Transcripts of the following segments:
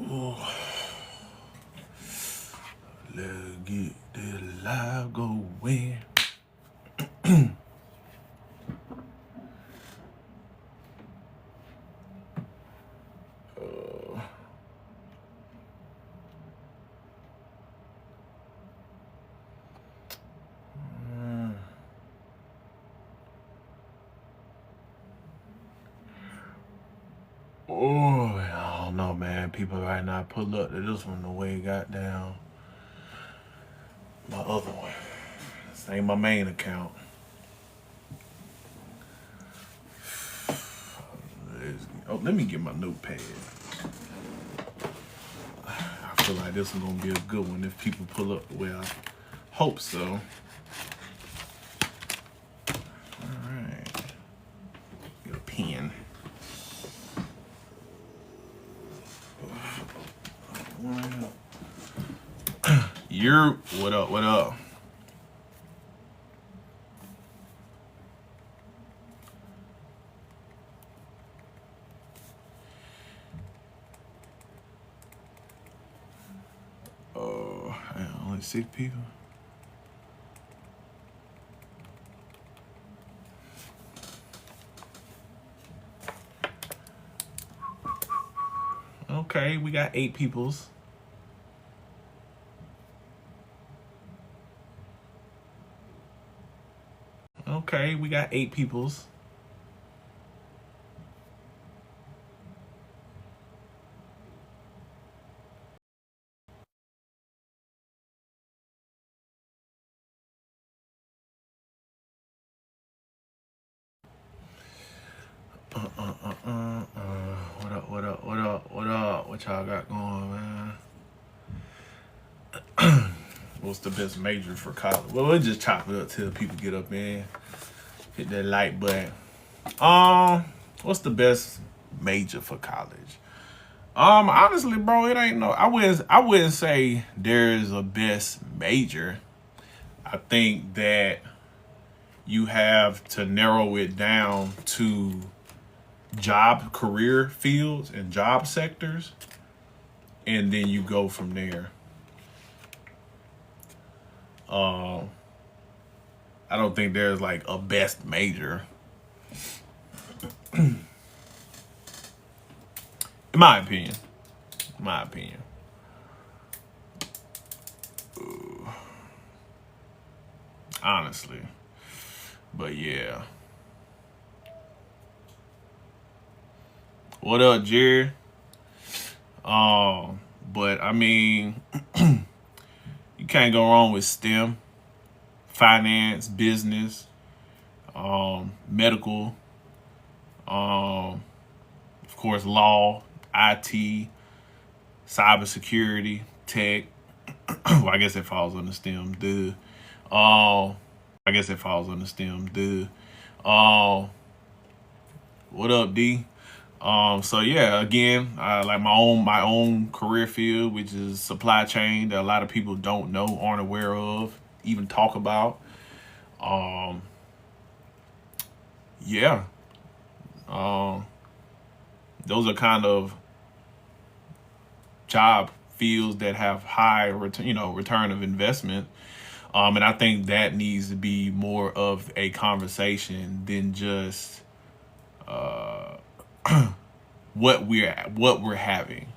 Ooh. Let's get this live going. Oh, I don't know, man. People right now pull up to this one the way it got down. My other one. This ain't my main account. Let me get my notepad. I feel like this is gonna be a good one if people pull up the way I hope so. Alright. Get a pen. What up, what up? Only 6 people. Okay, we got 8 peoples. Okay, we got 8 peoples. What y'all got going, man? What's the best major for college? Well, we'll just chop it up till people get up in. Hit that like button. What's the best major for college? Honestly, bro, it ain't no. I wouldn't say there's a best major. I think that you have to narrow it down to job career fields and job sectors, and then you go from there. I don't think there's like a best major. In my opinion. Honestly. But yeah. What up, Jerry? But I mean, you can't go wrong with STEM, finance, business, medical, of course, law, IT, cybersecurity, tech. Well, I guess it falls under STEM. What up, D? So yeah, again, I like my own career field, which is supply chain, that a lot of people don't know, aren't aware of, even talk about. Yeah. Those are kind of job fields that have high return of investment. And I think that needs to be more of a conversation than just what we're having.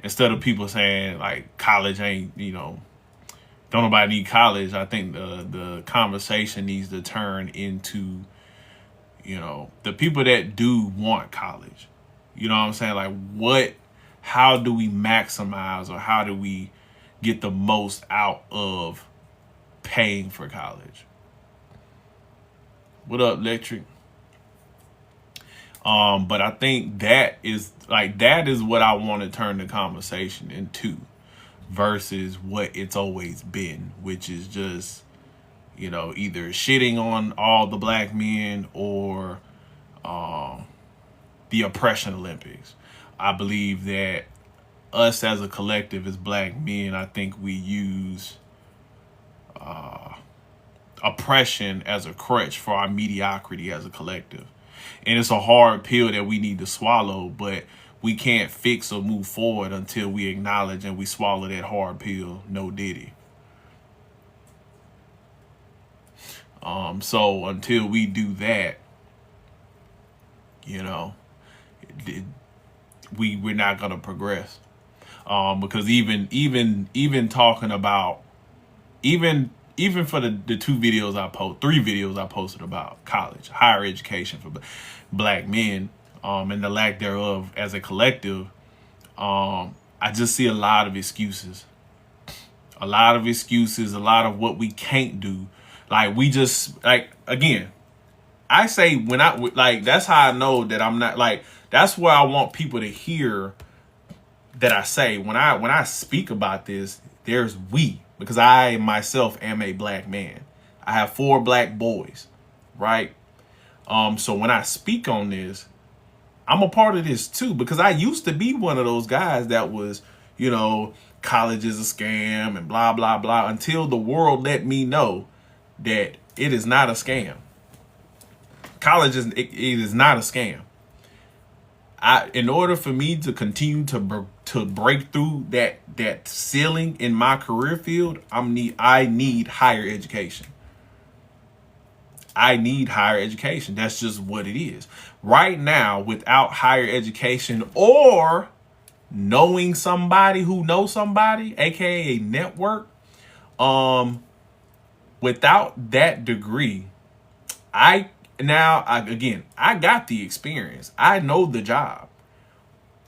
Instead of people saying like college ain't, don't nobody need college. I think the conversation needs to turn into, the people that do want college. You know what I'm saying? Like how do we maximize, or how do we get the most out of paying for college? What up, Electric? But I think that is what I want to turn the conversation into, versus what it's always been, which is just, either shitting on all the black men or the oppression Olympics. I believe that us as a collective, as black men, I think we use oppression as a crutch for our mediocrity as a collective. And it's a hard pill that we need to swallow, but we can't fix or move forward until we acknowledge and we swallow that hard pill. No diddy. So until we do that, you know, we're not gonna progress. Because even talking about even for the 2 videos I post, 3 videos I posted about college, higher education for black men, and the lack thereof as a collective, I just see a lot of excuses. A lot of what we can't do. Like, we just, like, again, I say when I, like, that's how I know that I'm not, like, that's where I want people to hear that I say. When I speak about this, there's we, because I myself am a black man. I have 4 black boys, right? So when I speak on this, I'm a part of this too, because I used to be one of those guys that was, you know, college is a scam and blah, blah, blah, until the world let me know that it is not a scam. College is, it is not a scam. In order for me to continue to break through that ceiling in my career field, I need higher education. I need higher education. That's just what it is. Right now, without higher education or knowing somebody who knows somebody, aka a network, without that degree, I got the experience. I know the job.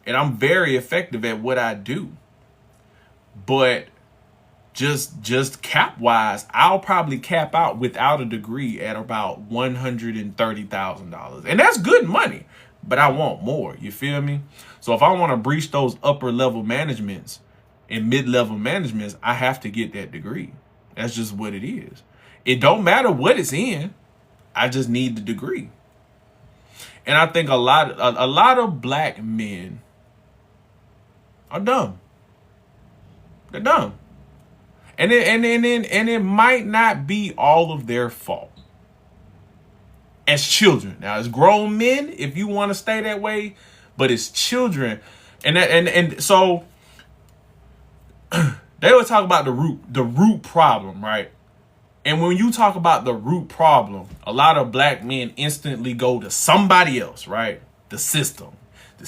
And I'm very effective at what I do. But just cap wise, I'll probably cap out without a degree at about $130,000. And that's good money, but I want more. You feel me? So if I want to breach those upper level managements and mid-level managements, I have to get that degree. That's just what it is. It don't matter what it's in. I just need the degree. And I think a lot of black men are dumb. They're dumb. And it might not be all of their fault. As children. Now, as grown men, if you want to stay that way, but as children, and so they would talk about the root problem, right? And when you talk about the root problem, a lot of black men instantly go to somebody else, right? The system, the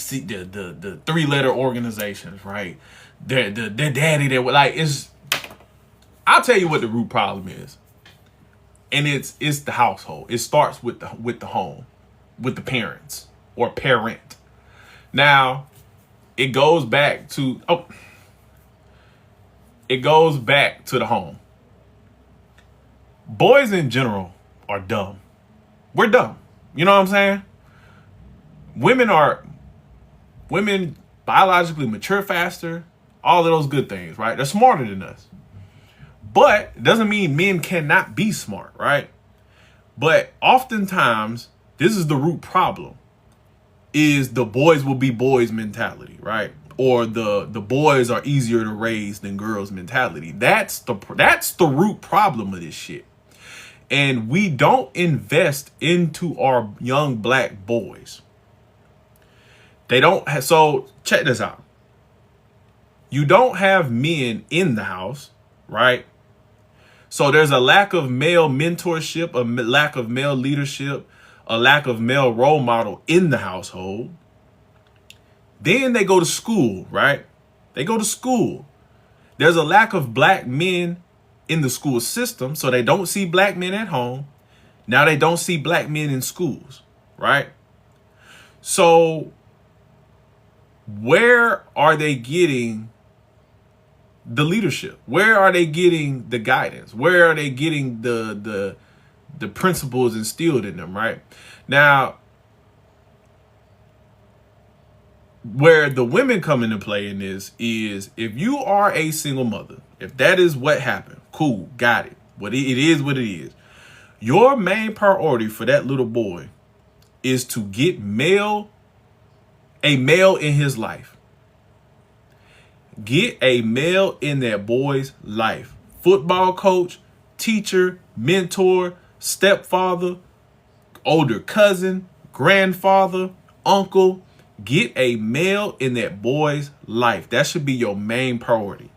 3-letter organizations, right? The daddy that like is. I'll tell you what the root problem is, and it's the household. It starts with the home, with the parents or parent. Now, it goes back to the home. Boys in general are dumb. We're dumb. You know what I'm saying? Women biologically mature faster, all of those good things, right? They're smarter than us. But it doesn't mean men cannot be smart, right? But oftentimes, this is the root problem, is the boys will be boys mentality, right? Or the boys are easier to raise than girls mentality. That's the root problem of this shit. And we don't invest into our young black boys. They don't have, so check this out. You don't have men in the house, right? So there's a lack of male mentorship, a lack of male leadership, a lack of male role model in the household. Then they go to school, right? They go to school. There's a lack of black men in the school system, so they don't see black men at home. Now they don't see black men in schools, right? So where are they getting the leadership? Where are they getting the guidance? Where are they getting the principles instilled in them, right? Now, where the women come into play in this is if you are a single mother, if that is what happened, cool, got it. But it is what it is. Your main priority for that little boy is to get a male in his life. Get a male in that boy's life. Football coach, teacher, mentor, stepfather, older cousin, grandfather, uncle, get a male in that boy's life. That should be your main priority.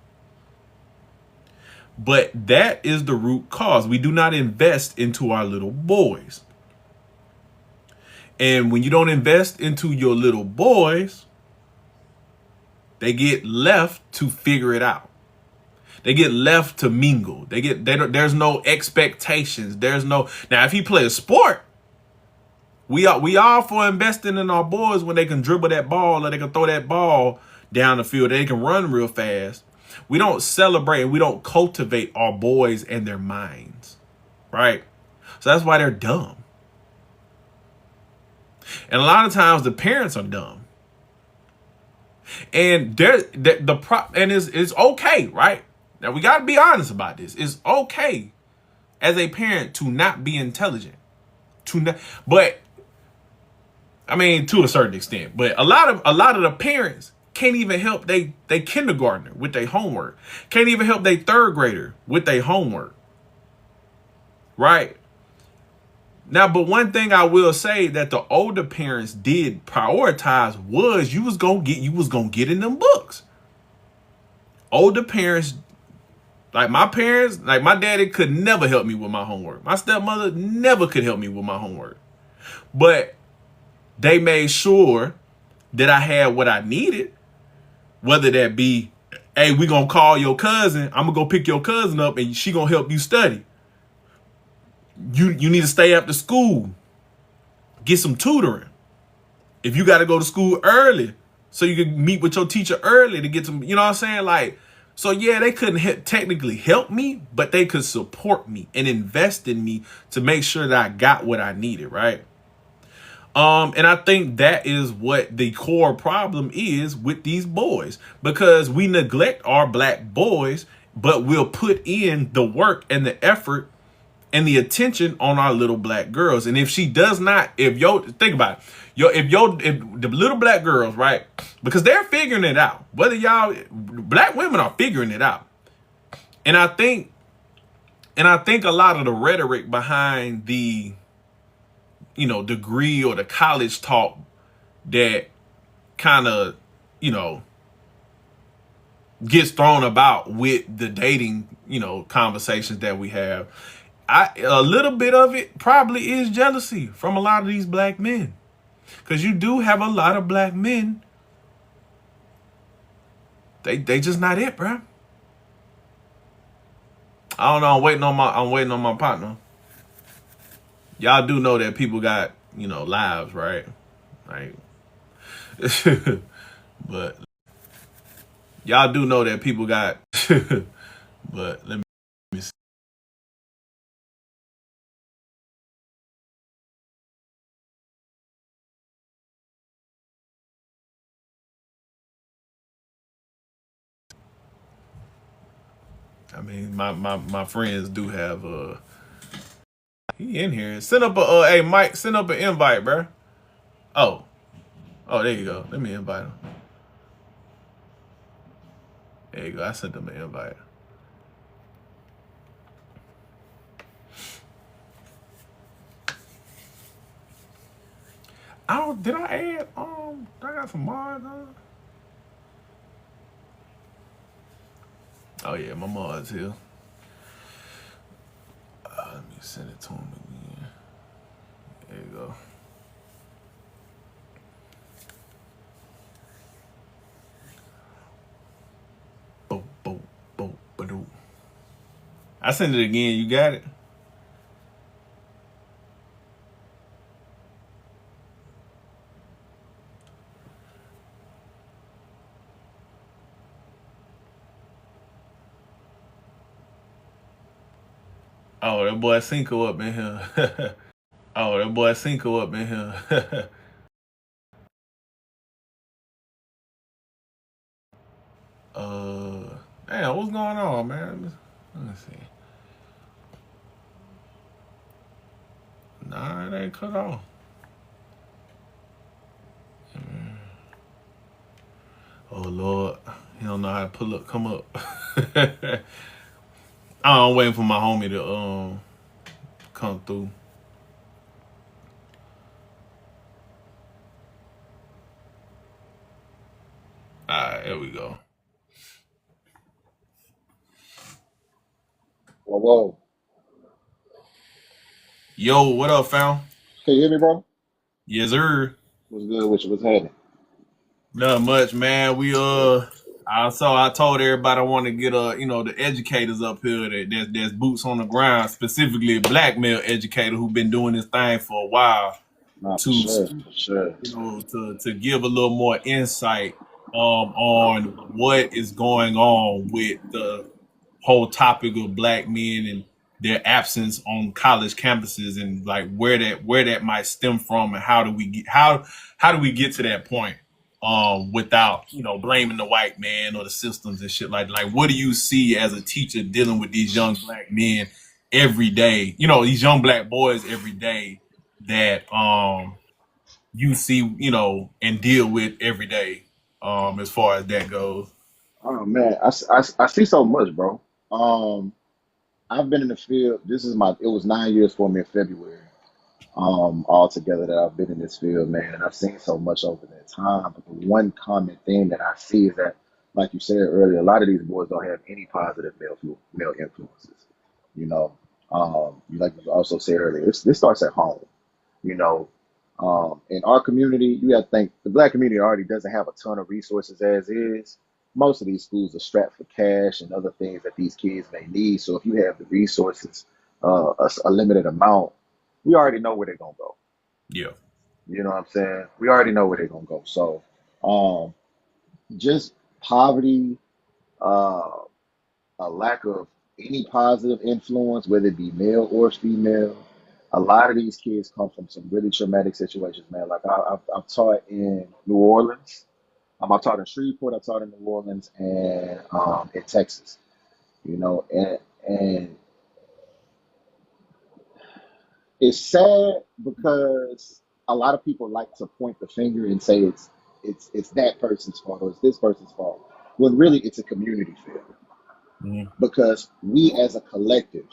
But that is the root cause. We do not invest into our little boys. And when you don't invest into your little boys, they get left to figure it out. They get left to mingle. There's no expectations. Now if he play a sport, we all for investing in our boys when they can dribble that ball or they can throw that ball down the field. They can run real fast. We don't celebrate and we don't cultivate our boys and their minds, right? So that's why they're dumb. And a lot of times the parents are dumb. And it's okay, right? Now we got to be honest about this. It's okay as a parent to not be intelligent, but I mean to a certain extent. But a lot of the parents can't even help they kindergartner with their homework. Can't even help their third grader with their homework. Right? Now, but one thing I will say that the older parents did prioritize was you was gonna get in them books. Older parents, like my parents, like my daddy could never help me with my homework. My stepmother never could help me with my homework. But they made sure that I had what I needed. Whether that be, hey, we gonna call your cousin. I'm gonna go pick your cousin up and she gonna help you study. You need to stay after school. Get some tutoring. If you got to go to school early so you can meet with your teacher early to get some, you know what I'm saying? Like, so yeah, they couldn't technically help me, but they could support me and invest in me to make sure that I got what I needed, right? And I think that is what the core problem is with these boys, because we neglect our black boys, but we'll put in the work and the effort and the attention on our little black girls. And if she does not, think about it, if the little black girls, right, because they're figuring it out, whether black women are figuring it out. And I think a lot of the rhetoric behind the, degree or the college talk that kind of, gets thrown about with the dating, conversations that we have. A little bit of it probably is jealousy from a lot of these black men. Because you do have a lot of black men. They just not it, bro. I don't know. I'm waiting on my partner. Y'all do know that people got, lives, right? Like, but y'all do know that people got, but let me see. I mean, my friends do have, he in here. Send up hey, Mike, send up an invite, bro. Oh, there you go. Let me invite him. There you go. I sent him an invite. Did I add, I got some mods on? Oh yeah, my mod's here. Let me send it to him again. There you go. I sent it again. You got it? Oh, that boy Cinco up in here. Oh, that boy Cinco up in here. Damn, what's going on, man? Let's see. Nah, it ain't cut off. Oh Lord, he don't know how to come up. I'm waiting for my homie to come through. right, there we go. Whoa, whoa. Yo, what up, fam? Can you hear me, bro? Yes, sir. What's good with you? What's happening? Not much, man. I told everybody I want to get the educators up here that's boots on the ground, specifically a black male educator who been doing this thing for a while Nah, for to sure, for sure. to give a little more insight on what is going on with the whole topic of black men and their absence on college campuses, and like where that might stem from, and how do we get to that point without blaming the white man or the systems and shit. Like what do you see as a teacher dealing with these young black men every day, these young black boys every day that you see, and deal with every day, as far as that goes. Oh man, I see so much, bro. Um, I've been in the field. It was 9 years for me in February. Altogether that I've been in this field, man, and I've seen so much over that time. But the one common thing that I see is that, like you said earlier, a lot of these boys don't have any positive male influences. You know, like you also said earlier, this starts at home. You know, in our community, you have to think the black community already doesn't have a ton of resources as is. Most of these schools are strapped for cash and other things that these kids may need. So if you have the resources, a limited amount, we already know where they're gonna go. Yeah. You know what I'm saying? We already know where they're gonna go. So, um, just poverty, uh, a lack of any positive influence, whether it be male or female. A lot of these kids come from some really traumatic situations, man. Like I've taught in New Orleans. I've taught in Shreveport. I taught in New Orleans and in Texas. You know, and it's sad because a lot of people like to point the finger and say it's that person's fault or it's this person's fault. When really it's a community failure Mhm. because we as a collective,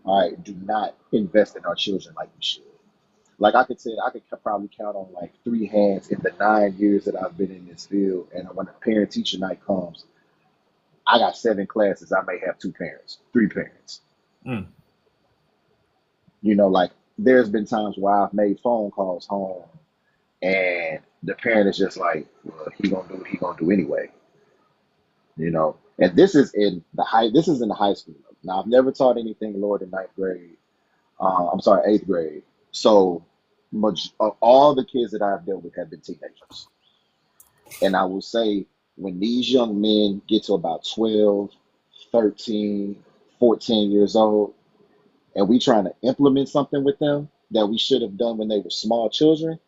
all right, do not invest in our children like we should. Like I could say, I could probably count on like three hands in the 9 years that I've been in this field. And when the parent teacher night comes, I got seven classes. I may have two parents, three parents. Mm. You know, like there's been times where I've made phone calls home and the parent is just like, well, he gonna do what he gonna do anyway. You know, and this is in the high school. Now I've never taught anything lower than ninth grade. I'm sorry, eighth grade. So all the kids that I've dealt with have been teenagers. And I will say, when these young men get to about 12, 13, 14 years old, and we trying to implement something with them that we should have done when they were small children,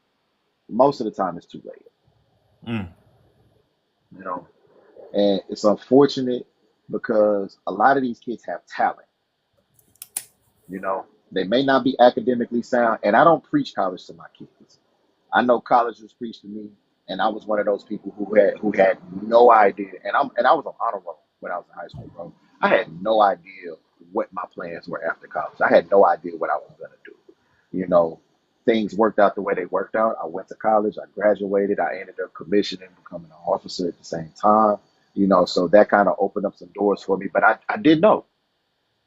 most of the time it's too late. Mm. You know, and it's unfortunate because a lot of these kids have talent. You know, they may not be academically sound, and I don't preach college to my kids. I know colleges preach to me, and I was one of those people who had no idea. And I was on honor roll when I was in high school, bro. I had no idea what my plans were after college. I had no idea what I was gonna do. You know, things worked out the way they worked out. I went to college, I graduated, I ended up commissioning, becoming an officer at the same time. You know, so that kind of opened up some doors for me. But I did know.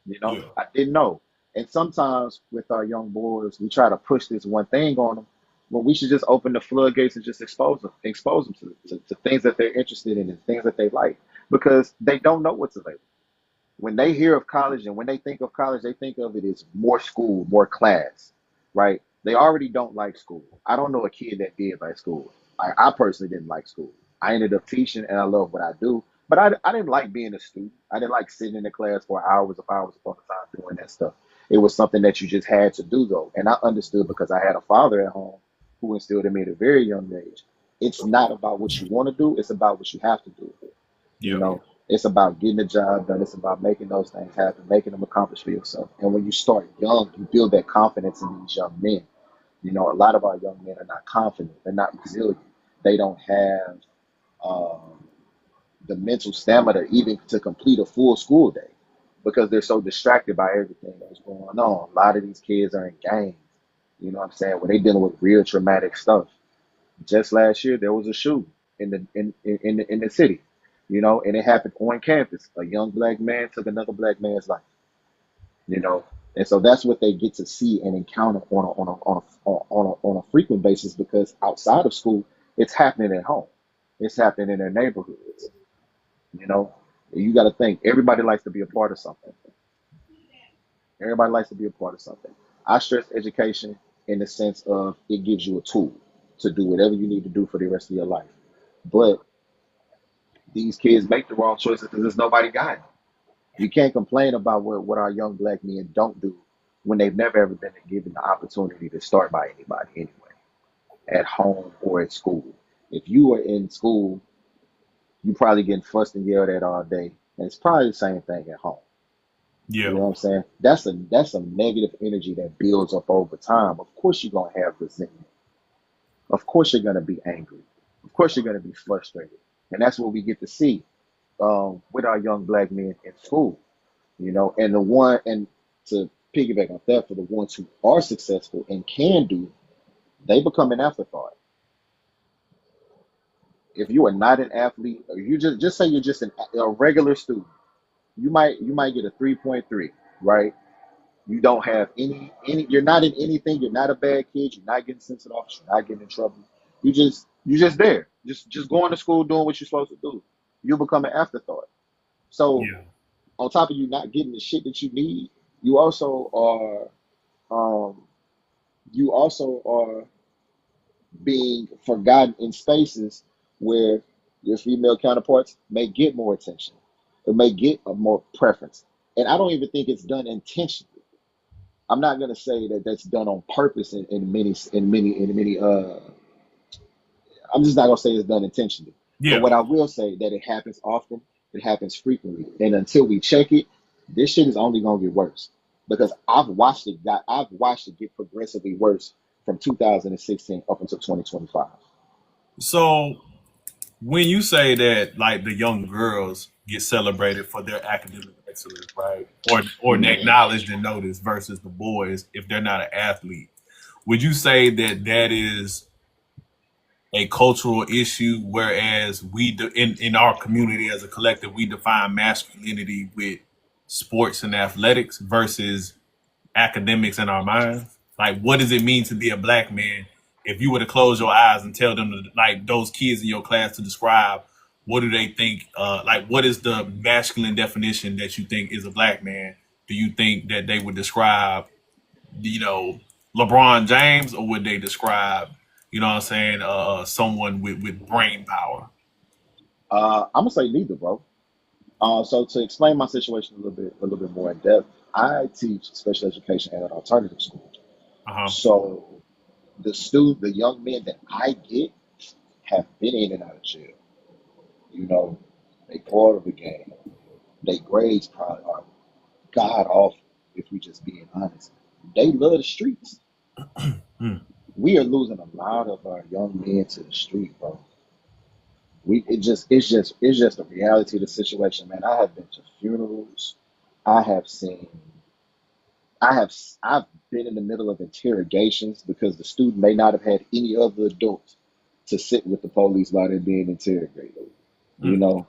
You know, Yeah. I didn't know. And sometimes with our young boys, we try to push this one thing on them when we should just open the floodgates and just expose them to things that they're interested in and things that they like because they don't know what's available. When they hear of college and when they think of college, they think of it as more school, more class, right? They already don't like school. I don't know a kid that did like school. I personally didn't like school. I ended up teaching and I love what I do, but I didn't like being a student. I didn't like sitting in the class for hours upon a time doing that stuff. It was something that you just had to do though. And I understood because I had a father at home who instilled in me at a very young age. It's not about what you want to do, it's about what you have to do. You Yeah. know, it's about getting the job done. It's about making those things happen, making them accomplish for yourself. And when you start young, you build that confidence in these young men. You know, a lot of our young men are not confident. They're not resilient. They don't have um, the mental stamina even to complete a full school day because they're so distracted by everything that's going on. A lot of these kids are in gangs. You know what I'm saying? When they dealing with real traumatic stuff. Just last year, there was a shooting in the city. you know, and it happened on campus. A young black man took another black man's life, you know, and so that's what they get to see and encounter on a frequent basis because outside of school, it's happening at home, it's happening in their neighborhoods, you know. You got to think everybody likes to be a part of something. Everybody likes to be a part of something. I stress education in the sense of it gives you a tool to do whatever you need to do for the rest of your life. But these kids make the wrong choices because there's nobody guiding. You can't complain about what our young black men don't do when they've never ever been given the opportunity to start by anybody anyway, at home or at school. If you are in school, you probably getting fussed and yelled at all day. And it's probably the same thing at home. You Yeah. know what I'm saying? That's a negative energy that builds up over time. Of course you're gonna have resentment. Of course you're gonna be angry. Of course you're gonna be frustrated. And that's what we get to see with our young black men in school. You know, and to piggyback on that, for the ones who are successful and can do, they become an afterthought. If you are not an athlete, or you just say you're just a regular student, you might get a 3.3, right? You don't have any. You're not in anything. You're not a bad kid. You're not getting sent to the office. You're not getting in trouble. You just there, just going to school, doing what you're supposed to do. You become an afterthought. So Yeah. on top of you not getting the shit that you need, you also um, you also are being forgotten in spaces where your female counterparts may get more attention, or may get a more preference. And I don't even think it's done intentionally. I'm not gonna say that that's done on purpose in many. I'm just not gonna say it's done intentionally. But Yeah. what I will say that it happens often, it happens frequently, and until we check it, this shit is only gonna get worse. Because I've watched it get progressively worse from 2016 up until 2025. So when you say that like the young girls get celebrated for their academic excellence, right? Or Mhm. acknowledged and noticed versus the boys if they're not an athlete, would you say that that is a cultural issue, whereas in our community as a collective, we define masculinity with sports and athletics versus academics in our minds? Like, what does it mean to be a black man? If you were to close your eyes and tell them, to, like those kids in your class, to describe what do they think? Like, what is the masculine definition that you think is a black man? Do you think that they would describe, you know, LeBron James, or would they describe, you know what I'm saying, someone with brain power? I'm gonna say neither, bro. So to explain my situation a little bit more in depth, I teach special education at an alternative school. Uh huh. So the young men that I get have been in and out of jail. You know, they part of the game. Their grades probably are god awful, if we just being honest. They love the streets. Mm. We are losing a lot of our young men to the street, bro. It's just a reality of the situation, man. I have been to funerals. I have seen I've been in the middle of interrogations because the student may not have had any other adults to sit with the police while they're being interrogated. You Mm. know,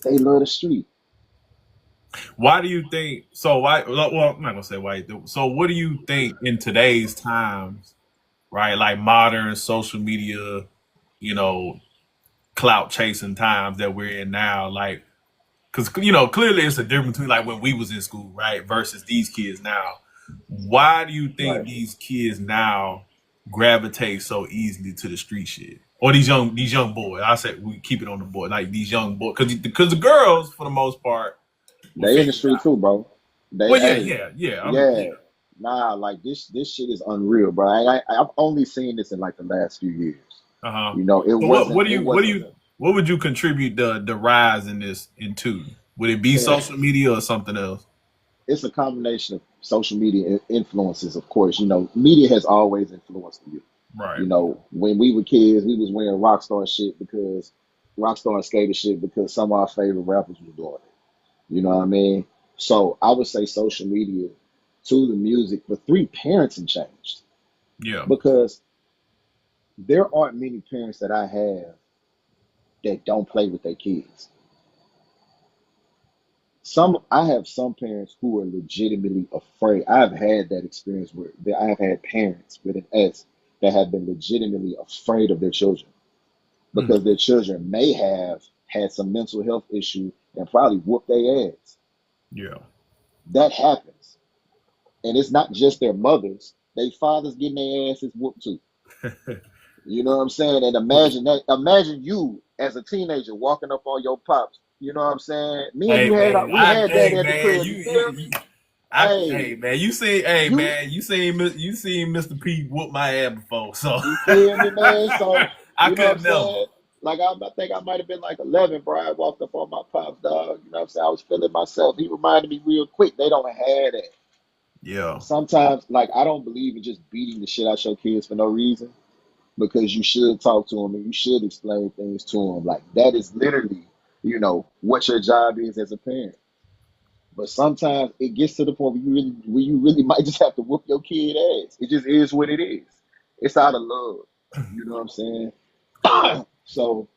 they love the street. Why do you think? So why? Well, I'm not gonna say why. So what do you think in today's times, right? Like modern social media, you know, clout chasing times that we're in now. Like, because clearly it's a difference between like when we was in school, right, versus these kids now. Why do you think Right. these kids now gravitate so easily to the street shit? Or these young boys? I said we keep it on the boy, like these young boys, because the girls for the most part will They in the figure it street out. too, bro. They, Well, yeah, hey, yeah, yeah. Yeah. yeah, nah, like this shit is unreal, bro. I've only seen this in like the last few years. Uh huh. You know, it So what? wasn't, What do it you? What do wasn't. you? What would you contribute the rise in this into? Would it be Man, social media or something else? it's a combination of social media influences, of course. You know, media has always influenced you. Right. You know, when we were kids, we was wearing rockstar and skater shit because some of our favorite rappers was doing it. You know what I mean? So I would say social media to the music, but three parenting changed Yeah. because there aren't many parents that I have that don't play with their kids. I have some parents who are legitimately afraid. I've had that experience where I have had parents with an S that have been legitimately afraid of their children Mm. because their children may have had some mental health issue and probably whooped their ass. Yeah. That happens. And it's not just their mothers. Their fathers getting their asses whooped too. You know what I'm saying? And imagine that. Imagine you as a teenager walking up on your pops. You know what I'm saying? Me and Hey you had man, we had that hey at the man, crib. You feel me? hey Hey, man, you see, hey you man, you seen Mr. P whoop my ass before, so you feel me, man? So I you know what I'm couldn't never. saying? Like I think I might have been like 11, bro. I walked up on my pops, dog. You know what I'm saying? I was feeling myself. He reminded me real quick. They don't have that. Yeah. Sometimes, like I don't believe in just beating the shit out your kids for no reason because you should talk to them and you should explain things to them. Like that is literally, what your job is as a parent. But sometimes it gets to the point where you really might just have to whoop your kid ass. It just is what it is. It's out of love. You know what I'm saying? So,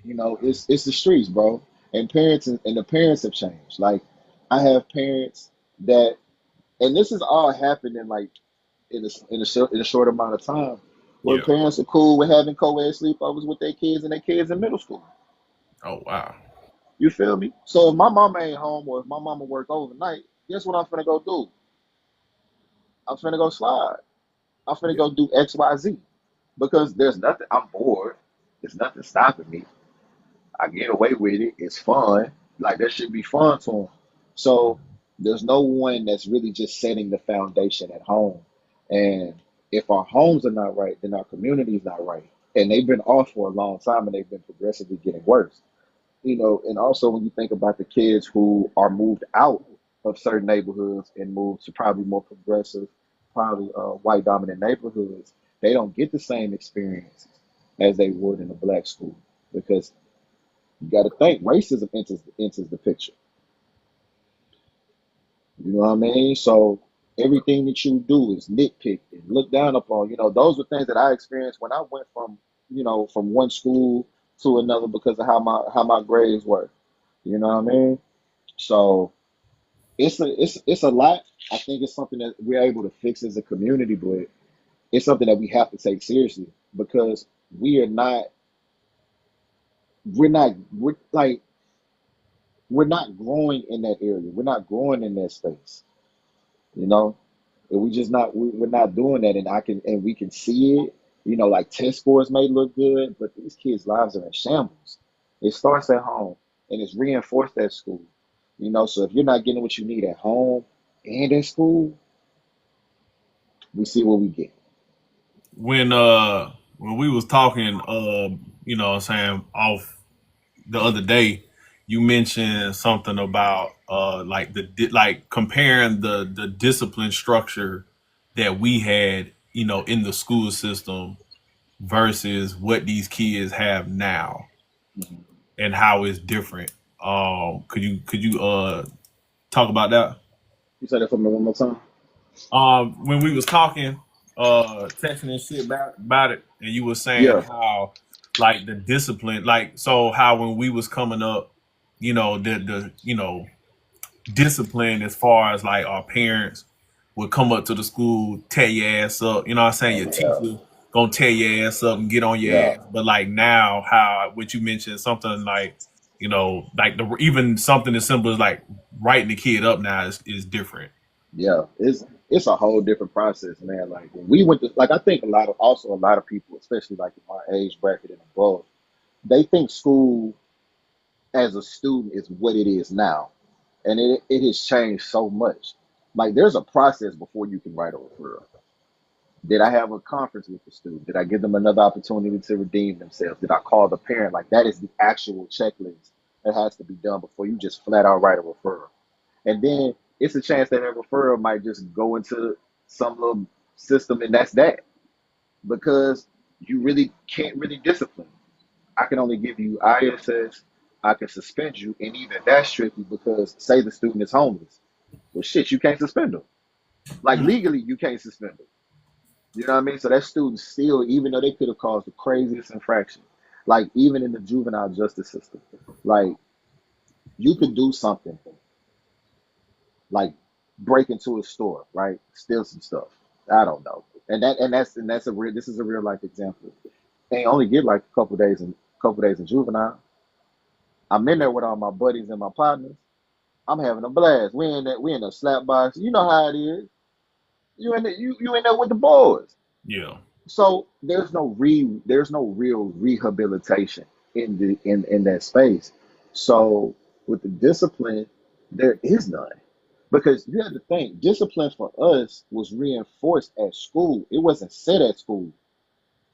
it's the streets, bro. And parents and the parents have changed. Like I have parents that, and this is all happening like in a short amount of time, where Yeah. parents are cool with having co-ed sleepovers with their kids and their kids in middle school. Oh wow. You feel me? So if my mama ain't home or if my mama work overnight, guess what I'm finna go do? I'm finna go slide. I'm finna Yeah. go do X, Y, Z. Because there's nothing. I'm bored. There's nothing stopping me. I get away with it. It's fun. Like that should be fun to them. So there's no one that's really just setting the foundation at home. And if our homes are not right, then our community is not right. And they've been off for a long time and they've been progressively getting worse. And also when you think about the kids who are moved out of certain neighborhoods and moved to probably more progressive, probably white dominant neighborhoods, they don't get the same experiences as they would in a black school because you got to think racism enters the picture. You know what I mean? So everything that you do is nitpicked and looked down upon. Those were things that I experienced when I went from one school to another because of how my grades were. You know what I mean? So it's a lot. I think it's something that we're able to fix as a community, but it's something that we have to take seriously because we are not we're like we're not growing in that area. We're not growing in that space. You know, and we're not doing that, and we can see it. Like test scores may look good, but these kids' lives are in shambles. It starts at home, and it's reinforced at school. So if you're not getting what you need at home and at school, we see what we get. When we was talking what I'm saying off the other day, you mentioned something about like like comparing the discipline structure that we had, in the school system versus what these kids have now Mhm. and how it's different. Could you talk about that? You said that for me one more time. When we was talking, texting and shit about it, and you were saying Yeah. how like the discipline, like so how when we was coming up, the discipline as far as like our parents would come up to the school, tear your ass up. You know what I'm saying? Oh Your yeah. teacher gonna tear your ass up and get on your Yeah. ass. But like now, how what you mentioned, something like like even something as simple as like writing the kid up now is different. Yeah. It's a whole different process, man. Like when we went to like I think a lot of people, especially like in my age bracket and above, they think school as a student is what it is now. And it has changed so much. Like there's a process before you can write a referral. Did I have a conference with the student? Did I give them another opportunity to redeem themselves? Did I call the parent? Like that is the actual checklist that has to be done before you just flat out write a referral. And then it's a chance that referral might just go into some little system and that's that because you really can't really discipline. I can only give you ISS. I can suspend you, and even that's tricky because say the student is homeless. Well, shit, you can't suspend them. Like legally, you can't suspend them. You know what I mean? So that student still, even though they could have caused the craziest infraction, Like even in the juvenile justice system, like you could do something like break into a store, right? Steal some stuff. I don't know. And that's a real, this is a real life example. They only get like a couple days in juvenile. I'm in there with all my buddies and my partners. I'm having a blast. We in a slap box. You know how it is. You in there with the boys. Yeah. So there's no real rehabilitation in that space. So with the discipline, there is none. Because you have to think, discipline for us was reinforced at school. It wasn't set at school.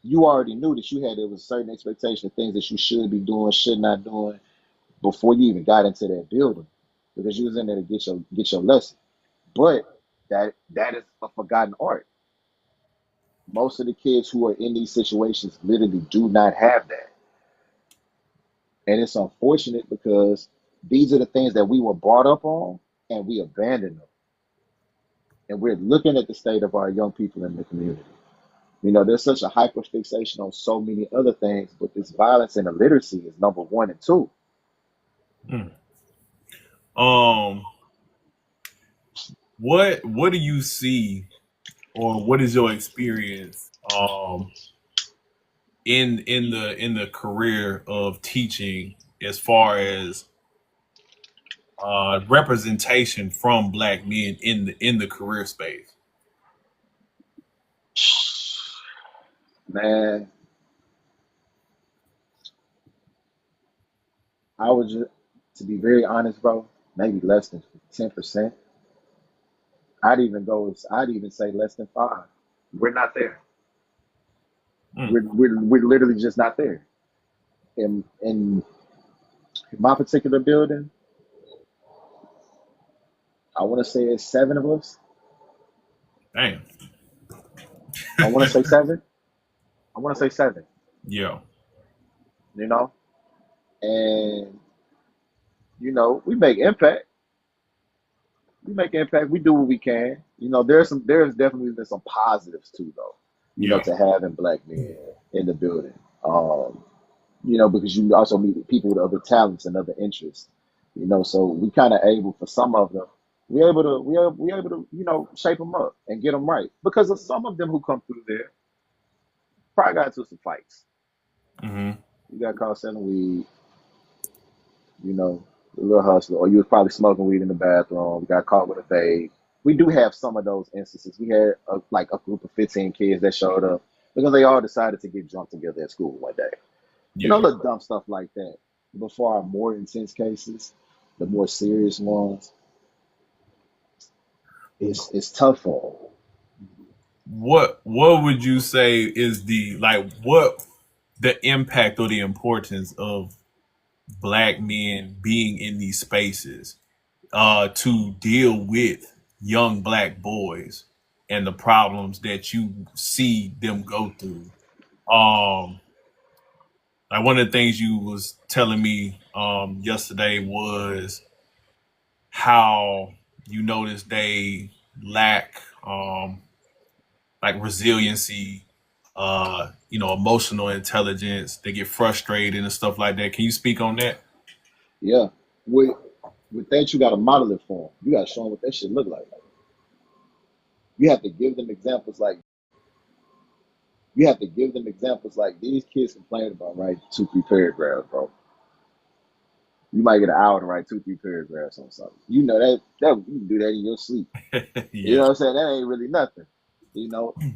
You already knew that there was a certain expectation of things that you should be doing, should not doing before you even got into that building. Because you was in there to get your lesson. But that is a forgotten art. Most of the kids who are in these situations literally do not have that. And it's unfortunate because these are the things that we were brought up on and we abandoned them. And we're looking at the state of our young people in the community. There's such a hyperfixation on so many other things, but this violence and illiteracy is number one and two. Mm. Um, what do you see, or what is your experience in the career of teaching as far as representation from black men in the career space? Man, I would just, to be very honest, bro, maybe less than 10%. I'd even say less than five. We're not there. Mm. We're literally just not there. In my particular building, I want to say it's seven of us. Damn. I want to say seven. I want to say seven. Yeah. You know, and we make impact. We make impact. We do what we can. There's definitely been some positives too, though. Yeah. To having black men in the building. Because you also meet people with other talents and other interests. So we kind of able for some of them, we able to shape them up and get them right. Because of some of them who come through there probably got into some fights. Hmm. You got caught selling weed, you know, a little hustler, or you was probably smoking weed in the bathroom. Got caught with a fade. We do have some of those instances. We had like a group of 15 kids that showed up because they all decided to get drunk together at school one day. Yeah. Little dumb stuff like that. Before our more intense cases, the more serious ones, it's tough for them. What would you say is the impact or the importance of black men being in these spaces to deal with young black boys and the problems that you see them go through? Um, like one of the things you was telling me yesterday was how you notice they lack like resiliency, emotional intelligence. They get frustrated and stuff like that. Can you speak on that? Yeah. With with that, you got to model it for them. You got to show them what that shit look like. You have to give them examples like these kids complain about writing two, three paragraphs, bro. You might get an hour to write two, three paragraphs on something. That you can do that in your sleep. You know Yeah. what I'm saying? That ain't really nothing.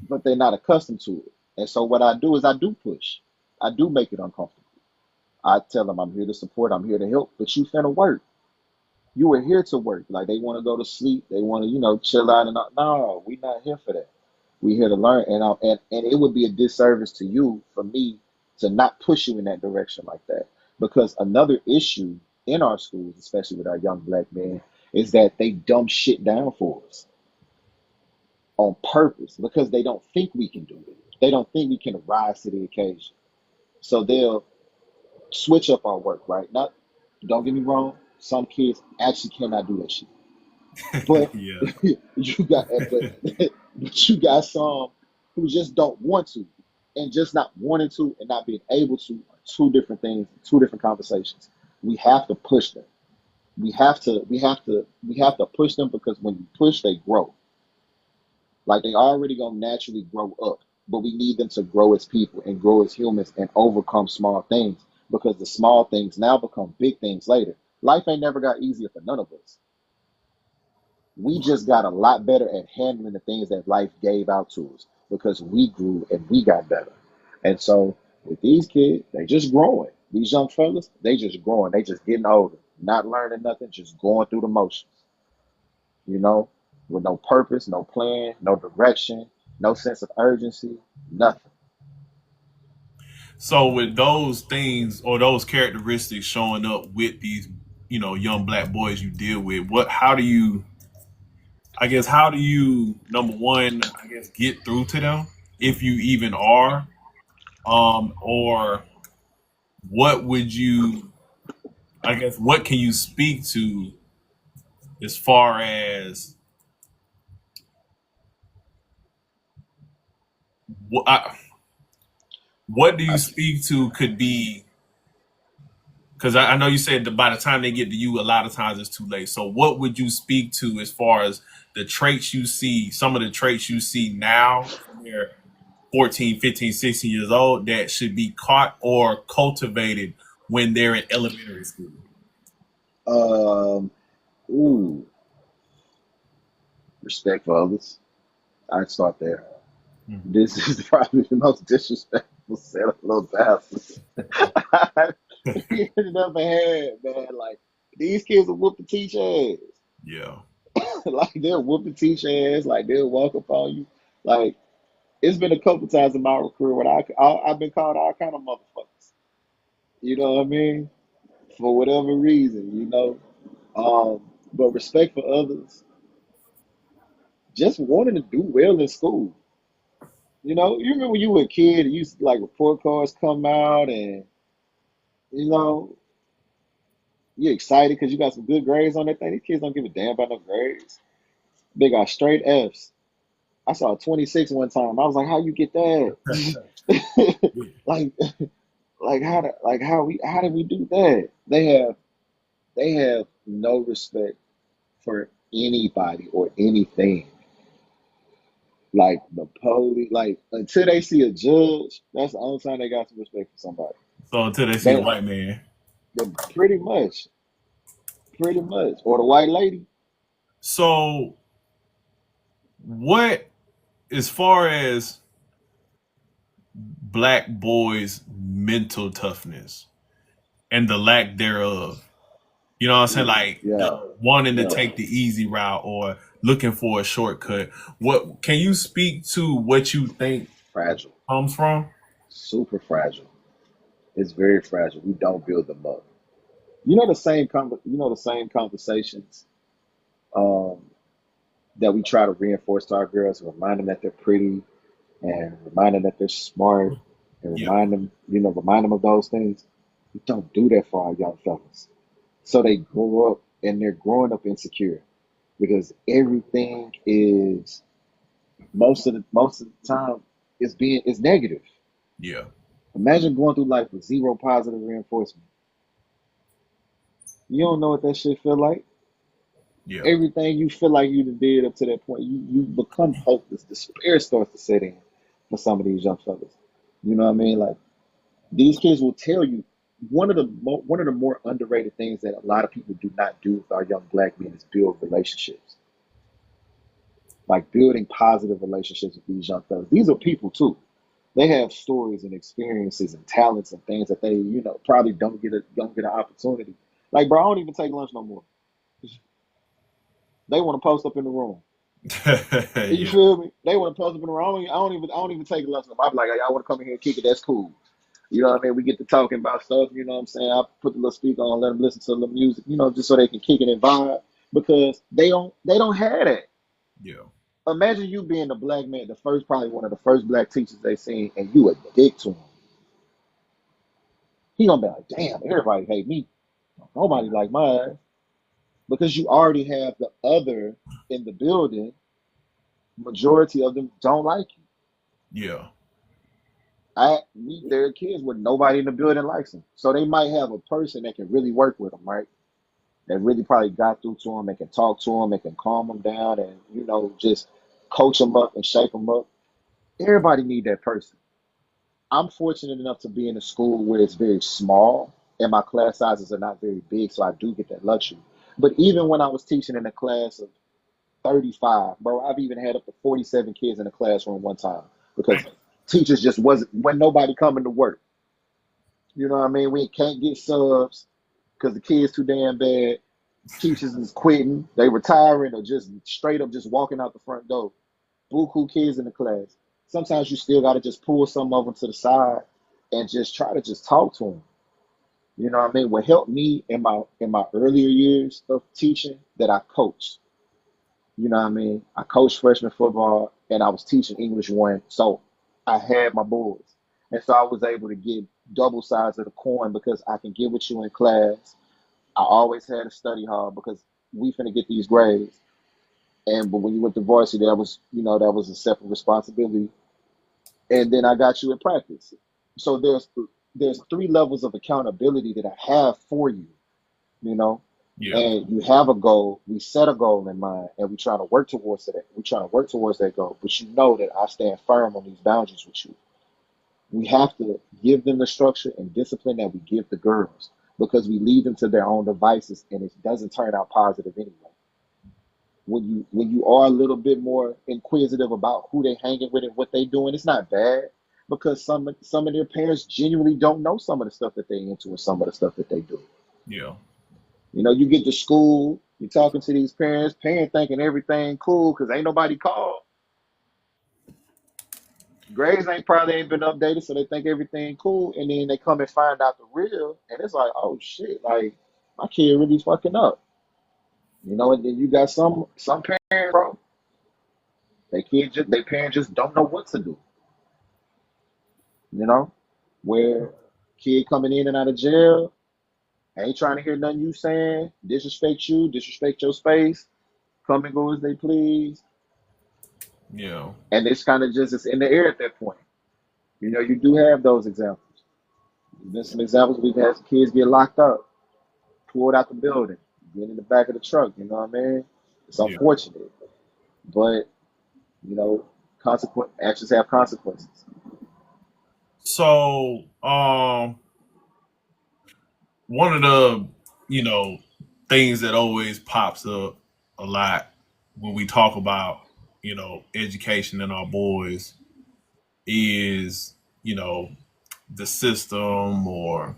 But they're not accustomed to it. And so what I do is I do push. I do make it uncomfortable. I tell them I'm here to support, I'm here to help, but you finna work. You were here to work. Like they want to go to sleep, they want to, chill out and all. No, we not here for that. We here to learn, and it would be a disservice to you for me to not push you in that direction like that. Because another issue in our schools, especially with our young black men, is that they dumb shit down for us on purpose because they don't think we can do it. They don't think we can rise to the occasion. So they'll switch up our work, right? Not, don't get me wrong, some kids actually cannot do that shit. But Yeah. but you got some who just don't want to, and just not wanting to and not being able to two different things, two different conversations. We have to push them. We have to push them because when you push, they grow. Like they already gonna naturally grow up, but we need them to grow as people and grow as humans and overcome small things because the small things now become big things later. Life ain't never got easier for none of us. We just got a lot better at handling the things that life gave out to us because we grew and we got better. And so with these kids, they just growing. These young fellas, they just growing. They just getting older, not learning nothing, just going through the motions, you know, with no purpose, no plan, no direction, no sense of urgency, nothing. So with those things or those characteristics showing up with these, young black boys you deal with, how do you, how do you, number one, get through to them if you even are, or what would you, what can you speak to as far as what, what do you I, speak to could be, because I know you said that by the time they get to you, a lot of times it's too late. So what would you speak to as far as the traits you see, some of the traits you see now when they're 14, 15, 16 years old that should be caught or cultivated when they're in elementary school? um, ooh, respect for others. I'd start there. Mhm. This is probably the most disrespectful set of little bastards you never had, man. Like these kids will whoop the teacher ass. Yeah. Like they'll whoop the teacher ass. Like they'll walk up on you. Like it's been a couple times in my career when I've been called all kind of motherfuckers. You know what I mean? For whatever reason, you know. But respect for others, just wanting to do well in school. You know, you remember when you were a kid, you used to like report cards come out, and you know you excited because you got some good grades on that thing. These kids don't give a damn about no grades. They got straight F's. I saw a 26 one time. I was like, how you get that? like how did we do that? They have no respect for anybody or anything. Like the police, like until they see a judge, that's the only time they got some respect for somebody. So until they see a They, white man. they pretty much, or the white lady. So what, as far as black boys' mental toughness and the lack thereof, you know what I'm saying? Ooh, Like yeah, wanting to yeah, take the easy route or looking for a shortcut. What can you speak to what you think fragile, comes from? super fragile. It's very fragile. We don't build them up. You know the same conversations um, that we try to reinforce to our girls, and remind them that they're pretty, and remind them that they're smart, and Yeah. remind them of those things. We don't do that for our young fellas. So they grow up and they're growing up insecure because everything is most of the time is negative. Yeah. Imagine going through life with zero positive reinforcement. You don't know what that shit feel like. Yeah. Everything you feel like you did up to that point, you become hopeless. Despair starts to set in for some of these young fellas. You know what I mean? Like these kids will tell you one of the more underrated things that a lot of people do not do with our young black men is build relationships. Like building positive relationships with these young fellas. These are people too. They have stories and experiences and talents and things that they, probably don't get an opportunity. Like, bro, I don't even take lunch no more. They want to post up in the room. You Yeah. feel me? They want to post up in the room. I don't even take lunch no more. I'm like, y'all want to come in here and kick it? That's cool. You know what I mean? We get to talking about stuff. You know what I'm saying? I put the little speaker on, let them listen to the music. Just so they can kick it and vibe because they don't have that. Yeah. Imagine you being the black man, probably one of the first black teachers they seen, and you a dick to him. He gonna be like, damn, everybody hate me. Nobody like mine because you already have the other in the building. Majority of them don't like you. Yeah. There are kids where nobody in the building likes them, so they might have a person that can really work with them, right? That really probably got through to them and can talk to them and can calm them down and just coach them up and shape them up. Everybody need that person. I'm fortunate enough to be in a school where it's very small and my class sizes are not very big, so I do get that luxury. But even when I was teaching in a class of 35, bro, I've even had up to 47 kids in a classroom one time because teachers just wasn't nobody coming to work. You know what I mean? We can't get subs because the kids too damn bad. Teachers is quitting, they retiring, or just straight up just walking out the front door. Buku kids in the class. Sometimes you still got to just pull some of them to the side and just try to just talk to them. You know what I mean? What helped me in my earlier years of teaching that I coached. You know what I mean? I coached freshman football and I was teaching English 1. So I had my boys. And so I was able to get double sides of the coin because I can get with you in class. I always had a study hall because we finna get these grades. But when you went to varsity, that was a separate responsibility. And then I got you in practice. So there's 3 levels of accountability that I have for you, you know. Yeah. And you have a goal. We set a goal in mind, and we try to work towards it. We try to work towards that goal. But you know that I stand firm on these boundaries with you. We have to give them the structure and discipline that we give the girls because we leave them to their own devices, and it doesn't turn out positive anyway. When you are a little bit more inquisitive about who they hanging with and what they doing, it's not bad because some of their parents genuinely don't know some of the stuff that they into and some of the stuff that they do. Yeah. You get to school, you're talking to these parents thinking everything cool because ain't nobody called. Grades ain't been updated, so they think everything cool, and then they come and find out the real, and it's like, oh shit, like my kid really fucking up. And then you got some parents, bro, their parents just don't know what to do. You know, where kid coming in and out of jail, ain't trying to hear nothing you saying, disrespect your space, come and go as they please, Yeah. and it's kind of just it's in the air at that point. You do have those examples. There's been some examples we've had some kids get locked up, pulled out the building, get in the back of the truck. You know what I mean? It's Yeah. unfortunate, but actions have consequences. So, one of the, you know, things that always pops up a lot when we talk about, education in our boys is, the system or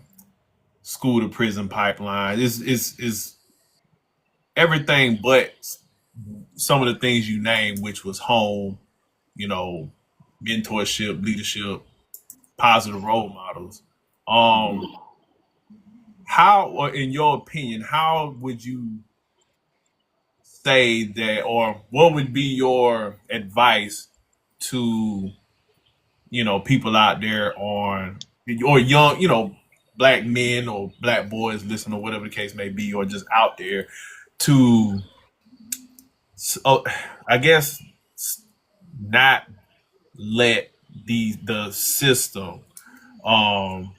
school to prison pipeline. Is everything but some of the things you named, which was home, you know, mentorship, leadership, positive role models. Um, Mhm. how, or in your opinion, how would you say that, or what would be your advice to, people out there on, or young, black men or black boys listening, or whatever the case may be, or just out there to, uh, I guess, not let the system um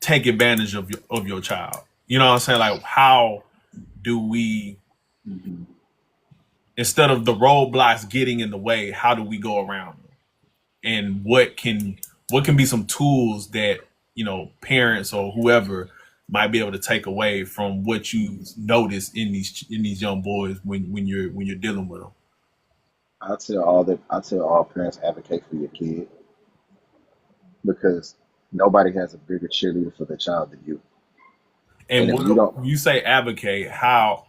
take advantage of your child. You know what I'm saying? Like, how do we, Mhm. instead of the roadblocks getting in the way, how do we go around them? And what can be some tools that, parents or whoever might be able to take away from what you notice in these young boys when you're dealing with them? I tell all parents advocate for your kid because nobody has a bigger cheerleader for their child than you. And And if you don't when you say advocate, how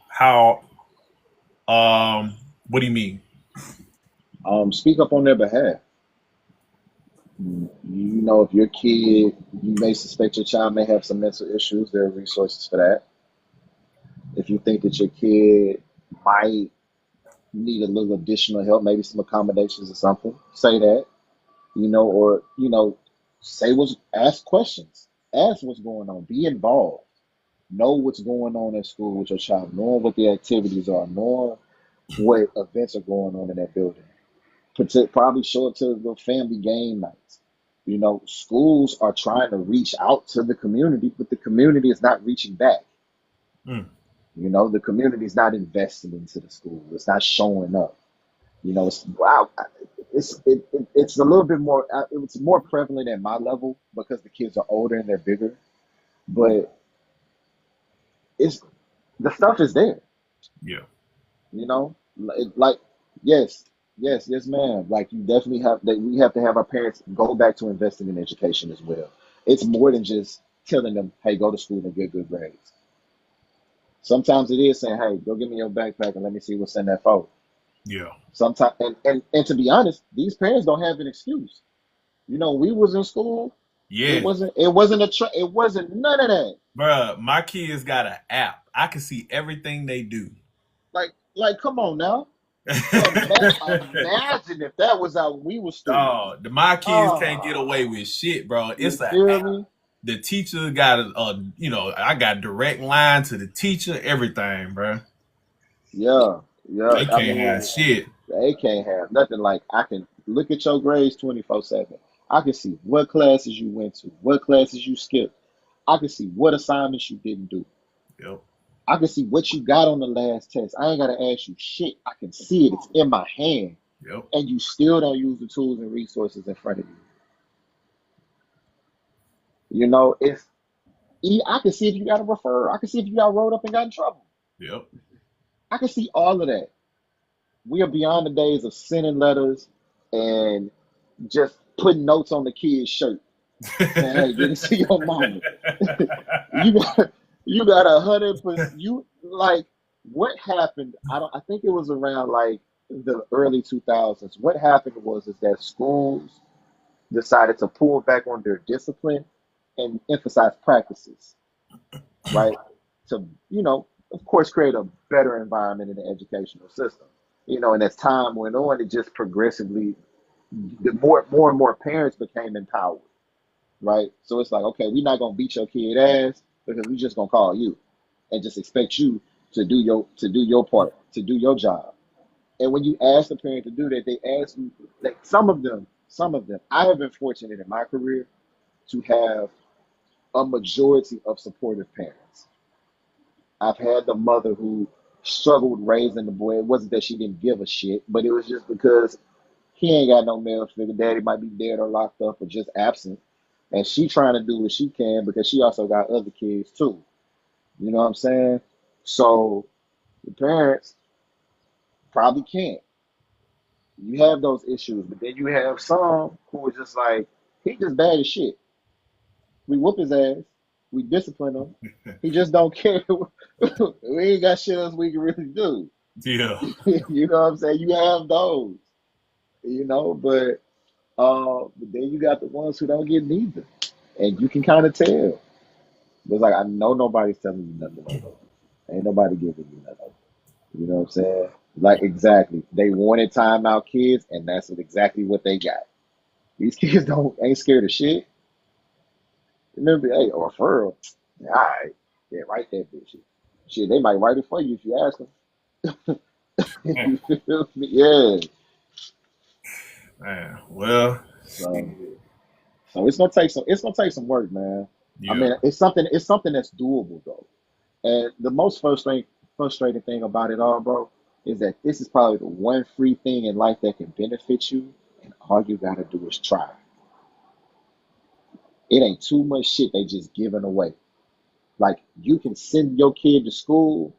what do you mean? speak up on their behalf, if your kid, you may suspect your child may have some mental issues, there are resources for that. If you think that your kid might need a little additional help, maybe some accommodations or something, say that, or, ask questions, ask what's going on, be involved, know what's going on at school with your child, knowing what the activities are, knowing what events are going on in that building. Probably show up to the family game nights. Schools are trying to reach out to the community, but the community is not reaching back. Mm. The community is not investing into the school. It's not showing up. It's wow. It's a little bit more. It's more prevalent at my level because the kids are older and they're bigger. But it's the stuff is there. Yeah. You know, like yes, yes, ma'am. Like you definitely have that. We have to have our parents go back to investing in education as well. It's more than just telling them, "Hey, go to school and get good grades." Sometimes it is saying, "Hey, go give me your backpack and let me see what's in that folder." Yeah. Sometimes, and to be honest, these parents don't have an excuse. We was in school. It Yeah. wasn't. It wasn't It wasn't none of that. Bruh, my kids got an app. I can see everything they do. Come on now. Imagine if that was how we were students. Dog, my kids can't get Ah, away with shit, bro. you It's an feel app. me? The teacher got I got direct line to the teacher, everything, bro. Yeah, yeah. They I can't have mean, shit. they can't have nothing. Like I can look at your grades 24/7. I can see what classes you went to, what classes you skipped. I can see what assignments you didn't do. Yep. I can see what you got on the last test. I ain't gotta ask you shit. I can see it. It's in my hand. Yep. And you still don't use the tools and resources in front of you. It's I can see if you got a referral. I can see if you got rolled up and got in trouble. Yep. I can see all of that. We are beyond the days of sending letters and just putting notes on the kid's shirt saying, "Hey, get to your mama." You got you got 100%. You like what happened? I think it was around like the early 2000s. What happened was is that schools decided to pull back on their discipline and emphasize practices, right? To, of course, create a better environment in the educational system. And as time went on, it just progressively, the more and more parents became empowered, right? So it's like, okay, we're not gonna beat your kid ass because we just gonna call you and just expect you to do your part, to do your job. And when you ask the parent to do that, they ask you like some of them. I have been fortunate in my career to have a majority of supportive parents. I've had the mother who struggled raising the boy. It wasn't that she didn't give a shit, but it was just because he ain't got no male figure. Daddy might be dead or locked up or just absent. And she trying to do what she can because she also got other kids too. You know what I'm saying? So the parents probably can't. You have those issues, but then you have some who are just like, he just bad as shit. We whoop his ass. We discipline him. He just don't care. We ain't got shit else we can really do. Yeah. You know what I'm saying? You have those, but then you got the ones who don't get neither. And you can kind of tell. It's like, I know nobody's telling you nothing. Ain't nobody giving you nothing. You know what I'm saying? Like, exactly. They wanted timeout kids, and that's exactly what they got. These kids don't ain't scared of shit. Remember, hey, or referral. All right. Yeah, write that bitch. Shit, they might write it for you if you ask them. Man. You feel me? Yeah. Man. Well, So, so it's gonna take some work, man. I yeah. mean, it's something that's doable though. And the most frustrating thing about it all, bro, is that this is probably the one free thing in life that can benefit you, and all you gotta do is try. It ain't too much shit they just giving away. Like you can send your kid to school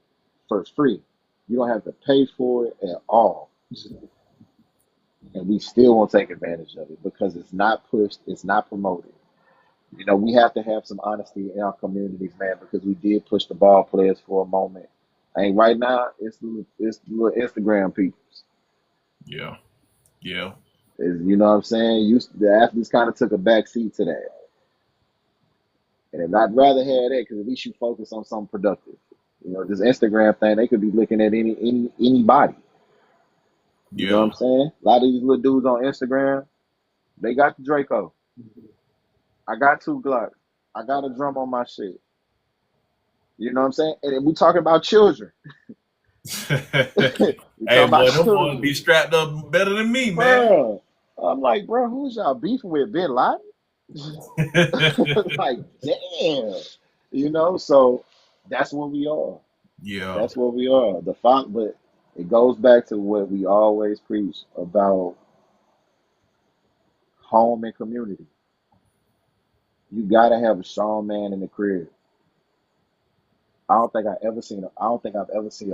for free. You don't have to pay for it at all. And we still won't take advantage of it because it's not pushed, it's not promoted. We have to have some honesty in our communities, man, because we did push the ball players for a moment. And right now, it's the little Instagram peoples. Yeah. Yeah. You know what I'm saying? The athletes kind of took a back seat to that. And if I'd rather have that because at least you focus on something productive. This Instagram thing, they could be looking at anybody. You know what Yeah. I'm saying? A lot of these little dudes on Instagram, they got the Draco. I got two Glocks. I got a drum on my shit. You know what I'm saying? And then we talking about children. We Hey, talking about boy, them boys children, be strapped up better than me, man. bro. I'm like, bro, who's y'all beefing with, Bin Laden? Like, damn, So that's where we are. Yeah, That's where we are. But it goes back to what we always preach about home and community. You gotta have a strong man in the crib. I don't think I've ever seen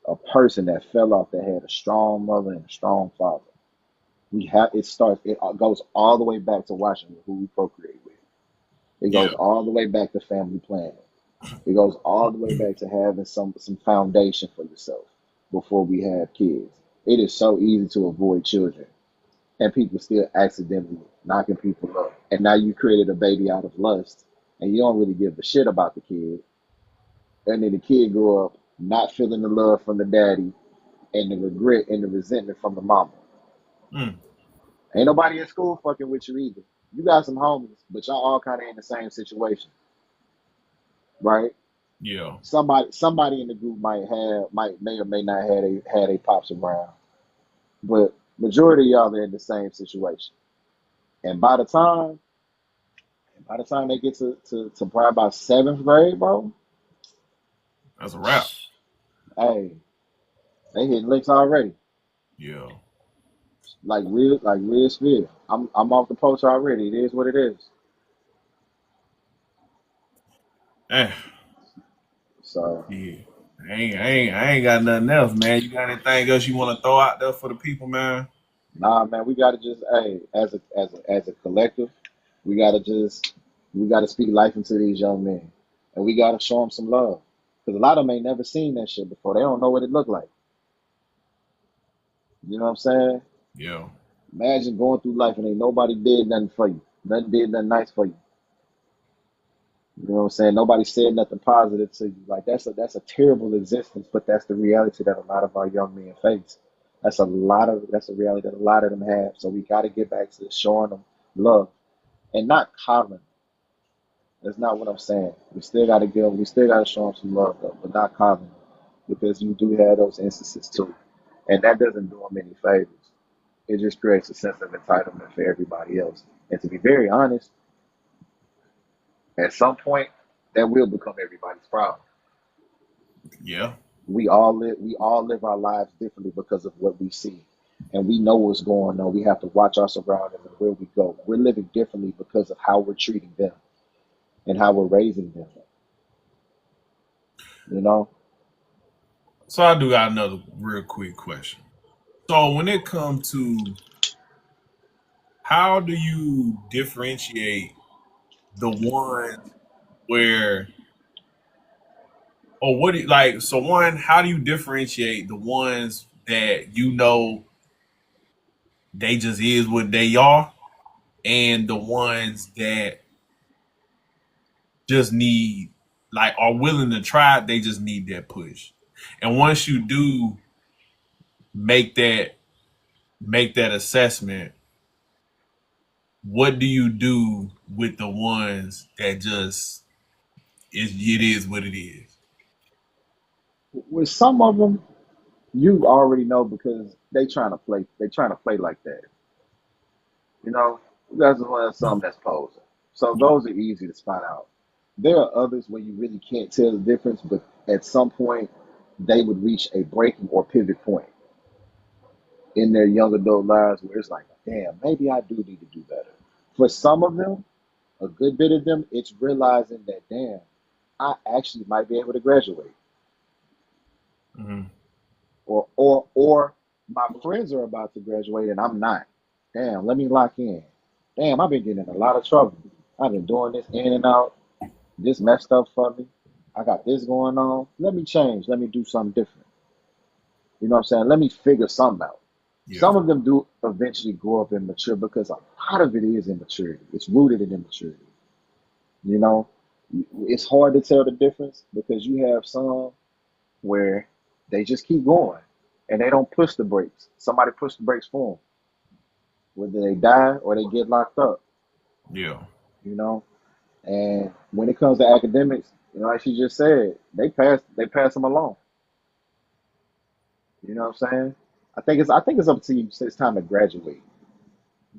a person that fell off that had a strong mother and a strong father. It goes all the way back to watching who we procreate with. It yeah, goes all the way back to family planning. It goes all the way back to having some foundation for yourself before we have kids. It is so easy to avoid children, and people still accidentally knocking people up. And now you created a baby out of lust, and you don't really give a shit about the kid. And then the kid grew up not feeling the love from the daddy, and the regret and the resentment from the mama. mm, Ain't nobody in school fucking with you either. You got some homies, but y'all all kind of in the same situation, right? yeah. Somebody in the group may or may not had a pops around, but majority of y'all are in the same situation. And by the time they get to probably about seventh grade, bro, That's a wrap. hey, they hitting licks already. Yeah. Like real spill. I'm off the poach already. It is what it is. Eh, So yeah. I ain't got nothing else, man. You got anything else you want to throw out there for the people, man? nah, man, we gotta just as a collective, we gotta just we gotta speak life into these young men, and we gotta show them some love, because a lot of them ain't never seen that shit before. They don't know what it looked like. You know what I'm saying? Yeah. Imagine going through life and ain't nobody did nothing for you, nothing did nothing nice for you. You know what I'm saying? Nobody said nothing positive to you. Like that's a terrible existence, but that's the reality that a lot of our young men face. That's a reality that a lot of them have. So we got to get back to showing them love and not coddling. That's not what I'm saying. We still got to show them some love though, but not coddling, because you do have those instances too, and that doesn't do them any favors. It just creates a sense of entitlement for everybody else. And to be very honest, at some point, that will become everybody's problem. Yeah. We all live our lives differently because of what we see, and we know what's going on. We have to watch our surroundings and where we go. We're living differently because of how we're treating them and how we're raising them. You know, So I do got another real quick question. So when it comes to how do you differentiate the ones where or what do you, like so one, how do you differentiate the ones that you know they just is what they are and the ones that just need like are willing to try, they just need that push. And once you do make that make that assessment, what do you do with the ones that just it is what it is? with some of them, you already know because they trying to play. They trying to play like that. You know, that's one of some that's posing. So those are easy to spot out. There are others where you really can't tell the difference, but at some point they would reach a breaking or pivot point in their young adult lives where it's like, damn, maybe I do need to do better. For some of them, a good bit of them, it's realizing that, damn, I actually might be able to graduate, Mm-hmm. or my friends are about to graduate and I'm not. Damn, let me lock in. Damn, I've been getting in a lot of trouble. I've been doing this in and out. This messed up for me. I got this going on. Let me change. Let me do something different. You know what I'm saying? Let me figure something out. Yeah. Some of them do eventually grow up and mature because a lot of it is immaturity. It's rooted in immaturity. You know, it's hard to tell the difference because you have some where they just keep going and they don't push the brakes. Somebody push the brakes for them, whether they die or they get locked up. Yeah. You know, and when it comes to academics, Like she just said, they pass them along. You know what I'm saying? I think it's up to you. It's time to graduate.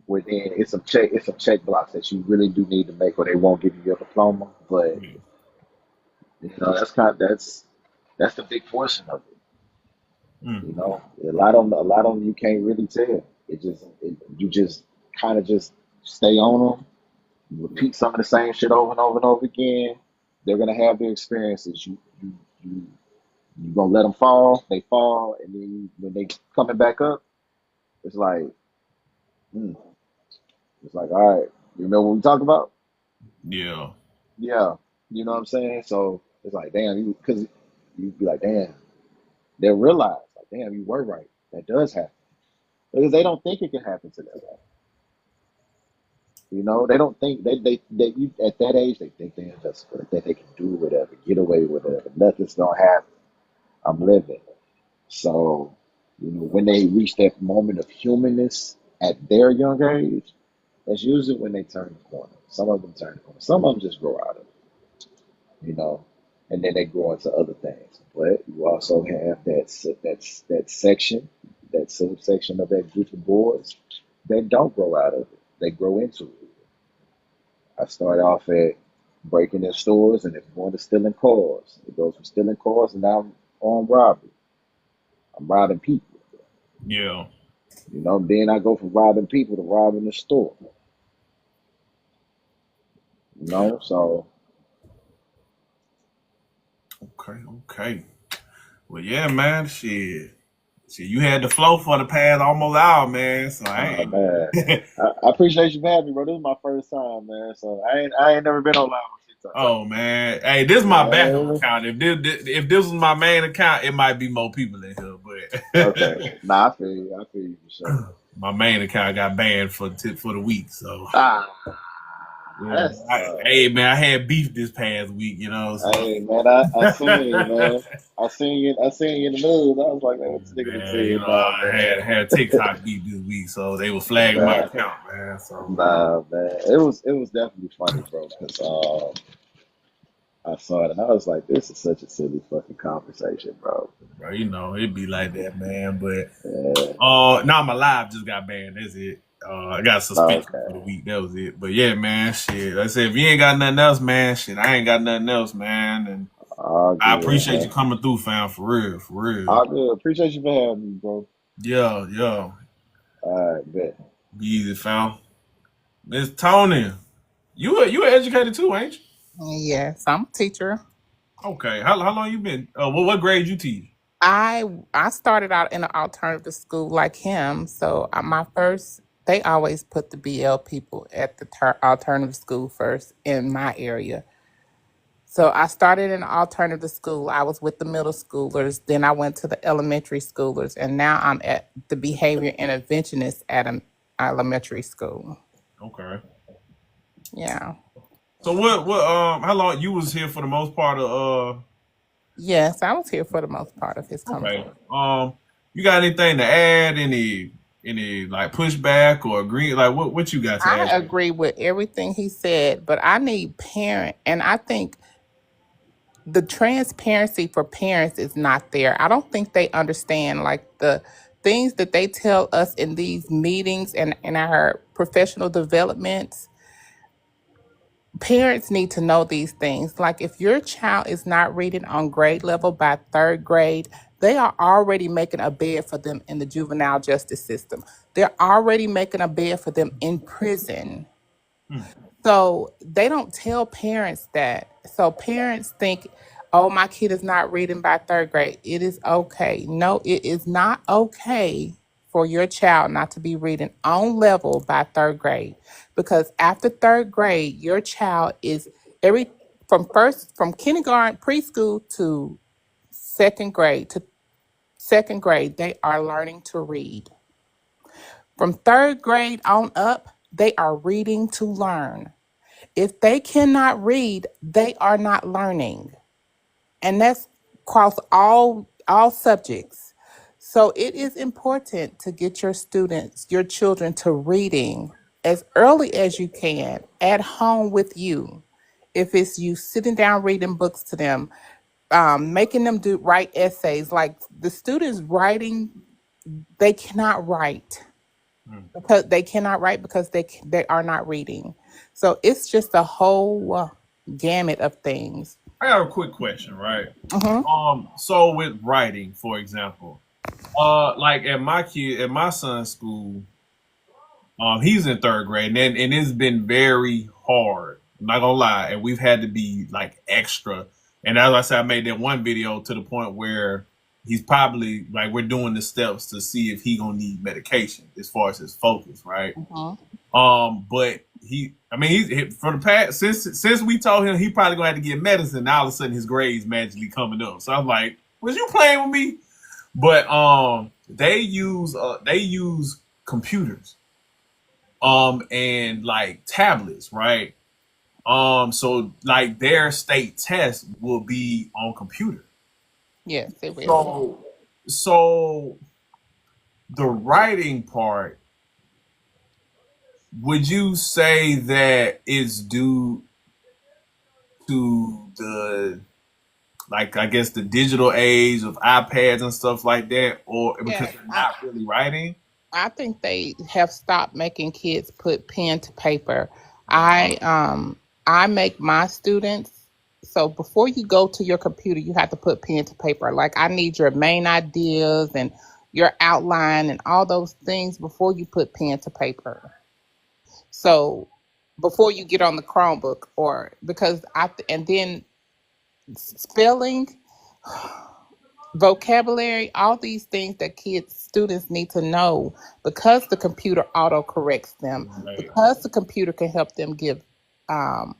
Within it's some check blocks that you really do need to make, or they won't give you your diploma. But Yeah. that's the big portion of it. Mm. A lot of them you can't really tell. You just kind of just stay on them, repeat some of the same shit over and over and over again. They're gonna have their experiences. You you gonna let them fall. They fall, and then when they coming back up, it's like, mm, it's like, all right, you remember what we talked about? Yeah. Yeah, you know what I'm saying. So it's like, damn, because you be like, damn, they'll realize, like, damn, you were right. That does happen because they don't think it can happen to them. They don't think they you at that age they think they're invincible. They think they can do whatever, get away with whatever. Nothing's gonna happen. I'm living. So, when they reach that moment of humanness at their young age, that's usually when they turn the corner. Some of them turn the corner. Some of them just grow out of it, you know, and then they grow into other things. But you also have that section, that subsection of that group of boys that don't grow out of it. They grow into it. I started off at breaking in stores and it's going to stealing cars. It goes from stealing cars and now I'm on robbery. I'm robbing people. Yeah. Then I go from robbing people to robbing the store. So Okay. Okay. Well, yeah, man. Shit. Shit, you had the flow for the past almost hour, man. So I man, ain't. I appreciate you for having me, bro. This is my first time, man. So I ain't never been on live with TikTok. Oh man, hey, this is my backup Yeah. account. If this was my main account, it might be more people in here. Okay. But Nah, I feel you. I feel you for sure. my main account got banned for the week. So Ah, yeah, that's hey man, I had beef this past week. So Hey man, I seen you, man. I seen you in the news. I was like, man, what this nigga done man, said? Nah, I man. had TikTok beef this week, so they were flagging my Nah, account, man. So nah, man. It was definitely funny, bro, because I saw it and I was like, this is such a silly fucking conversation, bro. bro, it'd be like that, man. But Yeah. now my live just got banned. That's it. I got suspension for the Okay. week. That was it. But yeah, man, shit. Like I said, if you ain't got nothing else, man, shit, I ain't got nothing else, man. And All I good, appreciate man. you coming through, fam, for real, for real. All good. Appreciate you for having me, bro. Yeah, yeah. All right, bet. Be easy, fam. Miss Tony, you an educator too, ain't you? Yes, I'm a teacher. Okay. How long you been? What grade you teach? I started out in an alternative school like him. So my first, they always put the BL people at the alternative school first in my area. So I started in alternative school. I was with the middle schoolers. Then I went to the elementary schoolers, and now I'm at the behavior interventionist at an elementary school. Okay. Yeah. So what how long you was here for the most part of Yes, I was here for the most part of his okay. convo. You got anything to add? Any like pushback or agree? Like what you got to I add? agree with everything he said, but I need parent, and I think the transparency for parents is not there. I don't think they understand like the things that they tell us in these meetings and in our professional developments. Parents need to know these things. Like if your child is not reading on grade level by third grade, they are already making a bed for them in the juvenile justice system. They're already making a bed for them in prison. Hmm. So they don't tell parents that. So parents think, oh, my kid is not reading by third grade. It is okay. No, it is not okay for your child not to be reading on level by third grade. Because after third grade, your child is every from kindergarten, preschool to second grade, they are learning to read. From third grade on up, they are reading to learn. If they cannot read, they are not learning. And that's across all subjects. So it is important to get your students, your children to reading as early as you can at home with you. if it's you sitting down reading books to them, making them do write essays, like the students writing, they cannot write Mm. because they are not reading. So it's just a whole gamut of things. I got a quick question, right? Hmm. So with writing, for example, like at my son's school, he's in third grade, and it's been very hard. I'm not gonna lie, and we've had to be like extra. And as I said, I made that one video to the point where he's probably like we're doing the steps to see if he gonna need medication as far as his focus, right? Hmm. But I mean, for the past since we told him he probably gonna have to get medicine. Now all of a sudden his grades magically coming up. So I'm like, was you playing with me? But they use computers and like tablets, right? So like their state test will be on computer. Yes, it will. So the writing part, would you say that is due to the like I guess the digital age of iPads and stuff like that, or because Yeah, they're not really writing? I think they have stopped making kids put pen to paper. I make my students, so before you go to your computer, you have to put pen to paper. Like I need your main ideas and your outline and all those things before you put pen to paper. So before you get on the Chromebook, or because and then spelling, vocabulary, all these things that kids, students need to know, because the computer auto corrects them, Right. because the computer can help them give um,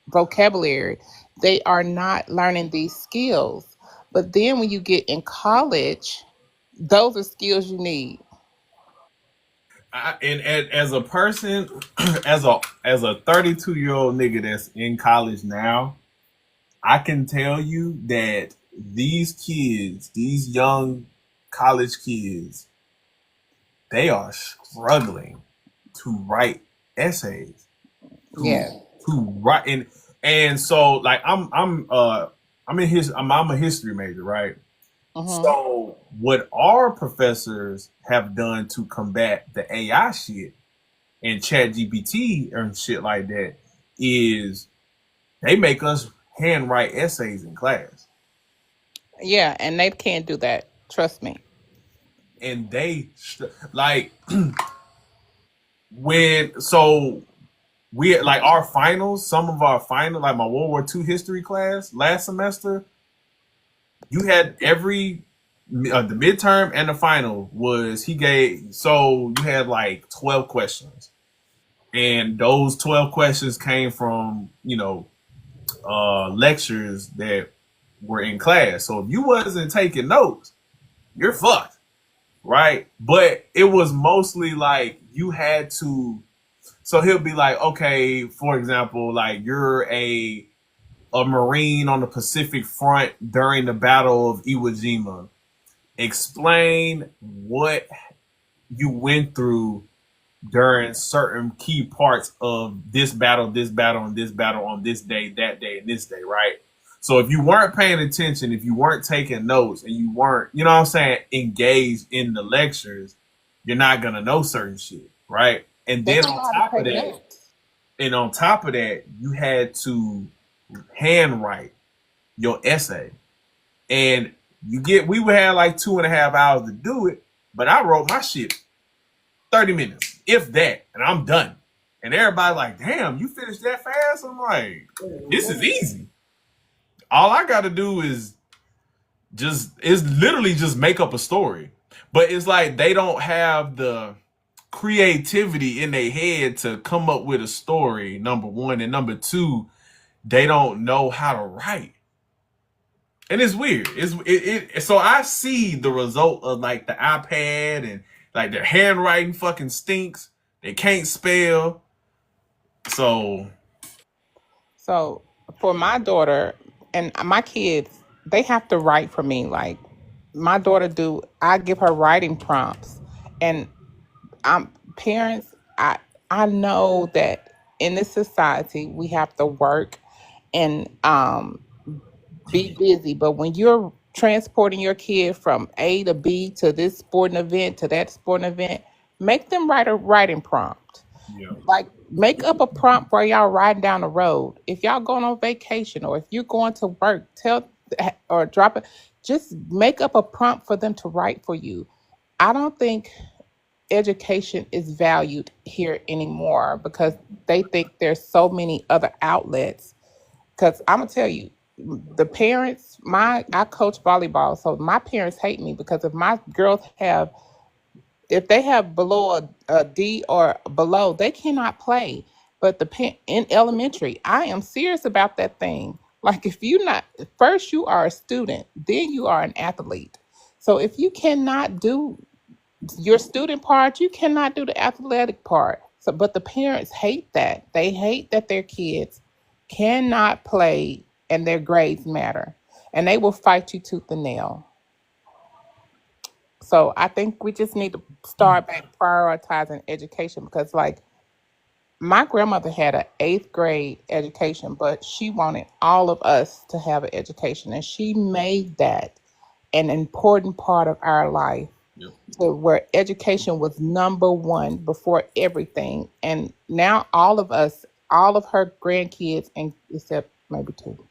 vocabulary. They are not learning these skills. But then when you get in college, those are skills you need. As a person, as a 32-year-old nigga that's in college now, I can tell you that these kids, these young college kids, they are struggling to write essays, to Yeah. write and so like I'm a history major, right? Hmm. So what our professors have done to combat the AI shit and chat GPT and shit like that is they make us handwrite essays in class. Yeah, and they can't do that. Trust me. And like when so we like our finals, some of our final like my World War II history class last semester, you had the midterm and the final was he gave so you had like 12 questions, and those 12 questions came from lectures that were in class. So if you wasn't taking notes, you're fucked, right? But it was mostly like you had to. So he'll be like, okay, for example, like you're a Marine on the Pacific Front during the Battle of Iwo Jima. Explain what you went through during certain key parts of this battle, and this battle on this day, that day, and this day, right? So if you weren't paying attention, if you weren't taking notes, and you weren't, you know what I'm saying, engaged in the lectures, you're not gonna know certain shit, right? And They then don't know how to take notes. on top of that, you had to handwrite your essay. And we would have like 2.5 hours to do it, but I wrote my shit 30 minutes, if that, and I'm done. And everybody like, damn, you finished that fast? I'm like, this is easy. All I gotta do is literally just make up a story. But it's like they don't have the creativity in their head to come up with a story, number one. And number two, they don't know how to write. And it's weird. So I see the result of like the iPad and like their handwriting fucking stinks. They can't spell. So So for my daughter and my kids, they have to write for me. Like my daughter do, I give her writing prompts, and I'm parents. I know that in this society we have to work, and be busy. But when you're transporting your kid from A to B to this sporting event to that sporting event, make them write a writing prompt. Yeah. Like make up a prompt where y'all riding down the road. If y'all going on vacation or if you're going to work, tell or drop it. Just make up a prompt for them to write for you. I don't think education is valued here anymore because they think there's so many other outlets. Because I'm gonna tell you, the parents, my I coach volleyball, so my parents hate me because if they have below a D or below, they cannot play. But in elementary, I am serious about that thing. Like if you not first, you are a student, then you are an athlete. So if you cannot do your student part, you cannot do the athletic part. So, but the parents hate that. They hate that their kids cannot play and their grades matter, and they will fight you tooth and nail. So I think we just need to start back prioritizing education because, like, my grandmother had an eighth grade education, but she wanted all of us to have an education, and she made that an important part of our life Yep. to where education was number one before everything. And now all of us, all of her grandkids, and except maybe two,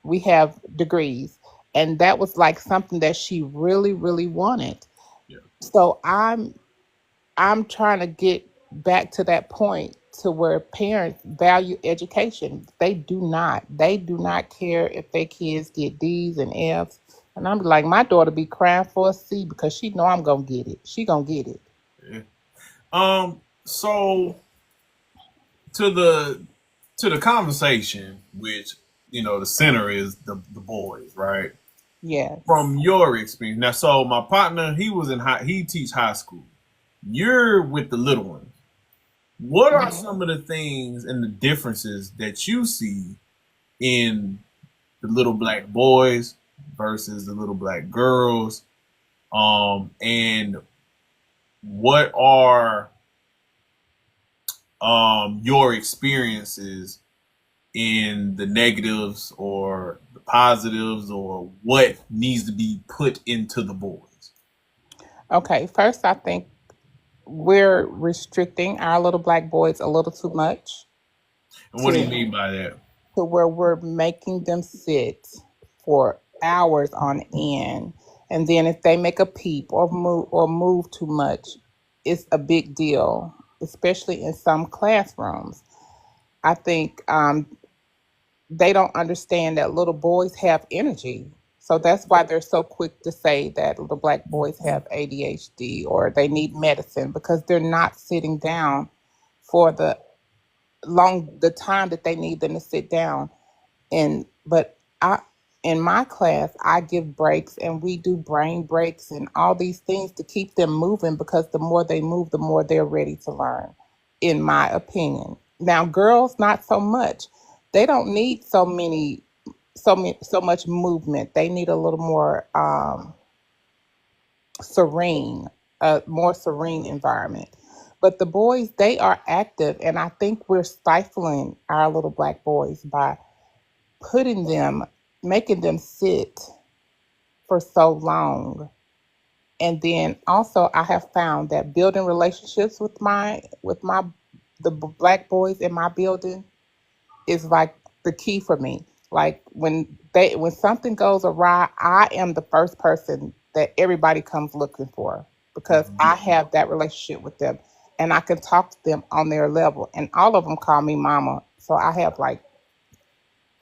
we have degrees. And that was like something that she really, really wanted. Yeah. So I'm trying to get back to that point to where parents value education. They do not care if their kids get D's and F's. And I'm like, my daughter be crying for a C because she know I'm gonna get it. She gonna get it. Yeah. So to the conversation, which the center is the boys, right? Yes. From your experience, now, so my partner, he teach high school. You're with the little ones. What are Mhm. some of the things and the differences that you see in the little black boys versus the little black girls? And what are your experiences in the negatives or the positives, or what needs to be put into the boys? Okay. First, I think we're restricting our little black boys a little too much And what do you to mean by that? where we're making them sit for hours on end. And then if they make a peep or move too much, it's a big deal, especially in some classrooms. I think they don't understand that little boys have energy. So that's why they're so quick to say that little black boys have ADHD or they need medicine because they're not sitting down for the time that they need them to sit down. And but I in my class I give breaks and we do brain breaks and all these things to keep them moving because the more they move, the more they're ready to learn, in my opinion. Now girls not so much. They don't need so much movement. They need a little more serene, a more serene environment. But the boys, they are active, and I think we're stifling our little black boys by putting them, making them sit for so long. And then also, I have found that building relationships with my the black boys in my building is like the key for me. Like when something goes awry, I am the first person that everybody comes looking for because Mhm. I have that relationship with them and I can talk to them on their level. And all of them call me mama. So I have like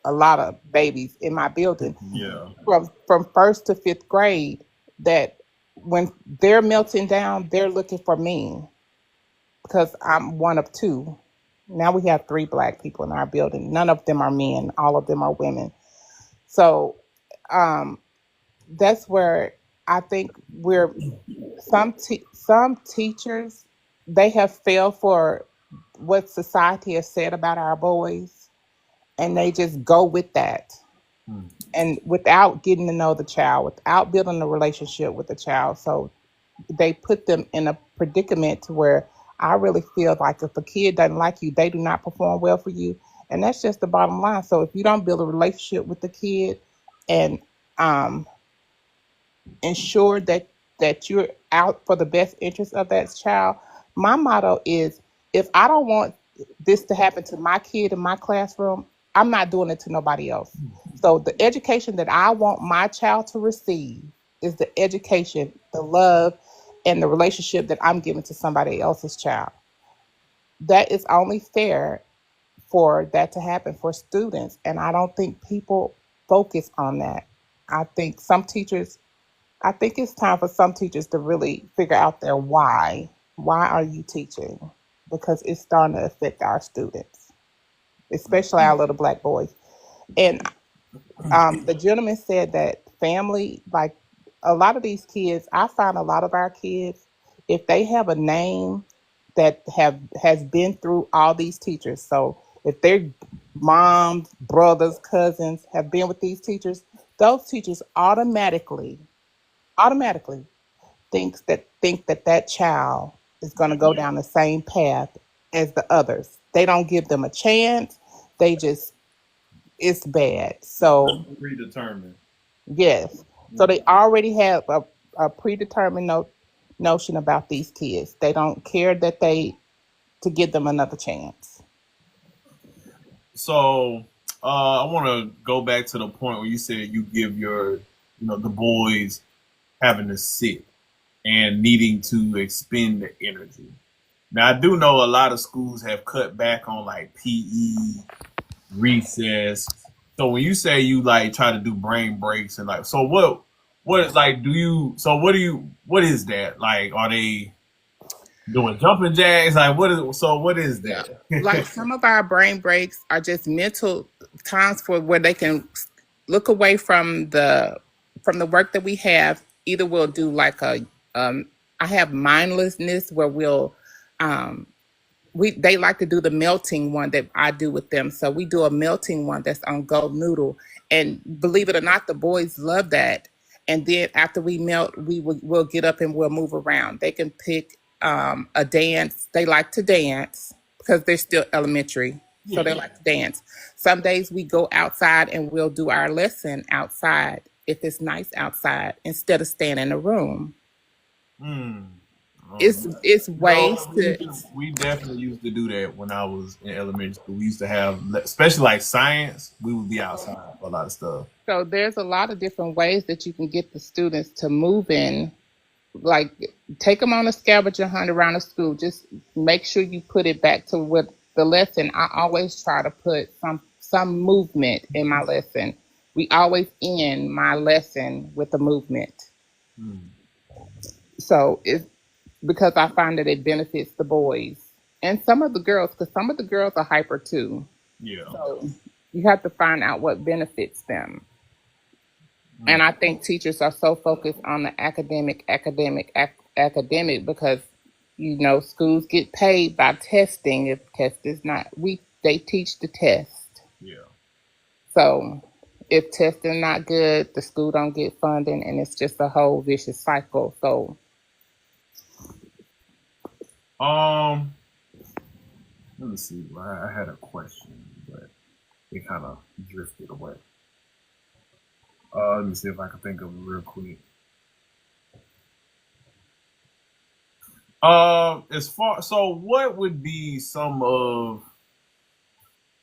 a lot of babies in my building Yeah. from first to fifth grade that when they're melting down, they're looking for me because I'm one of two. Now we have three black people in our building. None of them are men. All of them are women. So um, that's where I think some teachers they have failed for what society has said about our boys, and they just go with that, Hmm. and without getting to know the child, without building a relationship with the child. So they put them in a predicament to where I really feel like if a kid doesn't like you, they do not perform well for you. And that's just the bottom line. So if you don't build a relationship with the kid and um, ensure that you're out for the best interest of that child, my motto is, if I don't want this to happen to my kid in my classroom, I'm not doing it to nobody else. So the education that I want my child to receive is the education, the love, and the relationship that I'm giving to somebody else's child. That is only fair for that to happen for students. And I don't think people focus on that. I think some teachers, I think it's time for some teachers to really figure out their why. Why are you teaching? Because it's starting to affect our students, especially our little black boys. And the gentleman said that family, like a lot of these kids, I find a lot of our kids, if they have a name that has been through all these teachers, so if their moms, brothers, cousins have been with these teachers, those teachers automatically think that that child is going to go down the same path as the others. They don't give them a chance. They just, it's bad. So Predetermined. yes. So they already have a predetermined notion about these kids. They don't care that they to give them another chance. So I want to go back to the point where you said you give the boys having to sit and needing to expend the energy. Now I do know a lot of schools have cut back on like PE, recess. So when you say you like try to do brain breaks and like, so what is like, what is that? Like, are they doing jumping jacks? Like, what is Yeah. that? Like some of our brain breaks are just mental times for where they can look away from the work that we have. Either we'll do like I have mindlessness where um they like to do the melting one that I do with them. So we do a melting one that's on gold noodle. And believe it or not, the boys love that. And then after we melt, we'll get up and we'll move around. They can pick a dance. They like to dance because they're still elementary. So Yeah. they like to dance. Some days we go outside and we'll do our lesson outside if it's nice outside instead of staying in a room. Hmm. It's ways to. We definitely used to do that when I was in elementary school. We used to have, especially like science, we would be outside for a lot of stuff. So there's a lot of different ways that you can get the students to move in. Like take them on a scavenger hunt around the school. Just make sure you put it back to what the lesson. I always try to put some movement in my lesson. We always end my lesson with a movement. Hmm. So it's because I find that it benefits the boys and some of the girls, because some of the girls are hyper too. Yeah. So you have to find out what benefits them. And I think teachers are so focused on the academic because schools get paid by testing. If test is not, they teach the test. Yeah. So if testing not good, the school don't get funding, and it's just a whole vicious cycle. So Um, let me see. I had a question, but it kind of drifted away. Let me see if I can think of it real quick. So what would be some of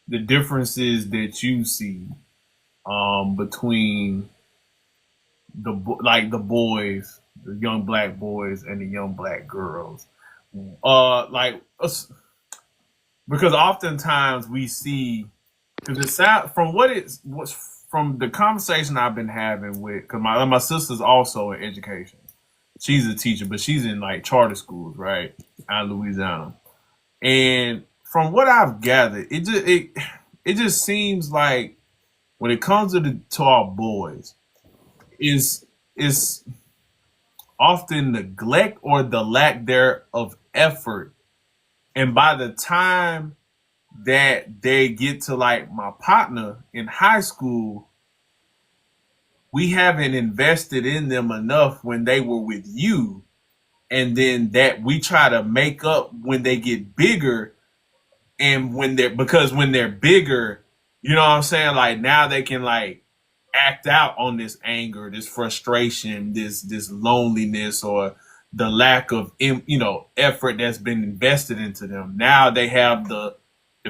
the differences that you see between the boys, the young black boys, and the young black girls? Like us, because oftentimes we see, because it sound from what's from the conversation I've been having with, because my sister's also in education. She's a teacher, but she's in like charter schools, right, out of Louisiana. And from what I've gathered, it just seems like when it comes to our boys, is often neglect or the lack there of effort. And by the time that they get to like my partner in high school, we haven't invested in them enough when they were with you. And then that we try to make up when they get bigger And when they're bigger, you know what I'm saying? Like now they can like act out on this anger, this frustration, this loneliness, or the lack of effort that's been invested into them. Now they have the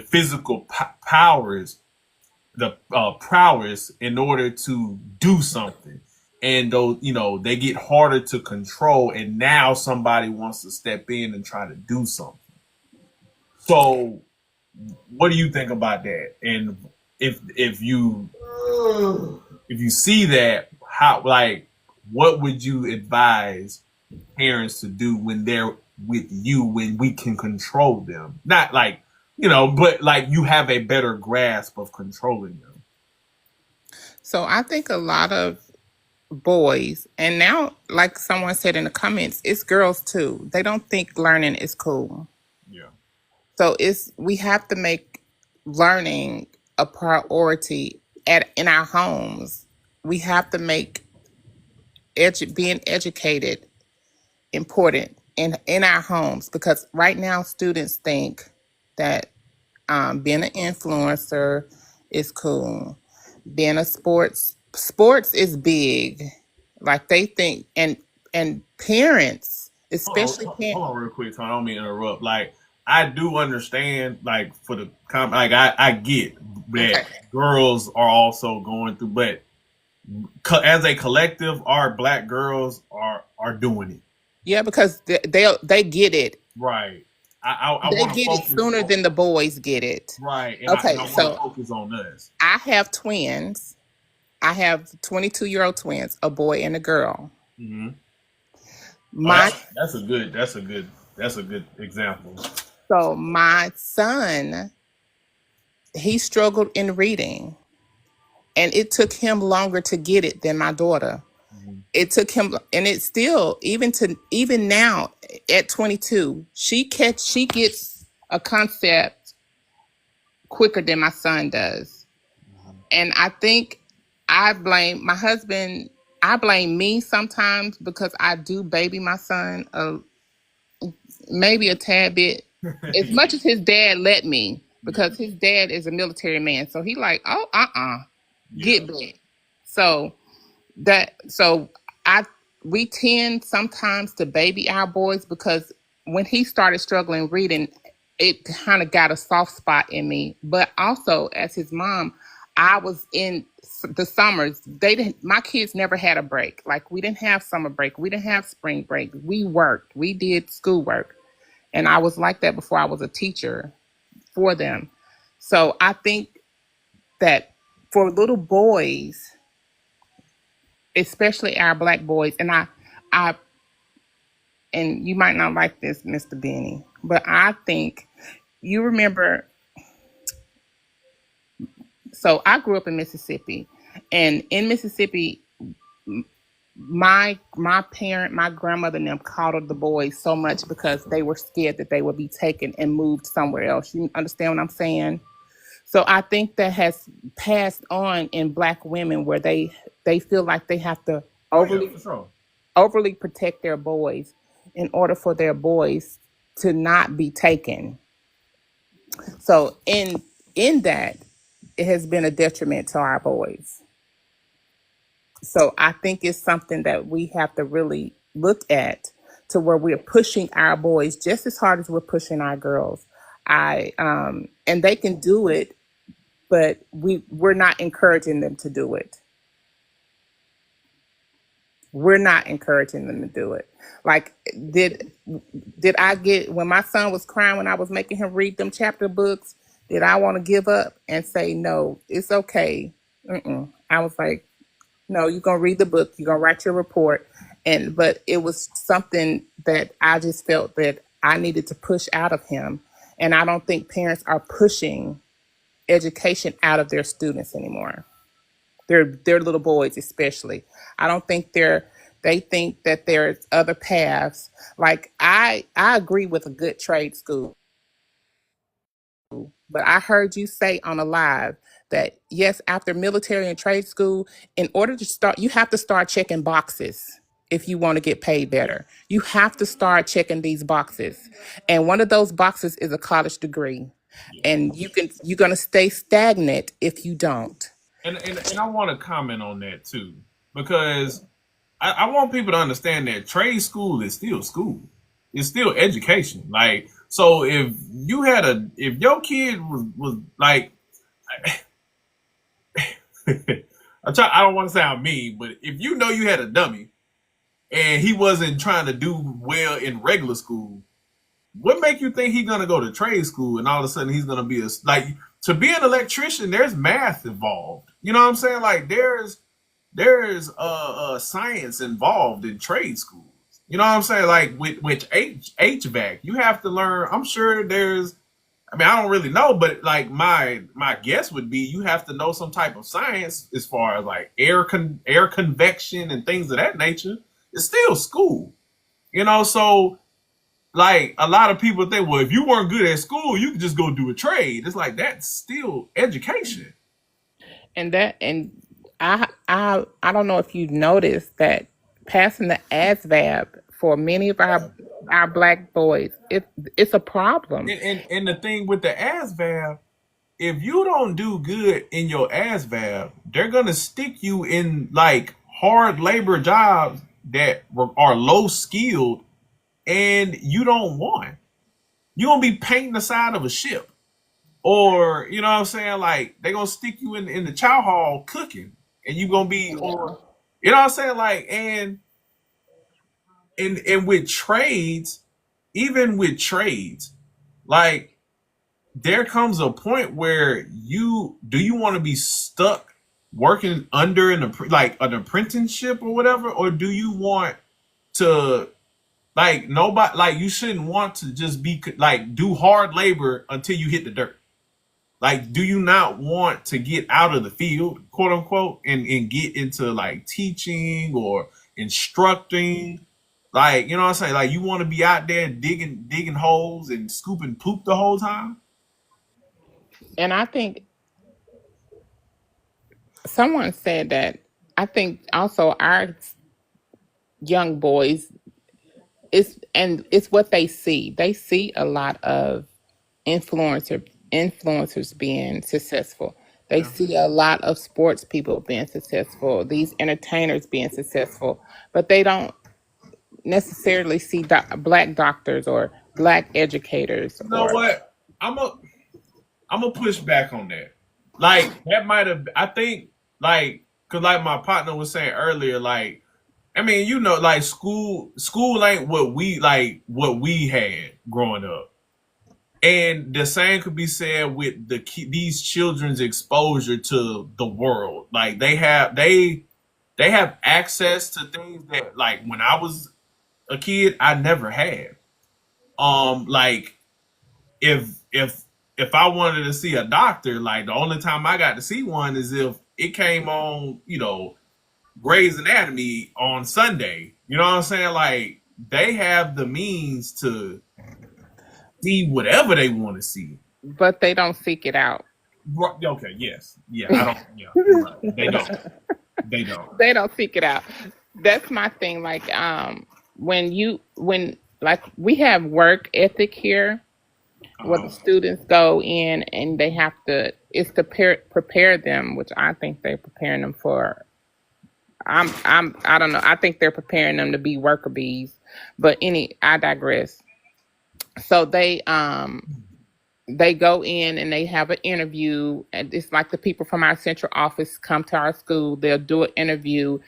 physical powers, the prowess in order to do something. And those, they get harder to control, and now somebody wants to step in and try to do something. So what do you think about that? And if you see that, how, like, what would you advise parents to do when they're with you, when we can control them? Not like, but like you have a better grasp of controlling them. So I think a lot of boys, and now, like someone said in the comments, it's girls too. They don't think learning is cool. Yeah. So we have to make learning a priority in our homes. We have to make being educated important in our homes, because right now students think that being an influencer is cool. Being a sports is big. Like they think, and parents, especially Hold parents. on real quick, Tony. I don't mean to interrupt. Like, I do understand, like, for the like, I get that Okay. girls are also going through, but as a collective, our black girls are doing it. Yeah, because they get it. Right. I They want to get it focus. sooner than the boys get it. Right, and Okay, I want to so focus on us. I have twins. I have 22-year-old twins, a boy and a girl. Mm-hmm. My That's a good example. So my son, he struggled in reading, and it took him longer to get it than my daughter. Mm-hmm. It took him, and it still, even now at 22, she gets a concept quicker than my son does. Mm-hmm. And I think I blame my husband. I blame me sometimes because I do baby my son maybe a tad bit, as much as his dad let me, because his dad is a military man. So he like, oh, get back. So so I we tend sometimes to baby our boys, because when he started struggling reading, it kind of got a soft spot in me. But also, as his mom, I was in the summers. My kids never had a break. Like, we didn't have summer break. We didn't have spring break. We worked. We did schoolwork. And I was like that before I was a teacher for them. So I think that for little boys, especially our black boys, and and you might not like this, Mr. Benny, but I think you remember. So I grew up in Mississippi, and in Mississippi, my grandmother and them coddled the boys so much because they were scared that they would be taken and moved somewhere else. You understand what I'm saying? So I think that has passed on in black women, where they feel like they have to overly protect their boys in order for their boys to not be taken. So in that, it has been a detriment to our boys. So I think it's something that we have to really look at, to where we're pushing our boys just as hard as we're pushing our girls. And they can do it, but we're not encouraging them to do it. We're not encouraging them to do it. Like, did I get, when my son was crying when I was making him read them chapter books, did I want to give up and say, no, it's okay? I was like, no, you're going to read the book. You're going to write your report. But it was something that I just felt that I needed to push out of him. And I don't think parents are pushing education out of their students anymore. Their little boys, especially. I don't think they think that there's other paths. Like, I agree with a good trade school. But I heard you say on a live that, yes, after military and trade school, in order to start, you have to start checking boxes if you want to get paid better. You have to start checking these boxes. And one of those boxes is a college degree. Yeah. and you're gonna stay stagnant if you don't. And I want to comment on that too, because I want people to understand that trade school is still school. It's still education. Like, so if your kid was like, I don't want to sound mean, but if you know you had a dummy and he wasn't trying to do well in regular school, what make you think he's gonna go to trade school and all of a sudden he's gonna be like, to be an electrician? There's math involved. You know what I'm saying? Like, there's science involved in trade schools. You know what I'm saying? Like with HVAC, you have to learn. I'm sure there's. I mean, I don't really know, but like my guess would be you have to know some type of science as far as like air convection and things of that nature. It's still school, you know. So like a lot of people think, well, if you weren't good at school, you could just go do a trade. It's like that's still education. And I don't know if you've noticed that passing the ASVAB for many of our black boys, it's a problem. And the thing with the ASVAB, if you don't do good in your ASVAB, they're gonna stick you in like hard labor jobs that are low skilled, and you don't want. You're gonna be painting the side of a ship, or you know what I'm saying. Like they're gonna stick you in the chow hall cooking, and you gonna be, or you know what I'm saying. Like and with trades, even with trades, like there comes a point where you want to be stuck working under like an apprenticeship or whatever, or do you want to, like, nobody, like, you shouldn't want to just be like do hard labor until you hit the dirt. Like, do you not want to get out of the field, quote unquote, and get into like teaching or instructing? Like, you know what I'm saying? Like, you want to be out there digging holes and scooping poop the whole time? And I think someone said that, I think also our young boys, it's what they see. They see a lot of influencers being successful. They Yeah. see a lot of sports people being successful, these entertainers being successful, but they don't necessarily see black doctors or black educators You know or. what? I'm a I'm gonna push back on that. Like that might have. I think like because like my partner was saying earlier, like I mean, you know, like school ain't what we had growing up, and the same could be said with these children's exposure to the world. Like they have access to things that like when I was a kid I never had. Like if if I wanted to see a doctor, like the only time I got to see one is if it came on, you know, Grey's Anatomy on Sunday. You know what I'm saying? Like they have the means to see whatever they want to see. But they don't seek it out. Okay, yes, yeah, I don't. Yeah, you're right. They don't. They don't. They don't seek it out. That's my thing. Like, when like we have work ethic here, where the Uh-huh. students go in and they have to, it's to prepare them, which I think they're preparing them for. I don't know. I think they're preparing them to be worker bees, but I digress. So they go in and they have an interview, and it's like the people from our central office come to our school. They'll do an interview,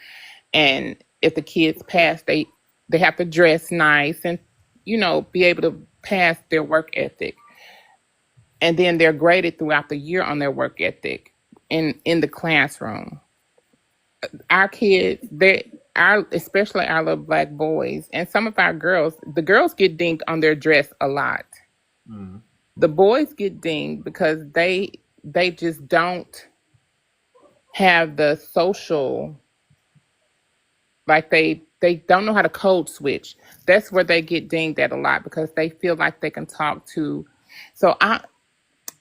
and if the kids pass, they have to dress nice and be able to pass their work ethic, and then they're graded throughout the year on their work ethic in the classroom. Our kids, especially our little black boys and some of our girls, the girls get dinged on their dress a lot. Mhm. The boys get dinged because they just don't have the social, like they don't know how to code switch. That's where they get dinged at a lot because they feel like they can talk to. So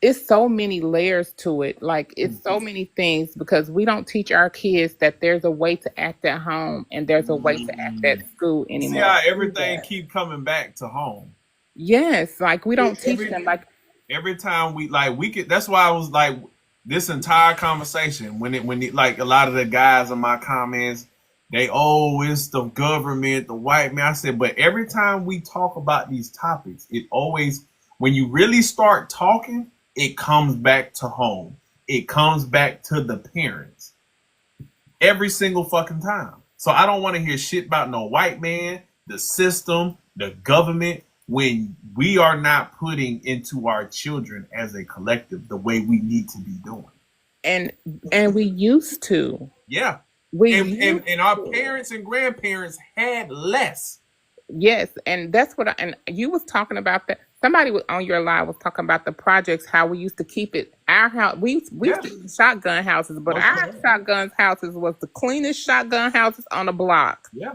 it's so many layers to it. Like it's so many things because we don't teach our kids that there's a way to act at home and there's a way to act at school See anymore. how everything keep coming back to home. Yes, like we don't teach Every them. Like every time we could. That's why I was like this entire conversation when like a lot of the guys in my comments, they it's the government, the white man. I said, but every time we talk about these topics, it always when you really start talking, it comes back to home. It comes back to the parents every single fucking time. So I don't want to hear shit about no white man, the system, the government, when we are not putting into our children as a collective the way we need to be doing. And we used to. Yeah. We And our parents and grandparents had less. Yes, and that's what and you was talking about that. Somebody was on your live was talking about the projects, how we used to keep it. Our house, we Yeah. used to do shotgun houses, but our shotgun houses was the cleanest shotgun houses on the block. Yeah.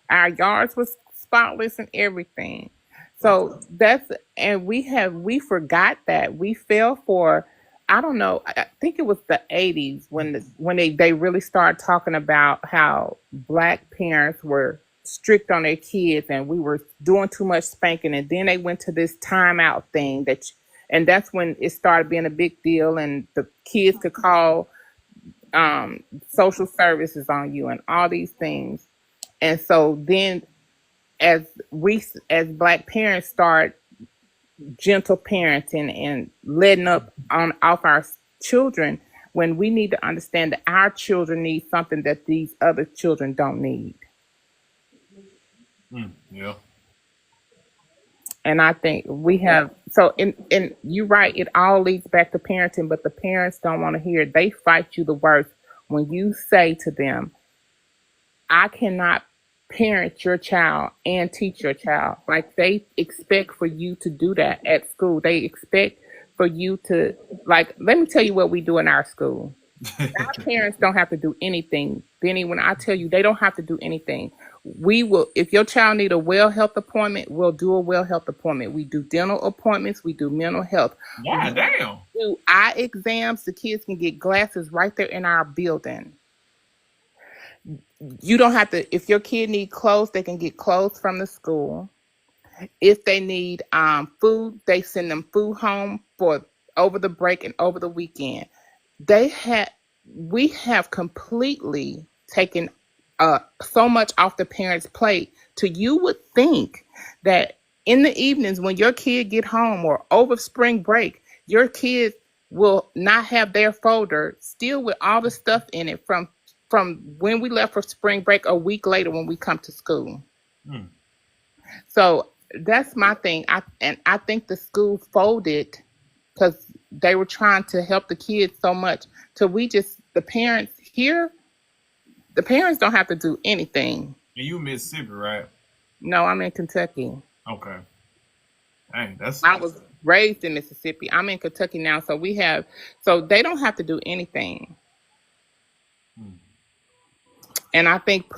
Our yards was spotless and everything. So that's and we forgot that we fell for. I don't know. I think it was the '80s when they really started talking about how black parents were strict on their kids and we were doing too much spanking, and then they went to this timeout thing and that's when it started being a big deal, and the kids could call social services on you and all these things. And so then as we as black parents start gentle parenting and letting up on off our children, when we need to understand that our children need something that these other children don't need. Yeah. And I think we have so and you're right, it all leads back to parenting, but the parents don't want to hear it. They fight you the worst when you say to them, I cannot parent your child and teach your child. Like they expect for you to do that at school. They expect for you to like let me tell you what we do in our school. Our parents don't have to do anything. Benny, when I tell you they don't have to do anything, we will if your child need a well health appointment, we'll do a well health appointment. We do dental appointments, we do mental health. God damn. Do eye exams, the kids can get glasses right there in our building. You don't have to if your kid need clothes, they can get clothes from the school. If they need food, they send them food home for over the break and over the weekend. They had we have completely taken so much off the parents' plate. To you would think that in the evenings when your kid get home or over spring break, your kids will not have their folder still with all the stuff in it from when we left for spring break a week later when we come to school. So that's my thing. I think the school folded because they were trying to help the kids so much. So the parents here, the parents don't have to do anything. And you Mississippi, right? No, I'm in Kentucky. Okay. Dang, I was raised in Mississippi. I'm in Kentucky now, so they don't have to do anything. And I think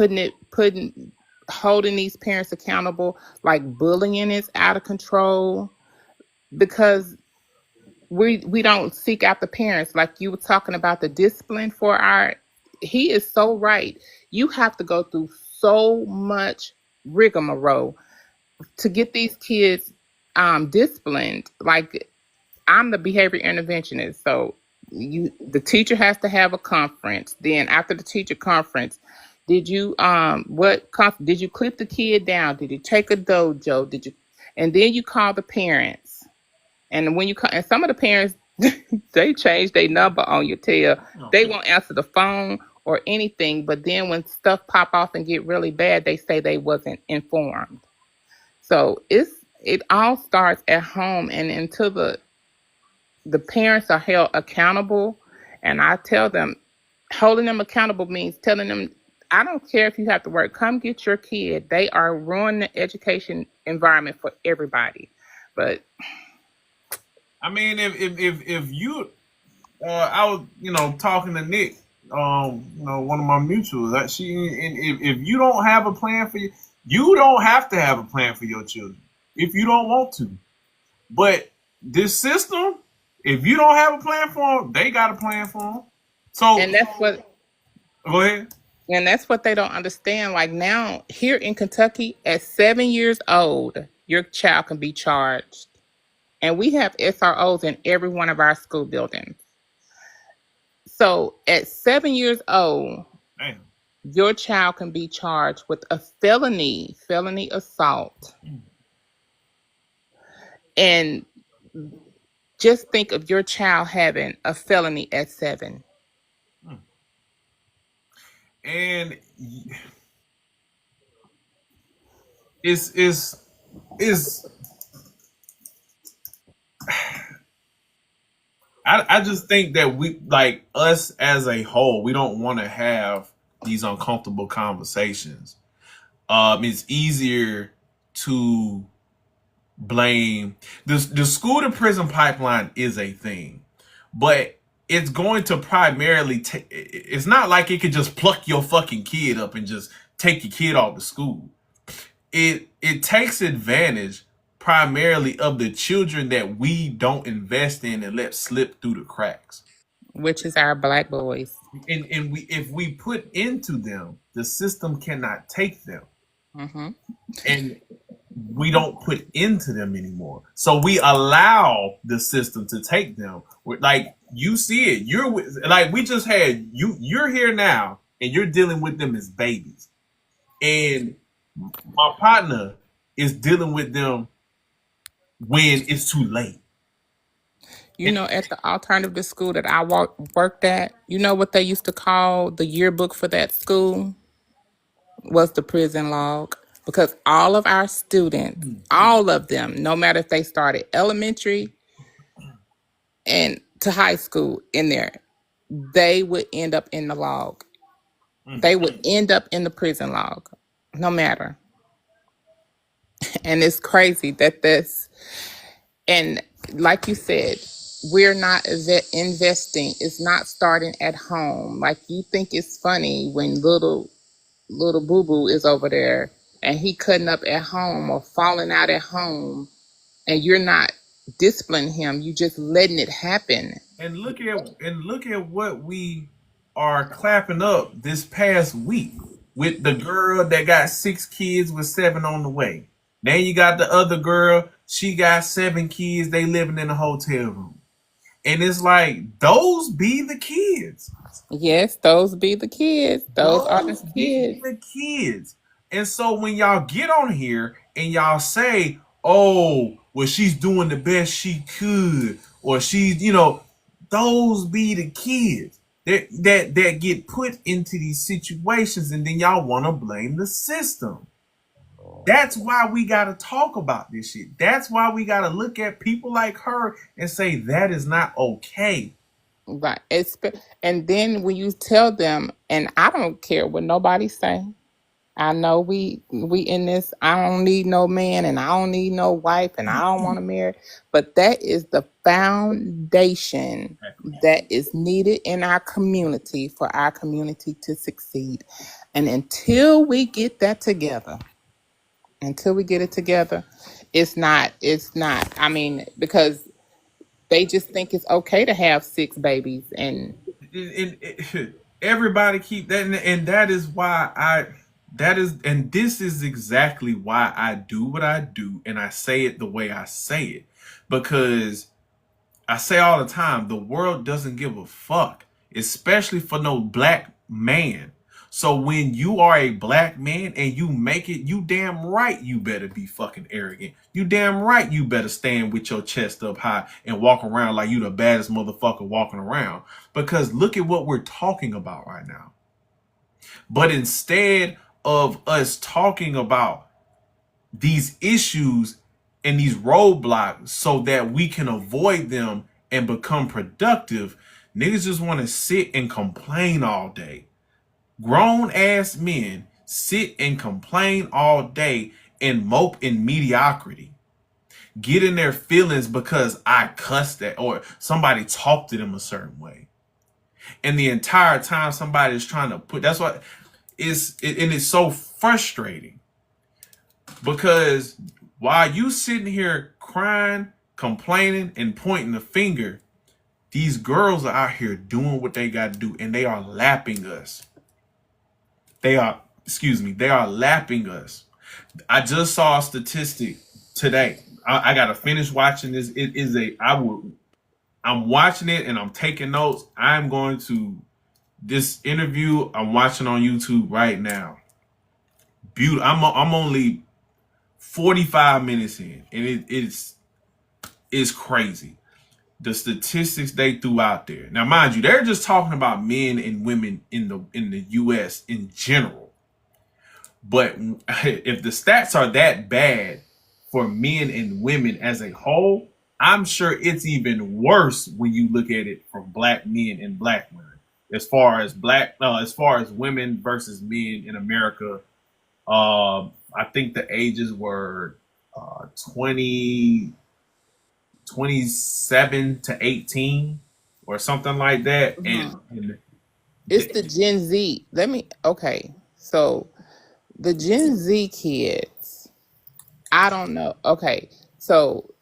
holding these parents accountable, like bullying is out of control because we don't seek out the parents. Like you were talking about the discipline he is so right. You have to go through so much rigmarole to get these kids disciplined. Like I'm the behavior interventionist, so the teacher has to have a conference. Then after the teacher conference, did you did you clip the kid down? Did you take a dojo? And then you call the parents. And when you call, and some of the parents they change their number on your tail. They won't answer the phone or anything. But then when stuff pop off and get really bad, they say they wasn't informed. So it all starts at home, and until the parents are held accountable. And I tell them, holding them accountable means telling them, I don't care if you have to work, come get your kid. They are ruining the education environment for everybody. But I mean, if you, I was talking to Nick, one of my mutuals. If you don't have a plan for you don't have to have a plan for your children if you don't want to. But this system, if you don't have a plan for them, they got a plan for them. So and that's what. Go ahead. And that's what they don't understand. Like now, here in Kentucky, at 7 years old, your child can be charged. And we have SROs in every one of our school buildings. So at 7 years old, Damn. your child can be charged with a felony assault. And just think of your child having a felony at 7. And it's I just think that we, like, us as a whole, we don't want to have these uncomfortable conversations. It's easier to blame the school to prison pipeline is a thing, but it's going to primarily take. It's not like it could just pluck your fucking kid up and just take your kid off to school. It takes advantage primarily of the children that we don't invest in and let slip through the cracks. Which is our black boys. And we, if we put into them, the system cannot take them. Mm-hmm. And we don't put into them anymore. So we allow the system to take them. Like, you see it. Like, we just had you're here now and you're dealing with them as babies. And my partner is dealing with them when it's too late. You know, at the alternative school that I worked at, you know what they used to call the yearbook for that school? Was the prison log. Because all of our students, all of them, no matter if they started elementary and to high school in there, they would end up in the log. They would end up in the prison log, no matter. And it's crazy that this, and like you said, we're not investing. It's not starting at home. Like, you think it's funny when little boo boo is over there and he cutting up at home or falling out at home, and you're not disciplining him. You just letting it happen. And look at what we are clapping up this past week with the girl that got 6 kids with 7 on the way. Then you got the other girl, she got 7 kids, they living in a hotel room. And it's like, those be the kids. Yes, those be the kids. Those are the Be kids. the kids. And so when y'all get on here and y'all say, oh, well, she's doing the best she could, or she's, those be the kids that get put into these situations, and then y'all want to blame the system. That's why we got to talk about this shit. That's why we got to look at people like her and say that is not okay. Right. And then when you tell them, and I don't care what nobody say. I know we in this. I don't need no man, and I don't need no wife, and I don't want to marry. But that is the foundation that is needed in our community for our community to succeed. And until we get that together, it's not. I mean, because they just think it's okay to have 6 babies, and Everybody keep that, and that is why this is exactly why I do what I do, and I say it the way I say it, because I say all the time, the world doesn't give a fuck, especially for no black man. So when you are a black man and you make it, you damn right you better be fucking arrogant. You damn right you better stand with your chest up high and walk around like you the baddest motherfucker walking around. Because look at what we're talking about right now. But instead of us talking about these issues and these roadblocks so that we can avoid them and become productive, niggas just want to sit and complain all day. Grown ass men sit and complain all day and mope in mediocrity. Get in their feelings because I cussed at or somebody talked to them a certain way. And the entire time somebody is trying to put, that's what and it's so frustrating. Because while you sitting here crying, complaining, and pointing the finger, these girls are out here doing what they got to do, and they are lapping us. They are lapping us. I just saw a statistic today I gotta finish watching this. It is a I'm watching it and I'm taking notes. I'm going to this interview I'm watching on YouTube right now. Beautiful. I'm only 45 minutes in, and it's crazy. The statistics they threw out there. Now, mind you, they're just talking about men and women in the US in general. But if the stats are that bad for men and women as a whole, I'm sure it's even worse when you look at it from black men and black women. As far as women versus men in America, I think the ages were 20, 27 to 18 or something like that. And It's the Gen Z. Okay. So the Gen Z kids, I don't know. Okay. So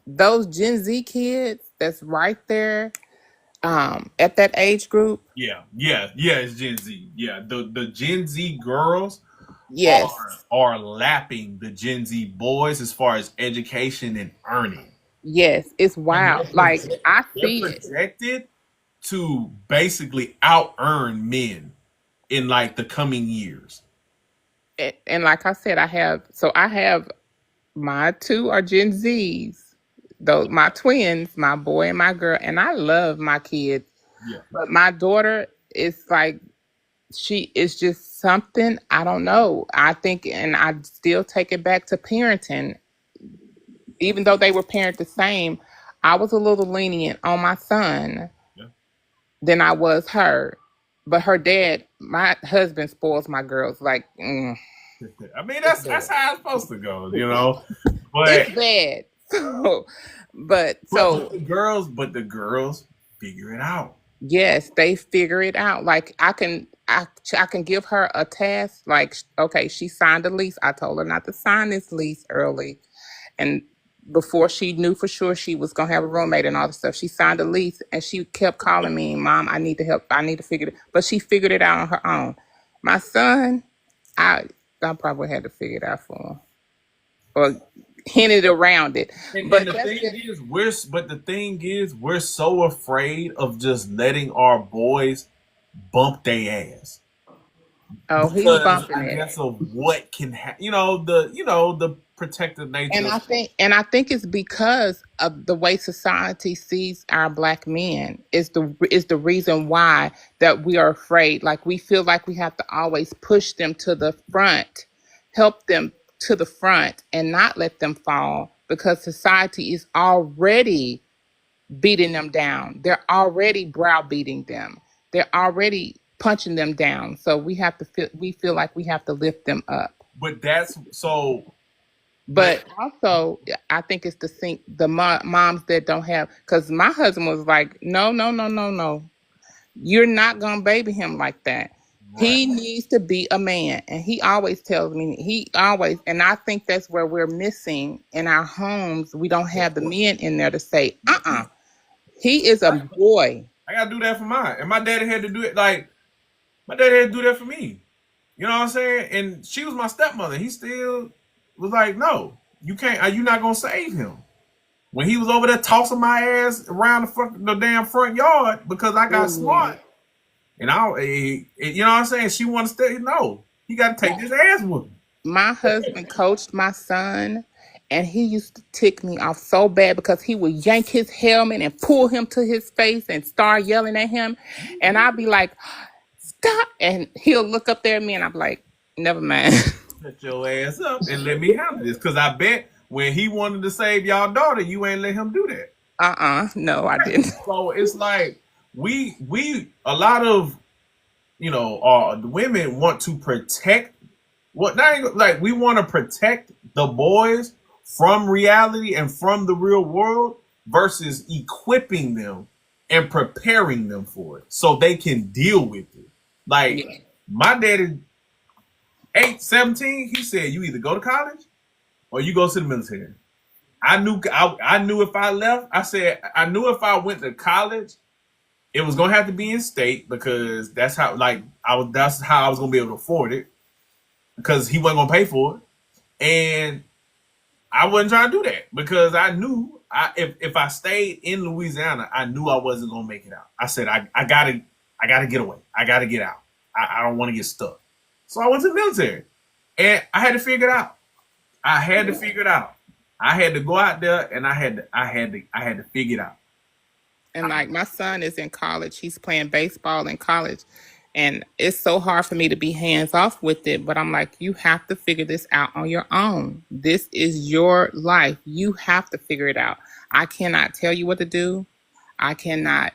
those Gen Z kids that's right there at that age group, yeah, it's Gen Z. Yeah, the Gen Z girls yes. are lapping the Gen Z boys as far as education and earning. Yes, it's And wild. Like I they're see it. projected to basically out earn men in like the coming years. And like I said, I have my two are Gen Zs. Those my twins, my boy and my girl, and I love my kids. Yeah. But my daughter is like she is just something I don't know. I think, and I still take it back to parenting. Even though they were parent the same, I was a little lenient on my son Yeah. than I was her. But her dad, my husband, spoils my girls. Like, I mean, that's how it's supposed to go, you know. But it's bad. So, but the girls figure it out. yes, they figure it out. Like I can give her a task. Like, okay, she signed a lease. I told her not to sign this lease early, and before she knew for sure she was gonna have a roommate and all the stuff, she signed a lease, and she kept calling me, Mom, I need to help. I need to figure it. But she figured it out on her own. My son, I I probably had to figure it out for him or hinted around it. But And the that's thing just, is, we're so afraid of just letting our boys bump their ass oh, he's because bumping I it. guess of what can happen. The protective nature. And I think it's because of the way society sees our black men is the reason why that we are afraid. Like we feel like we have to always push them to the front, help them to the front and not let them fall because society is already beating them down. They're already browbeating them. They're already punching them down. So we feel like we have to lift them up. But that's so. But also, I think it's moms that don't have, because my husband was like, no, no, no, no, no. You're not going to baby him like that. Right. He needs to be a man. And he always tells me, and I think that's where we're missing in our homes. We don't have the men in there to say, he is a boy. I gotta do that for mine, and my daddy had to do it. Like my daddy had to do that for me. You know what I'm saying? And she was my stepmother. He still was like, "No, you can't. You're not gonna save him." When he was over there tossing my ass around the damn front yard because I got smart, and you know what I'm saying? She wanted to stay. No, he got to take his ass with him. My husband coached my son, and he used to tick me off so bad because he would yank his helmet and pull him to his face and start yelling at him. And I'd be like, stop. And he'll look up there at me, and I'm like, never mind. Shut your ass up and let me handle this. Because I bet when he wanted to save y'all daughter, you ain't let him do that. No, I didn't. So it's like we a lot of the women want to protect we want to protect the boys from reality and from the real world versus equipping them and preparing them for it so they can deal with it. Like Yeah. my daddy 17, he said you either go to college or you go to the military. I knew if I left, I knew if I went to college, it was gonna have to be in state because that's how that's how I was gonna be able to afford it because he wasn't gonna pay for it. And I wasn't trying to do that because I knew if I stayed in Louisiana, I knew I wasn't gonna make it out. I said I gotta get away. I gotta get out. I don't want to get stuck. So I went to the military, and I had to figure it out. I had to figure it out. I had to go out there, and I had to figure it out. And like my son is in college, he's playing baseball in college. And it's so hard for me to be hands off with it. But I'm like, you have to figure this out on your own. This is your life. You have to figure it out. I cannot tell you what to do. I cannot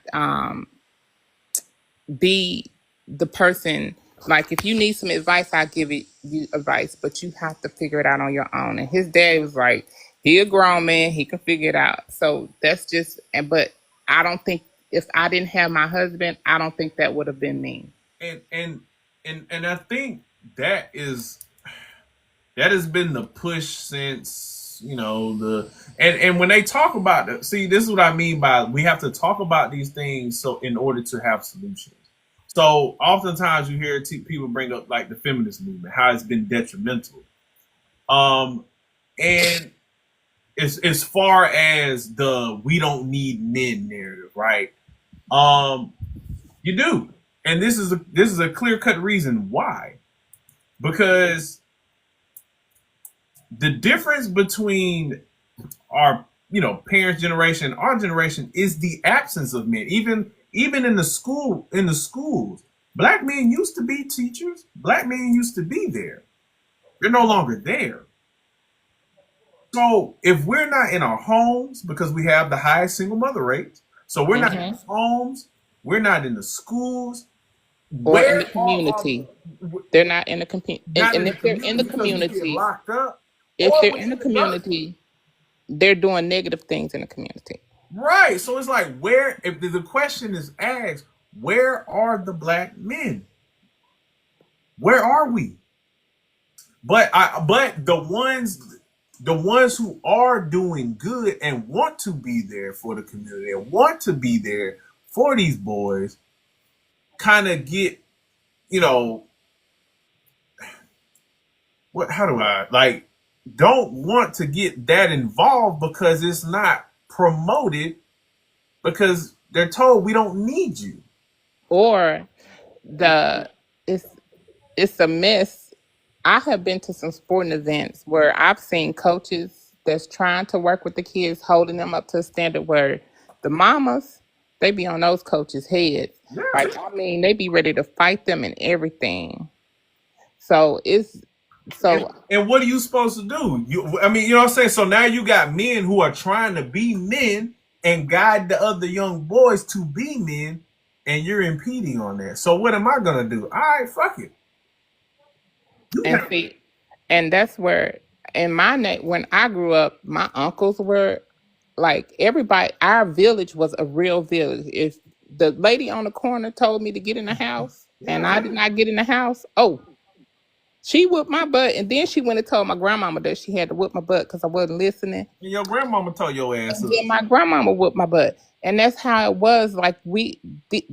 be the person. Like, if you need some advice, I'll give it you advice, but you have to figure it out on your own. And his dad was like, he a grown man, he can figure it out. So that's just, and but I don't think, if I didn't have my husband, I don't think that would have been me. And I think that has been the push since the and when they talk about it, see, this is what I mean by we have to talk about these things so in order to have solutions. So oftentimes you hear people bring up like the feminist movement, how it's been detrimental. And as far as the we don't need men narrative, right? Um, you do, and this is a clear cut reason why, because the difference between our parents' generation and our generation is the absence of men. Even in the schools, black men used to be teachers. Black men used to be there. They're no longer there. So if we're not in our homes, because we have the highest single mother rates, so we're not in Hmm. the homes, we're not in the schools. Or in the Where are community. They're not in the not and in the if they're in the community because we get community, locked up, if or they're we in the in the dirt? community, they're doing negative things in the community. Right. So it's like, where, if the question is asked, where are the black men? Where are we? But the ones who are doing good and want to be there for the community and want to be there for these boys kind of get, you know, how do I like, don't want to get that involved because it's not promoted, because they're told we don't need you. Or the it's it's a mess. I have been to some sporting events where I've seen coaches that's trying to work with the kids, holding them up to a standard where the mamas, they be on those coaches' heads. Yeah. Like, I mean, they be ready to fight them and everything. So it's And so and what are you supposed to do? I mean, you know what I'm saying? So now you got men who are trying to be men and guide the other young boys to be men, and you're impeding on that. So what am I gonna do? All right, fuck it. You and got see, and that's where in my when I grew up, my uncles were like everybody. Our village was a real village. If the lady on the corner told me to get in the house and I yeah. did not get in the house, oh, she whipped my butt, and then she went and told my grandmama that she had to whip my butt because I wasn't listening. And your grandmama told your ass And up. then my grandmama whooped my butt, and that's how it was. Like the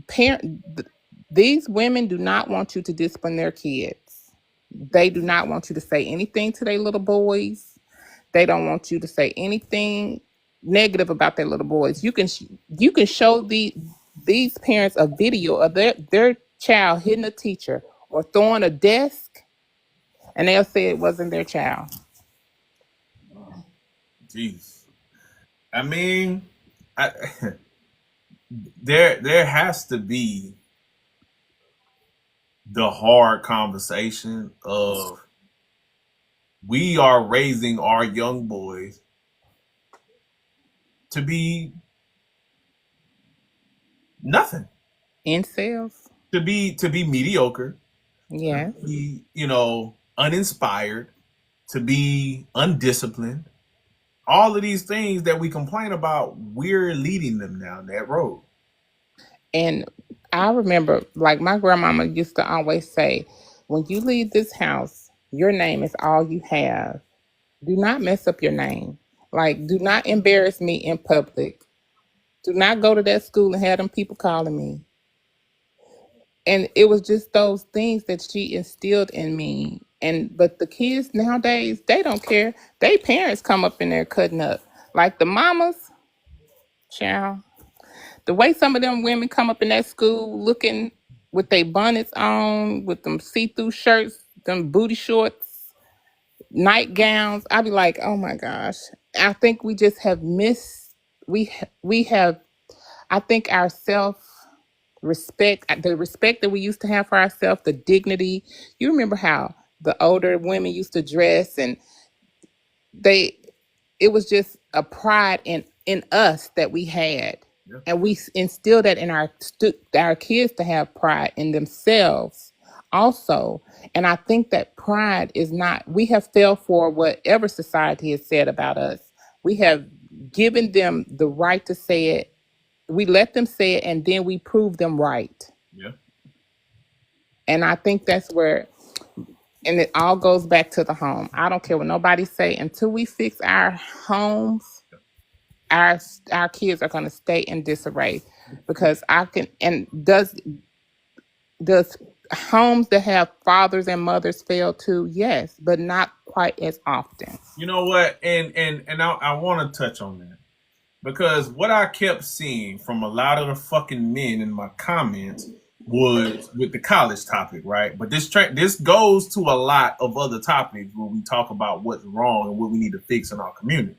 parent, these women do not want you to discipline their kids. They do not want you to say anything to their little boys. They don't want you to say anything negative about their little boys. You can show these parents a video of their child hitting a teacher or throwing a desk, and they'll say it wasn't their child. Jeez. I mean, I, there has to be the hard conversation of we are raising our young boys to be nothing, Incels, to be mediocre, yes. be uninspired, to be undisciplined. All of these things that we complain about, we're leading them down that road. And I remember, like, my grandmama used to always say, when you leave this house, your name is all you have. Do not mess up your name. Like, do not embarrass me in public. Do not go to that school and have them people calling me. And it was just those things that she instilled in me. but the kids nowadays, they don't care. They parents come up in there cutting up. Like the mamas, child. The way some of them women come up in that school looking with their bonnets on, with them see-through shirts, them booty shorts, nightgowns, I be like, oh my gosh. I think we just have missed. We have. I think our self respect, the respect that we used to have for ourselves, the dignity. You remember how the older women used to dress, and they it was just a pride in us that we had, Yeah. and we instilled that in our kids to have pride in themselves also. And I think that pride is not, we have fell for whatever society has said about us. We have given them the right to say it. We let them say it, and then we prove them right. Yeah. And I think that's where, and it all goes back to the home. I don't care what nobody say. Until we fix our homes, our our kids are going to stay in disarray. Because I can, and does homes that have fathers and mothers fail too? Yes, but not quite as often. You know what? And I want to touch on that because what I kept seeing from a lot of the fucking men in my comments was with the college topic, right? But this goes to a lot of other topics where we talk about what's wrong and what we need to fix in our community.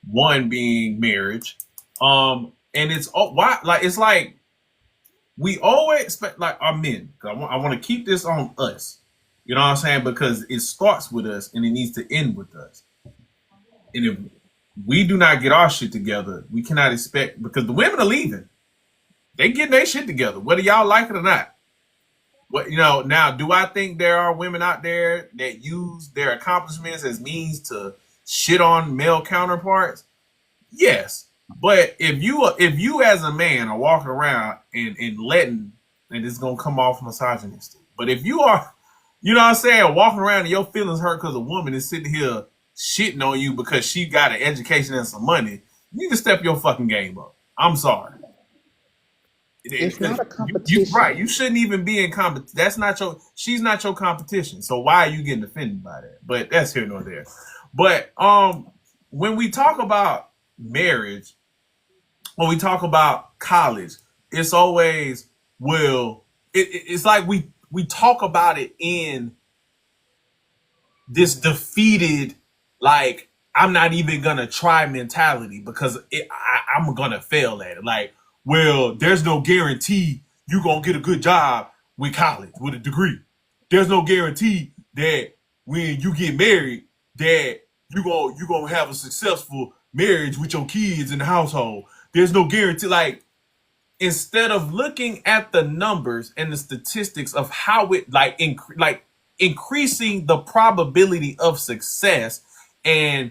One being marriage, and it's why like it's like we always expect like our men. 'Cause I want to keep this on us. You know what I'm saying? Because it starts with us and it needs to end with us. And if we do not get our shit together, we cannot expect, because the women are leaving. They getting their shit together, whether y'all like it or not. What now, do I think there are women out there that use their accomplishments as means to shit on male counterparts? Yes. But if you as a man are walking around and letting, and it's gonna come off misogynistic, but if you are, you know what I'm saying, walking around and your feelings hurt because a woman is sitting here shitting on you because she got an education and some money, you need to step your fucking game up. I'm sorry. It's not a You competition. right. You shouldn't even be in competition. That's not she's not your competition. So why are you getting offended by that? But that's here nor there. But when we talk about marriage, when we talk about college, it's always, well, it's like we talk about it in this defeated, like, I'm not even gonna try mentality because I'm gonna fail at it. Like, well, there's no guarantee you gonna get a good job with college with a degree. There's no guarantee that when you get married that you gonna have a successful marriage with your kids in the household. There's no guarantee. Like, instead of looking at the numbers and the statistics of how it like increasing the probability of success and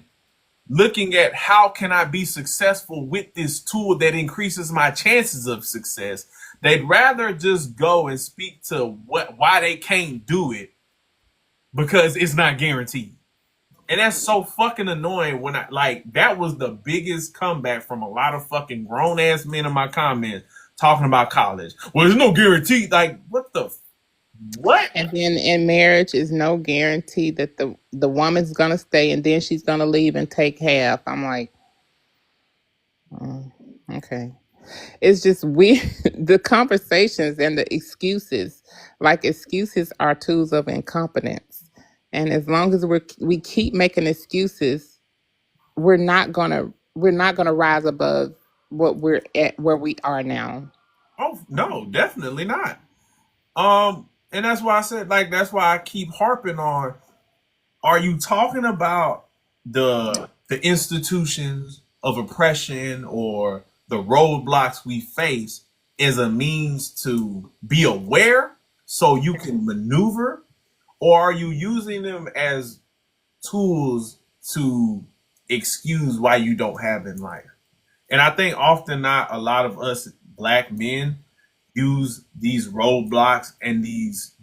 looking at how can I be successful with this tool that increases my chances of success, they'd rather just go and speak to why they can't do it because it's not guaranteed. And that's so fucking annoying when that was the biggest comeback from a lot of fucking grown ass men in my comments talking about college. Well, there's no guarantee. Like, what? And then in marriage is no guarantee that the woman's gonna stay, and then she's gonna leave and take half. I'm like, okay. It's just we the conversations and the excuses. Like, excuses are tools of incompetence, and as long as we keep making excuses, we're not gonna rise above what we're at, where we are now. Oh no, definitely not. And that's why I said, like, that's why I keep harping on, are you talking about the institutions of oppression or the roadblocks we face as a means to be aware so you can maneuver, or are you using them as tools to excuse why you don't have in life? And I think often not a lot of us black men use these roadblocks and these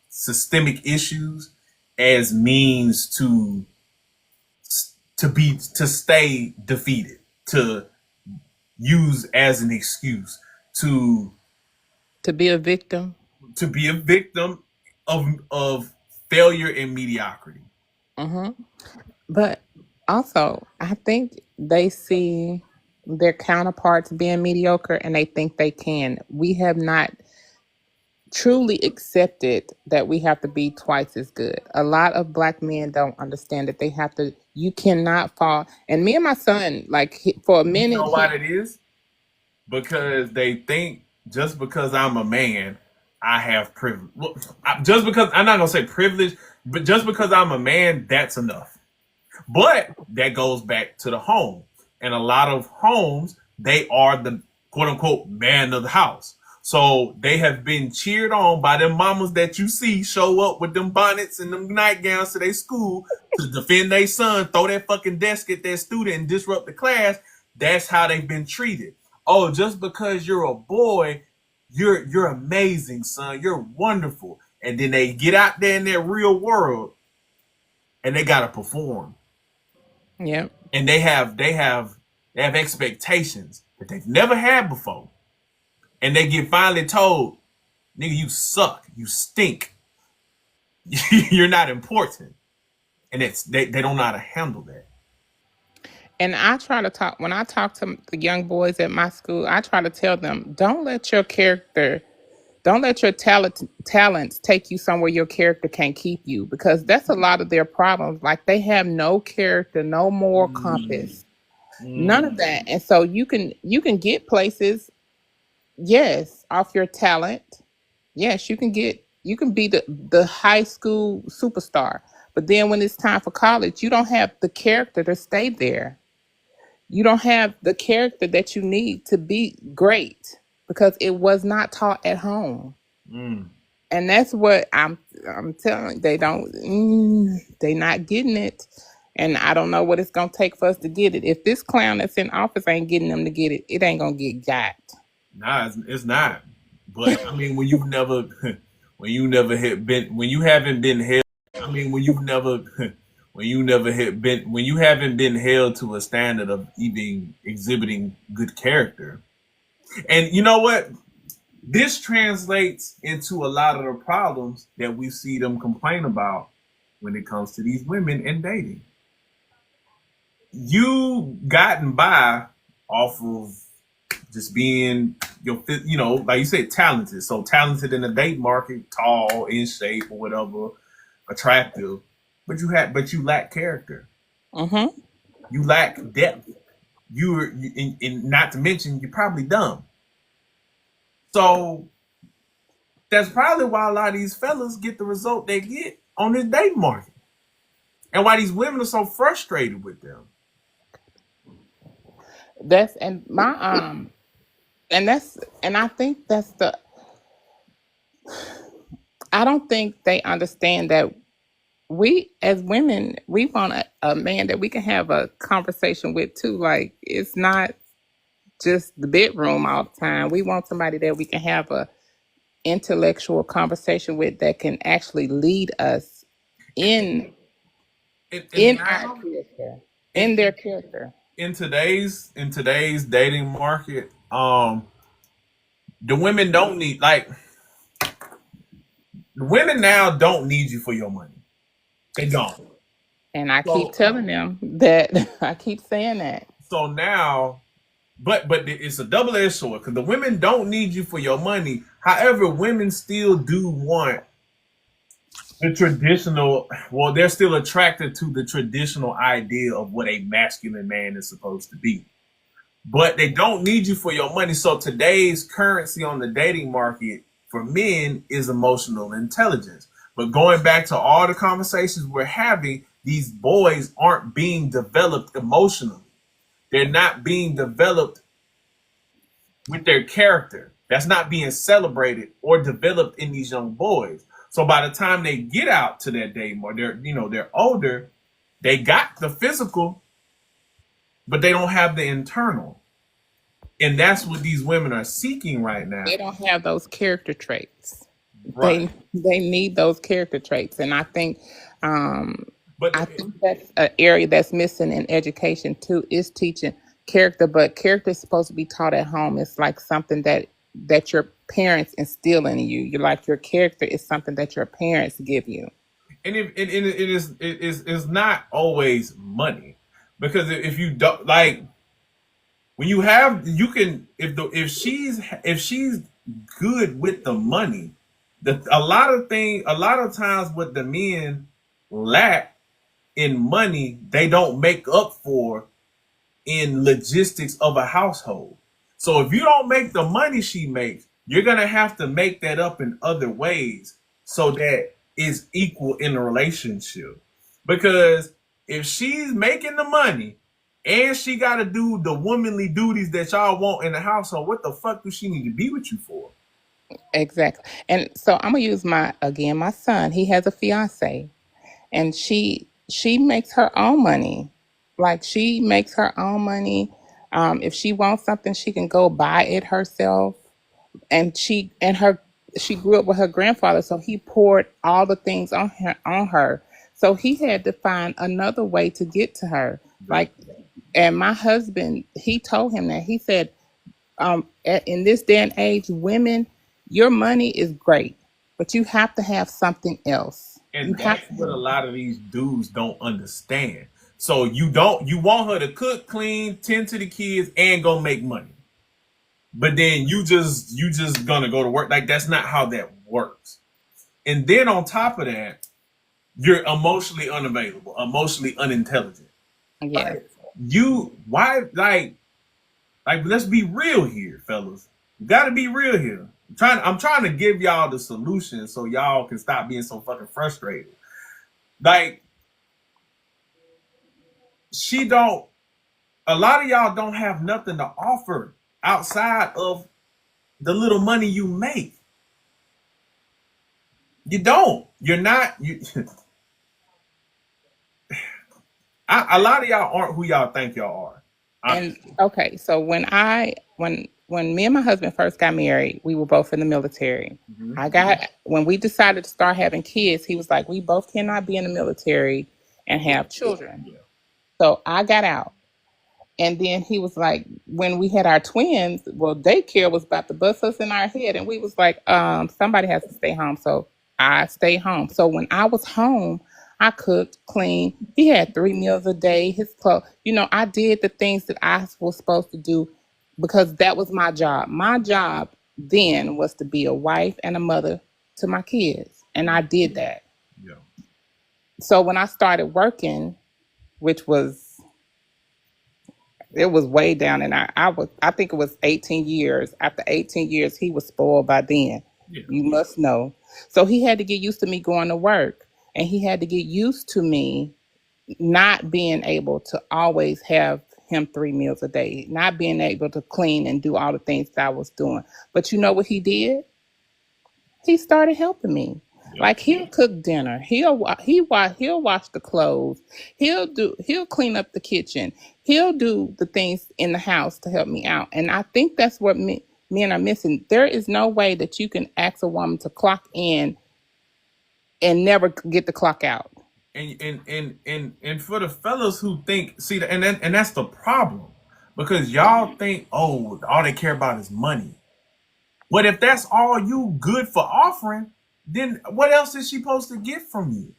systemic issues as means to stay defeated, to use as an excuse to To be a victim. be a victim of failure and mediocrity. Hmm. But also, I think they see their counterparts being mediocre and they think they can. We have not truly accepted that we have to be twice as good. A lot of black men don't understand that they have to, you cannot fall. And me and my son, like, for a You minute, know why that is? Because they think just because I'm a man, I have privilege. Well, just because I'm not gonna say privilege, but just because I'm a man, that's enough. But that goes back to the home. And a lot of homes, they are the quote unquote man of the house. So they have been cheered on by them mamas that you see show up with them bonnets and them nightgowns to their school to defend their son, throw that fucking desk at that student and disrupt the class. That's how they've been treated. Oh, just because you're a boy, you're amazing, son. You're wonderful. And then they get out there in their real world and they gotta perform, yeah. and they have expectations that they've never had before, and they get finally told, "Nigga, you suck, you stink, you're not important," and they don't know how to handle that. And I try to talk, when I talk to the young boys at my school, I try to tell them, don't let your character, don't let your talents take you somewhere your character can't keep you, because that's a lot of their problems. Like, they have no character, no moral Mm, compass, none of mm, that. And so you can get places, yes, off your talent. Yes, you can be the high school superstar. But then when it's time for college, you don't have the character to stay there. You don't have the character that you need to be great because it was not taught at home. mm. And that's what I'm telling, they don't, they not getting it. And I don't know what it's gonna take for us to get it. If this clown that's in office ain't getting them to get it, it ain't gonna get got. Nah, it's not. But I mean, when you've never, when you haven't been held. I mean, when you've never, when you haven't been held to a standard of even exhibiting good character. And you know what? This translates into a lot of the problems that we see them complain about when it comes to these women and dating. You gotten by off of just being like you said, talented. So talented in the date market, tall, in shape, or whatever, attractive. But you lack character. Mm-hmm. You lack depth. And not to mention, you're probably dumb. So that's probably why a lot of these fellas get the result they get on this dating market, and why these women are so frustrated with them. That's and my and that's and I think that's the I don't think they understand that we as women, we want a man that we can have a conversation with too. Like, it's not just the bedroom all the time. We want somebody that we can have a intellectual conversation with that can actually lead us in And in our now character, in, in their character. in today's dating market, the women don't need like the women now don't need you for your money. They don't. And I keep So telling them that I keep saying that. so now, but it's a double edged sword because the women don't need you for your money. However, women still do want the traditional. Well, they're still attracted to the traditional idea of what a masculine man is supposed to be. But they don't need you for your money. So today's currency on the dating market for men is emotional intelligence. But going back to all the conversations we're having, these boys aren't being developed emotionally. They're not being developed with their character. That's not being celebrated or developed in these young boys. So by the time they get out to that dating or they're older, they got the physical, but they don't have the internal. And that's what these women are seeking right They now. don't have those character traits. Right. They need those character traits, and um, But I think that's an area that's missing in education too, is teaching character. But character is supposed to be taught at home. It's like something that that your parents instill in you. You're like your character is something that your parents give you. And it is not always money, because if you don't like, when you have, you can, if she's good with the money, a lot of times what the men lack in money, they don't make up for in logistics of a household. So if you don't make the money she makes, you're gonna have to make that up in other ways so that it's equal in a relationship. Because if she's making the money and she gotta do the womanly duties that y'all want in the household, what the fuck do she need to be with you for? Exactly. And so I'm gonna use my son. He has a fiance, and she makes her own money. Like she makes her own money. If she wants something, she can go buy it herself. And she grew up with her grandfather, so he poured all the things on her. So he had to find another way to get to her. Like, and my husband, he told him that, he said, in this day and age, women, your money is great, but you have to have something else. You And have that's what a lot of these dudes don't understand. So you want her to cook, clean, tend to the kids, and go make money. But then you just gonna go to work. Like, that's not how that works. And then on top of that, you're emotionally unavailable, emotionally unintelligent. yes. Like, why, like let's be real here, fellas. You gotta be real here. I'm trying to give y'all the solution so y'all can stop being so fucking frustrated. Like, she don't a lot of y'all don't have nothing to offer outside of the little money you make. You don't. You're not. A lot of y'all aren't who y'all think y'all are. And Honestly. okay, so when me and my husband first got married, we were both in the military. Mhm. I got when we decided to start having kids, he was like, "We both cannot be in the military and Yeah. have children." Yeah. So I got out. And then he was like, when we had our twins, well, daycare was about to bust us in our head. And we was like, somebody has to stay home. So I stayed home. So when I was home, I cooked, cleaned. He had 3 meals a day, his clothes. I did the things that I was supposed to do because that was my job. My job then was to be a wife and a mother to my kids. And I did that. Yeah. So when I started working, which was it was way down, and I think it was 18 years. After 18 years, he was spoiled by then. Yeah. You must know. So he had to get used to me going to work, and he had to get used to me not being able to always have him 3 meals a day, not being able to clean and do all the things that I was doing. But you know what he did? He started helping me. Yep. Like he'll cook dinner. He'll wash the clothes. He'll clean up the kitchen. He'll do the things in the house to help me out. And I think that's what men are missing. There is no way that you can ask a woman to clock in and never get the clock out. And for the fellas who think, see, and that's the problem, because y'all think, oh, all they care about is money. But if that's all you good for offering, then what else is she supposed to get from you?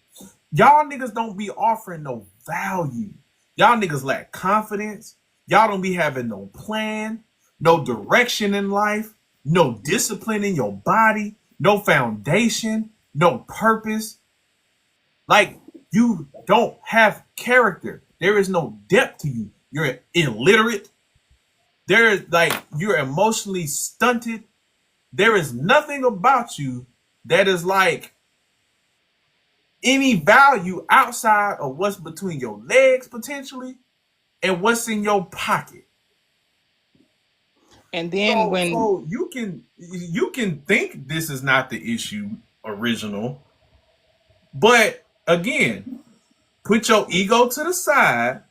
Y'all niggas don't be offering no value. Y'all niggas lack confidence. Y'all don't be having no plan, no direction in life, no discipline in your body, no foundation, no purpose. Like, you don't have character. There is no depth to you. You're illiterate. You're emotionally stunted. There is nothing about you that is like any value outside of what's between your legs potentially and what's in your pocket. And then So when so you can think this is not the issue original, but again, put your ego to the side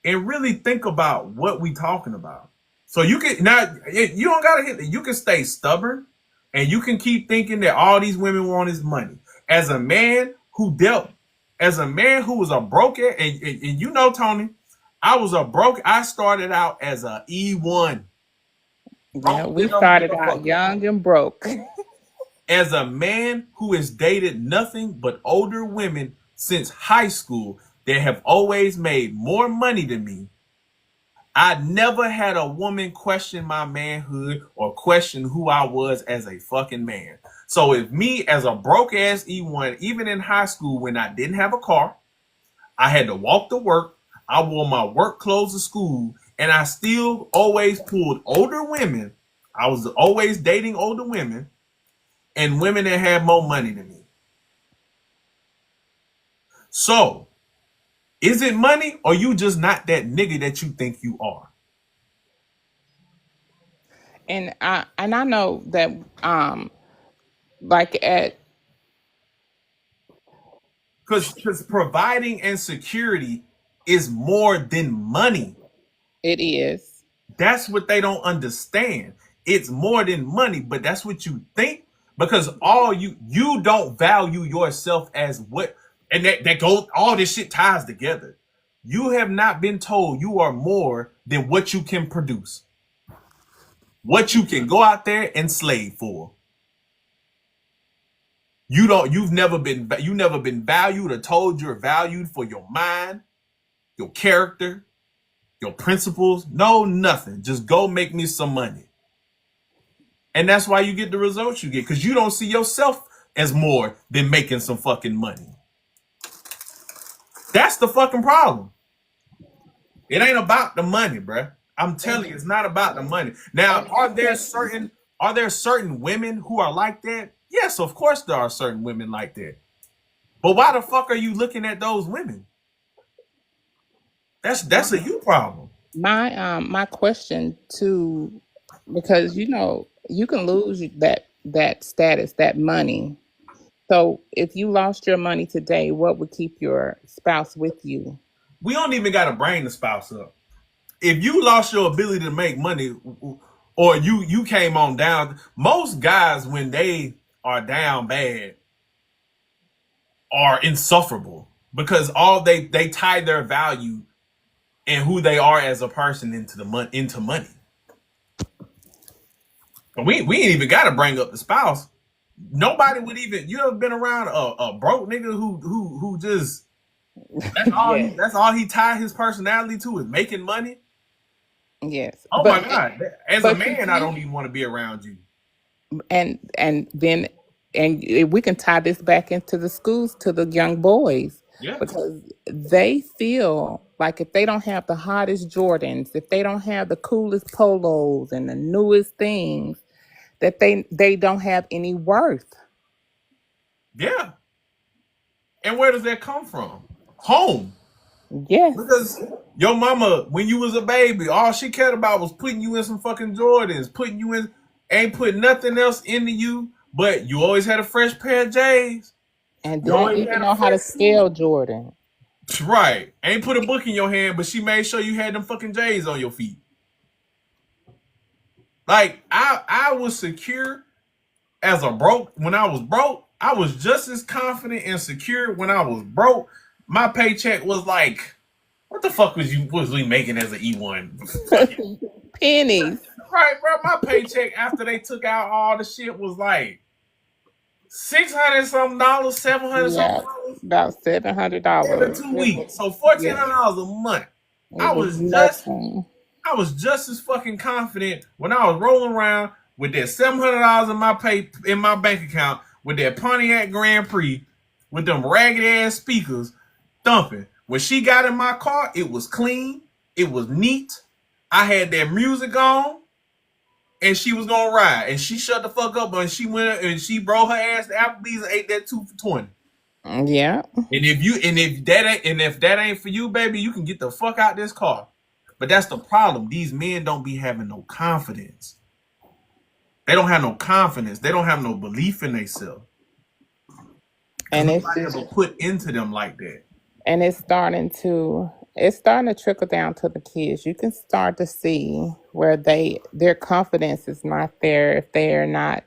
and really think about what we talking about. So you can now, you don't gotta hit it. You can stay stubborn and you can keep thinking that all these women want is money. As a man who dealt, as a man who was a broker, and Tony, I started out as a E1. Yeah, Don't we they don't give started a out fuck. young and broke. As a man who has dated nothing but older women since high school that have always made more money than me, I never had a woman question my manhood or question who I was as a fucking man. So if me as a broke ass E1, even in high school when I didn't have a car, I had to walk to work, I wore my work clothes to school, and I still always pulled older women. I was always dating older women and women that had more money than me. So, is it money or you just not that nigga that you think you are? And I know that like at Because providing and security is more than money. it is. That's what they don't understand. It's more than money, but that's what you think because all you don't value yourself as what, and that goes, all this shit ties together. You have not been told you are more than what you can produce, what you can go out there and slave for. You never been valued or told you're valued for your mind, your character, your principles. No, nothing. Just go make me some money. And that's why you get the results you get, because you don't see yourself as more than making some fucking money. That's the fucking problem. It ain't about the money, bruh. I'm telling you, it's not about the money. Now, And are there certain women who are like that? Yes, of course there are certain women like that. But why the fuck are you looking at those women? That's a you problem. my question to, because you can lose that status, that money. So if you lost your money today, what would keep your spouse with you? We don't even gotta bring the spouse up. If you lost your ability to make money, or you came on down, most guys when they are down bad are insufferable because all they tie their value and who they are as a person into money. But we ain't even got to bring up the spouse. Nobody would even. You ever been around a broke nigga who just Yes, that's all he tied his personality to is making money? yes, Oh my god! As a but you man, I can't. don't even want to be around you. And then we can tie this back into the schools to the young boys, Yeah, because they feel like if they don't have the hottest Jordans, if they don't have the coolest polos and the newest things, that they don't have any worth. yeah. And where does that come from? Home. Yes. Because your mama, when you was a baby, all she cared about was putting you in some fucking Jordans, putting you in, ain't put nothing else into you, but you always had a fresh pair of J's. And You don't always even had a know how to fresh suit. spell Jordan. Right. Ain't put a book in your hand, but she made sure you had them fucking J's on your feet. Like I was secure as a broke when I was broke. I was just as confident and secure when I was broke. My paycheck was like, what the fuck was we making as an E1? Pennies. Right, bro. My paycheck after they took out all the shit was like $600 something dollars, $700 something Yeah, dollars about every $700. 2 weeks. So fourteen Yeah, hundred dollars a month. it I was was just nothing. I was just as fucking confident when I was rolling around with that $700 in my bank account with that Pontiac Grand Prix with them ragged ass speakers thumping. When she got in my car, it was clean, it was neat. I had that music on, and she was gonna ride. And she shut the fuck up and she went and she brought her ass to Applebee's and ate that 2 for 20. Yeah. If that ain't for you, baby, you can get the fuck out this car. But that's the problem. These men don't be having no confidence. They don't have no confidence. They don't have no belief in themselves. Because And nobody ever put into them like that. it's starting to trickle down to the kids. You can start to see where their confidence is not there if they are not.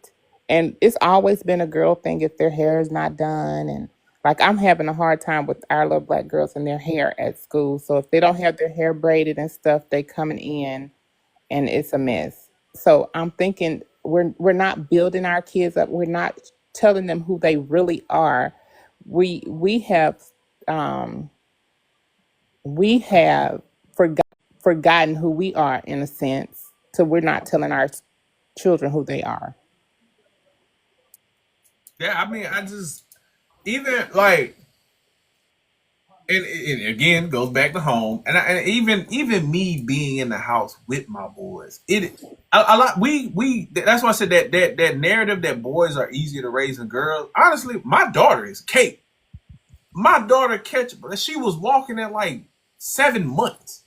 And it's always been a girl thing if their hair is not done. And like, I'm having a hard time with our little black girls and their hair at school. So if they don't have their hair braided and stuff, they coming in and it's a mess. So I'm thinking we're not building our kids up. We're not telling them who they really are. We have um, we have forgotten who we are in a sense. So we're not telling our children who they are. Yeah, I mean, I just even like, and again goes back to home, and even me being in the house with my boys, a lot we that's why I said that narrative that boys are easier to raise than girls. Honestly, my daughter is Kate. My daughter she was walking at like 7 months.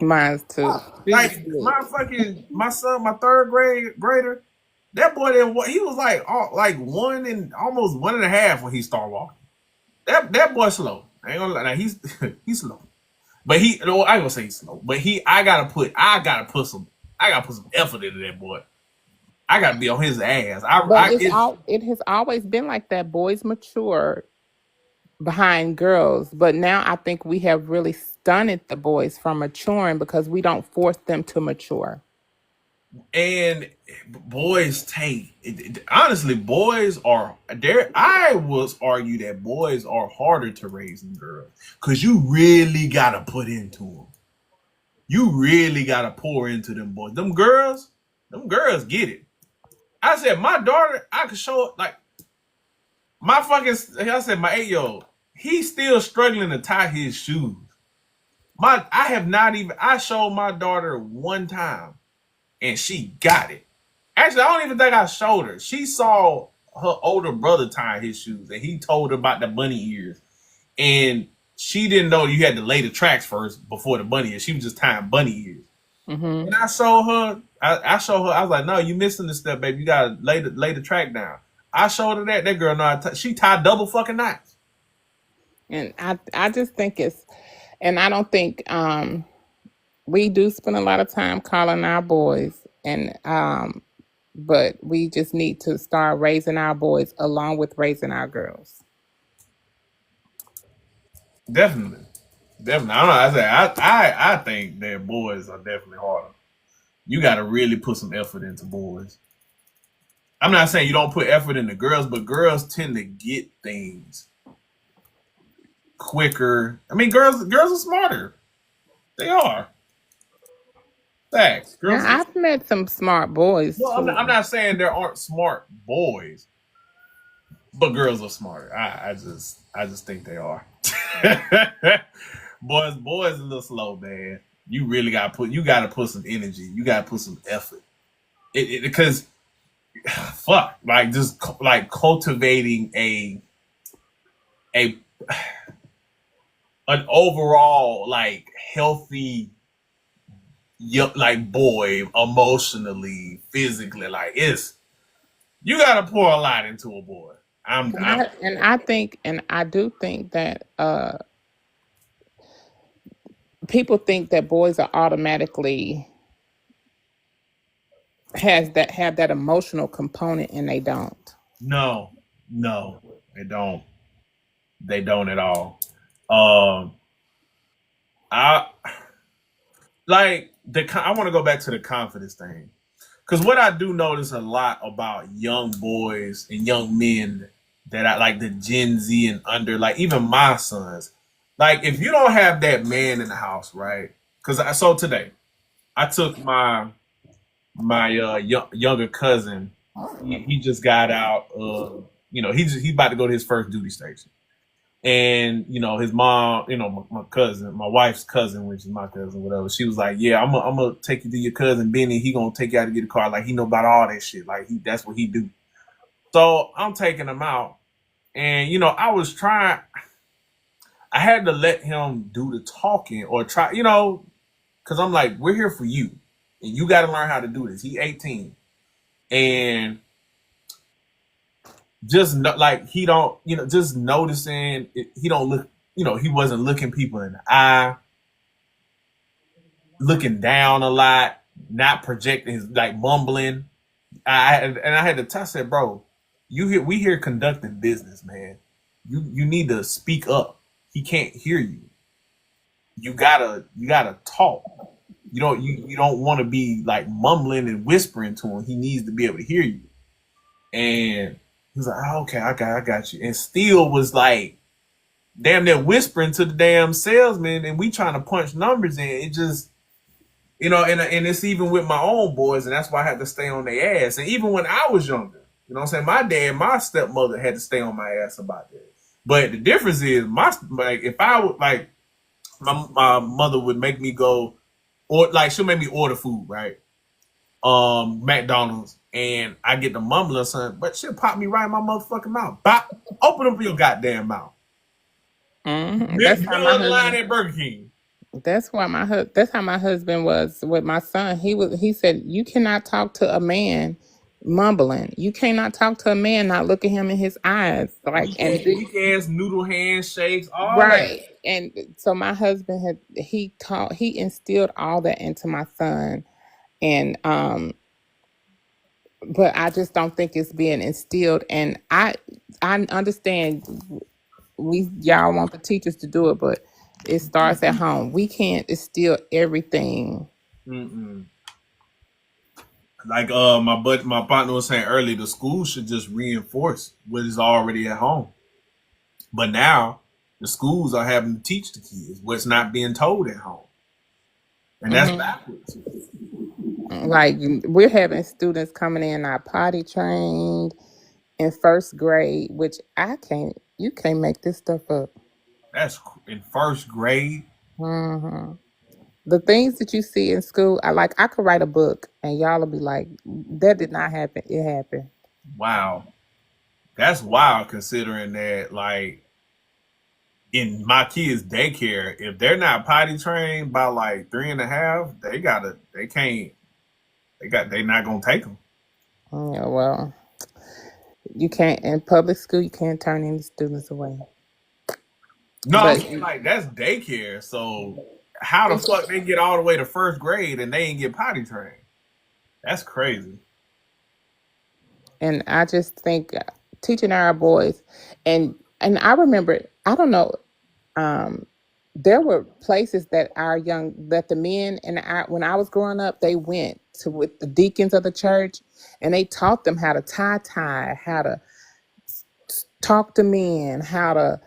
Mine too. She's Like good. my son, my third grader, that boy didn't he was like one and almost 1.5 when he started walking. That boy slow. I ain't gonna lie. Now he's slow. But no, I ain't gonna say he's slow. But I gotta put some effort into that boy. I gotta be on his ass. But it has always been like that. Boys mature behind girls, but now I think we have really stunted the boys from maturing because we don't force them to mature. and boys take honestly, boys are there. I was argue that boys are harder to raise than girls because you really gotta put into them. You really gotta pour into them boys. Them girls get it. I said my daughter, I could show like I said my 8-year-old, he's still struggling to tie his shoes. I have not even I showed my daughter one time and she got it. Actually, I don't even think I showed her. She saw her older brother tying his shoes and he told her about the bunny ears. And she didn't know you had to lay the tracks first before the bunny ears. She was just tying bunny ears. Hmm. And I showed her, I showed her, I was like, no, you missing this step, baby. You gotta lay the track down. I showed her that girl know she tied double fucking knots. And I just think and I don't think we do spend a lot of time calling our boys, and but we just need to start raising our boys along with raising our girls. Definitely. Definitely. I don't know. I think that boys are definitely harder. You gotta really put some effort into boys. I'm not saying you don't put effort into girls, but girls tend to get things quicker. I mean, girls are smarter. They are. Facts. Now Girls. I've met some smart boys Well, I'm too. not saying there aren't smart boys, but girls are smarter. I just think they are. Boys a little slow, man. You gotta put some energy. You gotta put some effort. Because fuck, like just like cultivating a an overall like healthy like boy emotionally, physically, like it's you gotta pour a lot into a boy. I'm And I do think that people think that boys are automatically have that emotional component, and they don't. no, no, they don't. They don't at all. Um I I want to go back to the confidence thing. Because what I do notice a lot about young boys and young men that I like the Gen Z and under, like even my sons, like if you don't have that man in the house, right? Because I so today I took my younger cousin. He just got out. He's about to go to his first duty station, and his mom, my cousin, my wife's cousin, which is my cousin, whatever. She was like, "Yeah, I'm gonna take you to your cousin Benny. He gonna take you out to get a car. Like he know about all that shit. Like that's what he do." So I'm taking him out, and I was trying. I had to let him do the talking or try, because I'm like, we're here for you, and you got to learn how to do this. He 18, and just like he don't, just noticing he don't look, he wasn't looking people in the eye, looking down a lot, not projecting his like mumbling. I had to I said, bro, we here conducting business, man. You need to speak up. He can't hear you. You gotta talk. you don't want to be like mumbling and whispering to him. He needs to be able to hear you. And he was like, oh, okay, I got you. And still was like damn near whispering to the damn salesman, and we trying to punch numbers in. It just, and it's even with my own boys, and that's why I had to stay on their ass. And even when I was younger, you know what I'm saying, my dad, my stepmother had to stay on my ass about that. But the difference is, if I would like, my mother would make me go, or like she'll make me order food, right? McDonald's, and I get the mumbling or something, but she'll pop me right in my motherfucking mouth. Bop, open up your goddamn mouth. That's how my Middle of the line husband. at Burger King. That's how my husband was with my son. He said you cannot talk to a man mumbling. You cannot talk to a man not looking him in his eyes. Weak ass noodle handshakes, all that. Right. And so my husband he instilled all that into my son, and but I just don't think it's being instilled. And I understand y'all want the teachers to do it, but it starts at home. We can't instill everything. Mm-mm. Like my partner was saying earlier, the school should just reinforce what is already at home. But now the schools are having to teach the kids what's not being told at home, and that's backwards. Like we're having students coming in not potty trained in first grade, which you can't make this stuff up. That's in first grade. hmm The things that you see in school, I could write a book and y'all will be like, that did not happen. It happened. Wow, that's wild considering that like in my kids' daycare, if they're not potty trained by like 3.5, they not gonna take them. Yeah, well, you can't in public school. You can't turn any students away. No, I'm But saying like that's daycare. So how the fuck they get all the way to first grade and they ain't get potty trained? That's crazy. and I just think teaching our boys, and I remember, I don't know, um, there were places that the men when I was growing up, they went to with the deacons of the church, and they taught them how to tie, how to talk to men, how to,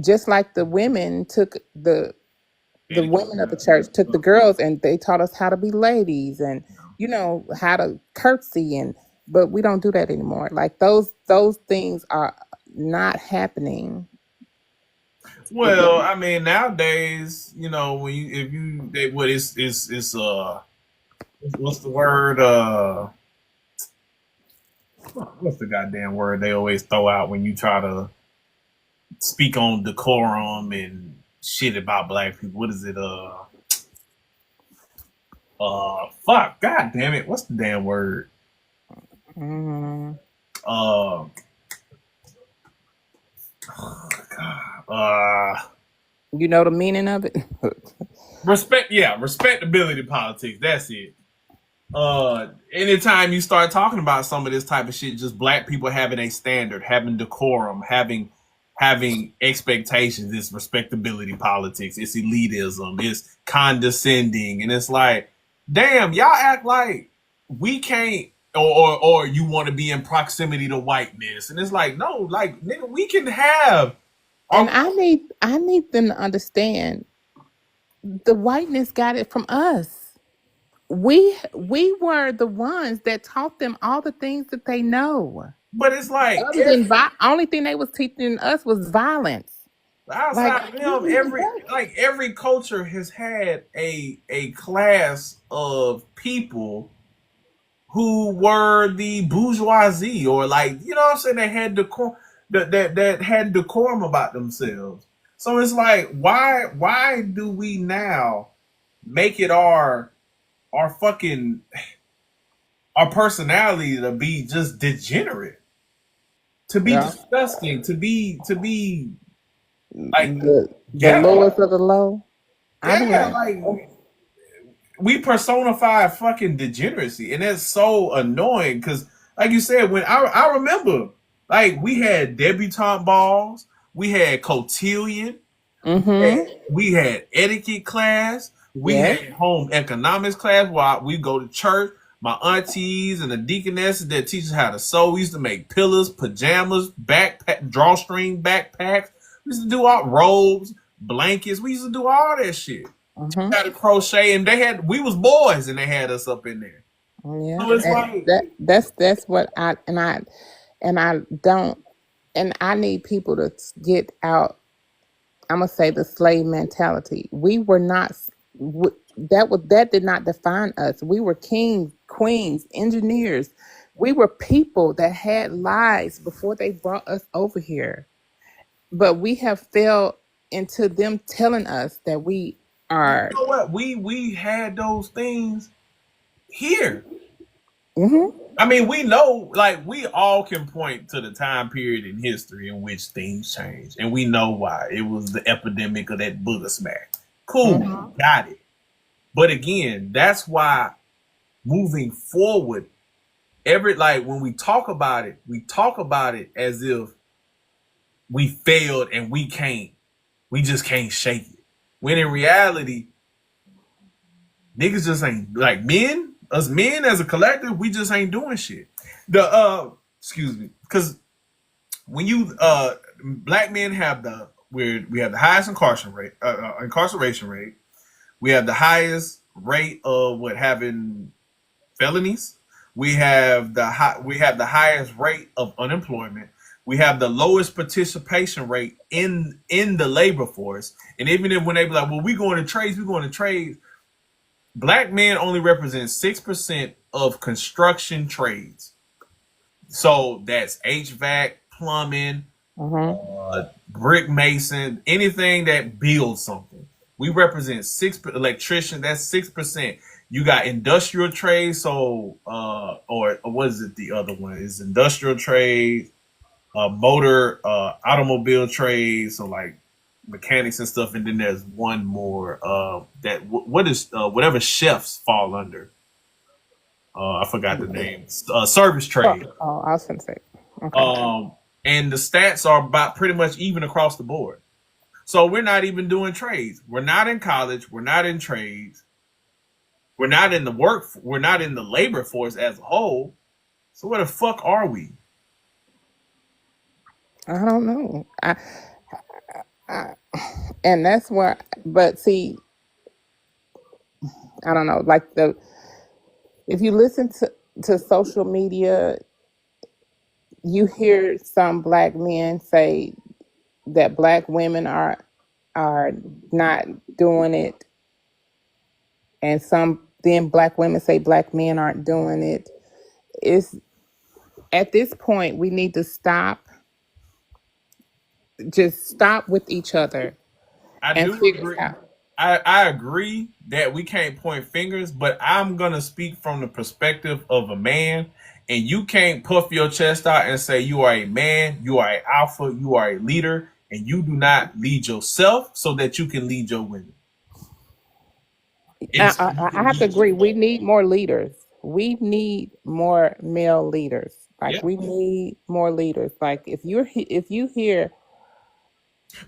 just like the women took the women of the church took the girls and they taught us how to be ladies, and how to curtsy, but we don't do that anymore. Like those things are not happening. Well, I mean, nowadays, when you if you they what it's what's the word what's the goddamn word they always throw out when you try to speak on decorum and shit about black people? What is it? Fuck, god damn it, what's the damn word? Mm. Uh, You know the meaning of it. respectability politics. That's it. Anytime you start talking about some of this type of shit, just black people having a standard, having decorum, having expectations, it's respectability politics, it's elitism, it's condescending, and it's like, damn, y'all act like we can't, or you want to be in proximity to whiteness, and it's like, no, like nigga, we can have. And I need them to understand the whiteness got it from us. We were the ones that taught them all the things that they know. But it's like Other than only thing they was teaching us was violence. Like outside of them, every culture has had a class of people who were the bourgeoisie, or like, you know what I'm saying, they had that had decorum about themselves. So it's like, why do we now make it our fucking our personality to be just degenerate, to be disgusting, to be like the lowest of the low. like we personify fucking degeneracy, and that's so annoying because, like you said, when I remember, like we had debutante balls, we had cotillion, Mm-hmm. we had etiquette class, We Yes. had home economics class where we go to church. My aunties and the deaconesses that teach us how to sew. We used to make pillows, pajamas, backpack, drawstring backpacks. We used to do all robes, blankets. We used to do all that shit. Mm-hmm. How to crochet, and we was boys, and they had us up in there. Yeah. So it's And like, that's what I don't, and I need people to get out. I'm gonna say the slave mentality. We were not that did not define us. We were kings, queens, engineers. We were people that had lives before they brought us over here. But we have fell into them telling us that we but you are. know what? We had those things here. Mhm. I mean, we know, like, we all can point to the time period in history in which things changed, and we know why. It was the epidemic of that booger smack. Cool, Mhm. got it. But again, that's why moving forward, like when we talk about it as if we failed and we just can't shake it. When in reality, niggas just ain't like us men as a collective, we just ain't doing shit. The excuse me, because when you black men have we have the highest incarceration rate. We have the highest rate of what having felonies. We have the highest rate of unemployment. We have the lowest participation rate in the labor force. And even if when they be like, well, we going to trades. Black men only represent 6% of construction trades. So that's HVAC, plumbing, Mhm. brick mason, anything that builds something. We represent electrician. That's 6%. You got industrial trade. So, or what is it? The other one is industrial trade, motor, automobile trade. So like mechanics and stuff. And then there's one more. What is whatever chefs fall under. I forgot the name. Service Oh, trade. I was gonna say. Okay. Um, and the stats are about pretty much even across the board. So we're not even doing trades. We're not in college. We're not in trades. We're not in the work. We're not in the labor force as a whole. So where the fuck are we? I don't know. I and that's where. But see, I don't know. Like if you listen to social media, you hear some black men say that black women are not doing it, and some then black women say black men aren't doing it. It's at this point we need to just stop with each other I and do figure it agree. out. I agree that we can't point fingers, but I'm gonna speak from the perspective of a man, and you can't puff your chest out and say you are a man, you are an alpha, you are a leader, and you do not lead yourself so that you can lead your women. I, It's so you I, I can have to lead agree. We yourself. need more leaders. We need more male leaders. Yeah. Like we need more leaders. Like if you hear.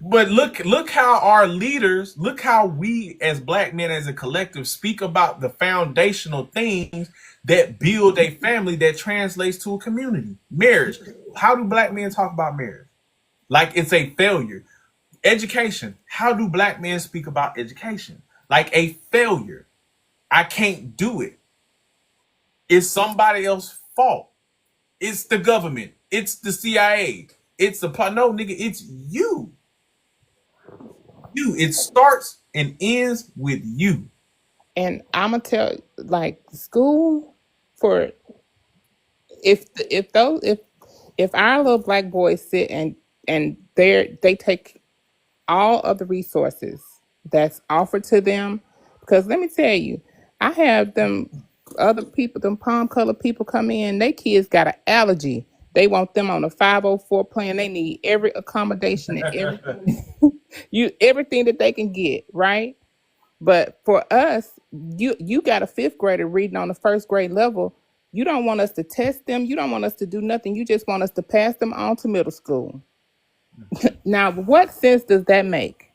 But look how our leaders, look how we as black men as a collective speak about the foundational things that build a family that translates to a community. Marriage. How do black men talk about marriage? Like it's a failure. Education. How do black men speak about education? Like a failure. I can't do it. It's somebody else's fault. It's the government. It's the CIA. It's the no nigga. It's you. You. It starts and ends with you. And I'm gonna tell like school for if those if our little black boys sit and they take all of the resources that's offered to them, because let me tell you, I have them other people, them palm colored people come in, they kids got an allergy. They want them on a 504 plan. They need every accommodation and everything everything that they can get, right? But for us, you got a fifth grader reading on the first grade level. You don't want us to test them. You don't want us to do nothing. You just want us to pass them on to middle school. Now, what sense does that make?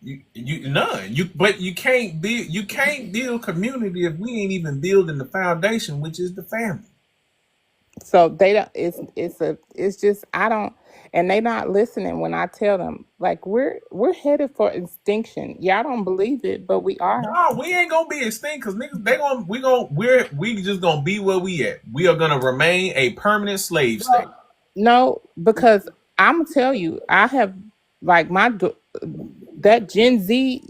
You none. But you can't build community if we ain't even building the foundation, which is the family. So they don't. It's just I don't, and they not listening when I tell them like we're headed for extinction. Y'all don't believe it, but we are. No, we ain't gonna be extinct because niggas they gonna we just gonna be where we at. We are gonna remain a permanent slave state. No, because I'm gonna tell you, I have like that Gen Z,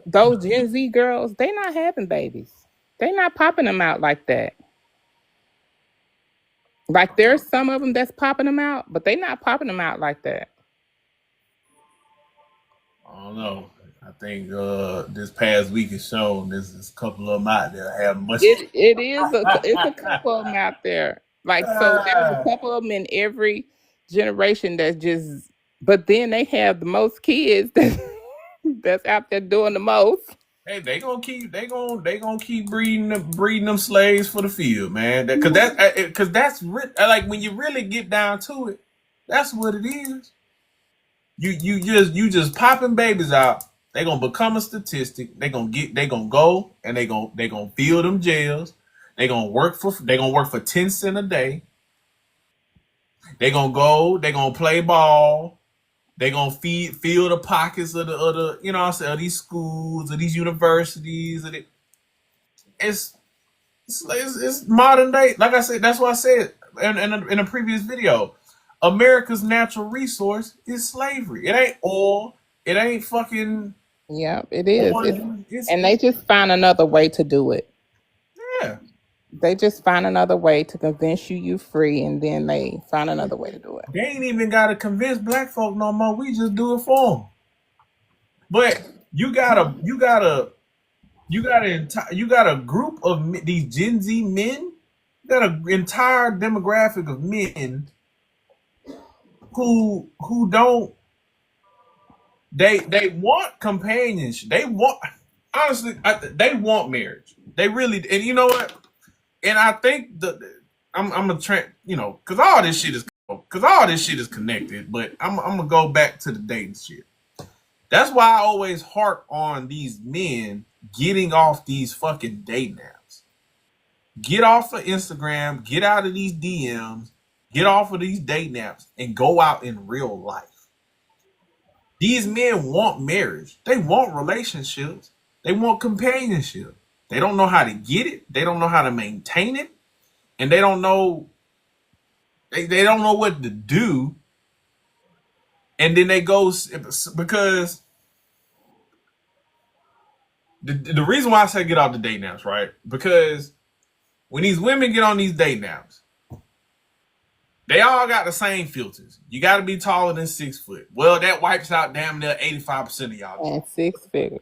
those Gen Z girls, they not having babies. They not popping them out like that. Like there's some of them that's popping them out, but they not popping them out like that. I don't know. I think this past week has shown there's a couple of them out there have much. It's a couple of them out there. Like so, there's a couple of them in every generation that's just. But then they have the most kids that's out there doing the most. Hey, they gonna keep breeding them slaves for the field, man. Like when you really get down to it, that's what it is. You just popping babies out. They gonna become a statistic. They gonna go and they gonna fill them jails. They gonna work for 10 cents a day. They gonna go. They gonna play ball. They gonna fill the pockets of the you know what I'm saying, of these schools, of these universities. It's it's modern day. Like I said, that's what I said in a previous video. America's natural resource is slavery. It ain't oil. It ain't fucking Yeah, it is. oil. It's And they just find another way to do it. yeah. They just find another way to convince you free, and then they find another way to do it. They ain't even gotta convince black folk no more. We just do it for them. But you got a group of these Gen Z men. You got an entire demographic of men who don't they want companionship. They want honestly they want marriage. They really and you know what? And I think I'm a because all this shit is connected. But I'm gonna go back to the dating shit. That's why I always harp on these men getting off these fucking dating apps. Get off of Instagram, get out of these DMs, get off of these dating apps, and go out in real life. These men want marriage. They want relationships. They want companionship. They don't know how to get it. They don't know how to maintain it. And they don't know what to do. And then they go because the reason why I say get off the dating apps, right? Because when these women get on these dating apps, they all got the same filters. You got to be taller than 6 foot. Well, that wipes out damn near 85% of y'all. And 6 figures.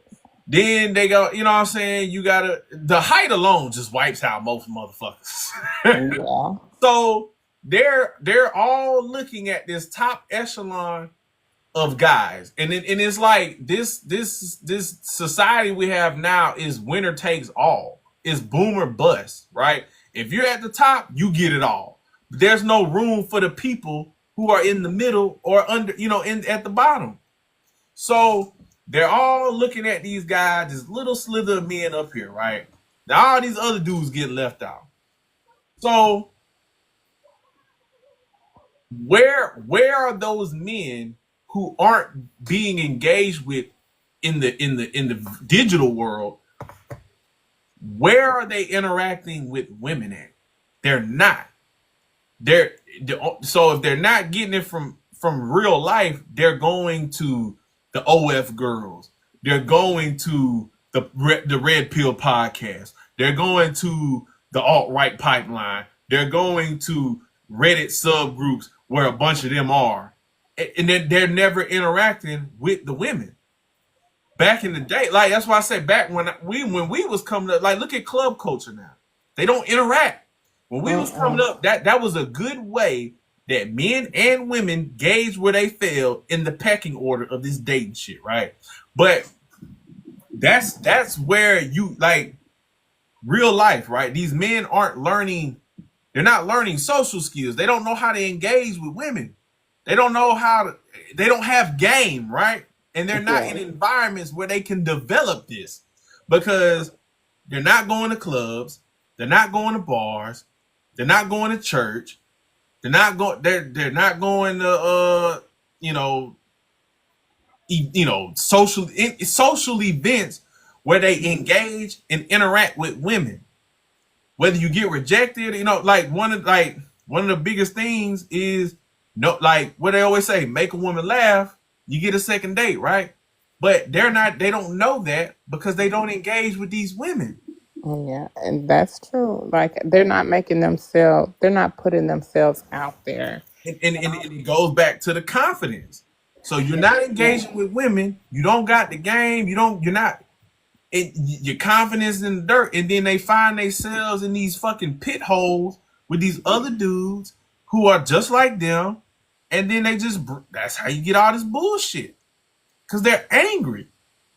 Then they go, you know what I'm saying? The height alone just wipes out most motherfuckers. Yeah. So they're all looking at this top echelon of guys, and it's like this society we have now is winner takes all. It's boomer bust, right? If you're at the top, you get it all. But there's no room for the people who are in the middle or under, at the bottom. So they're all looking at these guys, this little slither of men up here, right? Now all these other dudes get left out. So where are those men who aren't being engaged with in the digital world? Where are they interacting with women at? They're not. So if they're not getting it from real life, they're going to the OF girls. They're going to the Red Pill podcast. They're going to the alt-right pipeline. They're going to Reddit subgroups where a bunch of them are. And then they're never interacting with the women. Back in the day, like that's why I say back when we was coming up, like look at club culture now. They don't interact. When we was coming up, that was a good way that men and women gauge where they fell in the pecking order of this dating shit, right? But that's where you like real life, right? These men aren't learning, they're not learning social skills. They don't know how to engage with women. They don't know they don't have game, right? and they're not Yeah. in environments where they can develop this because they're not going to clubs, they're not going to bars, they're not going to church, they're not going to you know social events where they engage and interact with women. Whether you get rejected, like one of the biggest things is no, like what they always say, make a woman laugh, you get a second date, right? But they don't know that because they don't engage with these women. Yeah, and that's true. Like they're not putting themselves out there. And it goes back to the confidence. So you're not Yeah. engaging with women, you don't got the game, you're not your confidence in the dirt, and then they find themselves in these fucking pit holes with these other dudes who are just like them, and then that's how you get all this bullshit because they're angry,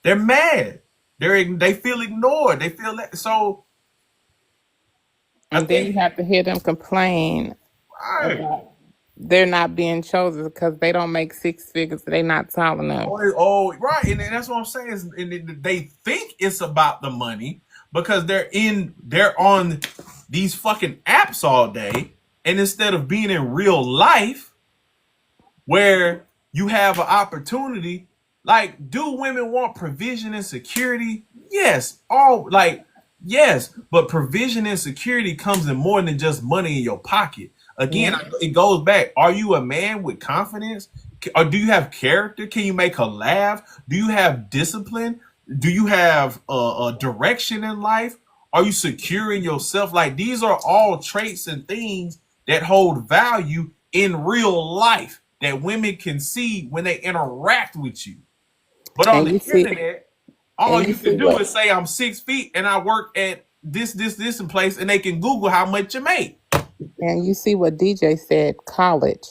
they're mad, they feel ignored, they feel that. So I And then you think, have to hear them complain right. about they're not being chosen because they don't make six figures. They're not tall enough. Oh, right, and that's what I'm saying. They think it's about the money because they're on these fucking apps all day, and instead of being in real life where you have an opportunity, like, do women want provision and security? Yes, yes, but provision and security comes in more than just money in your pocket. Again, Yeah. it goes back. Are you a man with confidence? Or do you have character? Can you make her laugh? Do you have discipline? Do you have a direction in life? Are you secure in yourself? Like, these are all traits and things that hold value in real life that women can see when they interact with you. But on And the you see internet, all and you you see can do what is say I'm 6 feet and I work at this in place, and they can Google how much you make. and you see what DJ said, college.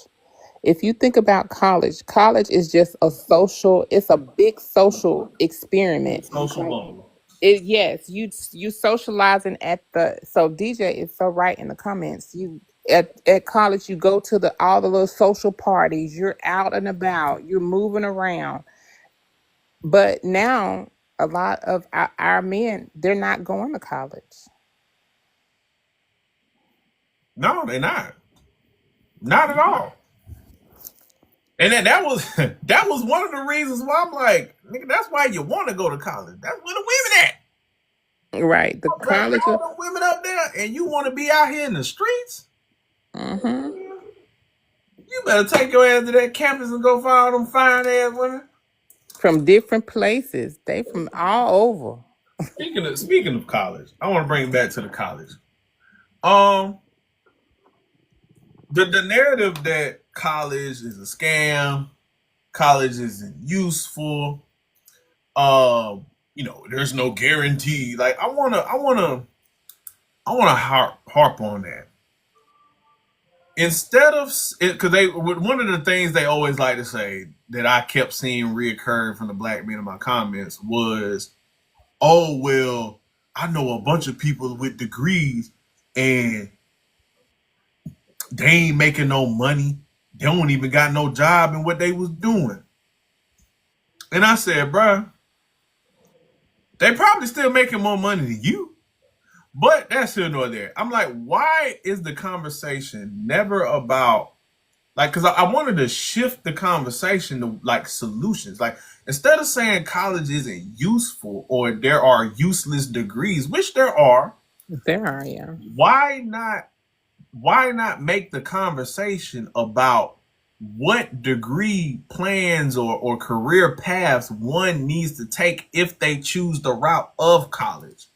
If you think about college is just it's a big social experiment. Social Like bubble. yes, you socializing at the so DJ is so right in the comments. You at college you go to the all the little social parties, you're out and about, you're moving around. But now a lot of our men, they're not going to college. No, they're not. Not at all. And then that was that was one of the reasons why I'm like, nigga, that's why you want to go to college. That's where the women at. Right. The Bring college of all the women up there, and you want to be out here in the streets. hmm You better take your ass to that campus and go find all them fine ass women. from different places. They from all over. Speaking of college, I want to bring it back to the college. Um, the narrative that college is a scam, college isn't useful. There's no guarantee. Like, I wanna harp on that instead of it, because they one of the things they always like to say that I kept seeing reoccurring from the black men in my comments was, oh well, I know a bunch of people with degrees and they ain't making no money. They don't even got no job in what they was doing. And I said, bruh, they probably still making more money than you. But that's here nor there. I'm like, why is the conversation never about, like, because I wanted to shift the conversation to like solutions. Like, instead of saying college isn't useful or there are useless degrees, which there are, There are, yeah. why not make the conversation about what degree plans or career paths one needs to take if they choose the route of college,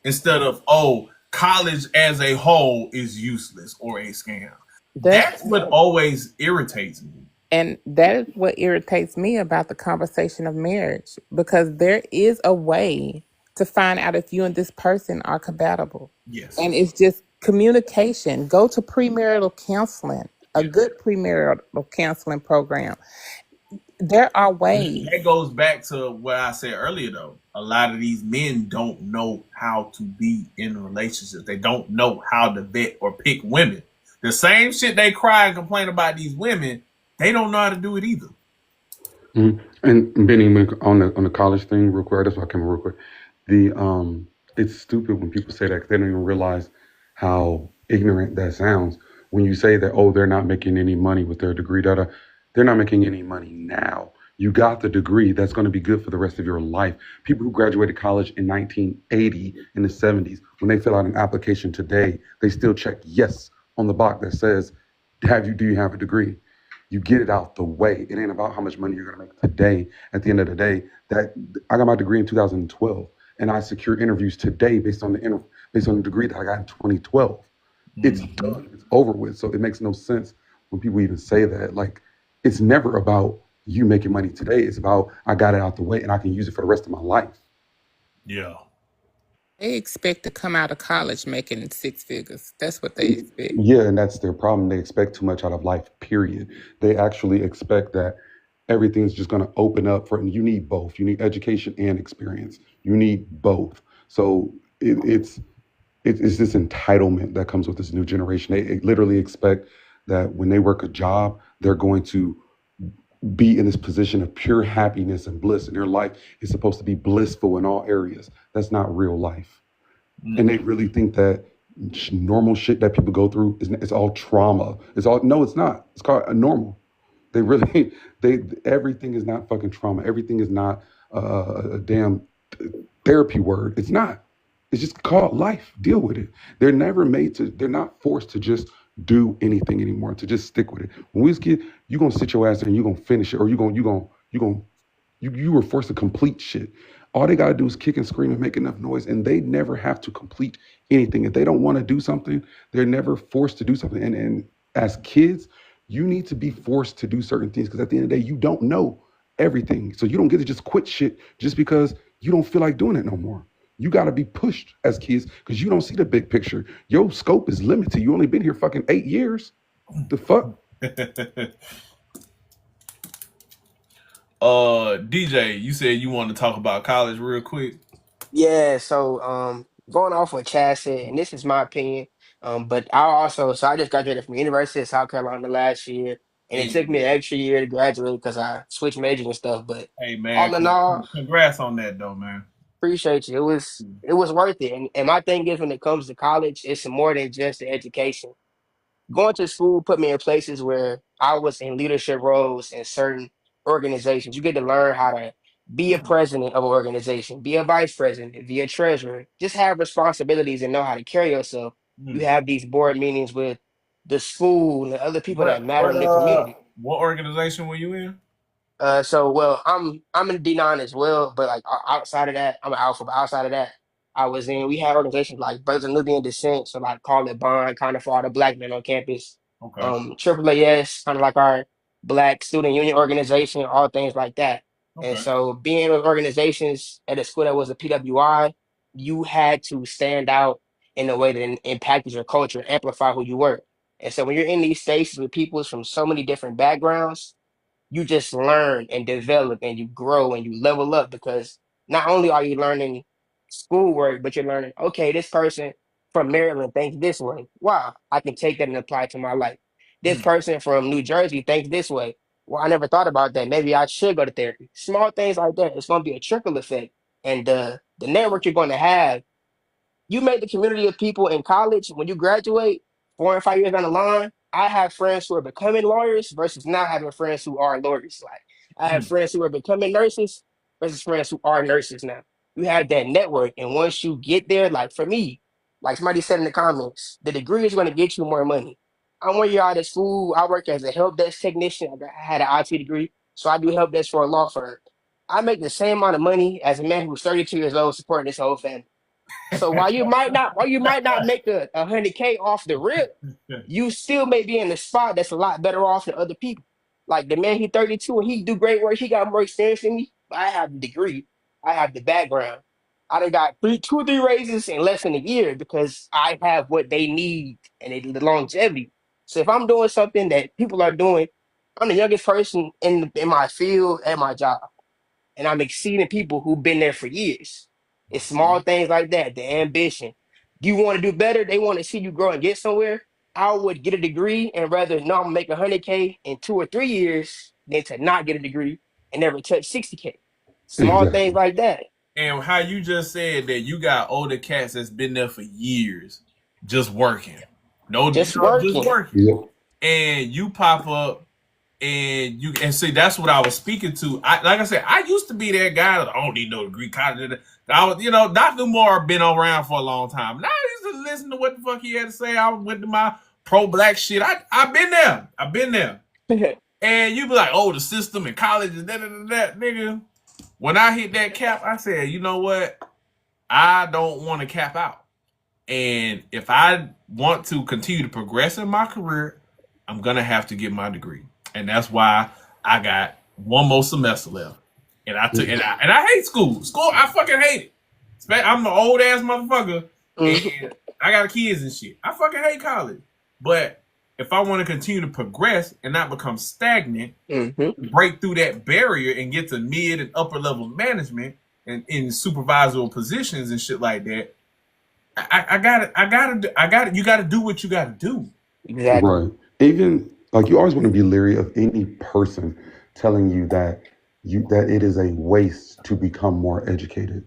instead of, oh, college as a whole is useless or a scam. That's That's what always irritates me. and that is what irritates me about the conversation of marriage because there is a way to find out if you and this person are compatible. Yes. And it's just communication. Go to premarital counseling, a Yeah. good premarital counseling program. There are ways. That goes back to what I said earlier, though. A lot of these men don't know how to be in relationships. They don't know how to vet or pick women. The same shit they cry and complain about these women, they don't know how to do it either. And Benny, on the college thing, real quick. That's why I came in real quick. The it's stupid when people say that 'cause they don't even realize how ignorant that sounds. When you say that, oh, they're not making any money with their degree, data, they're not making any money now. You got the degree that's going to be good for the rest of your life. People who graduated college in 1980 in the 70s, when they fill out an application today, they still check yes on the box that says, do you have a degree? You get it out the way. It ain't about how much money you're gonna make today. At the end of the day, that I got my degree in 2012, and I secure interviews today based on the degree that I got in 2012. It's Hmm. done. It's over with. So it makes no sense when people even say that. Like, it's never about you making money today. It's about I got it out the way and I can use it for the rest of my life. Yeah. They expect to come out of college making six figures. That's what they expect. Yeah, and that's their problem. They expect too much out of life, period. They actually expect that everything's just going to open up for, and you need both. You need education and experience. You need both. So it's this entitlement that comes with this new generation. They literally expect that when they work a job, they're going to be in this position of pure happiness and bliss, and their life is supposed to be blissful in all areas. That's not real life. And they Mm-mm. really think that normal shit that people go through is it's all trauma. It's all no, it's not. It's called a normal. They really they everything is not fucking trauma. Everything is not a damn therapy word. It's not. It's just called life. Deal with it. They're never made to. They're not forced to just do anything anymore. To just stick with it. When we was kids, you gonna sit your ass there and you gonna finish it, or you were forced to complete shit. All they gotta do is kick and scream and make enough noise, and they never have to complete anything. If they don't want to do something, they're never forced to do something. And as kids, you need to be forced to do certain things because at the end of the day, you don't know everything. So you don't get to just quit shit just because you don't feel like doing it no more. You got to be pushed as kids because you don't see the big picture. Your scope is limited. You only been here fucking 8 years. The fuck? DJ, you said you want to talk about college real quick. Yeah, so going off what Chad said, and this is my opinion, but I just graduated from University of South Carolina last year, and it Hey, took me an extra year to graduate because I switched majors and stuff. But hey man, all in all, congrats on that though, man. appreciate you. It was worth it. And my thing is when it comes to college, it's more than just the education. Going to school put me in places where I was in leadership roles in certain organizations. You get to learn how to be a president of an organization, be a vice president, be a treasurer, just have responsibilities and know how to carry yourself. You Hmm. have these board meetings with the school and the other people that What matter what in the community. what organization were you in? I'm in D9 as well, but like outside of that, I'm an alpha. But outside of that, we had organizations like Brothers of Nubian Descent, so like Call It Bond, kind of for all the black men on campus. Okay. AAAS, kind of like our Black Student Union organization, all things like that. And Okay. so being with organizations at a school that was a PWI, you had to stand out in a way that impacted your culture, amplify who you were. And so when you're in these spaces with people from so many different backgrounds, you just learn and develop and you grow and you level up because not only are you learning schoolwork, but you're learning, okay, this person from Maryland thinks this way. Wow, I can take that and apply it to my life. This Hmm. person from New Jersey thinks this way. Well, I never thought about that. Maybe I should go to therapy. Small things like that. It's going to be a trickle effect. And the network you're going to have, you make the community of people in college when you graduate 4 and 5 years down the line. I have friends who are becoming lawyers versus not having friends who are lawyers. Like I have Hmm. friends who are becoming nurses versus friends who are nurses now. You have that network, and once you get there, like for me, like somebody said in the comments, the degree is going to get you more money. I'm 1 year out of school. I work as a help desk technician. I had an IT degree, so I do help desk for a law firm. I make the same amount of money as a man who's 32 years old supporting his whole family. So while you might not make 100K off the rip, you still may be in a spot that's a lot better off than other people. Like the man, he 32 and he do great work. He got more experience than me. But I have the degree. I have the background. I done got 2 or 3 raises in less than a year because I have what they need and the longevity. So if I'm doing something that people are doing, I'm the youngest person in my field at my job and I'm exceeding people who've been there for years. It's small things like that, the ambition. Do you want to do better? They want to see you grow and get somewhere. I would get a degree and rather know I'm gonna make 100K in 2 or 3 years than to not get a degree and never touched 60K. Small things Exactly. like that. And how you just said that you got older cats that's been there for years, just working, no, Just just working. working, Yep. and you pop up and see that's what I was speaking to. Like I said, I used to be that guy that I don't need no degree college. I was, Dr. Moore been around for a long time. Now I used to listen to what the fuck he had to say. I went to my pro black shit. I've been there. I've been there. And you be like, oh, the system in college is that, nigga. When I hit that cap, I said, you know what? I don't want to cap out. And if I want to continue to progress in my career, I'm gonna have to get my degree. And that's why I got one more semester left. And I took and I hate school. School, I fucking hate it. I'm the old ass motherfucker and I got kids and shit. I fucking hate college. But if I want to continue to progress and not become stagnant, break through that barrier and get to mid and upper level management and in supervisory positions and shit like that, I got it. You got to do what you got to do. Exactly. Right. Even like you always want to be leery of any person telling you that it is a waste to become more educated.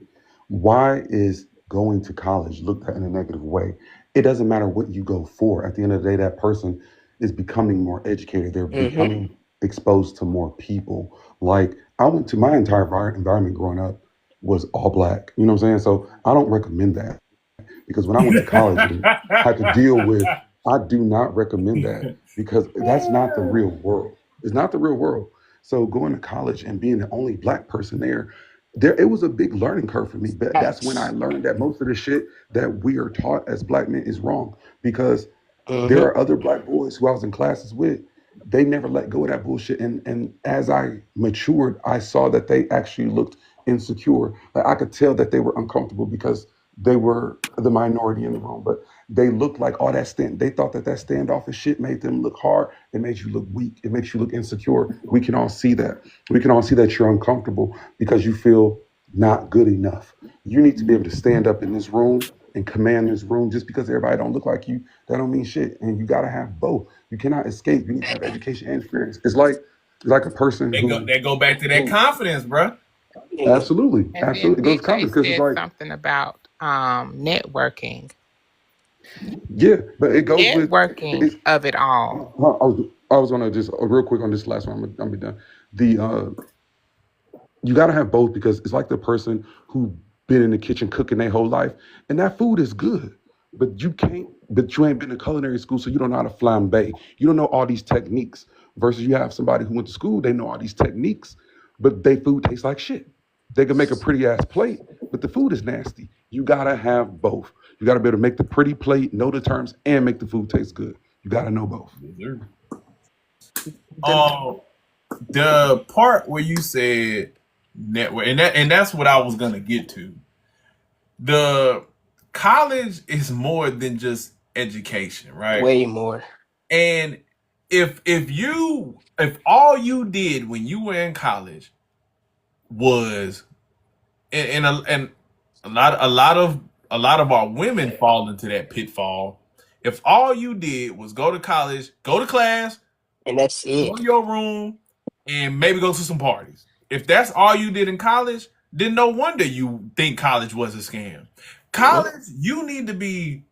Why is going to college looked at in a negative way? It doesn't matter what you go for. At the end of the day, that person is becoming more educated. They're becoming exposed to more people. Like I went to my entire environment growing up was all black. You know what I'm saying? So I don't recommend that because when I went to college and had to deal with, I do not recommend that because that's not the real world. It's not the real world. So going to college and being the only black person there it was a big learning curve for me. But that's when I Facts. learned that most of the shit that we are taught as black men is wrong because there Mm-hmm. are other black boys who I was in classes with. They never let go of that bullshit. And as I matured, I saw that they actually looked insecure. Like I could tell that they were uncomfortable because they were the minority in the room. But they looked like all that they thought that standoffish shit made them look hard. It made you look weak. It makes you look insecure. We can all see that. We can all see that you're uncomfortable because you feel not good enough. You need to be able to stand up in this room and command this room. Just because everybody don't look like you, that don't mean shit. And you gotta have both. You cannot escape. You need to have education and experience. It's like a person They go back to that who confidence, bro. absolutely, And then absolutely it goes to DJ confidence because it's said like, something about networking. yeah, but it goes with Networking it's of it all. I was gonna just real quick on this last one. I'm gonna be done. The you got to have both because it's like the person who been in the kitchen cooking their whole life and that food is good but you ain't been to culinary school so you don't know how to flambe, you don't know all these techniques versus you have somebody who went to school, they know all these techniques but their food tastes like shit. They can make a pretty ass plate but the food is nasty. You got to have both. You got to be able to make the pretty plate, know the terms, and make the food taste good. You got to know both. The The part where you said network, and that's what I was gonna get to. The college is more than just education, right? Way more. And if all you did when you were in college was and a lot of our women fall into that pitfall. If all you did was go to college, go to class, And that's go it. to your room, and maybe go to some parties. If that's all you did in college, then no wonder you think college was a scam. College, you need to be,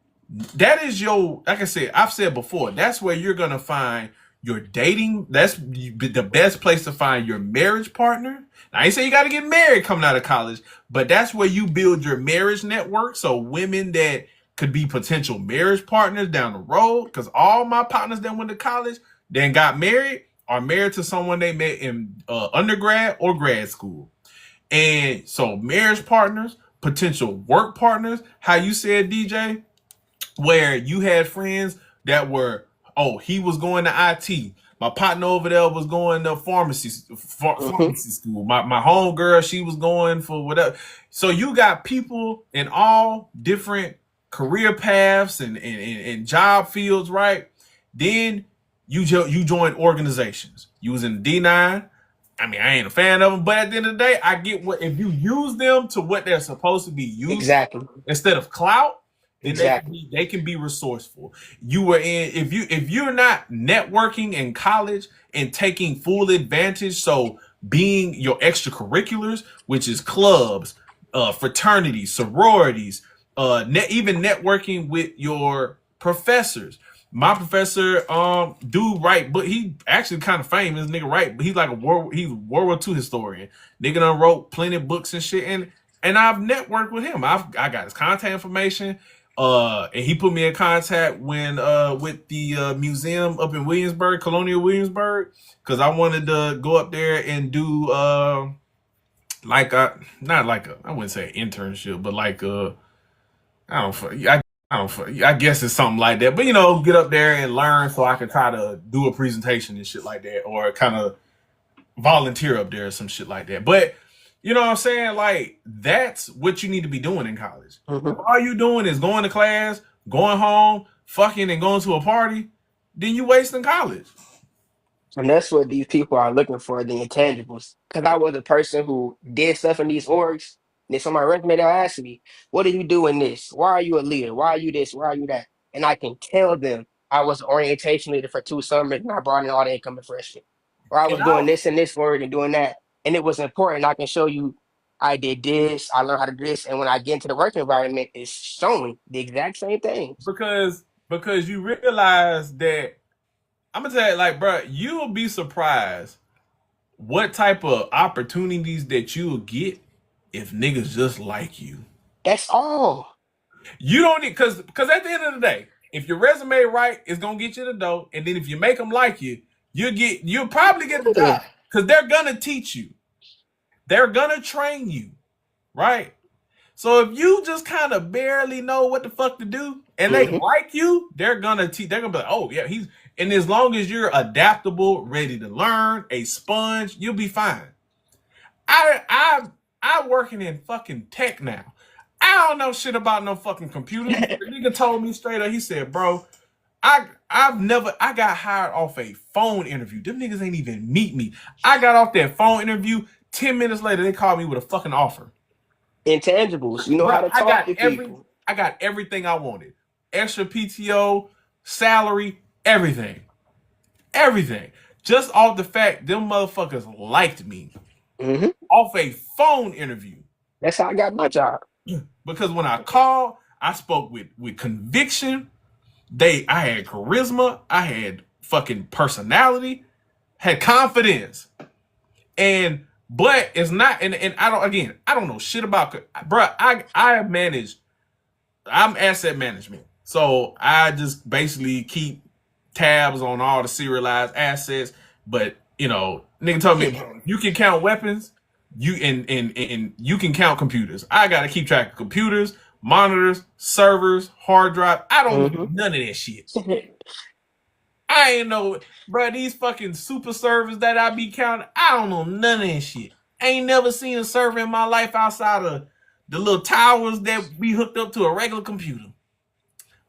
that is your, like I said, I've said before, that's where you're going to find your dating. That's the best place to find your marriage partner. Now, I ain't say you got to get married coming out of college, but that's where you build your marriage network. So women that could be potential marriage partners down the road, because all my partners that went to college, then got married, are married to someone they met in undergrad or grad school. And so marriage partners, potential work partners, how you said, DJ, where you had friends that were, oh, he was going to IT. My partner over there was going to pharmacy school. My home girl, she was going for whatever. So you got people in all different career paths and job fields, right? Then you join organizations. You was in D9. I mean, I ain't a fan of them, but at the end of the day, I get what if you use them to what they're supposed to be used Exactly. instead of clout, then Exactly. they can be resourceful. You were in if you're not networking in college and taking full advantage. So being your extracurriculars, which is clubs, fraternities, sororities, even networking with your professors. My professor, dude, right, but he actually kind of famous, nigga, right? But he's like he's a World War II historian. Nigga done wrote plenty of books and shit, and I've networked with him. I got his contact information. And he put me in contact with the museum up in Williamsburg, Colonial Williamsburg, because I wanted to go up there and do like a not like a I wouldn't say internship, but like I don't I guess it's something like that. But you know, get up there and learn so I can try to do a presentation and shit like that, or kind of volunteer up there or some shit like that. But you know what I'm saying? Like that's what you need to be doing in college. If all you doing is going to class, going home, fucking, and going to a party, then you wasting college. And that's what these people are looking for, the intangibles. Because I was a person who did stuff in these orgs. And it's on my resume, they'll ask me, what do you do in this? Why are you a leader? Why are you this? Why are you that? And I can tell them I was an orientation leader for 2 summers and I brought in all the incoming freshmen. Or I And was I doing this and this org and doing that. And it was important. I can show you I did this, I learned how to do this. And when I get into the work environment, it's showing the exact same things. because you realize that I'm gonna tell you, like, bro, you'll be surprised what type of opportunities that you'll get if niggas just like you. That's all. You don't need because at the end of the day, if your resume right, it's gonna get you the dough, and then if you make them like you, you'll probably get the Yeah. job because they're gonna teach you, they're gonna train you, right? So if you just kind of barely know what the fuck to do, and they Hmm. like you, they're gonna teach. They're gonna be like, oh yeah, he's. And as long as you're adaptable, ready to learn, a sponge, you'll be fine. I working in fucking tech now. I don't know shit about no fucking computers. The nigga told me straight up. He said, "Bro, I got hired off a phone interview. Them niggas ain't even meet me. I got off that phone interview. 10 minutes later, they called me with a fucking offer. Intangibles. You know Bro, how to talk to people. I got everything I wanted. Extra PTO, salary, everything. Just off the fact them motherfuckers liked me Hmm. off a phone interview. That's how I got my job. Because when I called, I spoke with conviction. I had charisma. I had fucking personality. Had confidence. But it's not. And I don't know shit about. Bro, I manage. I'm asset management. So I just basically keep tabs on all the serialized assets. But you know, nigga told me you can count weapons. And you can count computers. I gotta keep track of computers, monitors, servers, hard drive. I don't know Hmm. none of that shit. I ain't know, bro. These fucking super servers that I be counting. I don't know none of that shit. I ain't never seen a server in my life outside of the little towers that be hooked up to a regular computer.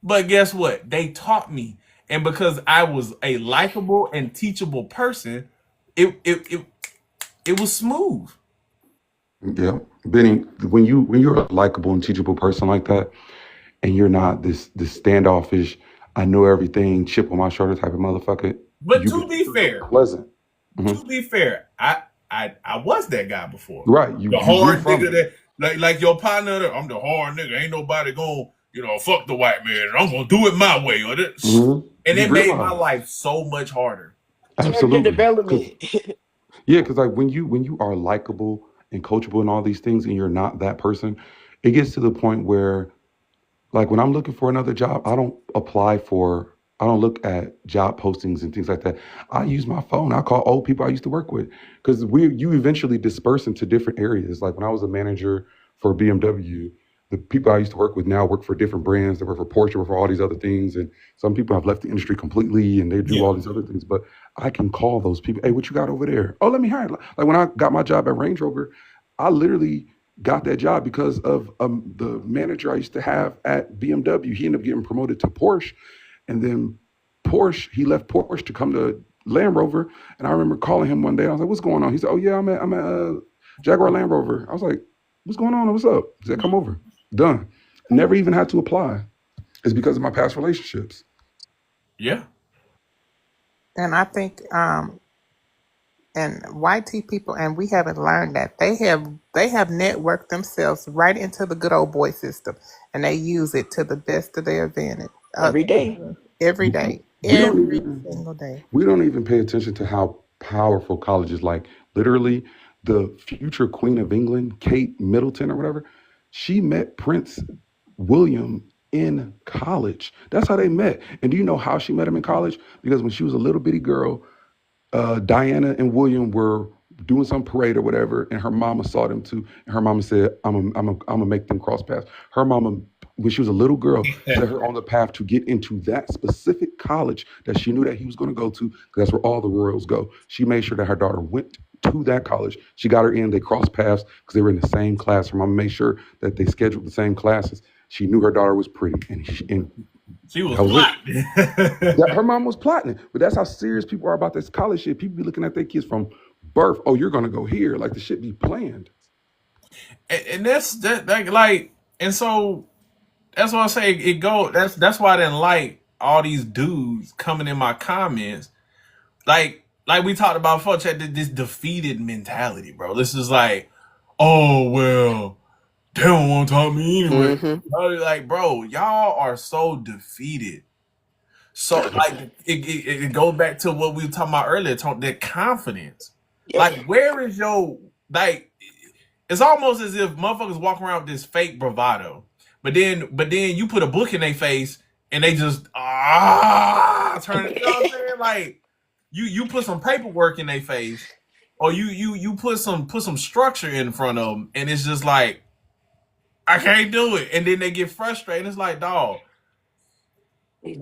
But guess what? They taught me, and because I was a likable and teachable person, it was smooth. Yeah, Benny, when you're a likable and teachable person like that, and you're not this standoffish, I know everything, chip on my shoulder type of motherfucker, But you become fair, pleasant. Hmm. to be fair, I was that guy before. Right, The you grew hard from nigga it. that like your partner. I'm the hard nigga. Ain't nobody gonna fuck the white man. I'm gonna do it my way or this. Hmm. And You it made my realize life so much harder. Character absolutely because development. yeah, because like when you are likable and coachable and all these things, and you're not that person, it gets to the point where like when I'm looking for another job, I don't look at job postings and things like that. I use my phone. I call old people I used to work with because you eventually disperse into different areas. Like when I was a manager for BMW, the people I used to work with now work for different brands. They work for Porsche, work for all these other things. And some people have left the industry completely and they do Yeah. all these other things. But I can call those people, hey, what you got over there? Oh, let me hire. Like when I got my job at Range Rover, I literally got that job because of the manager I used to have at BMW. He ended up getting promoted to Porsche, and then he left Porsche to come to Land Rover. And I remember calling him one day. I was like, "What's going on?" He said, "Oh yeah, I'm at Jaguar Land Rover." I was like, "What's going on? What's up?" He said, "Come over." Done. Never even had to apply. It's because of my past relationships. Yeah. And I think And YT people, and we haven't learned that they have networked themselves right into the good old boy system, and they use it to the best of their advantage. every day. Every day, We don't every even single day. we don't even pay attention to how powerful college is. Like literally, the future Queen of England, Kate Middleton or whatever, she met Prince William in college. That's how they met. And do you know how she met him in college? Because when she was a little bitty girl, Diana and William were doing some parade or whatever, and her mama saw them too. And her mama said, I'm gonna make them cross paths. Her mama, when she was a little girl, set her on the path to get into that specific college that she knew that he was going to go to, because that's where all the royals go. She made sure that her daughter went to that college. She got her in. They crossed paths because they were in the same class. Her mama made sure that they scheduled the same classes. She knew her daughter was pretty, and She was that was it. plotting. Yeah, her mom was plotting it. But that's how serious people are about this college shit. People be looking at their kids from birth. Oh, you're gonna go here. Like the shit be planned. And that's that like, and so that's what I say. It go. That's why I didn't like all these dudes coming in my comments. Like we talked about before, chat. This defeated mentality, bro. This is like, oh well, they don't want to talk to me anyway. Mm-hmm. Like, bro, y'all are so defeated. So like it goes back to what we were talking about earlier, that confidence. Yep. Like, where is your like? It's almost as if motherfuckers walk around with this fake bravado, but then you put a book in their face and they just turn it. You know what I'm saying? Like you put some paperwork in their face, or you put some structure in front of them, and it's just like, I can't do it, and then they get frustrated. It's like, dog,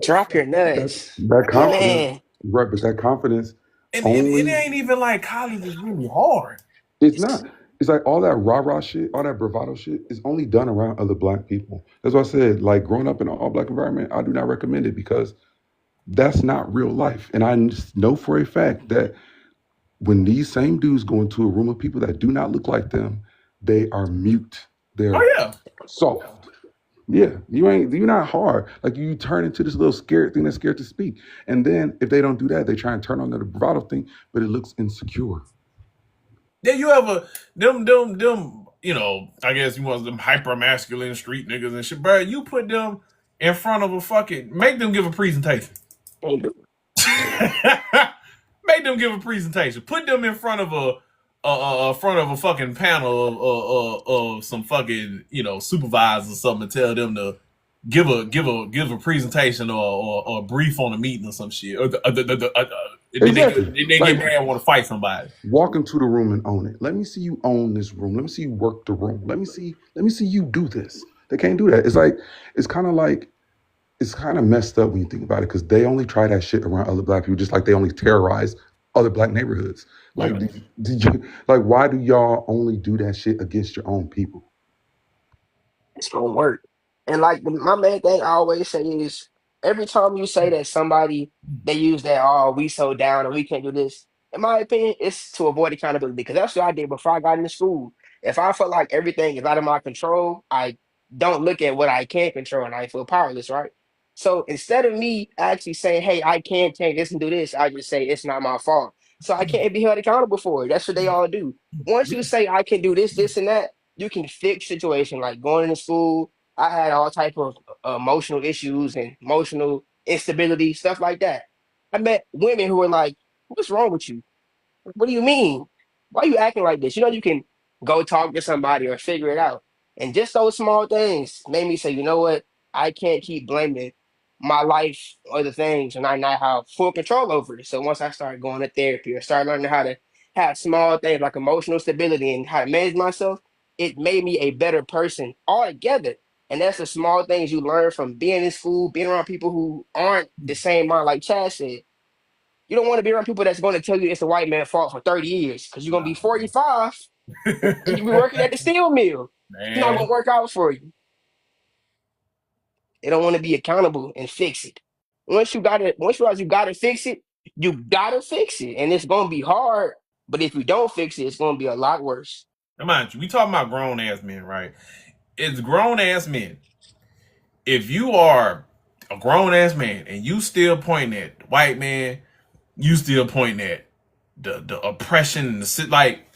Drop your That nuts. that confidence, Man, right? But that confidence and it only ain't even like college is really hard. it's it's not. It's like all that rah rah shit, all that bravado shit is only done around other black people. That's why I said, like growing up in an all black environment, I do not recommend it because that's not real life. And I know for a fact that when these same dudes go into a room of people that do not look like them, they are mute. They're Oh yeah. soft. Yeah, you're not hard. Like you turn into this little scared thing that's scared to speak. And then if they don't do that, they try and turn on the bravado thing, but it looks insecure. Did you ever them? You know, I guess you want them hyper masculine street niggas and shit, bro. You put them in front of a fucking, make them give a presentation. ain't do- Make them give a presentation. Put them in front of a fucking panel of some fucking, supervisors or something, and tell them to give a presentation or a brief on a meeting or some shit. Then Exactly. they get Like mad and want to fight somebody. walk into the room and own it. Let me see you own this room. Let me see you work the room. Let me see you do this. They can't do that. It's kind of messed up when you think about it because they only try that shit around other black people, just like they only terrorize other black neighborhoods. Like, Okay. did you like? Why do y'all only do that shit against your own people? it's gonna work. And like my main thing I always say is every time you say that somebody they use that, oh, we so down and we can't do this. In my opinion, it's to avoid accountability because that's what I did before I got into school. If I feel like everything is out of my control, I don't look at what I can control and I feel powerless, right? So instead of me actually saying, hey, I can't change this and do this, I just say it's not my fault. So I can't be held accountable for it. That's what they all do. Once you say I can do this, this, and that, you can fix situation like going into school. I had all type of emotional issues and emotional instability, stuff like that. I met women who were like, "What's wrong with you? What do you mean? Why are you acting like this? You know, you can go talk to somebody or figure it out." And just those small things made me say, you know what? I can't keep blaming my life or the things and I not have full control over it. So once I started going to therapy or started learning how to have small things like emotional stability and how to manage myself, it made me a better person altogether. And that's the small things you learn from being in school, being around people who aren't the same mind, like Chad said. You don't want to be around people that's going to tell you it's the white man's fault for 30 years because you're going to be 45 and you'll be working at the steel mill. It's not going Man, to work out for you. They don't want to be accountable and fix it. Once you realize you got to fix it, you got to fix it. And it's going to be hard, but if you don't fix it, it's going to be a lot worse. mind you, we talking about grown ass men, right? It's grown ass men. If you are a grown ass man and you still pointing at white man, you still pointing at the oppression and the like.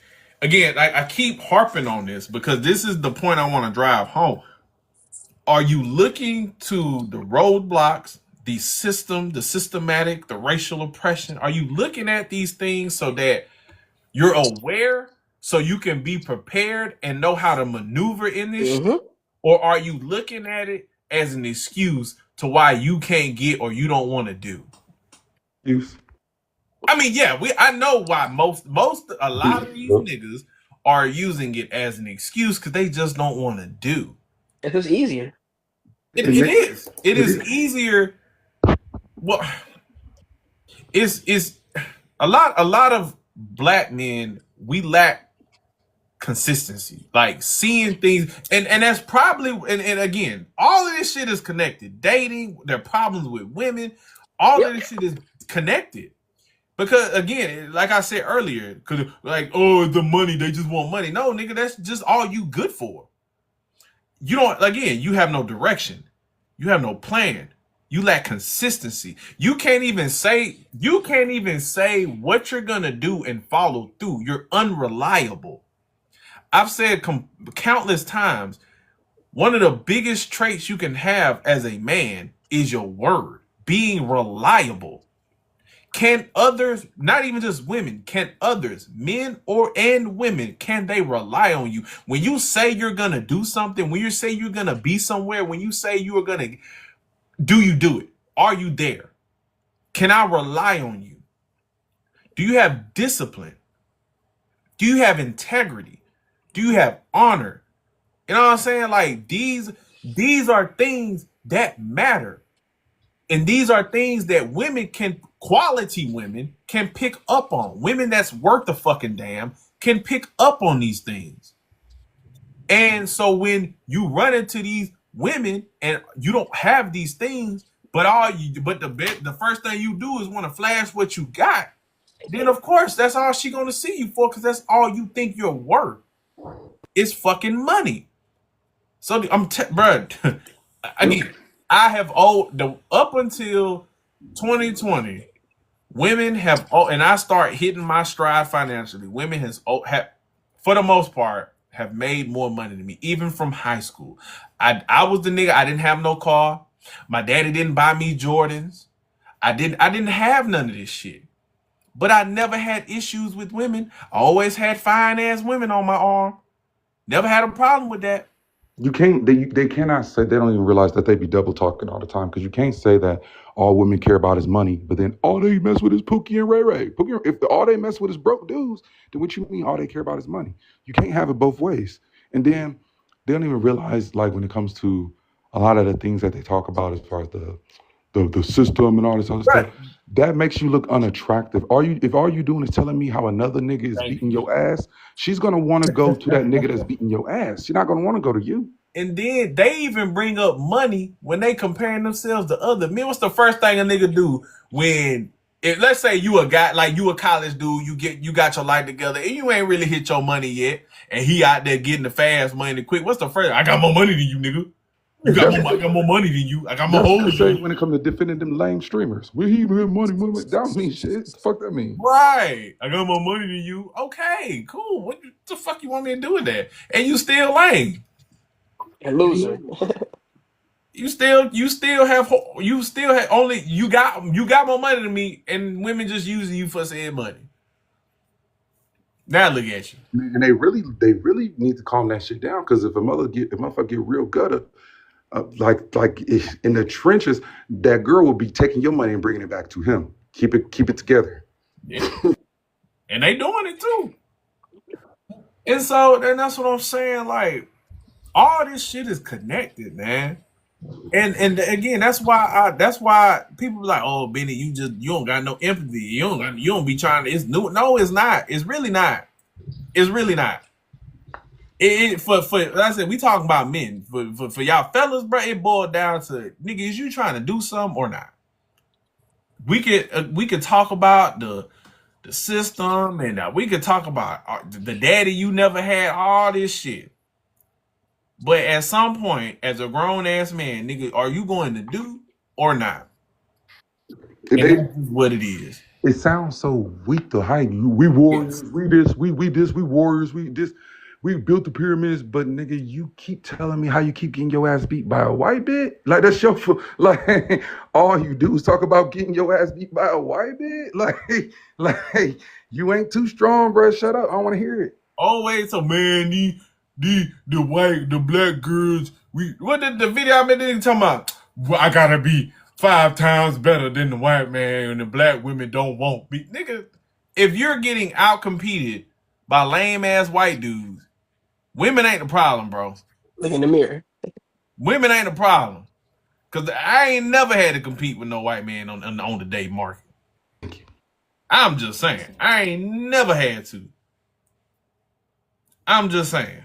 Again, I keep harping on this because this is the point I want to drive home. Are you looking to the roadblocks, the system, the systematic, the racial oppression? Are you looking at these things so that you're aware, so you can be prepared and know how to maneuver in this shit? Mm-hmm. Or are you looking at it as an excuse to why you can't get or you don't want to do? Use. I mean, yeah, I know why a lot of these Yep. niggas are using it as an excuse because they just don't want to do. It's just easier. And It they, is. It it is is. easier. Well, it's a lot of black men, we lack consistency, like seeing things, and that's probably, and again, all of this shit is connected. Dating, their problems with women, all of Yep. this shit is connected. Because again, like I said earlier, because like, oh, the money, they just want money. No, nigga, that's just all you good for. You don't, again, you have no direction. You have no plan. You lack consistency. You can't even say what you're gonna do and follow through. You're unreliable. I've said countless times, one of the biggest traits you can have as a man is your word, being reliable. Can others, not even just women, can others, men and women, can they rely on you? When you say you're gonna do something, when you say you're gonna be somewhere, when you say you are gonna, do you do it? Are you there? Can I rely on you? Do you have discipline? Do you have integrity? Do you have honor? You know what I'm saying? Like these are things that matter. And these are things that quality women can pick up on. Women that's worth the fucking damn can pick up on these things. And so when you run into these women and you don't have these things, but the first thing you do is want to flash what you got, then of course that's all she gonna see you for, because that's all you think you're worth. It's fucking money. So bro, Yep. again, I have owed the up until 2020. Women have, and I start hitting my stride financially. Women have, for the most part, have made more money than me, even from high school. I was the nigga. I didn't have no car. My daddy didn't buy me Jordans. I didn't have none of this shit. But I never had issues with women. I always had fine ass women on my arm. Never had a problem with that. You can't. They cannot say they don't even realize that they be double talking all the time because you can't say that all women care about is money, but then all they mess with is Pookie and Ray Ray. If all they mess with is broke dudes, then what you mean all they care about is money? You can't have it both ways. And then they don't even realize like when it comes to a lot of the things that they talk about as far as the system and all this other stuff, Right. that makes you look unattractive. Are you if all you doing is telling me how another nigga is Thank beating you. your ass, she's gonna want to go to that nigga that's beating your ass. She's not gonna want to go to you. And then they even bring up money when they comparing themselves to other men. What's the first thing a nigga do when, if let's say you a guy, like you a college dude, you got your life together and you ain't really hit your money yet, and he out there getting the fast money quick. What's the first? I got more money than you, nigga. That's I got more money than you. I got more that's what they hoes than say you. when it comes to defending them lame streamers. We he had money. That don't mean shit. The fuck that mean? Right. I got more money than you. Okay, cool. What the fuck you want me to do with that? And you still lame. A loser. You still have only you got more money than me, and women just using you for said money. Now look at you. And they really need to calm that shit down because if motherfucker get real gutter, in the trenches, that girl will be taking your money and bringing it back to him. Keep it together. Yeah. And they doing it too. And so then that's what I'm saying. Like all this shit is connected, man. And again, that's why people be like, oh Benny, you don't got no empathy. You don't be trying to, it's new. No, it's not. It's really not. It's really not. For like I said, we talking about men. For y'all fellas, bro, it boiled down to, nigga, is you trying to do something or not? We could talk about the system, and we could talk about the daddy you never had, all this shit. But at some point, as a grown ass man, nigga, are you going to do or not? They And that's just what it is. It sounds so weak to hype. We Yes. warriors, we this, we this, we warriors, we this. We built the pyramids, but nigga, you keep telling me how you keep getting your ass beat by a white bitch. Like that's your like all you do is talk about getting your ass beat by a white bitch. Like you ain't too strong, bro. Shut up. I don't want to hear it. Always so man, the black girls, what did the video I made talking about? Well, I gotta be 5 times better than the white man and the black women don't want me. Nigga, if you're getting out competed by lame ass white dudes, women ain't the problem, bro. Look in the mirror. Women ain't the problem. Cause I ain't never had to compete with no white man on the day market. Thank you. I'm just saying. I ain't never had to. I'm just saying.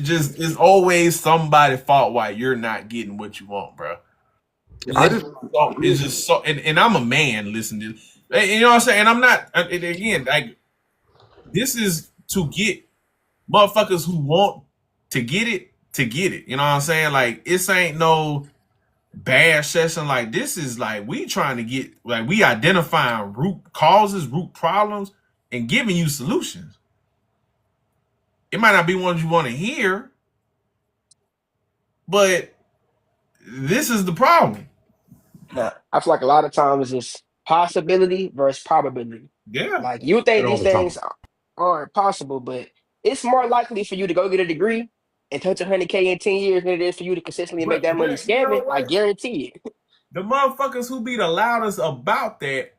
Just it's always somebody's fault why you're not getting what you want, bro. I It's just just it's just so, and I'm a man. Listen to, you know what I'm saying. And I'm not. And again, like this is to get motherfuckers who want to get it to get it. You know what I'm saying? Like this ain't no bad session. Like this is like we trying to get like we identifying root causes, root problems, and giving you solutions. It might not be ones you want to hear, but this is the problem. Nah, I feel like a lot of times it's possibility versus probability. Yeah. Like you think all these the time. things aren't possible, but it's more likely for you to go get a degree and touch 100K in 10 years than it is for you to consistently make that money But you know scamming. I what? guarantee it. The motherfuckers who be the loudest about that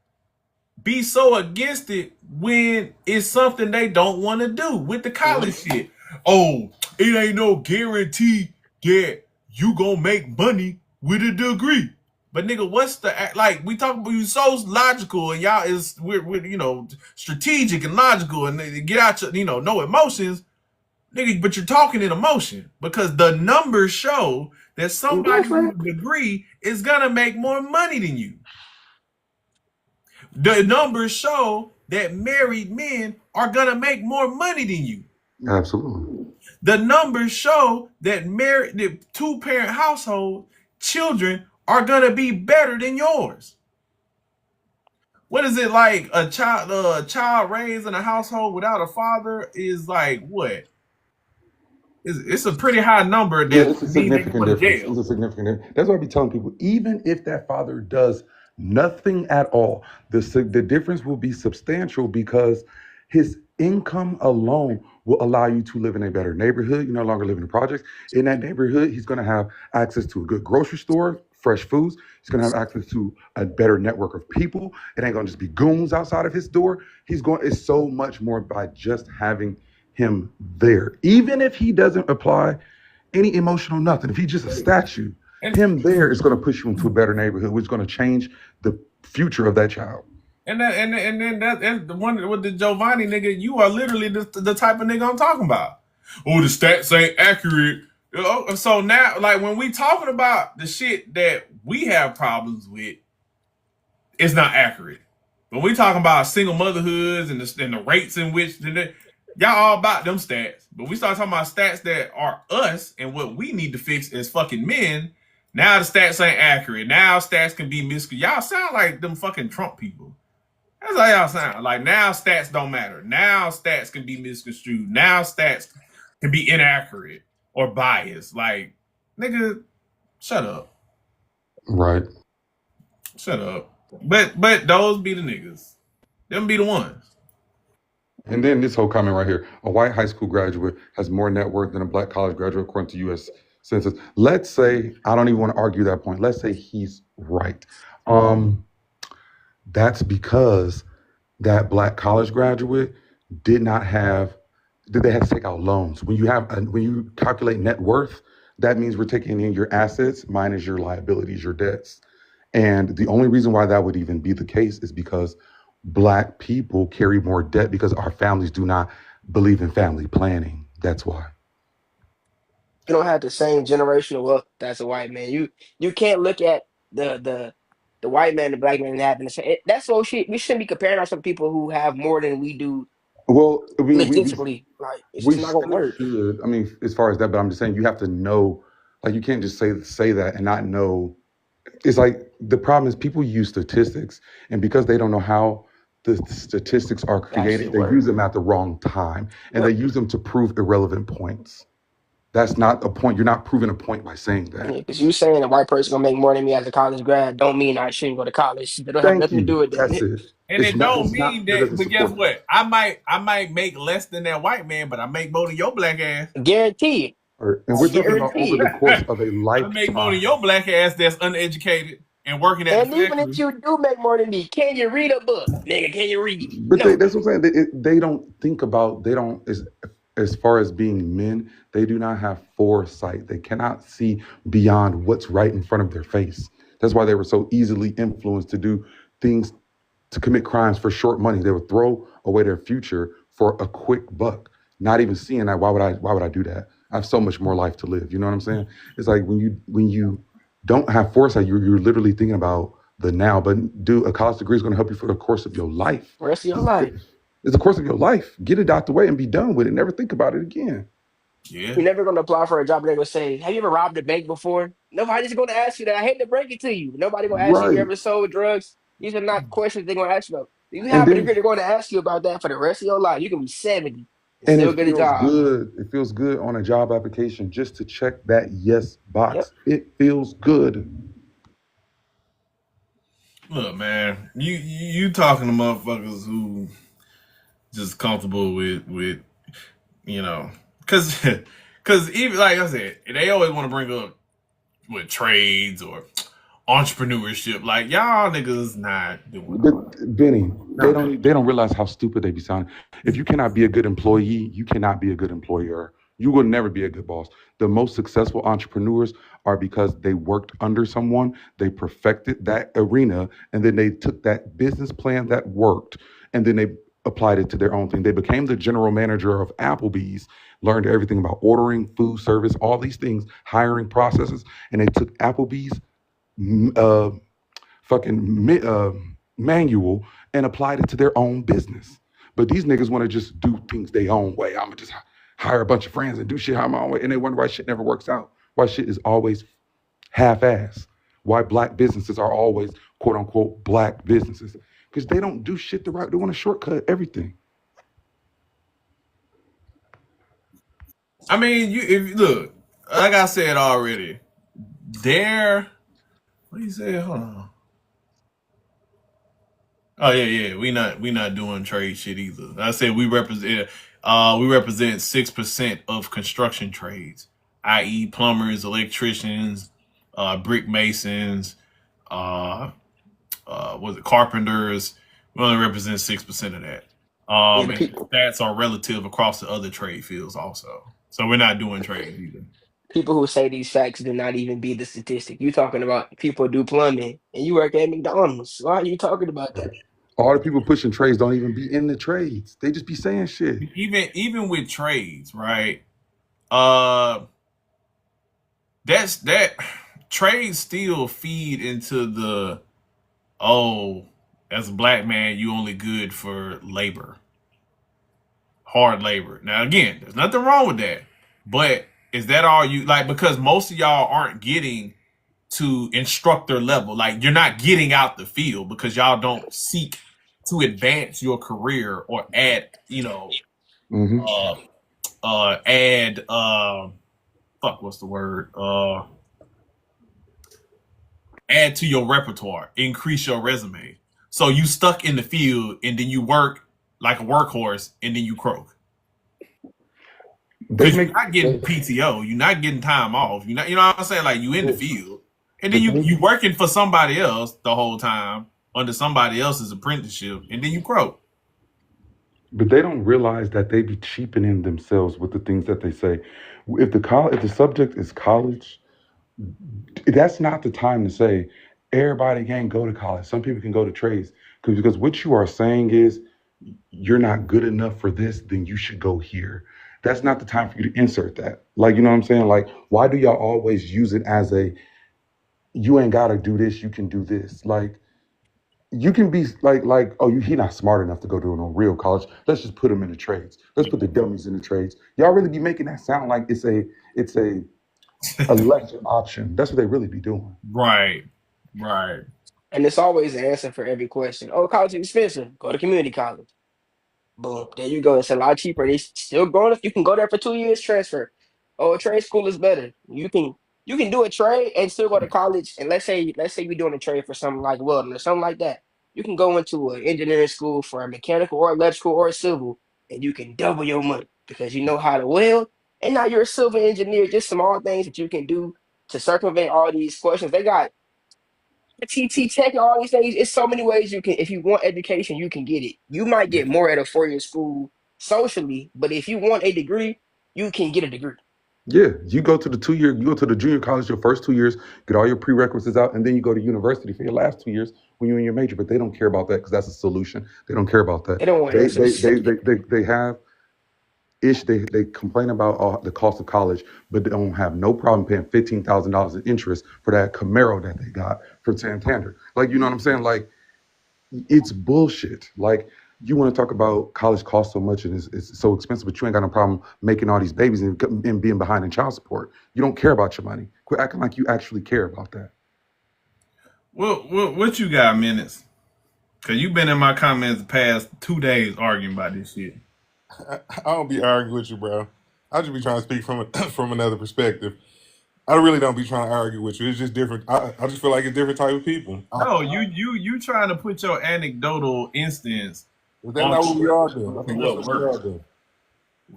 be so against it when it's something they don't want to do with the college Mhm. shit. Oh, it ain't no guarantee that you gonna make money with a degree. But nigga, what's the like? We talk about you so logical and y'all is we're you know strategic and logical and get out your no emotions, nigga. But you're talking in emotion because the numbers show that somebody That's right. with a degree is gonna make more money than you. The numbers show that married men are gonna make more money than you. Absolutely. The numbers show that married the two-parent household children are gonna be better than yours. What is it like a child raised in a household without a father is like what? It's a pretty high number Yeah, that it's a mean they significant going to difference. jail. It's a significant difference. That's why I be telling people, even if that father does nothing at all, the difference will be substantial because his income alone will allow you to live in a better neighborhood. You no longer live in the projects. In that neighborhood, he's going to have access to a good grocery store, fresh foods. He's going to have access to a better network of people. It ain't going to just be goons outside of his door. He's going. It's so much more by just having him there. Even if he doesn't apply any emotional nothing. If he's just a statue, And him there is going to push you into a better neighborhood, which is going to change the future of that child. and then that's the one with the Giovanni nigga. You are literally the type of nigga I'm talking about. Oh, the stats ain't accurate. So now, like when we talking about the shit that we have problems with, it's not accurate. When we talking about single motherhoods and the rates in which y'all all about them stats. But we start talking about stats that are us and what we need to fix as fucking men. Now the stats ain't accurate. Now stats can be misconstrued. Y'all sound like them fucking Trump people. That's how y'all sound. Like now stats don't matter. Now stats can be misconstrued. Now stats can be inaccurate or biased. Like, nigga, shut up. Right. Shut up. But those be the niggas. Them be the ones. And then this whole comment right here: a white high school graduate has more net worth than a black college graduate, according to U.S. Census. Let's say I don't even want to argue that point. Let's say he's right. Um, that's because that black college graduate did not have did they have to take out loans when you calculate net worth, that means we're taking in your assets minus your liabilities, your debts. And the only reason why that would even be the case is because black people carry more debt because our families do not believe in family planning. That's why. You don't have the same generational wealth as a white man. You can't look at the white man, the black man, and having the same. That's what we shouldn't be comparing ourselves to people who have more than we do Well, I mean, logistically. Like it's we just not gonna still work. should. I mean, as far as that, but I'm just saying you have to know, like you can't just say that and not know. It's like the problem is people use statistics, and because they don't know how the statistics are Actually created, they work. use them at the wrong time, and they Yep. use them to prove irrelevant points. That's not a point. You're not proving a point by saying Yeah, that. because you saying a white person gonna make more than me as a college grad don't mean I shouldn't go to college. They don't have Thank nothing to do you. with That's that. it. And it don't It's not. mean That that, doesn't but guess support that. what? I might make less than that white man, but I make more than your black ass. Guarantee And we're it. talking about over Guarantee the it. course of a I make more than lifetime. your black ass that's uneducated and working at the And even if factory. you do make more than me, can you read a book? Nigga, can you read? But No. that's what I'm saying. They don't think about. They don't as far as being men. They do not have foresight. They cannot see beyond what's right in front of their face. That's why they were so easily influenced to do things, to commit crimes for short money. They would throw away their future for a quick buck, not even seeing that. Why would I do that? I have so much more life to live. You know what I'm saying? It's like when you don't have foresight, you're literally thinking about the now. But a college degree is going to help you for the course of your life. Rest of your life. It's the course of your life. Get it out the way and be done with it. Never think about it again. Yeah. You're never gonna apply for a job and they're gonna say, have you ever robbed a bank before? Nobody's gonna ask you that. I hate to break it to you. Nobody gonna ask you, you Right. ever sold drugs? These are not questions they're gonna ask you about. If you And have a then degree, they're going to ask you about that for the rest of your life. You can be 70 and and still it get a feels job. good. It feels good on a job application just to check that yes Yep. box. It feels good. Look, man, you talking to motherfuckers who just comfortable with you know, cause cause even like I said, they always want to bring up with trades or entrepreneurship. Like y'all niggas not doing But all that. Benny, Not doing. they don't realize how stupid they be sounding. If you cannot be a good employee, you cannot be a good employer. You will never be a good boss. The most successful entrepreneurs are because they worked under someone, they perfected that arena, and then they took that business plan that worked, and then they applied it to their own thing. They became the general manager of Applebee's, learned everything about ordering, food service, all these things, hiring processes, and they took Applebee's uh, manual and applied it to their own business. But these niggas want to just do things their own way. I'm gonna just hire a bunch of friends and do shit my own way, and they wonder why shit never works out. Why shit is always half-ass. Why black businesses are always quote unquote black businesses, because they don't do shit the right. They want to shortcut everything. I mean, you if look, like I said already, they're what do you say? Hold on. Oh yeah, yeah. We not doing trade shit either. I said we represent 6% of construction trades, i.e. plumbers, electricians, brick masons, uh was it carpenters. We only represent 6% of that. Yeah, the And the people stats are relative across the other trade fields also. So we're not doing trades either. people who say these facts do not even be the statistic. You talking about people do plumbing and you work at McDonald's. Why are you talking about that? Right. All the people pushing trades don't even be in the trades. They just be saying shit. Even with trades, right? Uh that trades still feed into the oh, as a black man, you only good for labor, hard labor. Now again, there's nothing wrong with that, but is that all you like? Because most of y'all aren't getting to instructor level. Like you're not getting out the field because y'all don't seek to advance your career or add, Hmm. uh, add, fuck, what's the word? Add to your repertoire, increase your resume. So you stuck in the field and then you work like a workhorse and then you croak. They Because you're make not getting PTO, you're not getting time off. You're not, you know what I'm saying? Like you in the the, field. And then the you thing. working for somebody else the whole time under somebody else's apprenticeship, and then you croak. But they don't realize that they be cheapening themselves with the things that they say. If the subject is college, that's not the time to say everybody can't go to college. Some people can go to trades because what you are saying is you're not good enough for this, then you should go here. That's not the time for you to insert that. Like you know what I'm saying? Like why do y'all always use it as a you ain't got to do this, you can do this? Like you can be oh he not smart enough to go to no real college. Let's just put him in the trades. Let's put the dummies in the trades. Y'all really be making that sound like it's a lesser option. That's what they really be doing. Right. Right. And it's always an answer for every question. Oh, college is expensive. Go to community college. Boom. There you go. It's a lot cheaper. They still growing up. You can go there for 2 years, transfer. Oh, a trade school is better. You can do a trade and still go to college. And let's say you're doing a trade for something like welding or something like that. You can go into an engineering school for a mechanical or electrical or a civil, and you can double your money because you know how to weld. And now you're a civil engineer. Just small things that you can do to circumvent all these questions. They got TT Tech and all these things. It's so many ways you can, if you want education, you can get it. You might get more at a 4 year school socially, but if you want a degree, you can get a degree. Yeah, you go to the 2 year, you go to the junior college your first 2 years, get all your prerequisites out, and then you go to university for your last 2 years when you're in your major. But they don't care about that because that's a solution. They don't care about that. They don't want to They answer the they they subject. they they, they have ish. They complain about the cost of college, but they don't have no problem paying $15,000 in interest for that Camaro that they got from Santander. Like you know what I'm saying? Like it's bullshit. Like you want to talk about college costs so much and it's so expensive, but you ain't got no problem making all these babies and being behind in child support. You don't care about your money. Quit acting like you actually care about that. What you got, minutes? Cause you've been in my comments the past 2 days arguing about this shit. I don't be arguing with you, bro. I just be trying to speak from from another perspective. I really don't be trying to argue with you. It's just different. I just feel like it's different type of people. No, you trying to put your anecdotal instance Is that on not what we all do? I think that's what what we all works. do.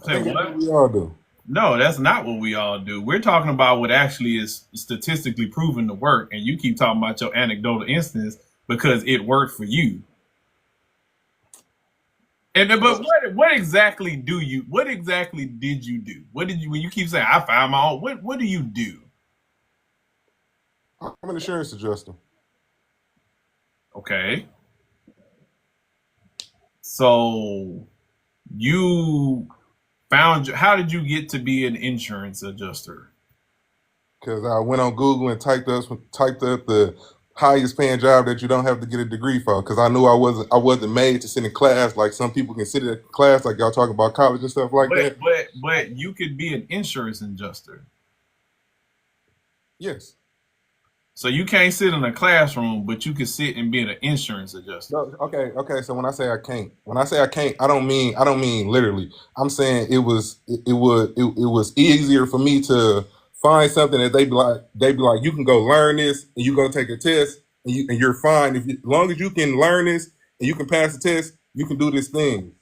I Say think that's what what? we all do. No, that's not what we all do. We're talking about what actually is statistically proven to work, and you keep talking about your anecdotal instance because it worked for you. And but what exactly do you? What exactly did you do? What did you? When you keep saying I found my own, what do you do? I'm an insurance adjuster. Okay, so you found. How did you get to be an insurance adjuster? Because I went on Google and typed up the highest paying job that you don't have to get a degree for. Because I knew I wasn't made to sit in class like some people can sit in class, like y'all talking about college and stuff like that. But you could be an insurance adjuster. Yes. So you can't sit in a classroom, but you can sit and be an insurance adjuster. No, okay. So when I say I can't, I don't mean literally. I'm saying it was easier for me to find something that they be like you can go learn this and you go take a test and you're fine as long as you can learn this and you can pass the test, you can do this thing.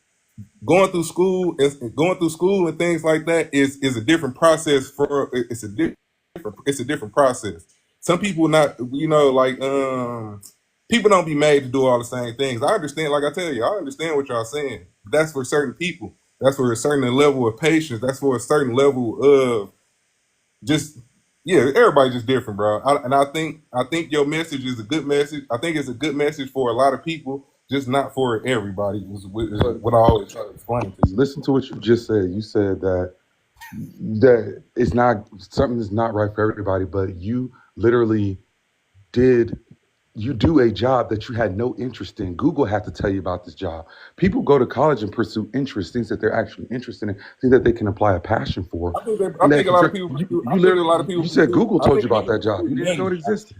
Going through school and things like that is a different process for it's a different process. Some people not like people don't be made to do all the same things. I understand, like I tell you, I understand what y'all saying. But that's for certain people. That's for a certain level of patience. That's for a certain level of just yeah. Everybody just different, bro. And I think your message is a good message. I think it's a good message for a lot of people, just not for everybody. Is But what I always try to explain to you. listen to what you just said. You said that it's not something that's not right for everybody, but you literally did you do a job that you had no interest in. Google had to tell you about this job. People go to college and pursue interests, things that they're actually interested in, things that they can apply a passion for. I And that think a lot of can, people you, pursue. I you think a literally lot of people you said pursue. Google I told you think about people that job. pursue You didn't know it money. existed.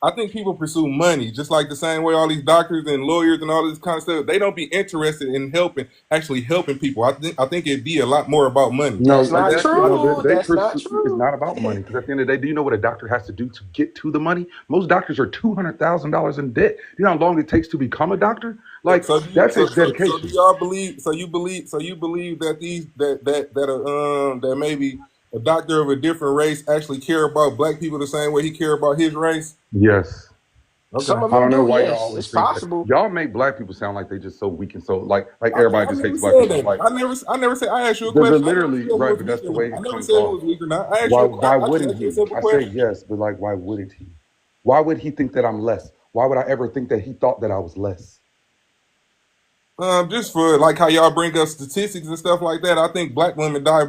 I think people pursue money, just like the same way all these doctors and lawyers and all this kind of stuff. They don't be interested in actually helping people. I think it'd be a lot more about money. No, That's Like not that's just true. they That's not pursue. It's true. not about money because at the end of the day, do you know what a doctor has to do to get to the money? Most doctors are $200,000 in debt. Do you know how long it takes to become a doctor? so. Like So do you, that so, takes so, so do dedication. y'all believe? So you believe that these that maybe a doctor of a different race actually care about black people the same way he care about his race? Yes. Some Okay. of I them don't know do, why y'all yes. always It's think that. possible. Y'all make black people sound like they just so weak and so like I, everybody I just never hates black said people. that. Like I never said. I asked you a the question. I never said literally who right, was but weak that's or the not. way I it never comes said who off. was weak or not. I asked Why you. why I just wouldn't asked you a he? simple I said question. yes, but like why wouldn't he? Why would he think that I'm less? Why would I ever think that he thought that I was less? Just for like how y'all bring up statistics and stuff like that, I think black women die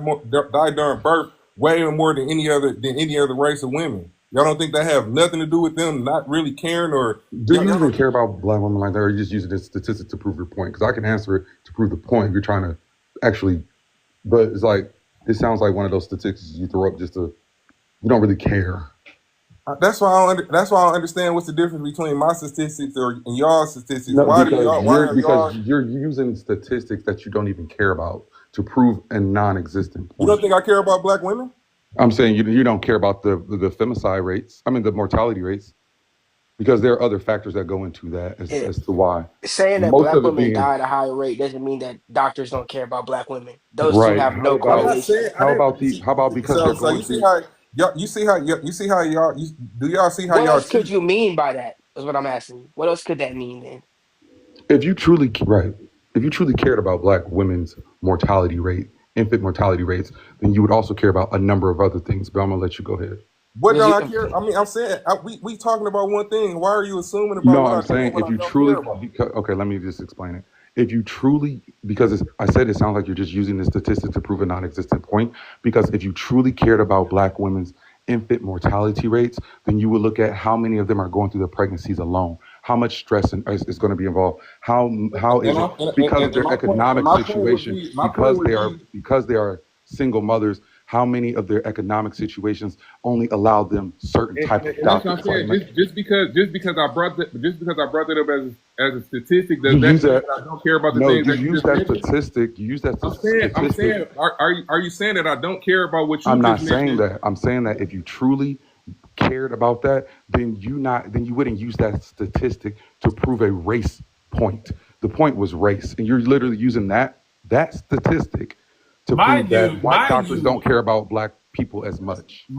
during birth way more than any other race of women. Y'all don't think that have nothing to do with them not really caring or Do you even care about black women like that, or are you just using this statistic to prove your point? Because I can answer it to prove the point if you're trying to actually, but it's like this sounds like one of those statistics you throw up just to you don't really care. That's why I don't understand what's the difference between my statistics and y'all statistics. No, Why are because y'all? you're using statistics that you don't even care about to prove a non-existent You don't point. think I care about black women? I'm saying you don't care about the femicide rates. I mean the mortality rates because there are other factors that go into that It, as to why. saying that Most black of it women being die at a higher rate doesn't mean that doctors don't care about black women. Those two right. have no I'm not correlation. saying I didn't. How about because they're So going you see through how you see how y'all do y'all see how What y'all else could treat? you mean by that? Is what I'm asking. What else could that mean then? if you truly right, if you truly cared about black women's mortality rate, infant mortality rates, then you would also care about a number of other things. But I'm gonna let you go ahead. What Because don't you, I care? I mean, I'm saying we talking about one thing. Why are you assuming about No, what I'm I care and saying what if I you don't care truly, about? because, okay, let me just explain it. If you truly, because I said it sounds like you're just using the statistics to prove a non-existent point. Because if you truly cared about black women's infant mortality rates, then you would look at how many of them are going through the pregnancies alone, how much stress is going to be involved, how is And, it I, because of and their economic my point would situation, be my point would be because they are single mothers, how many of their economic situations only allow them certain type of and that's what I'm doctors saying. like Just because I brought that up as a statistic, you does that use mean that. that I don't care about the No, things you that you use just that mentioned? statistic. You use that I'm statistic. saying, are you saying that I don't care about what you I'm not just saying mentioned? that. I'm saying that if you truly cared about that, then you wouldn't use that statistic to prove a race point. The point was race, and you're literally using that statistic to prove that white mind doctors don't you, care about black people as much.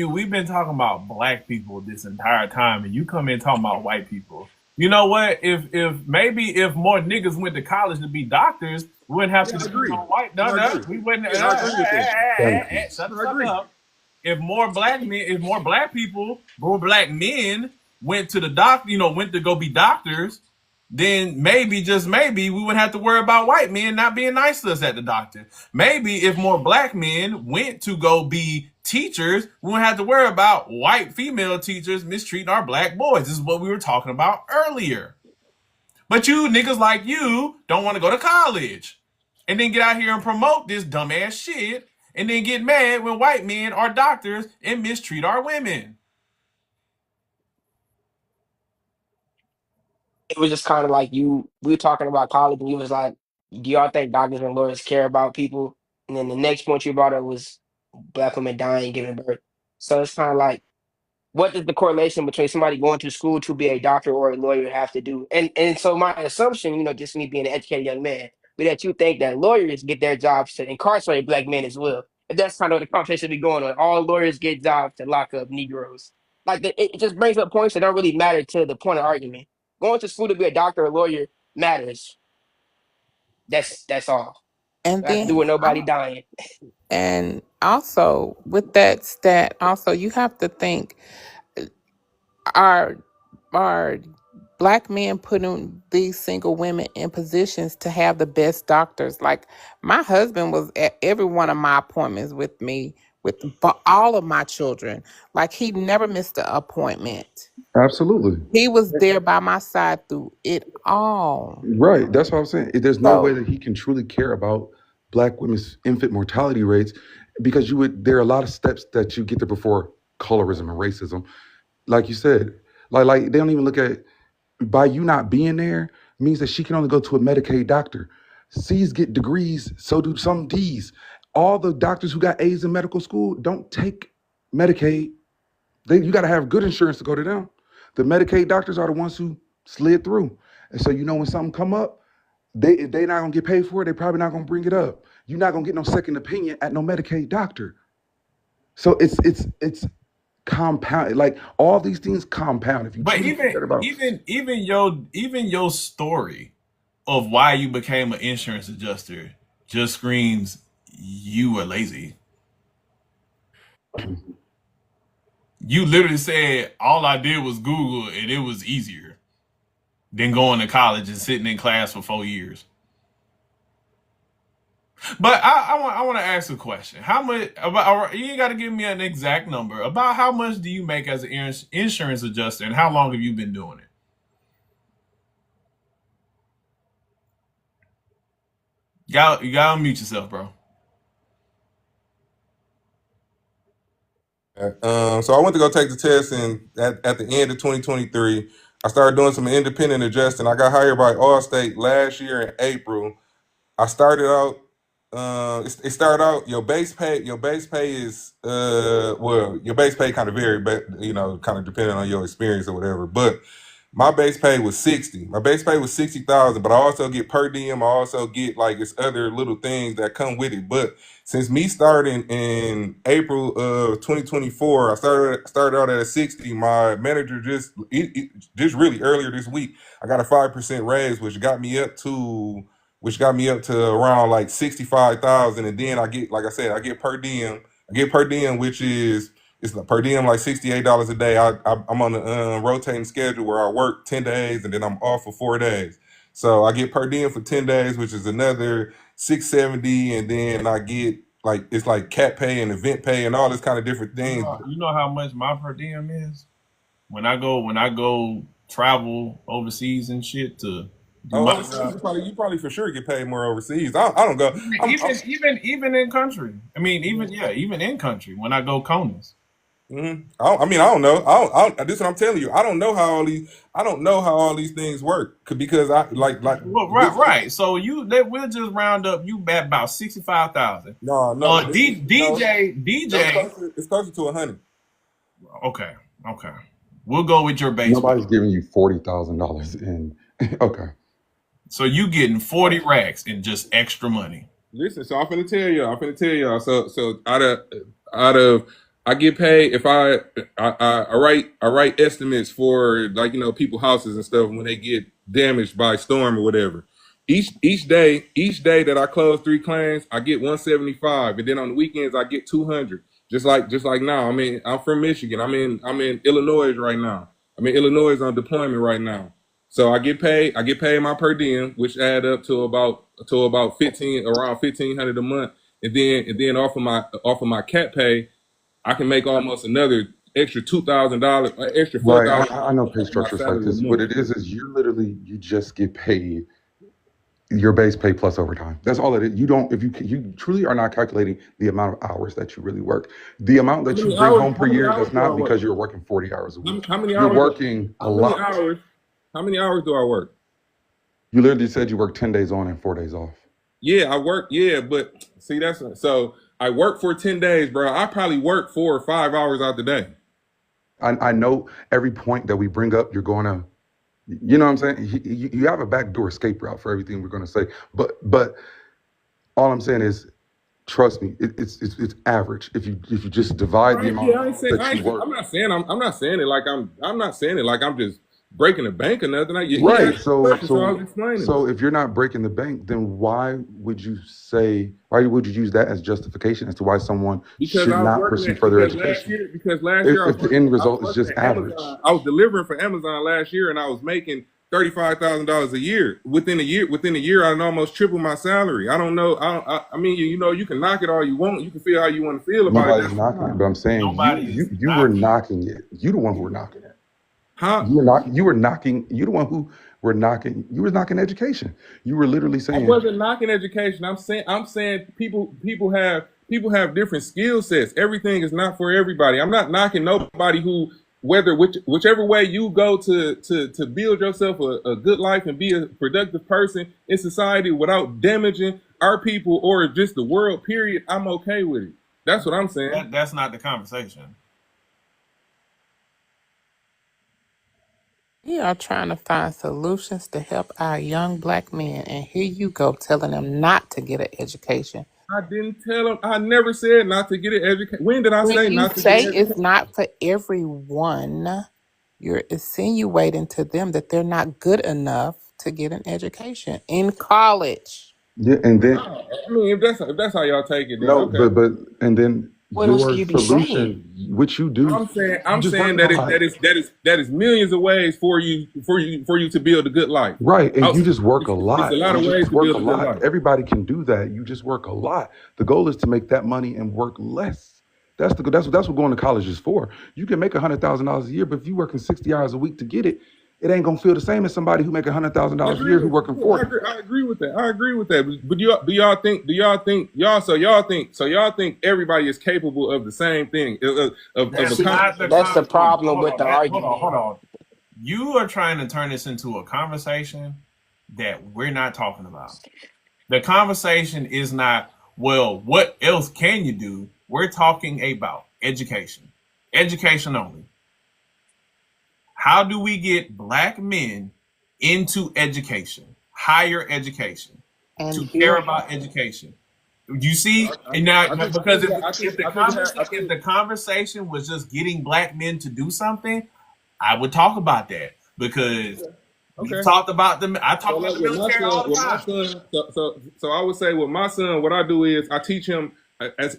we've been talking about black people this entire time, and you come in talking about white people. You know what? If more niggas went to college to be doctors, we wouldn't have Yeah, to I depend agree. on white. No, I no, agree. we wouldn't. Yeah, I agree with that. Thank you. Shut the I fuck agree. up. If more black men went to the went to go be doctors, then maybe, just maybe, we wouldn't have to worry about white men not being nice to us at the doctor. Maybe if more black men went to go be teachers, we wouldn't have to worry about white female teachers mistreating our black boys. This is what we were talking about earlier. But you niggas like you don't want to go to college and then get out here and promote this dumbass shit and then get mad when white men are doctors and mistreat our women. it was just kind of like we were talking about college, and you was like, "Do y'all think doctors and lawyers care about people?" And then the next point you brought up was black women dying giving birth. So it's kind of like, what does the correlation between somebody going to school to be a doctor or a lawyer have to do? And so my assumption, just me being an educated young man, but that you think that lawyers get their jobs to incarcerate black men as well. If that's kind of the conversation be going on, all lawyers get jobs to lock up Negroes. Like it just brings up points that don't really matter to the point of argument. Going to school to be a doctor or lawyer matters. That's all. And It has to then do with nobody dying. and also with that stat, also you have to think, are are black men putting these single women in positions to have the best doctors? Like my husband was at every one of my appointments with me for all of my children. Like he never missed an appointment. Absolutely. He was there by my side through it all. Right. That's what I'm saying. There's no way So that he can truly care about black women's infant mortality rates because there are a lot of steps that you get there before colorism and racism. Like you said, like they don't even look at by you not being there means that she can only go to a Medicaid doctor. C's get degrees, so do some D's. All the doctors who got A's in medical school don't take Medicaid. You got to have good insurance to go to them. The Medicaid doctors are the ones who slid through. And so when something come up, they not gonna get paid for it. They probably not gonna bring it up. You're not gonna get no second opinion at no Medicaid doctor. So it's compound. Like all these things compound. If you But truly cared about, even your story of why you became an insurance adjuster just screams you were lazy. You literally said all I did was Google and it was easier than going to college and sitting in class for 4 years. But I want to ask a question. How much about, you ain't got to give me an exact number. About how much do you make as an insurance adjuster and how long have you been doing it? You gotta unmute yourself, bro. So I went to go take the test, and at the end of 2023, I started doing some independent adjusting. I got hired by Allstate last year in April. I started out. It started out your base pay. Your base pay is well, your base pay kind of varied, but kind of depending on your experience or whatever. But my base pay was 60. My base pay was 60,000, but I also get per diem. I also get like it's other little things that come with it. But since me starting in April of 2024, I started out at a 60. My manager just really earlier this week, I got a 5% raise, which got me up to around like 65,000, and then I get, like I said, I get per diem. I get per diem, which is it's per diem like $68 a day. I'm on a rotating schedule where I work 10 days and then I'm off for 4 days. So I get per diem for 10 days, which is another 670, and then I get like it's like cat pay and event pay and all this kind of different things. You know how much my per diem is? When I go travel overseas and shit to do my Overseas, you probably for sure get paid more overseas. I don't go. even in country. I mean, even in country when I go Conus. I mean, I don't know. This is what I'm telling you. I don't know how all these things work because I like Well, right. So we'll just round up you at about 65,000. No. DJ. It's closer to 100. Okay. We'll go with your base. Nobody's giving you $40,000 in. Okay. So you getting 40 racks and just extra money. Listen, so I'm finna tell y'all. So out of I get paid if I write estimates for like people houses and stuff when they get damaged by storm or whatever. Each day that I close 3 claims, I get 175, and then on the weekends I get 200. Just like now. I mean, I'm from Michigan. I'm in Illinois right now. I'm in Illinois on deployment right now. So I get paid my per diem, which add up to about around 1,500 a month, and then off of my cat pay, I can make almost another extra $2,000, extra $4,000. Right. I know pay structures like this. What it is you just get paid your base pay plus overtime. That's all it is. You don't, if you truly are not calculating the amount of hours that you really work. The amount that you bring home per year, that's not because you're working 40 hours a week. How many You're hours? working a lot. How many hours do I work? You literally said you work 10 days on and 4 days off. Yeah, I work. Yeah, but see, so I work for 10 days, bro. I probably work 4 or 5 hours out the day. I know every point that we bring up, you're going to, you know what I'm saying? You have a backdoor escape route for everything we're going to say. But all I'm saying is, trust me, it's average. If you just divide the amount that you work. I'm not saying it like I'm just breaking the bank or nothing. Right. So if you're not breaking the bank, then why would you use that as justification as to why someone should not pursue further education? Because last year, if the end result is just average. I was delivering for Amazon last year, and I was making $35,000 a year. Within a year, I almost tripled my salary. I don't know. I mean, you can knock it all you want. You can feel how you want to feel about it. Nobody's knocking it, but I'm saying you were knocking it. You the one who were knocking it. How? You were knocking. You the one who were knocking. You were knocking education. You were literally saying. I wasn't knocking education. I'm saying people have different skill sets. Everything is not for everybody. I'm not knocking nobody who whichever way you go to build yourself a good life and be a productive person in society without damaging our people or just the world. Period. I'm okay with it. That's what I'm saying. That's not the conversation. We are trying to find solutions to help our young black men, and here you go telling them not to get an education. I didn't tell them. I never said not to get an education. When did I say not to get an education? You say it's not for everyone. You're insinuating to them that they're not good enough to get an education in college. Yeah, and then I mean, if that's how y'all take it, then no, okay. but and then What else could you be solution, which you do. I'm saying that is millions of ways for you to build a good life. Right, and you just work a lot. There's a lot of ways to work build a a good lot. life. Everybody can do that. You just work a lot. The goal is to make that money and work less. That's what going to college is for. You can make $100,000 a year, but if you're working 60 hours a week to get it, It ain't gonna feel the same as somebody who make I $100,000 a year who agree. working Yeah, 40. I agree with that. I agree with that. But do y'all think everybody is capable of the same thing of That's See, not the accomplishing? that's the conversation. problem Hold with on, the that, hold on, argument. hold on. You are trying to turn this into a conversation that we're not talking about. The conversation is not, well, what else can you do? We're talking about education. Education only. How do we get black men into education, higher education, And to care build. about education? You see, I, and now I think because I think if the I think if the conversation was just getting black men to do something, I would talk about that because we've okay. talked about them. I So talk about like the military all the with my time. son, so I would say with my son, what I do is I teach him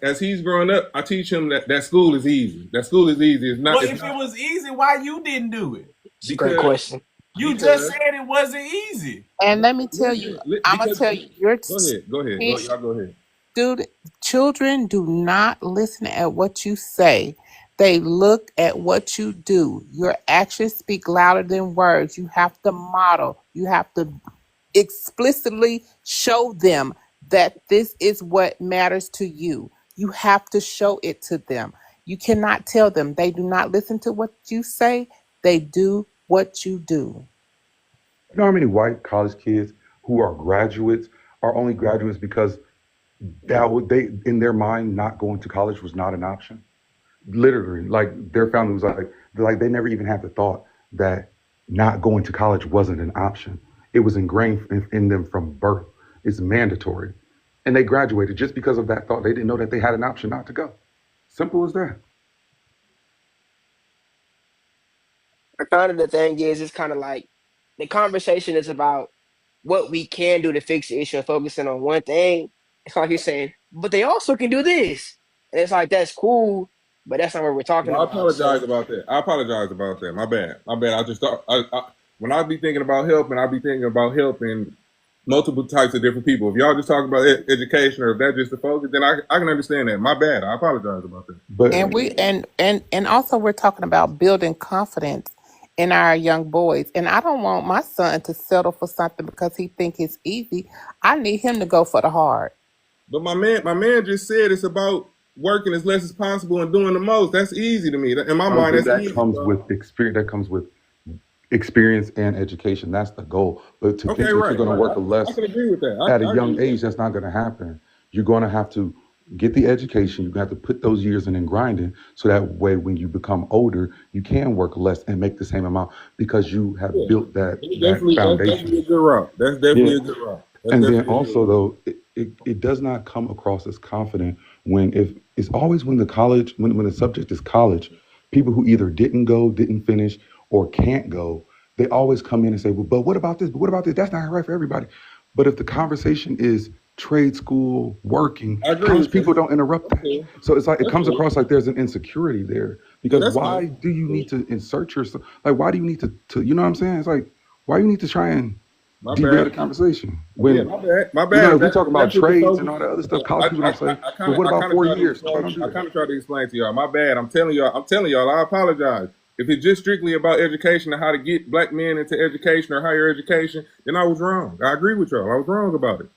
as he's growing up. I teach him that school is easy. That school is easy. Well, It's if it not was easy, why you didn't do it? It's a great because question. You just because said it wasn't easy. And let me tell you, I'm gonna because tell you, your go ahead, y'all go ahead. student children do not listen at what you say. They look at what you do. Your actions speak louder than words. You have to model. You have to explicitly show them that this is what matters to you. You have to show it to them. You cannot tell them. They do not listen to what you say. They do what you do. You know how many white college kids who are graduates are only graduates because that would they in their mind not going to college was not an option. Literally, like their family was like they never even had the thought that not going to college wasn't an option. It was ingrained in them from birth. It's mandatory, and they graduated just because of that thought. They didn't know that they had an option not to go. Simple as that. But kind of the thing is, it's kind of like the conversation is about what we can do to fix the issue and focusing on one thing. It's like you're saying, but they also can do this. And it's like, that's cool, but that's not what we're talking Well, I about. apologize So about that. I apologize about that. My bad. My bad. I just thought when I be thinking about helping, I be thinking about helping multiple types of different people. If y'all just talk about education or if that's just the focus, then I can understand that. My bad. I apologize about that. But And we and also we're talking about building confidence in our young boys. And I don't want my son to settle for something because he think it's easy. I need him to go for the hard. But my man just said it's about working as less as possible and doing the most. That's easy to me. In my mind, but that's that easy, comes bro. with experience. That comes with experience and education. That's the goal. But to Okay, think that you're right, going to right. work I less can agree with that. at a I agree young with that. age, that's not going to happen. You're going to have to get the education. You're going to have to put those years in and grinding so that way when you become older, you can work less and make the same amount because you have Yeah. built that That's definitely foundation. a good route. That's Yeah. definitely a good route. That's And then definitely a good also route. though, it does not come across as confident when if it's always when the college when the subject is college, people who either didn't go, didn't finish, or can't go, they always come in and say, well, but what about this? But what about this? That's not right for everybody. But if the conversation is trade school, working, I agree college with people you. don't interrupt That's that. cool. So it's like it That's comes cool. across like there's an insecurity there Yeah, because that's cool. why do you need to insert yourself? Like why do you need to you know what I'm saying? It's like why you need to try and My derail the bad. conversation Yeah, when my bad. My you know, bad. if we talk If about that's what the trades and focus. all that other stuff, I college people don't say, kind well, of what about four try to years? explain. Nobody don't I do that. kind of try to explain to y'all. My bad. I'm telling y'all. I apologize. If it's just strictly about education and how to get black men into education or higher education, then I was wrong. I agree with y'all. I was wrong about it.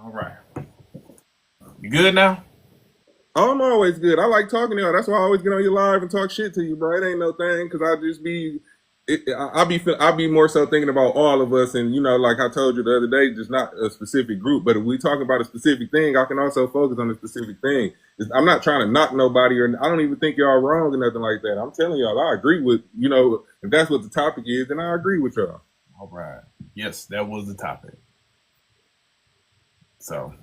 All right. You good now? Oh, I'm always good. I like talking to y'all. That's why I always get on your live and talk shit to you, bro. It ain't no thing because I just be, I be more so thinking about all of us, and like I told you the other day, just not a specific group. But if we talking about a specific thing, I can also focus on a specific thing. I'm not trying to knock nobody, or I don't even think y'all wrong or nothing like that. I'm telling y'all, I agree with if that's what the topic is, then I agree with y'all. All right. Yes, that was the topic. So,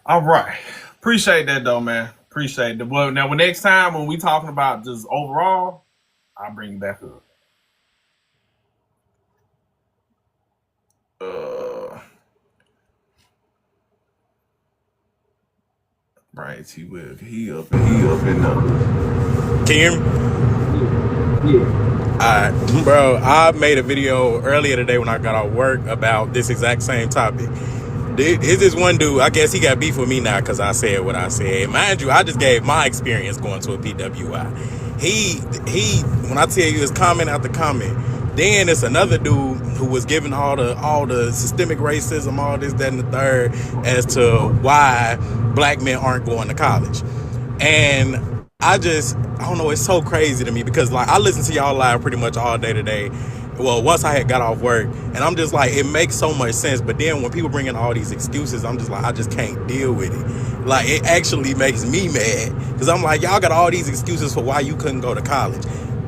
all right. Appreciate that though, man. Appreciate that. Well, now, next time when we talking about just overall, I'll bring you back up. Uh, right. He up and up. Can you hear me? Alright, bro, I made a video earlier today when I got off work about this exact same topic. Here's this one dude, I guess he got beef with me now because I said what I said. Mind you, I just gave my experience going to a PWI. He when I tell you it's comment after comment. Then it's another dude who was giving all the systemic racism, all this, that, and the third, as to why black men aren't going to college. And I don't know, it's so crazy to me because like I listen to y'all live pretty much all day today. Well, once I had got off work, and I'm just like, it makes so much sense. But then when people bring in all these excuses, I'm just like, I just can't deal with it. Like, it actually makes me mad because I'm like, y'all got all these excuses for why you couldn't go to college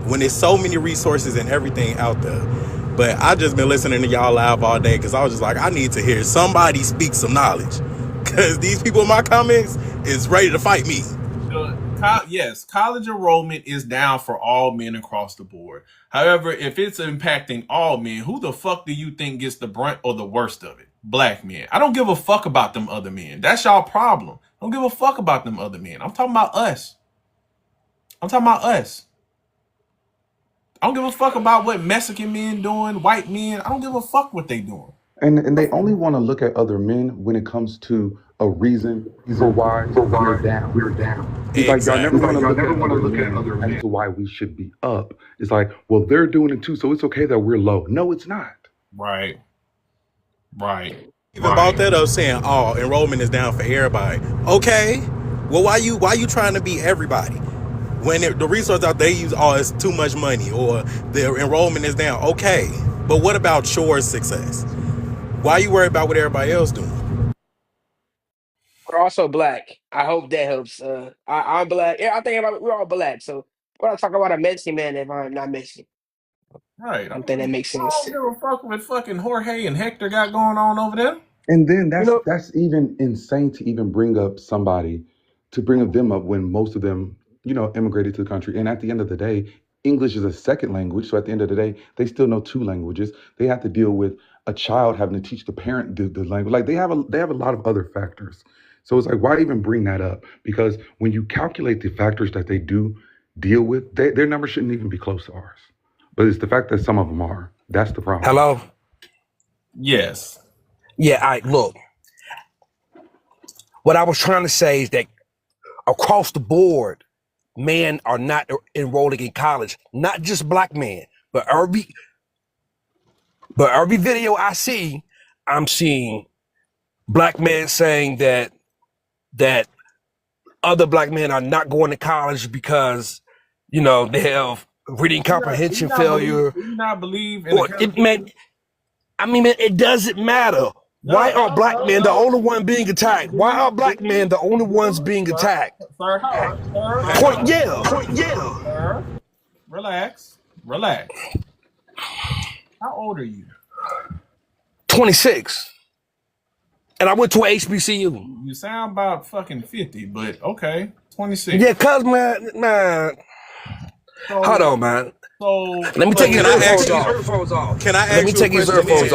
when there's so many resources and everything out there. But I just been listening to y'all live all day because I was just like, I need to hear somebody speak some knowledge because these people in my comments is ready to fight me. Yes, college enrollment is down for all men across the board. However, if it's impacting all men, who the fuck do you think gets the brunt or the worst of it? Black men. I don't give a fuck about them other men. That's y'all problem. I don't give a fuck about them other men. I'm talking about us. I'm talking about us. I don't give a fuck about what Mexican men doing, white men. I don't give a fuck what they doing. And they only want to look at other men when it comes to a reason for why we're down. It's like y'all never want to look at other men as to why we should be up. It's like, well, they're doing it too, so it's okay that we're low. No, it's not. Right. Even brought that up saying, oh, enrollment is down for everybody. Okay. Well, why you trying to be everybody? When the resource out there use, oh, it's too much money or the enrollment is down. Okay. But what about your success? Why you worry about what everybody else doing? We're also black. I hope that helps. I'm black. Yeah, I think we're all black. So we're not talking about a Mexican man if I'm not Mexican. Right. I don't think that makes I don't sense. give a fuck what fucking Jorge and Hector got going on over there. And then You know, that's even insane to even bring up somebody to bring them up when most of them, immigrated to the country. And at the end of the day, English is a second language. So at the end of the day, they still know two languages. They have to deal with a child having to teach the parent the language. Like they have a lot of other factors. So it's like, why even bring that up? Because when you calculate the factors that they do deal with, their numbers shouldn't even be close to ours. But it's the fact that some of them are. That's the problem. Hello? Yes. Yeah, look. What I was trying to say is that across the board, men are not enrolling in college. Not just black men, but every video I see, I'm seeing black men saying that other black men are not going to college because, they have reading comprehension failure. Do you not believe in Or it doesn't matter. Why are black men the only one being attacked? Why are black men the only ones being attacked? Sir, Sir, relax. How old are you? 26. And I went to a HBCU. You sound about fucking 50, but okay. 26. Yeah, cuz man. Hold on, man. So let me take your earphones off. Can I ask Let me you take a his question? earphones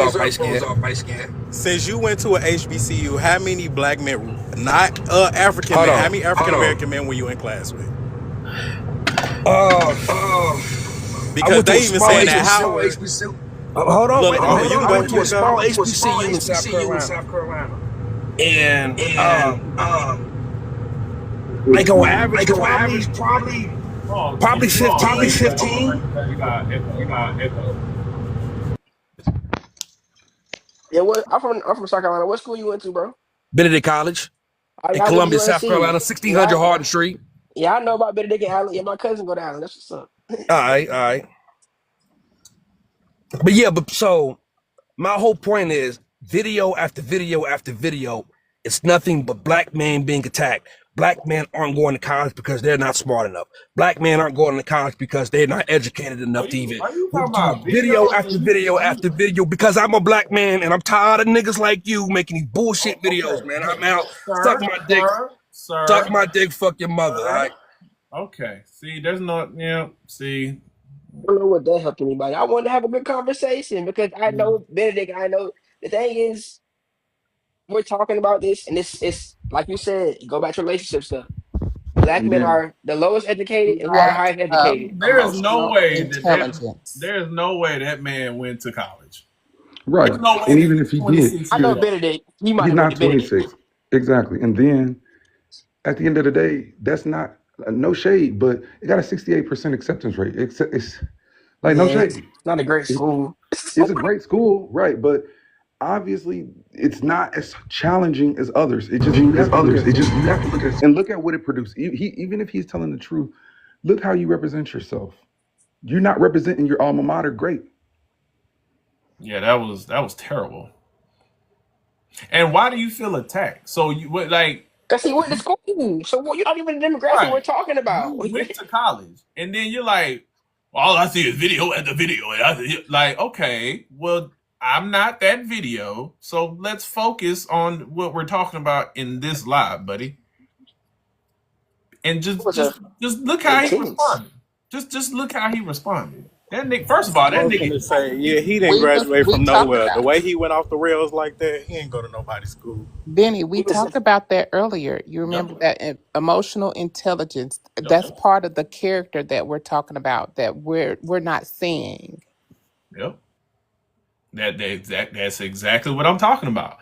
off, light skin. Since you went to a HBCU, how many black men, not African men, how many African American men were you in class with? Because they even saying that Howard. Hold on, Look, wait a minute. you I go went to a small HBCU in South Carolina. And like on average, probably 15. You got echo. yeah. What? I'm from South Carolina. What school you went to, bro? Benedict College in I went to Columbia, South UNC. Carolina, 1600 Hardin Street. Yeah, I know about Benedict and Allen. Yeah, my cousin go to Allen. That's what's up. All right. But yeah, so my whole point is video after video after video, it's nothing but black men being attacked. Black men aren't going to college because they're not smart enough. Black men aren't going to college because they're not educated enough to even about video after video after video because I'm a black man and I'm tired of niggas like you making these bullshit videos, man. I'm out. Suck my dick. Suck my dick, fuck your mother, all right? Okay. See, there's no, see. I don't know what that helped anybody. I wanted to have a good conversation because I know Benedict. I know the thing is, we're talking about this, and it's like you said, go back to relationship stuff. Black men are the lowest educated and who are the highest educated. There is no way intelligence. there is no way that man went to college. Right. There's no way And even if he did, I know Benedict. He might he's have went not to Benedict. 26. Exactly. And then at the end of the day, that's not No shade, but it got a 68% acceptance rate. It's like no Yeah, shade. it's not a great It, school. it's a great school, right? But obviously, it's not as challenging as others. It just you have to look at and look at what it produced. Even if he's telling the truth, look how you represent yourself. You're not representing your alma mater great. Yeah, that was terrible. And why do you feel attacked? So you what like Because he went to school. So what, you're not even the demographic we're right? talking about. You went to college, and then you're like, all I see is video after video, and like, okay, well, I'm not that video, so let's focus on what we're talking about in this live, buddy. And It was a just look how he intense. responded. Just look how he responded. That nigga, first of all, I that was nigga, gonna say, yeah, he didn't graduate We from talked nowhere. The about way he went off the rails like that, he ain't go to nobody's school. Benny. He We was talked about that earlier. You yep, remember that emotional intelligence. yep, That's part of the character that we're talking about. That we're not seeing. yep. That's exactly what I'm talking about.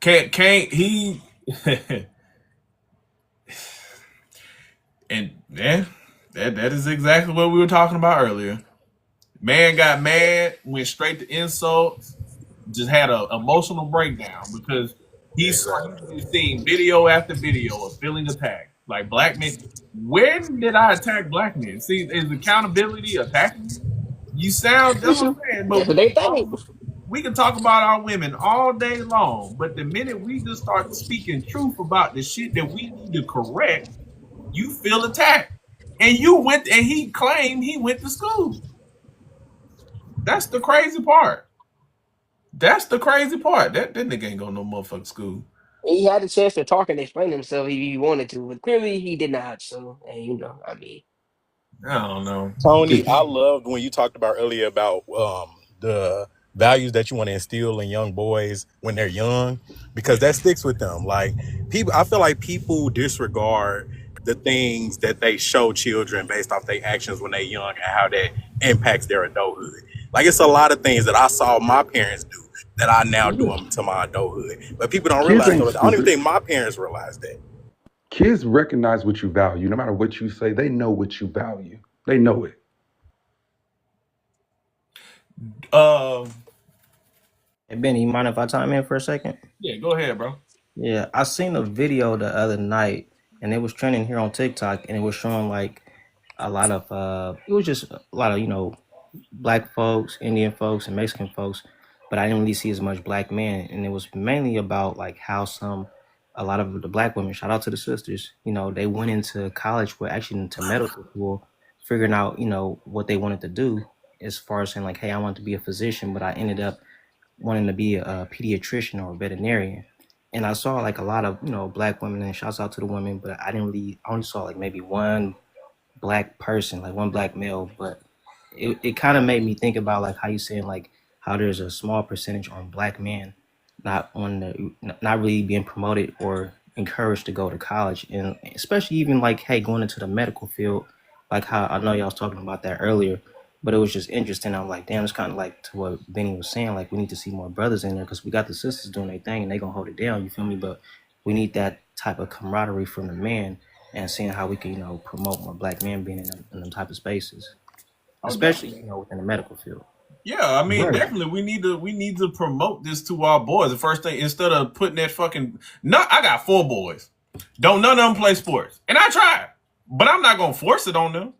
Can't he? And yeah, that is exactly what we were talking about earlier. Man got mad, went straight to insults, just had an emotional breakdown because he's seen video after video of feeling attacked. Like black men, when did I attack black men? See, is accountability attacking me? You sound that's what I'm saying, that's but what they think. we can talk about our women all day long, but the minute we just start speaking truth about the shit that we need to correct, you feel attacked. And you went and he claimed he went to school. That's the crazy part. That's the crazy part. That nigga ain't going to no motherfucking school. He had a chance to talk and explain himself if he wanted to, but clearly he did not. So, and I mean, I don't know. Tony, I loved when you talked about earlier about the values that you want to instill in young boys when they're young, because that sticks with them. Like people, I feel like people disregard the things that they show children based off their actions when they're young and how that impacts their adulthood. Like it's a lot of things that I saw my parents do that I now do them to my adulthood, but people don't Kids realize. ain't I don't even stupid. think my parents realized that. Kids recognize what you value. No matter what you say, they know what you value. They know it. Um, Hey Benny, you mind if I chime in for a second? yeah, go ahead, bro. Yeah, I seen a video the other night and it was trending here on TikTok and it was showing like a lot of it was just a lot of, black folks, Indian folks and Mexican folks, but I didn't really see as much black men and it was mainly about like how a lot of the black women, shout out to the sisters, they went into college, well actually into medical school, figuring out, what they wanted to do as far as saying like, hey, I want to be a physician, but I ended up wanting to be a pediatrician or a veterinarian. And I saw like a lot of, black women, and shouts out to the women, but I only saw like maybe one black person, like one black male. But it kind of made me think about like how you saying like how there's a small percentage on black men not really being promoted or encouraged to go to college. And especially even like, hey, going into the medical field, like how I know y'all was talking about that earlier, but it was just interesting. I'm like, damn, it's kind of like to what Benny was saying. Like, we need to see more brothers in there because we got the sisters doing their thing and they gonna hold it down. You feel me? But we need that type of camaraderie from the men and seeing how we can, promote more black men being in them type of spaces, Oh, especially, definitely. within the medical field. Yeah, I mean, Right. definitely we need to promote this to our boys. The first thing, instead of putting that fucking no, I got 4 boys. Don't none of them play sports, and I tried, but I'm not gonna force it on them.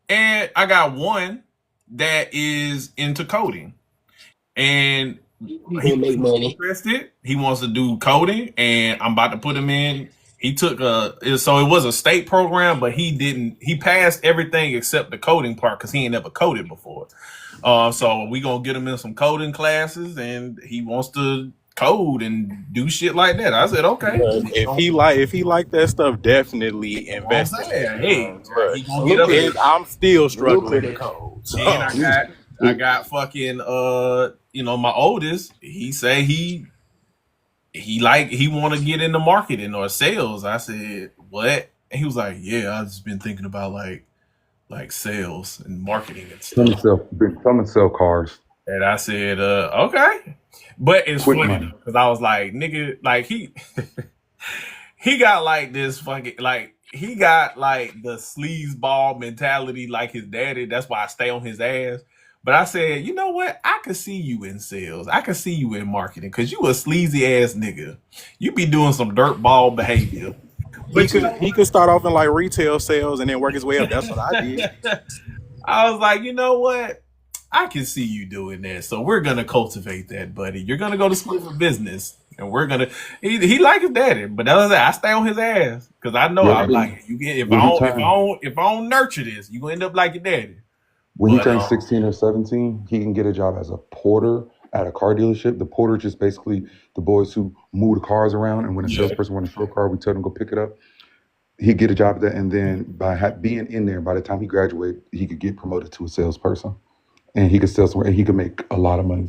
And I got one that is into coding, and he he gonna make money. interested. He wants to do coding, and I'm about to put him in. He took so it was a state program, but he didn't. He passed everything except the coding part because he ain't never coded before. So we gonna get him in some coding classes, and he wants to code and do shit like that. I said, okay. But if he like that stuff, definitely You know what I'm invest in saying? it. Hey, But he gonna get up there. I'm still struggling to Lucrative. code. And So. I got fucking my oldest. He say he want to get into marketing or sales. I said, what? And he was like, yeah, I've just been thinking about like sales and marketing and Some stuff. sell cars. And I said, okay. But it's Quick funny money. because I was like, nigga, like he he got like this fucking like he got like the sleazeball mentality like his daddy. That's why I stay on his ass. But I said, you know what? I could see you in sales. I could see you in marketing because you a sleazy ass nigga. You be doing some dirtball behavior. He But you could know he could start off in like retail sales and then work his way up. That's what I did. I was like, you know what? I can see you doing that. So we're gonna cultivate that, buddy. You're gonna go to school for business, and we're gonna. He like his daddy, but that's what I stay on his ass because I know Yeah, I'm like you get when he turned if I don't nurture this, you gonna end up like your daddy. when he But turns 16 or 17, he can get a job as a porter at a car dealership. The porter just basically the boys who move the cars around, and when a yeah, salesperson wants to show a car, we tell them to go pick it up. He'd get a job at that, and then being in there, by the time he graduated, he could get promoted to a salesperson, and he could sell somewhere, and he could make a lot of money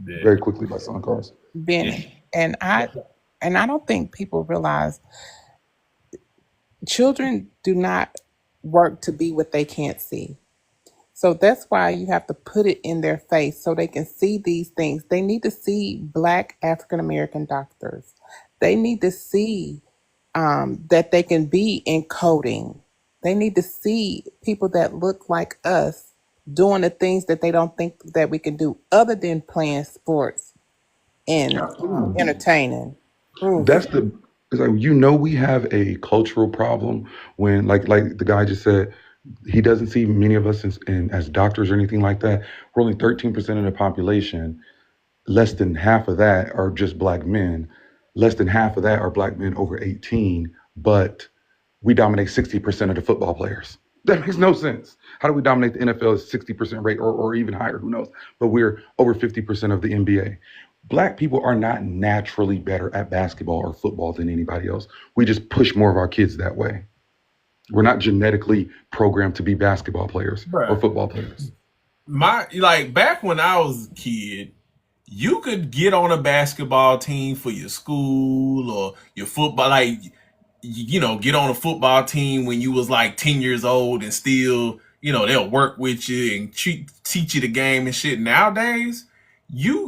yeah, very quickly by selling cars. Benny. And I don't think people realize children do not work to be what they can't see. So that's why you have to put it in their face so they can see these things. They need to see Black African American doctors. They need to see that they can be in coding. They need to see people that look like us doing the things that they don't think that we can do other than playing sports and entertaining. Oof. That's the it's like we have a cultural problem when like the guy just said he doesn't see many of us as doctors or anything like that. We're only 13% of the population. Less than half of that are just black men. Less than half of that are black men over 18, but we dominate 60% of the football players. That makes no sense. How do we dominate the NFL at 60% rate or even higher? Who knows? But we're over 50% of the NBA. Black people are not naturally better at basketball or football than anybody else. We just push more of our kids that way. We're not genetically programmed to be basketball players or bruh. football players. My like back when I was a kid, you could get on a basketball team for your school or your football. Like get on a football team when you was like 10 years old and still, they'll work with you and teach you the game and shit. Nowadays,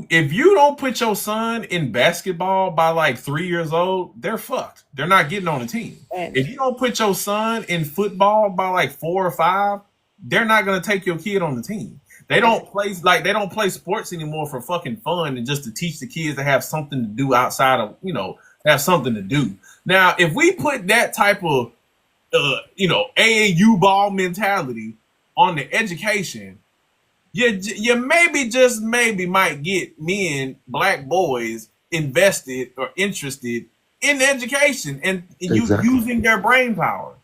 if you don't put your son in basketball by like 3 years old, they're fucked. They're not getting on the team. And If you don't put your son in football by like 4 or 5, they're not gonna take your kid on the team. They don't play sports anymore for fucking fun and just to teach the kids to have something to do outside of have something to do. Now, if we put that type of AAU ball mentality on the education, you maybe just maybe might get men, black boys invested or interested in education and Exactly. using their brain power.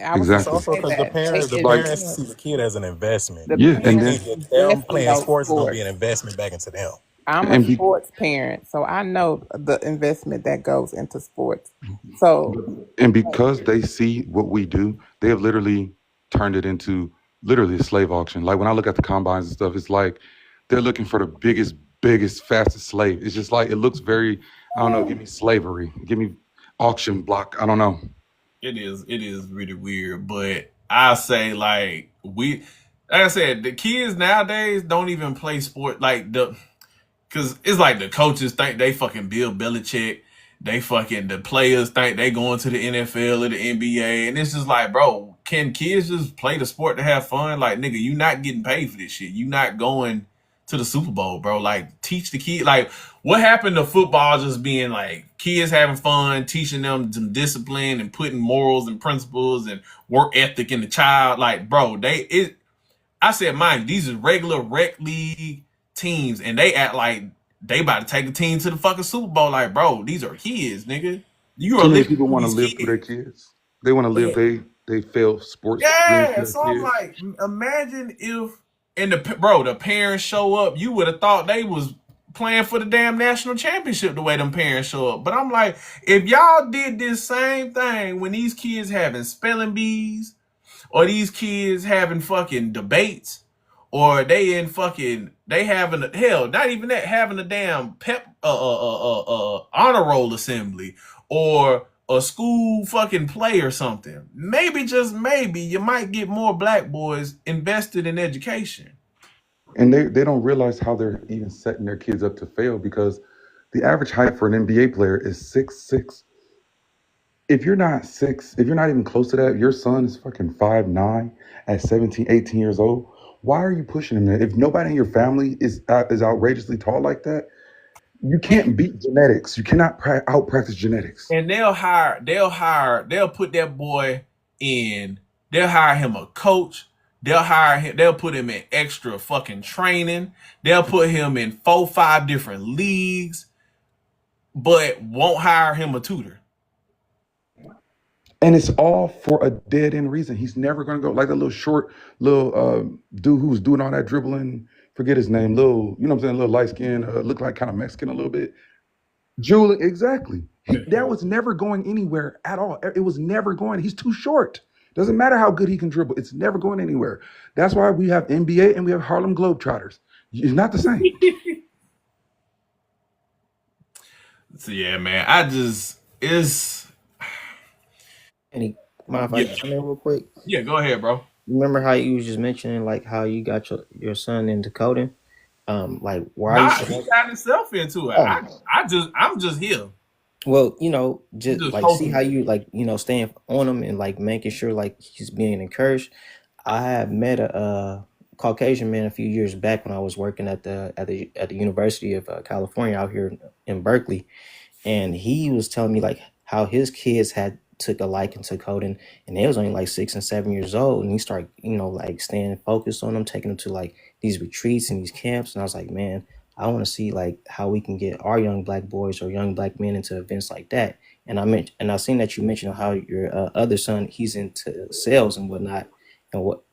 I was It's going to Exactly. also say because the that parents the Like, parents see the kid as an investment. the yeah, and They parents think then that them invest in playing those sports is gonna be an sports. investment back into them. I'm a and be sports parent, so I know the investment that goes into sports. So, and because they see what we do, they have literally turned it into literally a slave auction. Like when I look at the combines and stuff, it's like they're looking for the biggest, fastest slave. It's just like it looks very, I don't know, give me slavery, give me auction block. I don't know. It is really weird, but I say like I said, the kids nowadays don't even play sport like the because it's like the coaches think they fucking Bill Belichick. They fucking the players think they going to the NFL or the NBA, and it's just like, bro, can kids just play the sport to have fun? Like, nigga, you not getting paid for this shit. You not going to the Super Bowl, bro. Like, teach the kid. Like, what happened to football just being like kids having fun, teaching them some discipline and putting morals and principles and work ethic in the child? Like, bro, I said, mind, these are regular rec league teams, and they act like they about to take a team to the fucking Super Bowl. Like, bro, these are kids, nigga. You are Too many living people through want to these live through their kids. kids. They want to live they failed sports dreams for Yeah, their so I'm kids. like, imagine if the parents show up. You would have thought they was playing for the damn national championship the way them parents show up. But I'm like, if y'all did this same thing when these kids having spelling bees or these kids having fucking debates, or they having hell, not even that, having a damn pep honor roll assembly or a school fucking play or something. Maybe just maybe you might get more black boys invested in education. And they don't realize how they're even setting their kids up to fail because the average height for an NBA player is 6'6". If you're not 6, if you're not even close to that, your son is fucking 5'9" at 17, 18 years old. Why are you pushing him there? If nobody in your family is outrageously tall like that, you can't beat genetics. You cannot out practice genetics. And they'll put that boy in, they'll hire him a coach, they'll put him in extra fucking training, they'll put him in 4, 5 different leagues, but won't hire him a tutor. And it's all for a dead end reason. He's never going to go like that little short little dude who was doing all that dribbling. Forget his name. Little, you know what I'm saying? Little light skin, look like kind of Mexican a little bit. Julie, exactly. That was never going anywhere at all. It was never going. He's too short. Doesn't matter how good he can dribble. It's never going anywhere. That's why we have NBA and we have Harlem Globetrotters. It's not the same. So yeah, man, it's Any mind if I yeah, come in real quick? yeah. Go ahead, bro. Remember how you was just mentioning like how you got your son into coding? Like where I used Nah, to he work. got himself into it. Oh, I'm just here. well, I'm just just like see how hoping. you like, staying on him and like making sure like he's being encouraged. I had met a Caucasian man a few years back when I was working at the University of California out here in Berkeley, and he was telling me like how his kids had took a liking to coding, and they was only like 6 and 7 years old, and he started like staying focused on them, taking them to like these retreats and these camps, and I was like, man, I want to see like how we can get our young black boys or young black men into events like that. And I seen that you mentioned how your other son, he's into sales and whatnot,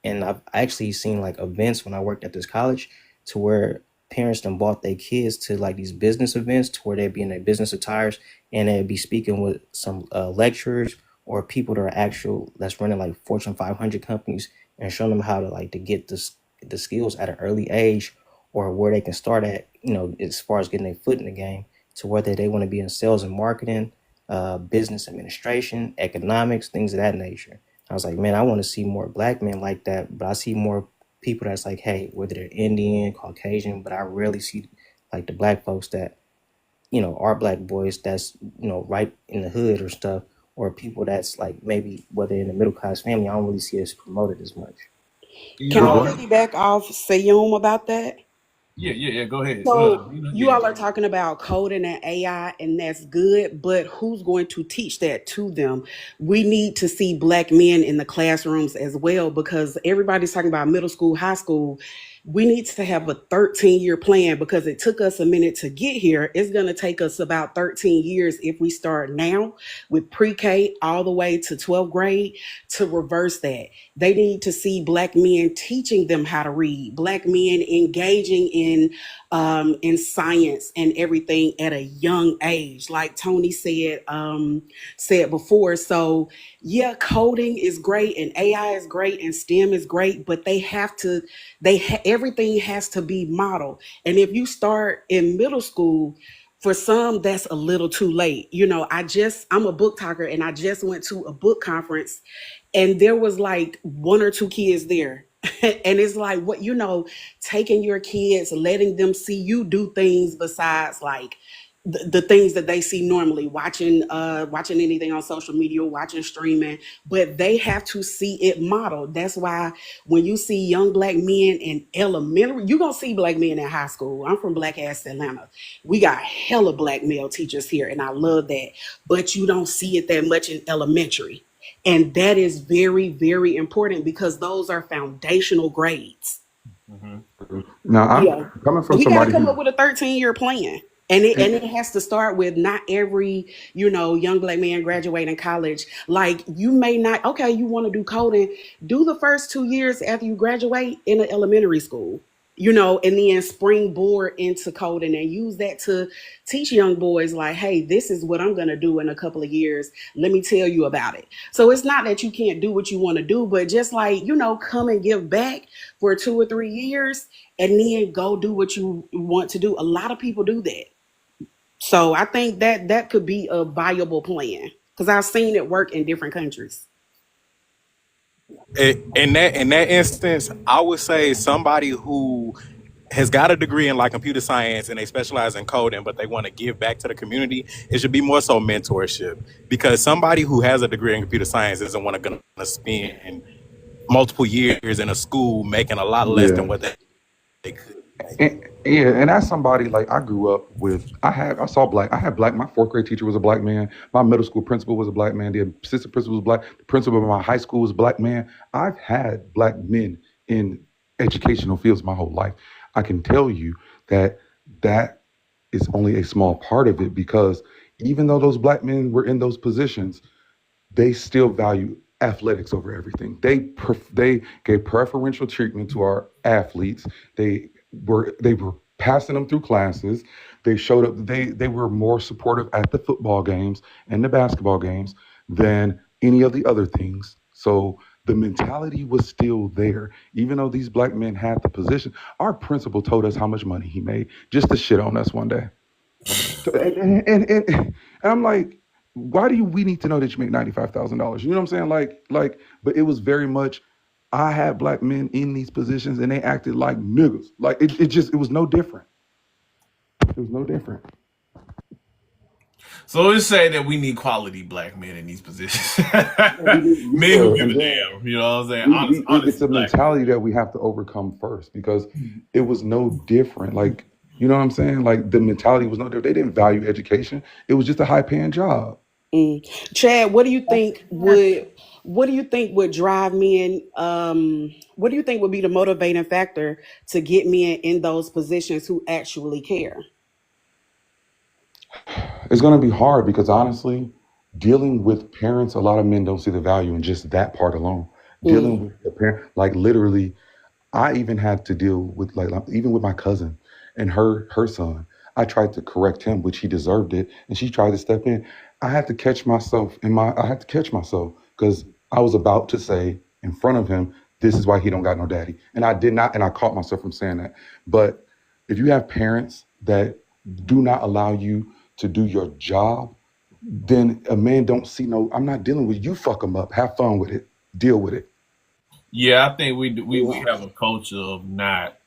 and I've actually seen like events when I worked at this college to where parents done bought their kids to like these business events to where they'd be in their business attires and they'd be speaking with some lecturers or people that are actual that's running like Fortune 500 companies and showing them how to like to get the skills at an early age or where they can start at, as far as getting their foot in the game to whether they want to be in sales and marketing, business administration, economics, things of that nature. I was like, man, I want to see more black men like that, but I see more people that's like, hey, whether they're Indian, Caucasian, but I rarely see like the black folks that, are black boys that's, right in the hood or stuff, or people that's like maybe whether in the middle class family, I don't really see us promoted as much. You Can Well, I know, go ahead. piggyback off Sayum about that? yeah. Go ahead. So you Yeah, all are talking about coding and AI, and that's good, but who's going to teach that to them? We need to see black men in the classrooms as well because everybody's talking about middle school, high school. We need to have a 13-year plan because it took us a minute to get here. It's going to take us about 13 years if we start now with pre-K all the way to 12th grade to reverse that. They need to see black men teaching them how to read, black men engaging in science and everything at a young age, like Tony said before. So yeah, coding is great and AI is great and STEM is great, but everything has to be modeled. And if you start in middle school, for some that's a little too late. I'm a book talker and I just went to a book conference and there was like one or two kids there. And it's like taking your kids, letting them see you do things besides like the things that they see normally, watching anything on social media, watching streaming, but they have to see it modeled. That's why when you see young black men in elementary, you're gonna see black men in high school. I'm from Black Ass Atlanta. We got hella black male teachers here, and I love that. But you don't see it that much in elementary. And that is very, very important because those are foundational grades. Mhm. Now, Yeah. I'm coming from We got to somebody come up who, with a 13-year plan. And it has to start with not every, young black man graduating college. Like you may not, okay, you want to do coding, do the first 2 years after you graduate in an elementary school, and then springboard into coding and use that to teach young boys like, hey, this is what I'm going to do in a couple of years. Let me tell you about it. So it's not that you can't do what you want to do, but just like, come and give back for 2 or 3 years and then go do what you want to do. A lot of people do that. So I think that could be a viable plan because I've seen it work in different countries. In that instance, I would say somebody who has got a degree in like computer science and they specialize in coding, but they want to give back to the community, it should be more so mentorship. Because somebody who has a degree in computer science isn't want to spend multiple years in a school making a lot less than Yeah. what they could make. Yeah, and as somebody like I grew up with, I had black. My fourth grade teacher was a black man. My middle school principal was a black man. The assistant principal was black. The principal of my high school was a black man. I've had black men in educational fields my whole life. I can tell you that that is only a small part of it because even though those black men were in those positions, they still value athletics over everything. They gave preferential treatment to our athletes. They were passing them through classes. They showed up. They were more supportive at the football games and the basketball games than any of the other things. So the mentality was still there, even though these black men had the position. Our principal told us how much money he made just to shit on us one day. So, and I'm like, why do we need to know that you make $95,000? You know what I'm saying? But it was very much. I had black men in these positions, and they acted like niggas. Like it was no different. It was no different. So let's say that we need quality black men in these positions. Men who Yeah, give a and then damn. You know what I'm saying? it's Honest a black men. mentality that we have to overcome first because it was no different. Like, you know what I'm saying? Like the mentality was no different. They didn't value education. It was just a high paying job. Mm. Chad, what do you think would drive men? What do you think would be the motivating factor to get men in those positions who actually care? It's going to be hard because honestly, dealing with parents, a lot of men don't see the value in just that part alone. Dealing Mm, with the parent, like literally, I even had to deal with like even with my cousin and her son. I tried to correct him, which he deserved it, and she tried to step in. I had to catch myself because I was about to say in front of him, "This is why he don't got no daddy," and I did not, and I caught myself from saying that. But if you have parents that do not allow you to do your job, then a man don't see no. I'm not dealing with you. Fuck them up. Have fun with it. Deal with it. Yeah, I think we yeah. have a culture of not.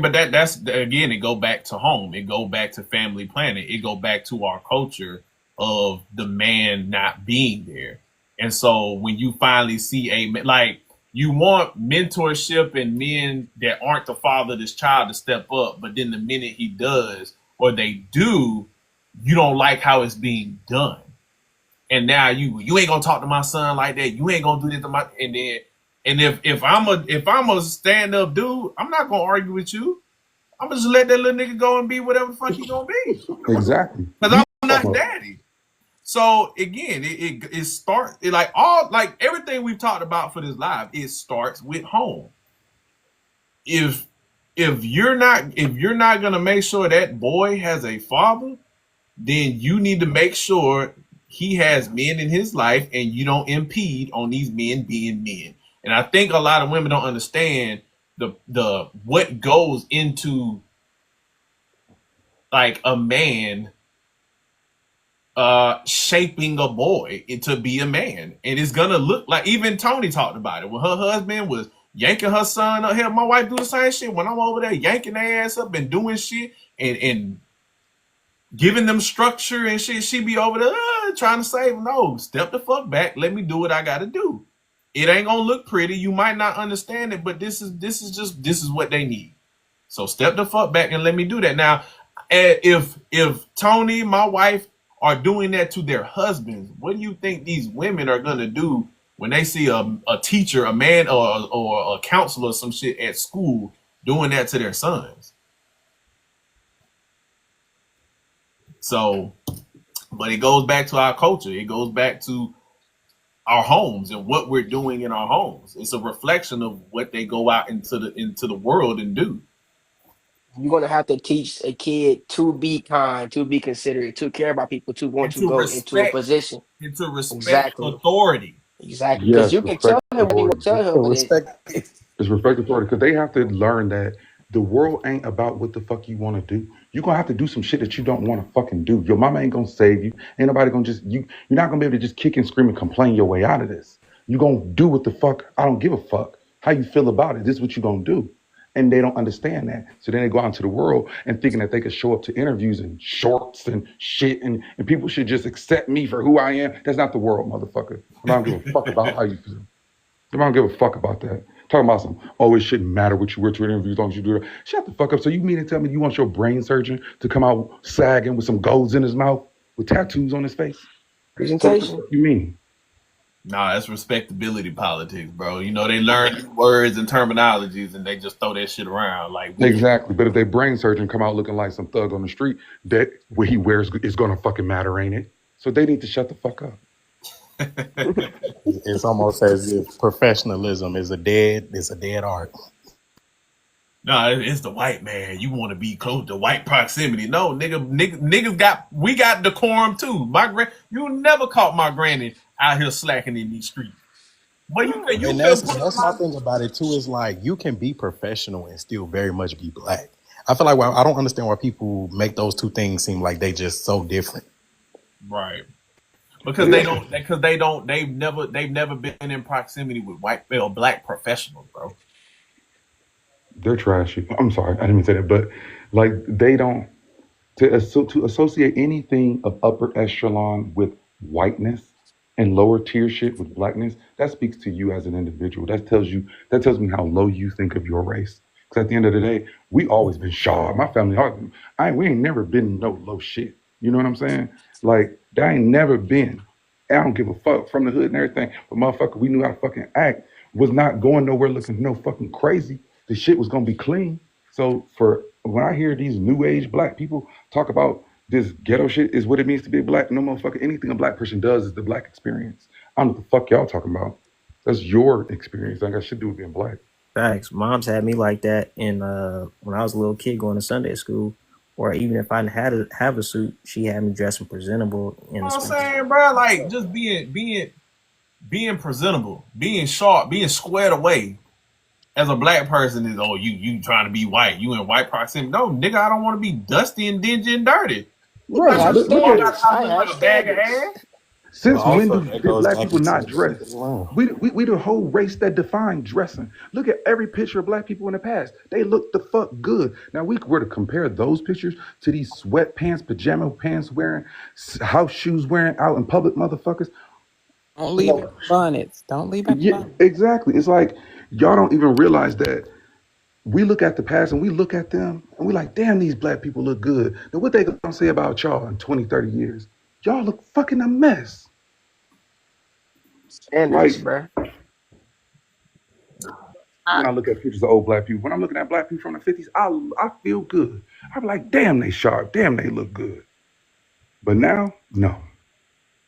But that's again. It go back to home. It go back to family planning. It go back to our culture of the man not being there. And so when you finally see like you want mentorship and men that aren't the father of this child to step up, but then the minute he does or they do, you don't like how it's being done. And now you ain't gonna talk to my son like that. You ain't gonna do this to my and if I'm a stand up dude, I'm not gonna argue with you. I'm gonna just let that little nigga go and be whatever the fuck he gonna be Exactly. because You I'm fuck not 'em up. daddy. So again, it starts like everything we've talked about for this live. It starts with home. If if you're not gonna make sure that boy has a father, then you need to make sure he has men in his life and you don't impede on these men being men. And I think a lot of women don't understand the what goes into like a man shaping a boy into be a man. And it's gonna look like even Tony talked about it when her husband was yanking her son up. Hell, my wife do the same shit when I'm over there yanking their ass up and doing shit and giving them structure and shit. She be over there trying to save them. No, step the fuck back. Let me do what I gotta do. It ain't gonna look pretty. You might not understand it, but this is what they need. So step the fuck back and let me do that. Now, if Tony, my wife, are doing that to their husbands, what do you think these women are gonna do when they see a teacher, a man, or a counselor, or some shit at school doing that to their sons? So, but it goes back to our culture. It goes back to our homes and what we're doing in our homes. It's a reflection of what they go out into the world and do. You're gonna have to teach a kid to be kind, to be considerate, to care about people, to want and to to go into a respect position. and to respect Exactly. authority. Exactly. Because Yes, you can tell respect him what you want authority. to tell him, So but it respect. It's respect authority because they have to learn that the world ain't about what the fuck you want to do. You're gonna have to do some shit that you don't want to fucking do. Your mama ain't gonna save you. Ain't nobody gonna just you. You're not gonna be able to just kick and scream and complain your way out of this. You gonna do what the fuck. I don't give a fuck how you feel about it. This is what you gonna do. And they don't understand that. So then they go out into the world and thinking that they could show up to interviews in shorts and shit, and people should just accept me for who I am. That's not the world, motherfucker. I don't give a fuck about how you feel. I don't give a fuck about that. Talking about some, oh, it shouldn't matter what you wear to an interview as long as you do it. Shut the fuck up. So you mean to tell me you want your brain surgeon to come out sagging with some golds in his mouth with tattoos on his face? So what the Presentation. fuck you mean? Nah, that's respectability politics, bro. You know, they learn new words and terminologies and they just throw that shit around like we just Exactly. But if they brain surgeon come out looking like some thug on the street, that what he wears is gonna fucking matter, ain't it? So they need to shut the fuck up. It's almost as if professionalism is a dead art. No, it's the white man. You want to be close to white proximity. No, niggas we got decorum too. You never caught my granny out here slacking in these streets. But you And could put a that's my lot. thing about it too. Is like you can be professional and still very much be black. I feel like I don't understand why people make those two things seem like they just so different. Right. Because they've never been in proximity with white or black professionals, bro. They're trashy. I'm sorry, I didn't mean to say that, but like they don't to associate anything of upper echelon with whiteness and lower tier shit with blackness, that speaks to you as an individual. That tells me how low you think of your race. Because at the end of the day, we always been shaw. My family, we ain't never been no low shit. You know what I'm saying? Like that ain't never been. I don't give a fuck from the hood and everything. But motherfucker, we knew how to fucking act. Was not going nowhere looking no fucking crazy. The shit was gonna be clean. So for when I hear these new age black people talk about this ghetto shit is what it means to be black, no motherfucker, anything a black person does is the black experience. I don't know what the fuck y'all talking about. That's your experience. I got shit to do with being black. Facts. Moms had me like that in when I was a little kid going to Sunday school, or even if I had to have a suit, she had me dressing presentable You in know the what I'm space. saying, bro? Like just being presentable, being sharp, being squared away as a black person is you trying to be white, you in white proximity. No, nigga, I don't want to be dusty and dingy and dirty. I I Bro, have should look walk at out the standards. house I looking have like a bag of standards. ass. But since when also that did goes black back people into not the shit dress? that's wrong. We the whole race that defined dressing. Look at every picture of black people in the past. They look the fuck good. Now we were to compare those pictures to these sweatpants, pajama pants wearing, house shoes wearing out in public, motherfuckers. Don't leave out the bonnets. Don't leave out the Yeah, bonnets. exactly. It's like y'all don't even realize that we look at the past and we look at them and we like, damn, these black people look good. Now what they gonna say about y'all in 20, 30 years? Y'all look fucking a mess. Standards, Like bro. I, when I look at pictures of old black people, when I'm looking at black people from the 50s, I feel good. I'm like, damn, they sharp. Damn, they look good. But now, no.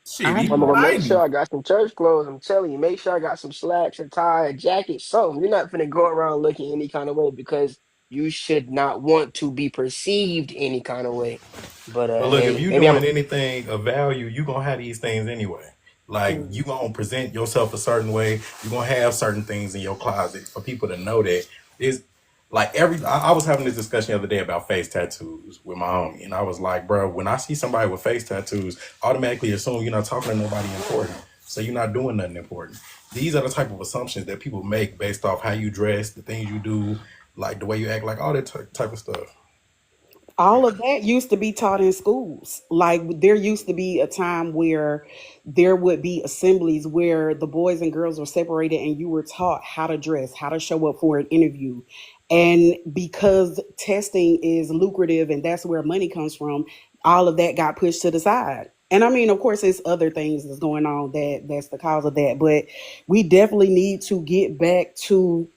Shit, I I'm even the gonna make sure 90s. I got some church clothes. I'm telling you, make sure I got some slacks, a tie, a jacket, something. You're not finna go around looking any kind of way because you should not want to be perceived any kind of way. But But look, if hey, you maybe doing I'm. anything of value, you gonna have these things anyway. Like Mm. you gonna present yourself a certain way. You gonna have certain things in your closet for people to know that is like I was having this discussion the other day about face tattoos with my homie, and I was like, bro, when I see somebody with face tattoos, automatically assume you're not talking to nobody important, so you're not doing nothing important. These are the type of assumptions that people make based off how you dress, the things you do, like the way you act, like all that type of stuff. All of that used to be taught in schools. Like there used to be a time where there would be assemblies where the boys and girls were separated and you were taught how to dress, how to show up for an interview. And because testing is lucrative and that's where money comes from, all of that got pushed to the side. And I mean, of course, it's other things that's going on that's the cause of that. But we definitely need to get back to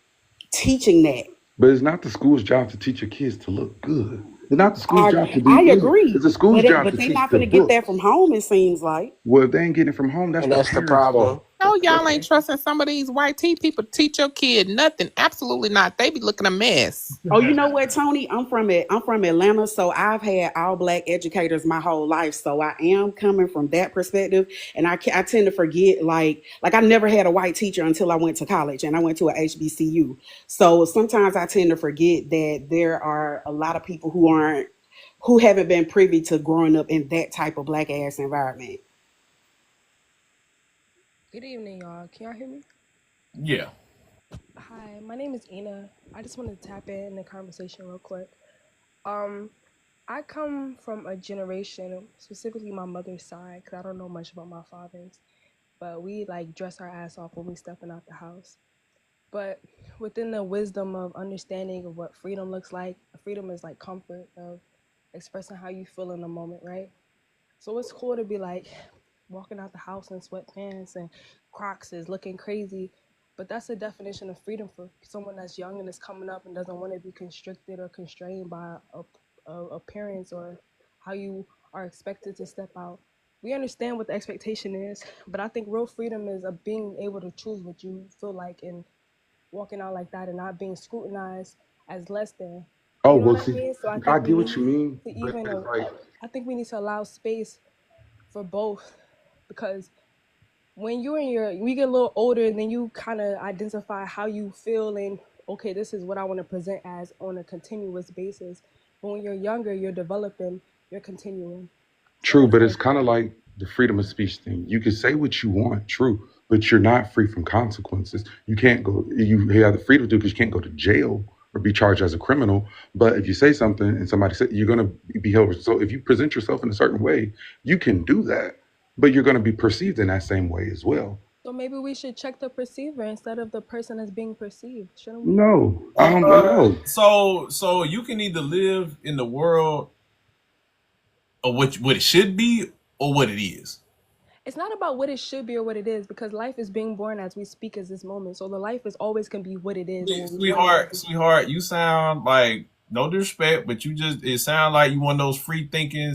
teaching that. But it's not the school's job to teach your kids to look good. It's not the school's I job to be I good. It's agree, the school's but job to they teach not the gonna get book. that from home. It seems like. Well, if they ain't getting it from home, that's And the that's the parents' problem. fault. know y'all ain't trusting some of these white tea people to teach your kid nothing. Absolutely not. They be looking a mess. Oh, you know what, Tony? I'm from Atlanta, so I've had all black educators my whole life. So I am coming from that perspective, and I tend to forget like I never had a white teacher until I went to college, and I went to a HBCU. So sometimes I tend to forget that there are a lot of people who haven't been privy to growing up in that type of black ass environment. Good evening, y'all. Can y'all hear me? Yeah. Hi, my name is Ina. I just wanted to tap in the conversation real quick. Um, I come from a generation, specifically my mother's side, because I don't know much about my father's, but we like dress our ass off when we stepping out the house. But within the wisdom of understanding of what freedom looks like, freedom is like comfort of expressing how you feel in the moment, right? So it's cool to be like walking out the house in sweatpants and Crocs is looking crazy, but that's the definition of freedom for someone that's young and is coming up and doesn't want to be constricted or constrained by a appearance or how you are expected to step out. We understand what the expectation is, but I think real freedom is of being able to choose what you feel like and walking out like that and not being scrutinized as less than. Oh You know well, what I see, mean? So I I think we get what need you mean, to but even, it's like I think we need to allow space for both because when you're in your, we get a little older and then you kind of identify how you feel and okay, this is what I want to present as on a continuous basis. But when you're younger, you're developing, you're continuing. So true, it's but like, it's kind of like the freedom of speech thing. You can say what you want, true, but you're not free from consequences. You can't go. You have the freedom to because you can't go to jail or be charged as a criminal. But if you say something and somebody said you're going to be held, so if you present yourself in a certain way, you can do that, but you're going to be perceived in that same way as well. so maybe we should check the perceiver instead of the person that's being perceived, shouldn't we? No, I don't know. So you can either live in the world of what it should be or what it is. It's not about what it should be or what it is because life is being born as we speak as this moment. So the life is always going to be what it is or what we want it to be. Sweetheart, you sound like no disrespect, but it sounds like you one of those free thinking,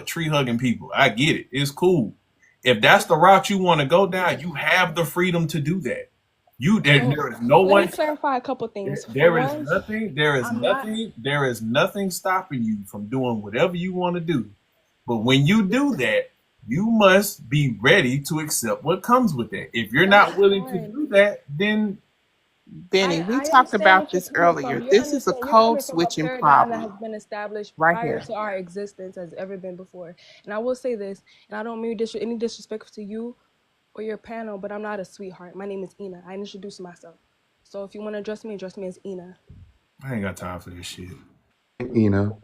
tree hugging people. I get it. It's cool. If that's the route you want to go down, you have the freedom to do that. So There is no let me one. clarify a couple things. For There is one, nothing. I'm not. There is nothing stopping you from doing whatever you want to do. But when you do that, you must be ready to accept what comes with that. If you're That's not willing to fine. do that, then Benny, we I talked understand about what you're this coming earlier. from. This is a You're coming code from a switching paradigm that problem has been established right prior here. to our existence as ever been before. And I will say this, and I don't mean any disrespect to you or your panel, but I'm not a sweetheart. My name is Ina. I introduced myself. So if you want to address me as Ina. I ain't got time for this shit.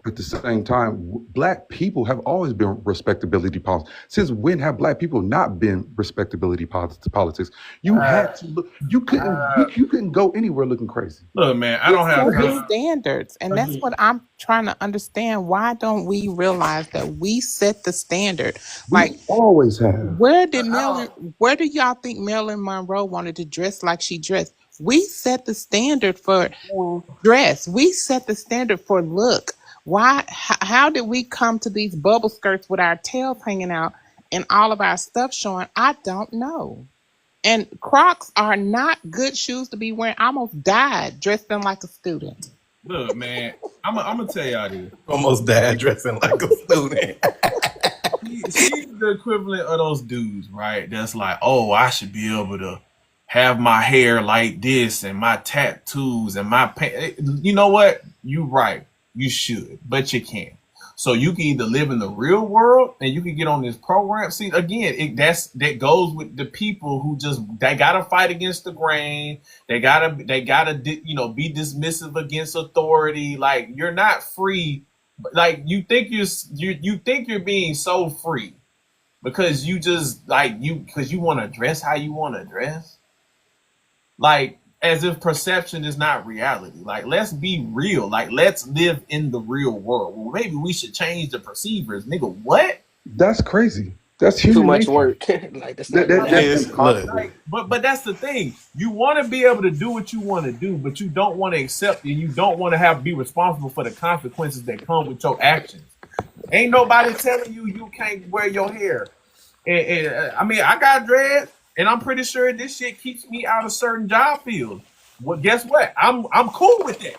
At the same time, black people have always been respectability politics. Since when have black people not been respectability politics? You Uh, had to look. You couldn't. You couldn't go anywhere looking crazy. Look, man, I We don't have set the time. standards, and that's Again, what I'm trying to understand. Why don't we realize that we set the standard? We Like, always have. I don't. where do y'all think Marilyn Monroe wanted to dress like she dressed? We set the standard for dress. We set the standard for look. Why? How did we come to these bubble skirts with our tails hanging out and all of our stuff showing? I don't know. And Crocs are not good shoes to be wearing. I almost died dressed in like a student. Look, man, I'm gonna tell y'all this. Almost died dressing like a student. She's the equivalent of those dudes, right? That's like, oh, I should be able to have my hair like this and my tattoos and my You know what? You right. You should, but you can't. So you can either live in the real world and you can get on this program. See, again, that goes with the people who just they gotta fight against the grain. They gotta be dismissive against authority. Like you're not free. Like you think you're being so free because you just because you want to dress how you want to dress, like as if perception is not reality. Like let's be real. Like let's live in the real world. Well, maybe we should change the perceivers, nigga. What? That's crazy. That's Too human much nature. work. Like that's not gonna That's happen. Is look, impossible. But that's the thing. You want to be able to do what you want to do, but you don't want to accept and you don't want to be responsible for the consequences that come with your actions. Ain't nobody telling you can't wear your hair. I mean, I got dreads, and I'm pretty sure this shit keeps me out of certain job fields. Well, guess what? I'm cool with that.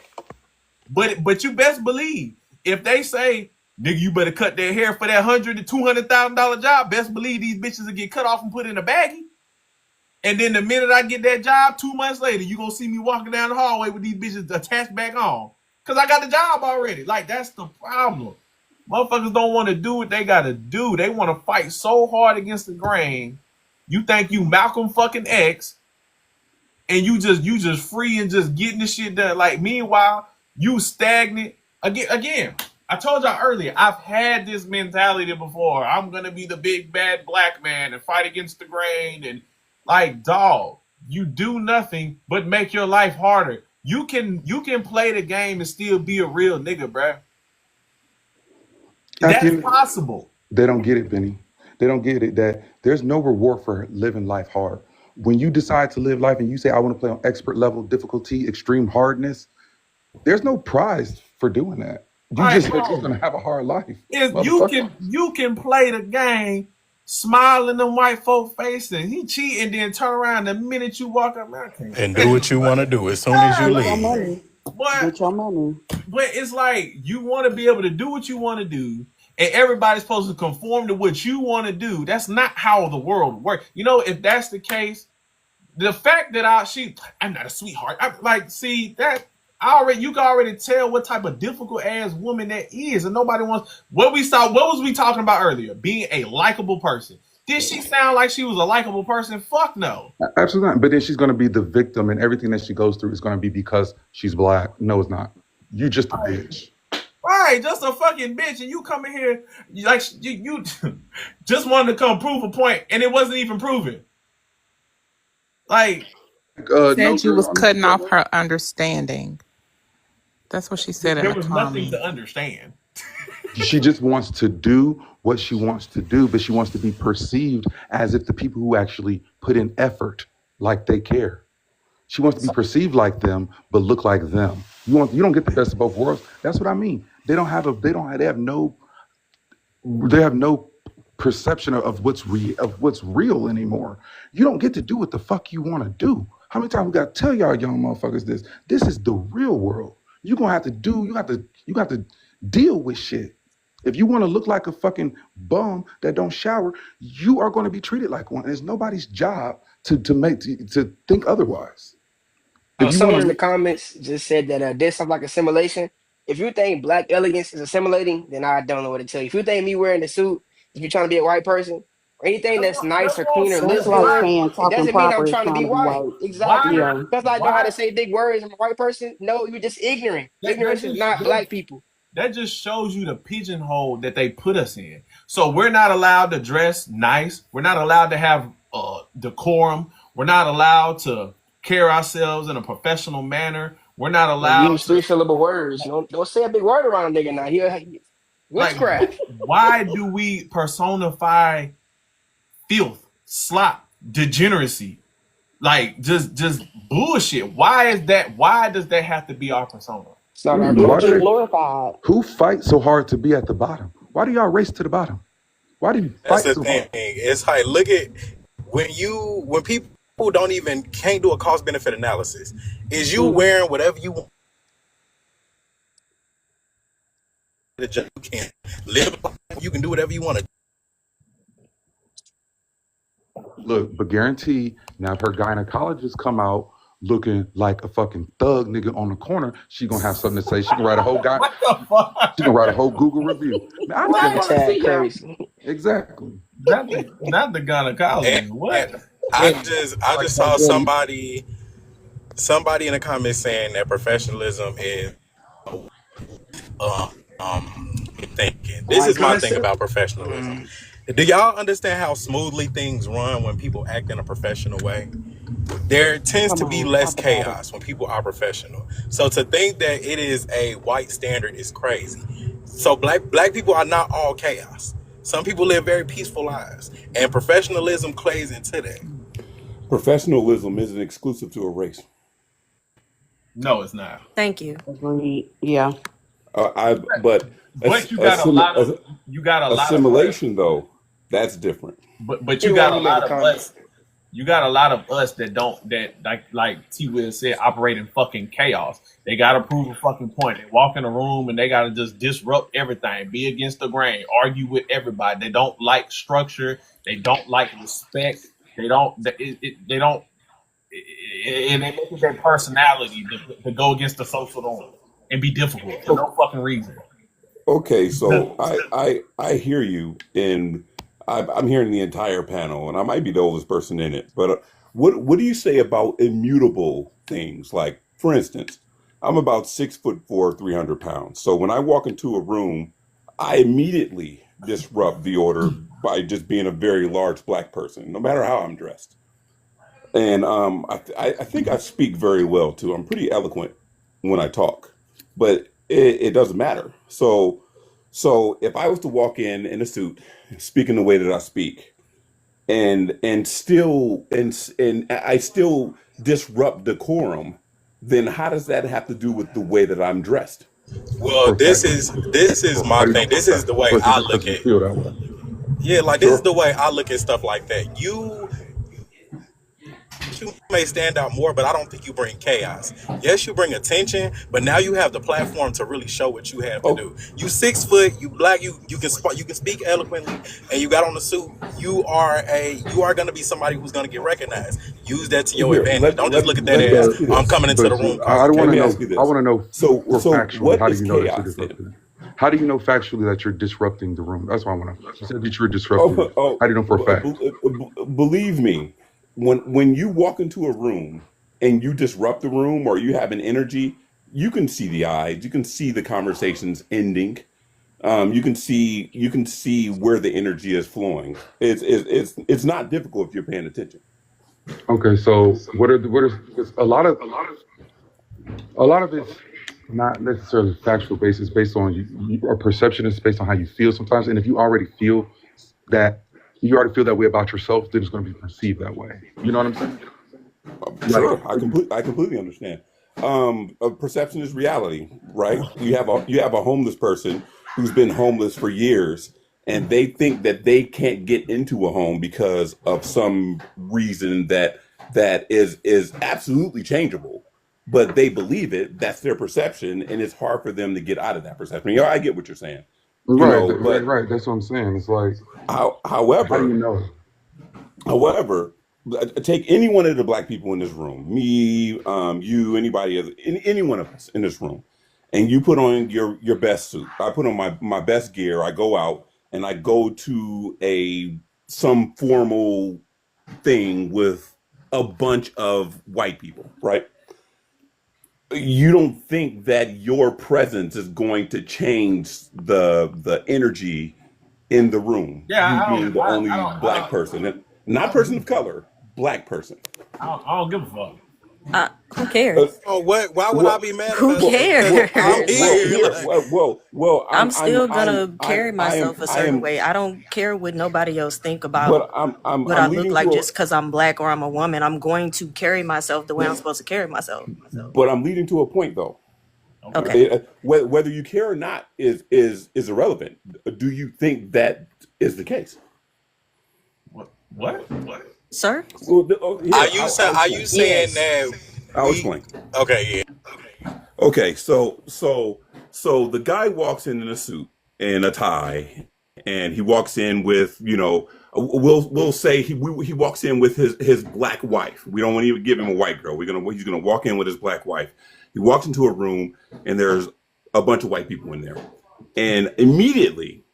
But you best believe if they say, nigga, you better cut their hair for that $100,000 to $200,000 job, best believe these bitches will get cut off and put in a baggie. And then the minute I get that job, 2 months later, you gonna see me walking down the hallway with these bitches attached back on. Cause I got the job already. Like that's the problem. Motherfuckers don't want to do what they gotta do. They want to fight so hard against the grain. You think you Malcolm fucking X, and you just free and just getting the shit done. Like meanwhile, you stagnant. Again, I told y'all earlier, I've had this mentality before. I'm gonna be the big bad black man and fight against the grain and like dog. You do nothing but make your life harder. You can play the game and still be a real nigga, bruh. At the That's end, possible. they don't get it, Benny. They don't get it that there's no reward for living life hard. When you decide to live life and you say, I want to play on expert level difficulty, extreme hardness, there's no prize for doing that. All You right, just are just bro. gonna have a hard life, If you motherfucker. can play the game, smile in them white folk faces. He cheating, then turn around the minute you walk up. Man, I can't And do stand what you want to do as soon as you God, Get like, your leave. money. but Get your money. it's like you want to be able to do what you want to do, and everybody's supposed to conform to what you want to do. That's not how the world works. You know, if that's the case, the fact that I'm not a sweetheart. I like see that you can already tell what type of difficult ass woman that is, and nobody wants what we saw. What was we talking about earlier? Being a likable person. Did she sound like she was a likable person? Fuck no. Absolutely not. But then she's gonna be the victim, and everything that she goes through is gonna be because she's black. No, it's not. You just a bitch. Right, just a fucking bitch, and you come in here like you just wanted to come prove a point, and it wasn't even proven. Like No, Said you was girl, cutting understand off that. her understanding. That's what she said in there the was nothing comment. to understand. She just wants to do what she wants to do, but she wants to be perceived as if the people who actually put in effort, like they care. She wants to be perceived like them, but look like them. You don't get the best of both worlds. That's what I mean. They have no perception of what's real anymore. You don't get to do what the fuck you want to do. How many times we got to tell y'all young motherfuckers this? This is the real world. You gonna have to do. You got to deal with shit. If you want to look like a fucking bum that don't shower, you are going to be treated like one. It's nobody's job to think otherwise. If you want Someone in to the look, comments just said that there's something like assimilation. If you think black elegance is assimilating, then I don't know what to tell you. If you think me wearing a suit, if you're trying to be a white person, or anything that's nice That's or what I'm clean or saying. That's looks like good, saying it talking doesn't mean I'm proper is trying to trying be to be white. white. Exactly. Why? Yeah. Because I know how Why? to say big words, I'm a white person. No, you're just ignorant. That Ignorance is just not black people. that just shows you the pigeonhole that they put us in. So we're not allowed to dress nice. We're not allowed to have decorum. We're not allowed to carry ourselves in a professional manner. We're not Or allowed use to 3 syllable words. Don't say a big word around a nigga now. like. Witchcraft. Why do we personify filth, slop, degeneracy? Like just bullshit. Why is that? Why does that have to be our persona? It's not our It why do get culture. they? glorified. Who fights so hard to be at the bottom? Why do y'all race to the bottom? Why do you That's fight the so thing. hard? It's like look at when people don't even can't do a cost benefit analysis. Is you Mm. wearing whatever you want? You can live. You can do whatever you want to. Look, but guarantee now if her gynecologist come out looking like a fucking thug nigga on the corner, she gonna have something to say. She can write a whole guy. What the She can fuck? write a whole Google review. Man, I just Nigga want to What? tad see y'all. crazy. Exactly. Not the gynecologist. And What? I Like just so saw petty. somebody in the comments saying that professionalism is um, thinking. All This right, is go my ahead, thing sir. about professionalism. Do y'all understand how smoothly things run when people act in a professional way? There tends Come to be on, less talk about it. chaos when people are professional. So to think that it is a white standard is crazy. So black people are not all chaos. Some people live very peaceful lives, and professionalism plays into that. Professionalism isn't exclusive to a race. No, it's not. Thank you. Agreed. Yeah. But But you got a lot of us. assimilation, though, that's different. But He you the one got who a made the lot of comment. us. You got a lot of us that don't that like T Will said operate in fucking chaos. They gotta prove a fucking point. They walk in a room and they gotta just disrupt everything, be against the grain, argue with everybody. They don't like structure. They don't like respect. They don't. They don't. And they make it their personality to go against the social norm and be difficult for no fucking reason. Okay, so I hear you, and I'm hearing the entire panel, and I might be the oldest person in it, but What do you say about immutable things? Like, for instance, I'm about 6'4", 300 pounds. So when I walk into a room, I immediately disrupt the order by just being a very large black person, no matter how I'm dressed. And I think I speak very well too. I'm pretty eloquent when I talk, but it doesn't matter. So if I was to walk in a suit, speaking the way that I speak, and I still disrupt decorum, then how does that have to do with the way that I'm dressed? Well, For a fact. this is How my do you know thing. for a This is fact? the way I look Because you at. feel that way. Yeah, like this is Sure. the way I look at stuff like that. You may stand out more, but I don't think you bring chaos. Yes, you bring attention, but now you have the platform to really show what you have to Oh, do. You 6 foot, you black, you can speak eloquently, and you got on the suit. You are going to be somebody who's going to get recognized. Use that to your here, advantage. Don't just look at that let me as ask But you I'm this. coming into but the room I causing don't Let want to me chaos. ask know. you I this. want to know So for so factually. what How do is you know that you're chaos then? disrupting? How do you know factually that you're disrupting the room? That's what I want to know. You said that you're disrupting. Oh, oh, How do you know for a fact? believe me, when you walk into a room and you disrupt the room or you have an energy, you can see the eyes, you can see the conversations ending. You can see where the energy is flowing. It's not difficult if you're paying attention. Okay, so what is because a lot of it's not necessarily factual basis based on or perception is based on how you feel sometimes. And if that you already feel that way about yourself, then it's going to be perceived that way. You know what I'm saying? Like, Sure, I completely understand. Perception is reality, right? You have a homeless person who's been homeless for years, and they think that they can't get into a home because of some reason that is absolutely changeable. But they believe it. That's their perception, and it's hard for them to get out of that perception. I get what you're saying, right, but right. That's what I'm saying. It's like, how do you however, know? However, take any one of the black people in this room, me, you, anybody, any one of us in this room, and you put on your best suit. I put on my best gear. I go out and I go to some formal thing with a bunch of white people, right? You don't think that your presence is going to change the energy in the room, Yeah, you being the I only don't, I black don't, person, and not I don't person give of a fuck. color, black person. I don't give a fuck. Who Uh, cares? Oh, what? Why would I well, be mad Who about well, that? Because well, I'm well, cares? well, here. here, Like, I'm I'm, still gonna carry myself a I certain am, way. I don't care what nobody else think about but I'm, what I I'm look leading like to just because I'm black or I'm a woman. I'm going to carry myself the way I'm supposed to carry myself. but I'm leading to a point though. Okay. Okay. Whether you care or not is irrelevant. Do you think that is the case? What? Sir? Well, here I'll are you explain. saying Yes. that I'll we? explain. Okay, yeah. Okay, so the guy walks in a suit and a tie, and he walks in with, we'll say he walks in with his black wife. We don't want to even give him a white girl. He's gonna walk in with his black wife. He walks into a room and there's a bunch of white people in there, and immediately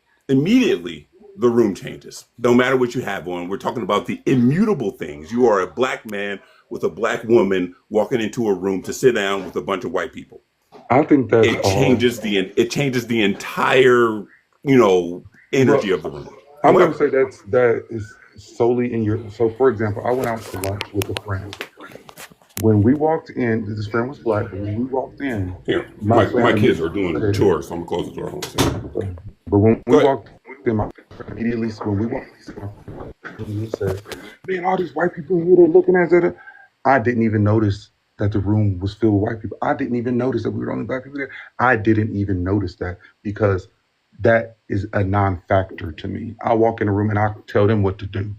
the room changes. No matter what you have on, we're talking about the immutable things. You are a black man with a black woman walking into a room to sit down with a bunch of white people. I think that's It all. changes the entire, you know But energy of the room. I'm going to However, say that is solely in your. So, for example, I went out to lunch with a friend. When we walked in, this friend was black, but when we walked in, here, my my friend, kids are doing okay, chores, so I'm gonna close the door. Hold on a second. okay. But when we Go ahead. walked in, my friend immediately, when we walked in, he said, "Man, all these white people here, they're looking at it." I didn't even notice that the room was filled with white people. I didn't even notice that we were the only black people there. I didn't even notice that because that is a non-factor to me. I walk in a room and I tell them what to do.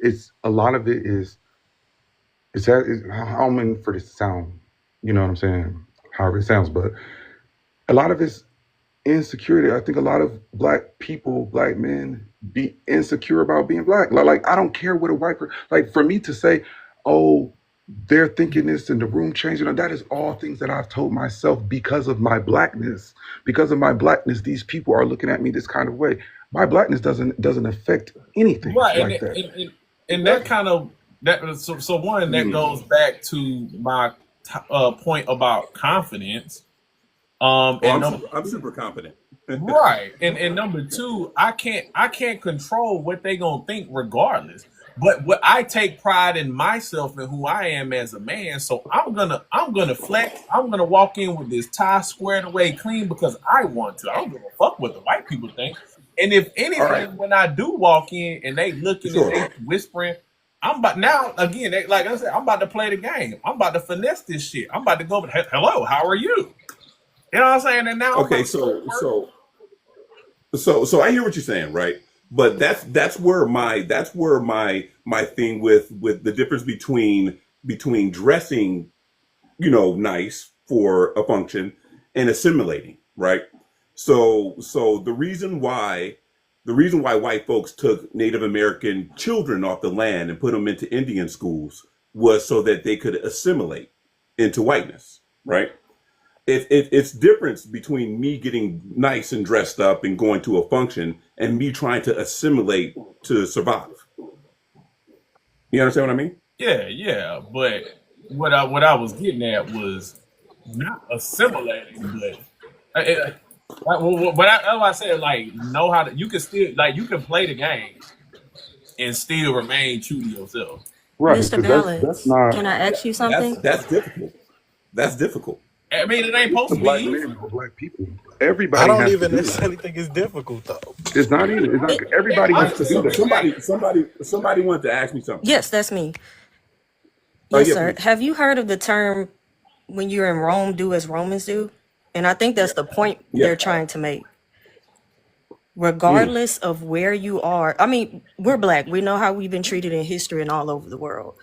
It's a lot of it is. I don't mean for this to sound, you know what I'm saying, however it sounds, but a lot of it's insecurity. I think a lot of black people, black men, be insecure about being black. Like I don't care what a white person, like for me to say, oh, they're thinking this and the room changing, and that is all things that I've told myself because of my blackness. Because of my blackness, these people are looking at me this kind of way. My blackness doesn't affect anything Right, like that. and that kind of So one that goes back to my point about confidence. Oh, And number I'm super confident. right, and number two, I can't control what they gonna think regardless. But what I take pride in myself and who I am as a man, so I'm gonna flex. I'm gonna walk in with this tie squared away clean because I want to. I don't give a fuck what the white people think. And if All right, anything, when I do walk in and they looking and sure. they whispering, I'm about now again. Like I said, I'm about to play the game. I'm about to finesse this shit. I'm about to go. Hello, how are you? You know what I'm saying? And now I'm Okay, about to go to work. so I hear what you're saying, right? But that's where my thing with the difference between dressing, nice for a function and assimilating, right? So the reason why white folks took Native American children off the land and put them into Indian schools was so that they could assimilate into whiteness, right? It's difference between me getting nice and dressed up and going to a function and me trying to assimilate to survive. You understand what I mean? Yeah. But what I was getting at was not assimilating, but that's why I said like know how to. You can still like you can play the game and still remain true to yourself. Right, Mr. because that's Balance, not can I ask you That's something? that's difficult. That's difficult. I mean, it ain't supposed the to be black easy. men or black people. I Everybody don't has to even do that. necessarily think it's difficult though. It's not either. It's not. It, Everybody has to do Honestly, that. it ain't. Somebody wanted to ask me something. yes, that's me. Oh Yes, yeah, sir. please. Have you heard of the term when you're in Rome, do as Romans do? And I think that's the point Yeah. they're trying to make. Mm. Regardless of where you are, I mean, we're black. We know how we've been treated in history and all over the world.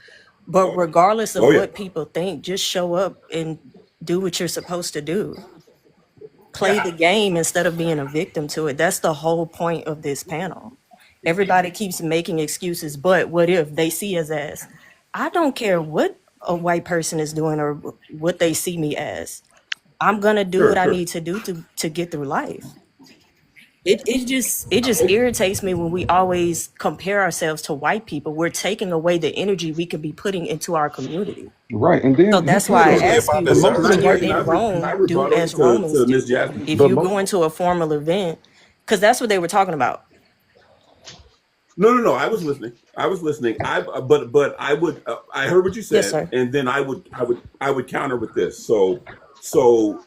But regardless of Oh yeah. what people think, just show up and do what you're supposed to do. Play Yeah, the game instead of being a victim to it. That's the whole point of this panel. Everybody keeps making excuses, but what if they see us as? I don't care what a white person is doing or what they see me as. I'm gonna do what Sure, I sure. need to do to get through life. It just irritates me when we always compare ourselves to white people. We're taking away the energy we could be putting into our community. Right, and So then that's here's why I the Usually thing. if ask I you, And most decide of the when to you're white Can in I people, can I Rome, do rebuttal as Romans to Miss do. Jasmine? If but you most go into a formal event, because that's what they were talking about. No. I was listening. But I heard what you Yes, said, sir. and then I would counter with this. So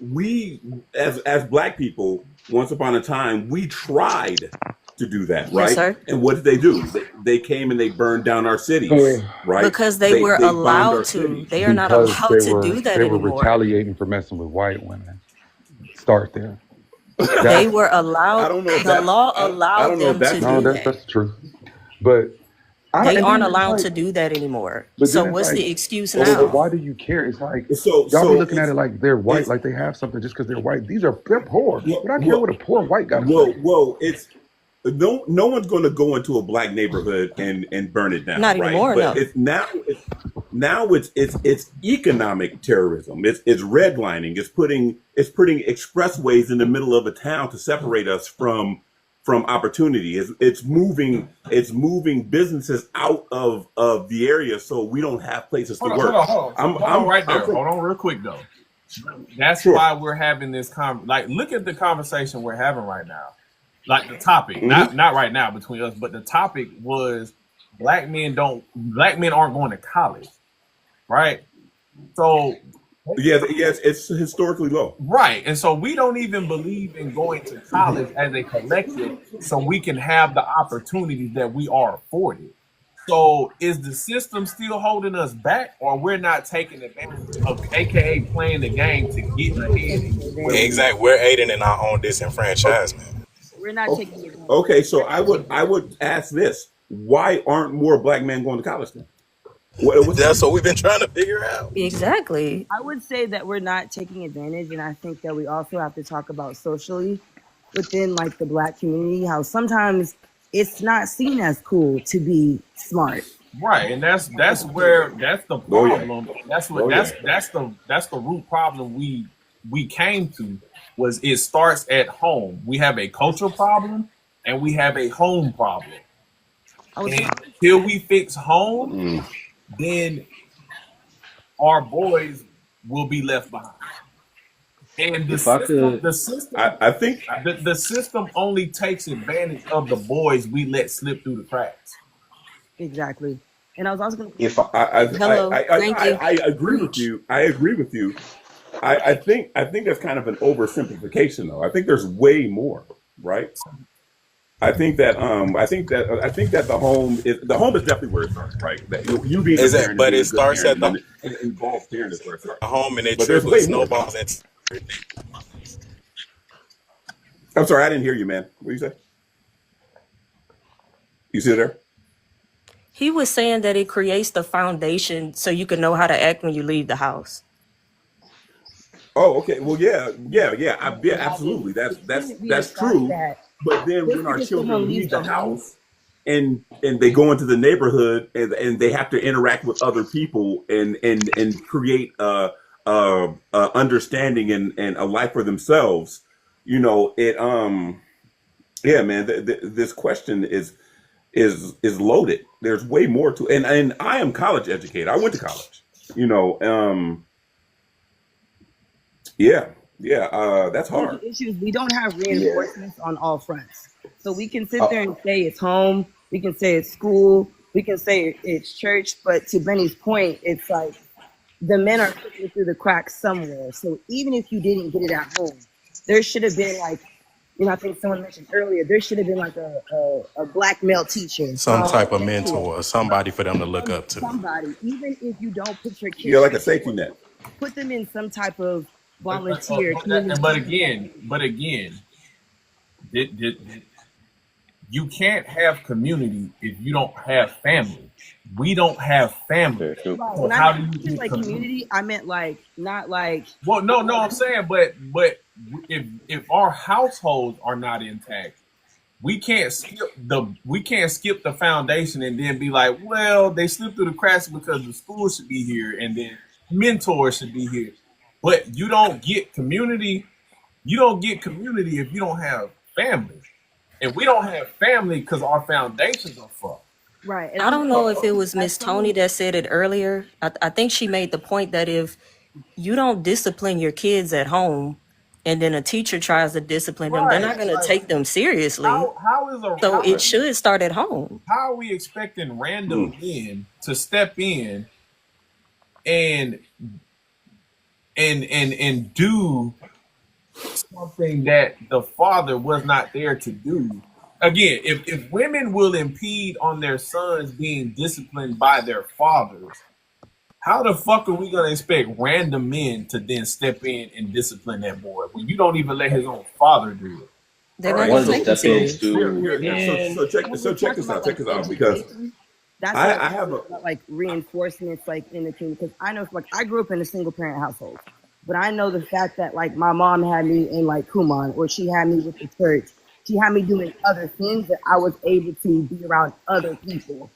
we as black people, once upon a time, we tried to do that, Yes, right? sir. And what did they do? They came and they burned down our cities, right? Because they They were they bombed our allowed to. cities. They are not because allowed to do that they were anymore. retaliating for messing with white women. Start there. They That's were I allowed, don't know if the that's law I allowed don't know if them that's to no, do true. that. that's the truth. But They and aren't then it's allowed like, to do that anymore. but So then it's what's like, the excuse but Okay. now? why do you care? It's like So y'all be so looking at it like they're white, it's like they have something just because they're white. They're poor. well But I care well what a poor white got to well, say. well it's no one's going to go into a black neighborhood and burn it down, Not right? anymore, But no. it's economic terrorism. It's redlining. It's putting expressways in the middle of a town to separate us from opportunity. It's moving businesses out of the area so we don't have places to hold on, hold work. on, hold on, I'm hold on, I'm right I'm there. from Hold on, real quick though. That's sure. why we're having this like look at the conversation we're having right now. Like the topic, Hmm. not right now between us, but the topic was black men aren't going to college, right? So Yeah, yes, it's historically low. right, and so we don't even believe in going to college as a collective, so we can have the opportunities that we are afforded. So is the system still holding us back, or we're not taking advantage of, aka playing the game to get We're not ahead and taking get where we advantage. need Exactly. to We're be? aiding in our own Okay, disenfranchisement. We're not okay, taking advantage. okay. So We're I not would taking I would ask this: why aren't more black men going to college then? What's the That's what reason? we've been trying to figure out. Exactly. I would say that we're not taking advantage, and I think that we also have to talk about socially within like the black community how sometimes it's not seen as cool to be smart. Right, and that's the Oh yeah, problem, and that's what oh yeah. that's the root problem we came to was it starts at home. We have a cultural problem and we have a home problem. I would say And until we fix home, Mm. then our boys will be left behind. And If I could, I think the system only takes advantage of the boys we let slip through the cracks. Exactly. And I was also going to if Hello, thank you. I agree with preach. you. I agree with you. I think that's kind of an oversimplification, though. I think there's way more, right? I think that the home is definitely where it starts, right? That you being a Is it? parent and But being it a good starts parent at and the then it involves parent is where it starts. home and it But there's trickles, way more. snowballs into. I'm sorry, I didn't hear you, man. What did you say? You see there? He was saying that it creates the foundation so you can know how to act when you leave the house. Oh, okay. Well, yeah, And I mean, absolutely. it shouldn't be a That's fact true. that But then just when our because someone children leaves leave the the home, house and they go into the neighborhood and they have to interact with other people and create understanding and a life for themselves, it yeah, man. This question is loaded. There's way more to, and I am college educated. I went to college. You know, yeah, yeah. That's I think hard. the issue is we don't have yeah. reinforcements on all fronts. So we can sit there and say it's home, we can say it's school, we can say it's church, but to Benny's point, it's like the men are slipping through the cracks somewhere. So even if you didn't get it at home, there should have been like, I think someone mentioned earlier, there should have been like a black male teacher, Some type of mentor, mentor, somebody for them to look up to. somebody. Even if you don't put your You're kids like in a safety school, net. put them in some type of Oh, volunteer community. but again, you can't have community if you don't have family. We don't have family. Very true. Right. So When I how do meant you get like community? community, I meant like not like Well, no, I'm saying, but if our households are not intact, we can't skip the foundation and then be like, well, they slipped through the cracks because the school should be here and then mentors should be here. But you don't get community. You don't get community if you don't have family. And we don't have family because our foundations are fucked. right. And I I'm don't gonna know if say it was as Miss Tony someone, that said it earlier. I think she made the point that if you don't discipline your kids at home and then a teacher tries to discipline them, they're Right. not going to Like take them seriously. how is a So how it should start at home. how are we expecting random Mm. men to step in and and do something that the father was not there to do? Again, if women will impede on their sons being disciplined by their fathers, how the fuck are we gonna expect random men to then step in and discipline that boy when you don't even let his own father do it? They're All not right. going One to to take them step serious. into Here. and when we're Check talking this out. about like Check this out. Because education, that's why I I was have saying a. about like reinforcements like in the community. Because I know like I grew up in a single parent household, but I know the fact that like my mom had me in like Kumon or she had me with the church. She had me doing other things that I was able to be around other people.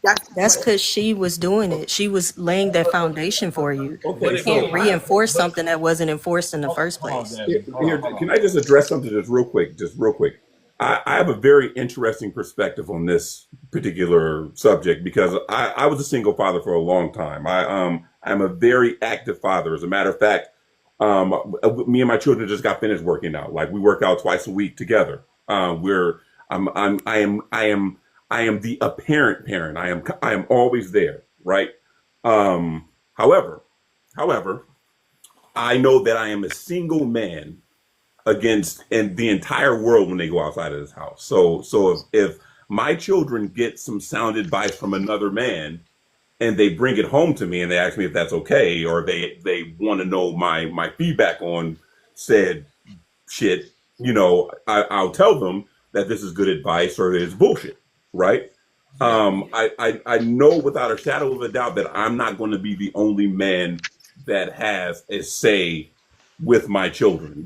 That's That's what because she was doing it. She was laying that foundation for you. But Okay, You again, can't so reinforce something that wasn't enforced in the first hold on, place. Devin. here, Hold can on. I just address something just real quick? Just real quick. I have a very interesting perspective on this particular subject because I was a single father for a long time. I'm a very active father. As a matter of fact, me and my children just got finished working out. Like we work out twice a week together. We're I am the apparent parent. I am always there, right? However, however, I know that I am a single man against and the entire world when they go outside of this house. So if my children get some sound advice from another man and they bring it home to me and they ask me if that's okay or they want to know my feedback on said shit, I'll tell them that this is good advice or it's bullshit, right? I know without a shadow of a doubt that I'm not going to be the only man that has a say with my children.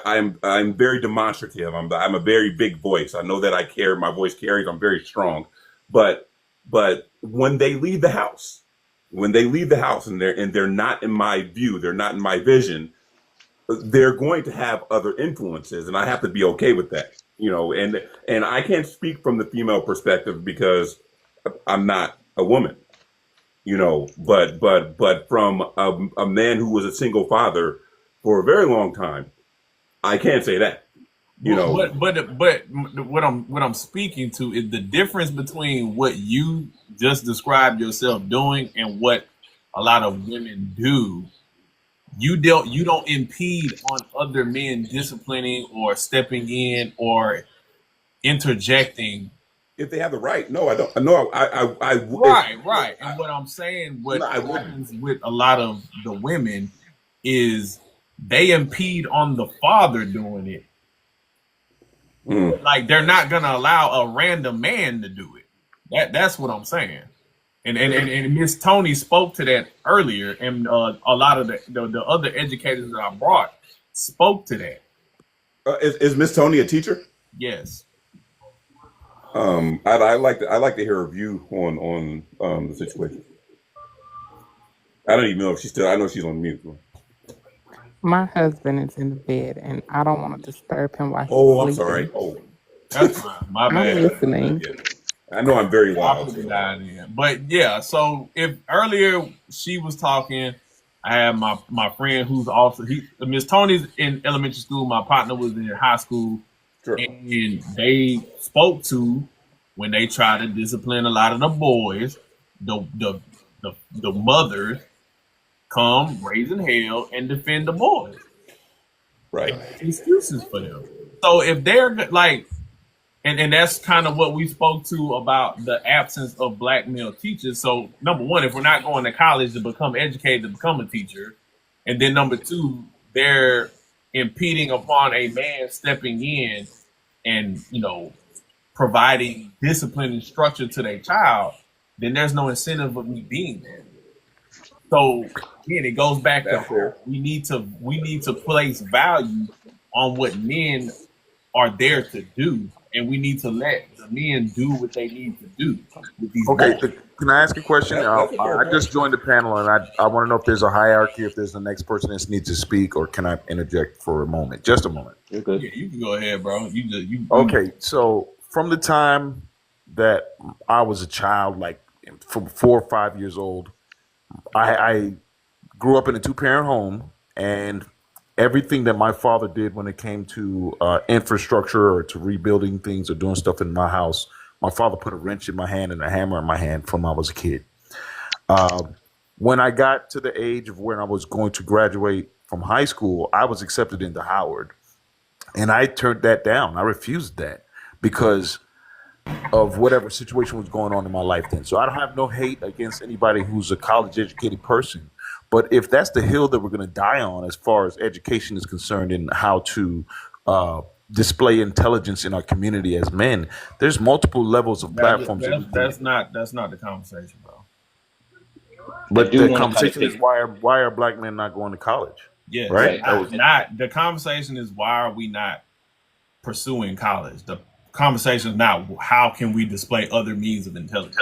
I'm very demonstrative. I'm a very big voice. I know that I care. My voice carries. I'm very strong, but when they leave the house, and they're not in my view, they're not in my vision, they're going to have other influences and I have to be okay with that, and I can't speak from the female perspective because I'm not a woman. you know. But from a man who was a single father for a very long time, I can't say that, you But know. what I'm speaking to is the difference between what you just described yourself doing and what a lot of women do. You don't impede on other men disciplining or stepping in or interjecting. If they have the right, no, I don't. No, Right, right. And what I'm saying, no, what I wouldn't. happens with a lot of the women is they impede on the father doing it. Mm. Like they're not gonna allow a random man to do it. That's what I'm saying. And Miss Tony spoke to that earlier, and a lot of the other educators that I brought spoke to that. Is Miss Tony a teacher? Yes. I like to hear her view on the situation. I don't even know if she's still. I know she's on mute. My husband is in the bed, and I don't want to disturb him while he's Oh, I'm sorry. sleeping. Oh, That's fine. My I'm bad. listening. yeah. I know I'm very I'll loud. put it So. down in. But yeah, so if earlier she was talking, I had my friend who's also Miss Tony's in elementary school. My partner was in high school, Sure. and they spoke to when they try to discipline a lot of the boys. The mothers come raising hell and defend the boys. Right. And make excuses for them. So if they're like, and that's kind of what we spoke to about the absence of black male teachers. So number one, if we're not going to college to become educated to become a teacher, and then number two, they're impeding upon a man stepping in and providing discipline and structure to their child, then there's no incentive of me being there. So again, it goes back to That's fair. we need to place value on what men are there to do, and we need to let the men do what they need to do with these Okay, boys. can I ask a question? That's a fair I point. just joined the panel, and I want to know if there's a hierarchy, if there's the next person that needs to speak, or can I interject for a moment? Just a moment. You're good. Yeah, you can go ahead, bro. You just you Okay, so from the time that I was a child, like from 4 or 5 years old, I grew up in a two-parent home, and everything that my father did when it came to infrastructure or to rebuilding things or doing stuff in my house, my father put a wrench in my hand and a hammer in my hand from I was a kid. When I got to the age of when I was going to graduate from high school, I was accepted into Howard, and I turned that down. I refused that because of whatever situation was going on in my life then. So I don't have no hate against anybody who's a college educated person. But if that's the hill that we're going to die on as far as education is concerned and how to display intelligence in our community as men, there's multiple levels of platforms that we can. that's not the conversation, bro. I But do the want to kind of conversation is take why are black men not going to college? Yes, Right? right. That was not the conversation is why are we not pursuing college? The conversation is not how can we display other means of intelligence.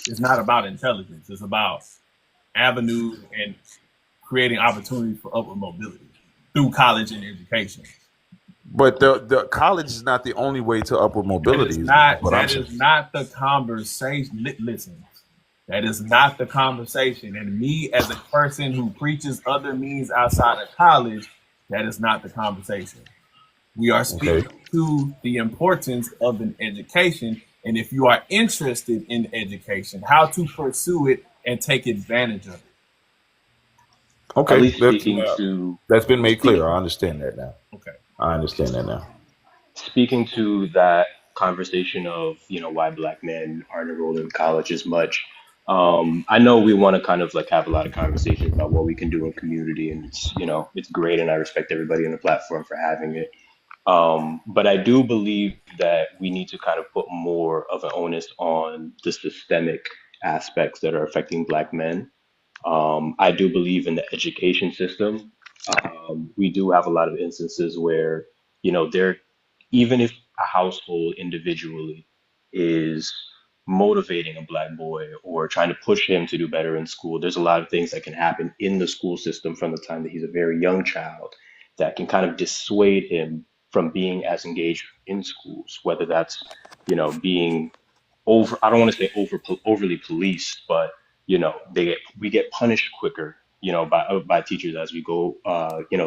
It's not about intelligence. It's about avenues and creating opportunities for upward mobility through college and education. but the college is not the only way to upward That mobility, is is not what I'm that saying. is not the conversation. Listen, that is not the conversation. And me as a person who preaches other means outside of college, that is not the conversation. We are Okay. speaking to the importance of an education, and if you are interested in education, how to pursue it and take advantage of it. At Okay. least speaking to That's been made speak clear. I understand that now. Okay. I understand that now. speaking to that conversation of why black men aren't enrolled in college as much. I know we want to kind of like have a lot of conversations about what we can do in community, and it's great, and I respect everybody on the platform for having it. But I do believe that we need to kind of put more of an onus on the systemic aspects that are affecting black men. I do believe in the education system. We do have a lot of instances where, there, even if a household individually is motivating a black boy or trying to push him to do better in school, there's a lot of things that can happen in the school system from the time that he's a very young child that can kind of dissuade him from being as engaged in schools, whether that's, being I don't want to say overly policed, but we get punished quicker, by teachers as we go,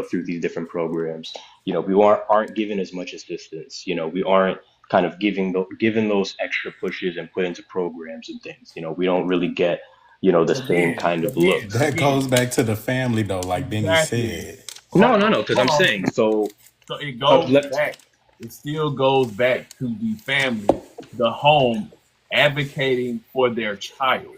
through these different programs. We aren't given as much assistance. We aren't kind of given those extra pushes and put into programs and things. We don't really get, the same kind of looks. That goes back to the family though, like Benny exactly. said. No, no, no, because Hold I'm on. saying so. So it goes Let back. It still goes back to the family, the home, advocating for their child.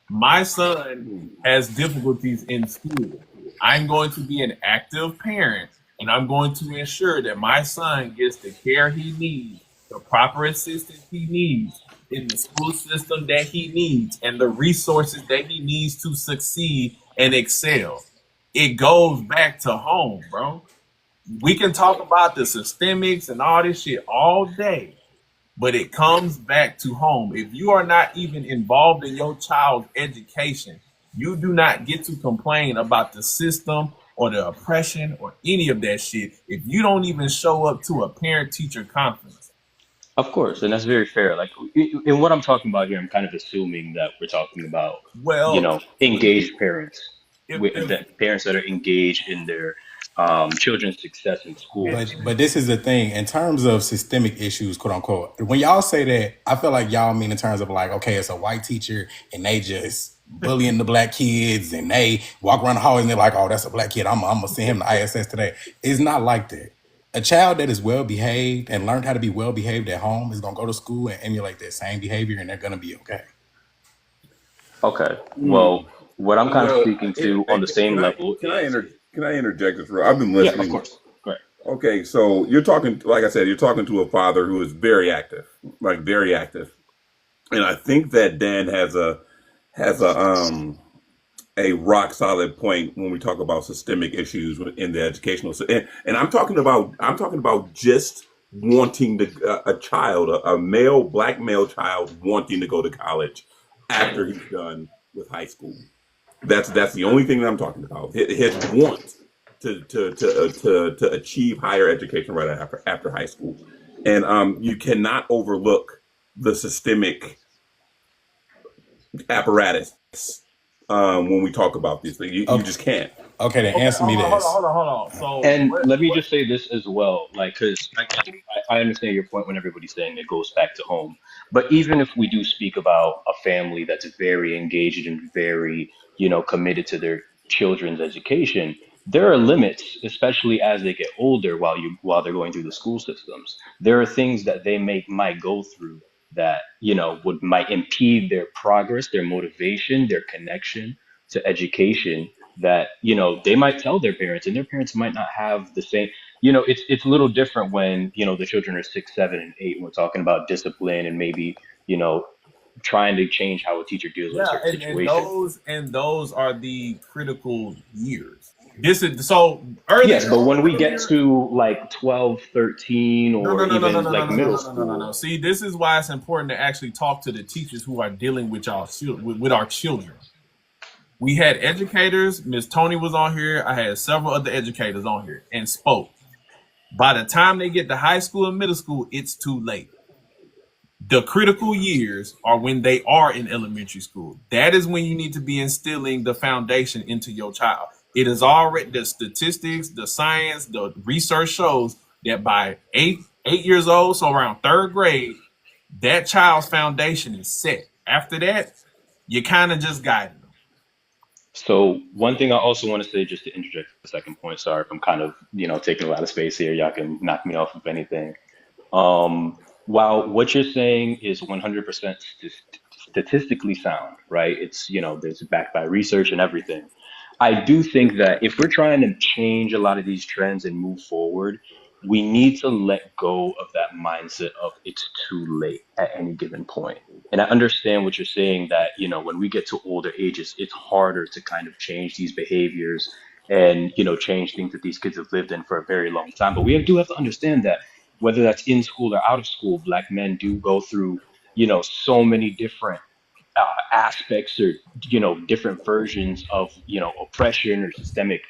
My son has difficulties in school. I'm going to be an active parent and I'm going to ensure that my son gets the care he needs, the proper assistance he needs in the school system that he needs, and the resources that he needs to succeed and excel. It goes back to home, bro. We can talk about the systemics and all this shit all day, but it comes back to home. If you are not even involved in your child's education, you do not get to complain about the system or the oppression or any of that shit if you don't even show up to a parent teacher conference. Of course, and that's very fair. Like in what I'm talking about here, I'm kind of assuming that we're talking about, Well, engaged parents, if that parents that are engaged in their children's success in school. But this is the thing in terms of systemic issues, quote unquote. When y'all say that, I feel like y'all mean in terms of like, okay, it's a white teacher and they just bullying the black kids and they walk around the hallway and they're like, oh, that's a black kid. I'm gonna send him to ISS today. It's not like that. A child that is well behaved and learned how to be well behaved at home is gonna go to school and emulate that same behavior and they're gonna be okay. Okay, well, what I'm kind of Well, speaking to on the same level is, can I interject this? I've been yeah, of listening. course, correct. Okay, so you're talking, like I said, you're talking to a father who is very active, like very active, and I think that Dan has a rock solid point when we talk about systemic issues in the educational system. And I'm talking about just wanting a child, a male, black male child wanting to go to college after he's done with high school. That's the only thing that I'm talking about. His want to achieve higher education right after high school, and you cannot overlook the systemic apparatus when we talk about these things. You just can't. Okay, then okay, answer me this. hold on. So And what let me what just say this as well, like, because again, I understand your point when everybody's saying it goes back to home. But even if we do speak about a family that's very engaged and very, committed to their children's education, there are limits, especially as they get older while they're going through the school systems. There are things that they might go through that, might impede their progress, their motivation, their connection to education, that they might tell their parents and their parents might not have the same. It's a little different when the children are 6, 7, and 8, and we're talking about discipline and maybe trying to change how a teacher deals with a Yeah, certain and situation. those are the critical years. This is so early Yes, but when we get earlier. to like 12, 13, No, or no, no, no, no, even no, no, like no, no, middle no, no, no, no, school. no. See, this is why it's important to actually talk to the teachers who are dealing with with our children. We had educators. Miss Tony was on here. I had several other educators on here and spoke. By the time they get to high school and middle school, it's too late. The critical years are when they are in elementary school. That is when you need to be instilling the foundation into your child. It is already the statistics, the science, the research shows that by 8 years old, so around third grade, that child's foundation is set. After that, you kind of just guiding them. So one thing I also want to say, just to interject the second point, sorry if I'm kind of, taking a lot of space here. Y'all can knock me off if anything. While what you're saying is 100% statistically sound, right? It's, there's backed by research and everything. I do think that if we're trying to change a lot of these trends and move forward, we need to let go of that mindset of it's too late at any given point. And I understand what you're saying that, when we get to older ages, it's harder to kind of change these behaviors and, change things that these kids have lived in for a very long time. But we do have to understand that whether that's in school or out of school, Black men do go through, so many different aspects, or different versions of oppression or systemic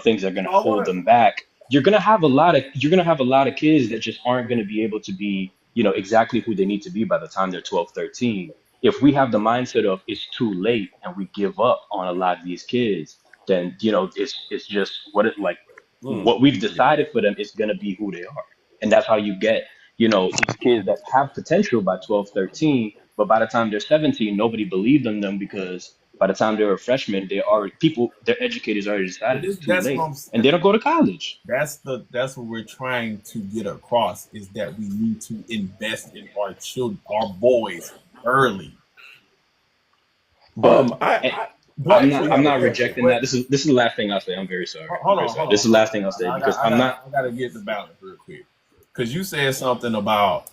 things that are going to So I hold want them back. You're going to have a lot of kids that just aren't going to be able to be exactly who they need to be by the time they're 12, 13. If we have the mindset of it's too late and we give up on a lot of these kids, then it's just Mm, what we've yeah. decided for them is gonna be who they are. And that's how you get, these kids that have potential by 12, 13, but by the time they're 17, nobody believed in them because by the time they were freshmen, their educators already But decided it's too that's what late and they don't go to college. that's what we're trying to get across is that we need to invest in our children, our boys early. But I, eh, I I But actually I'm have a not question. rejecting that. This is the last thing I'll say. I'm very sorry. I'm hold very on, sorry. hold This on, is the hold last on. thing I'll say I because got, I I'm got, not. I got to get the balance real quick because you said something about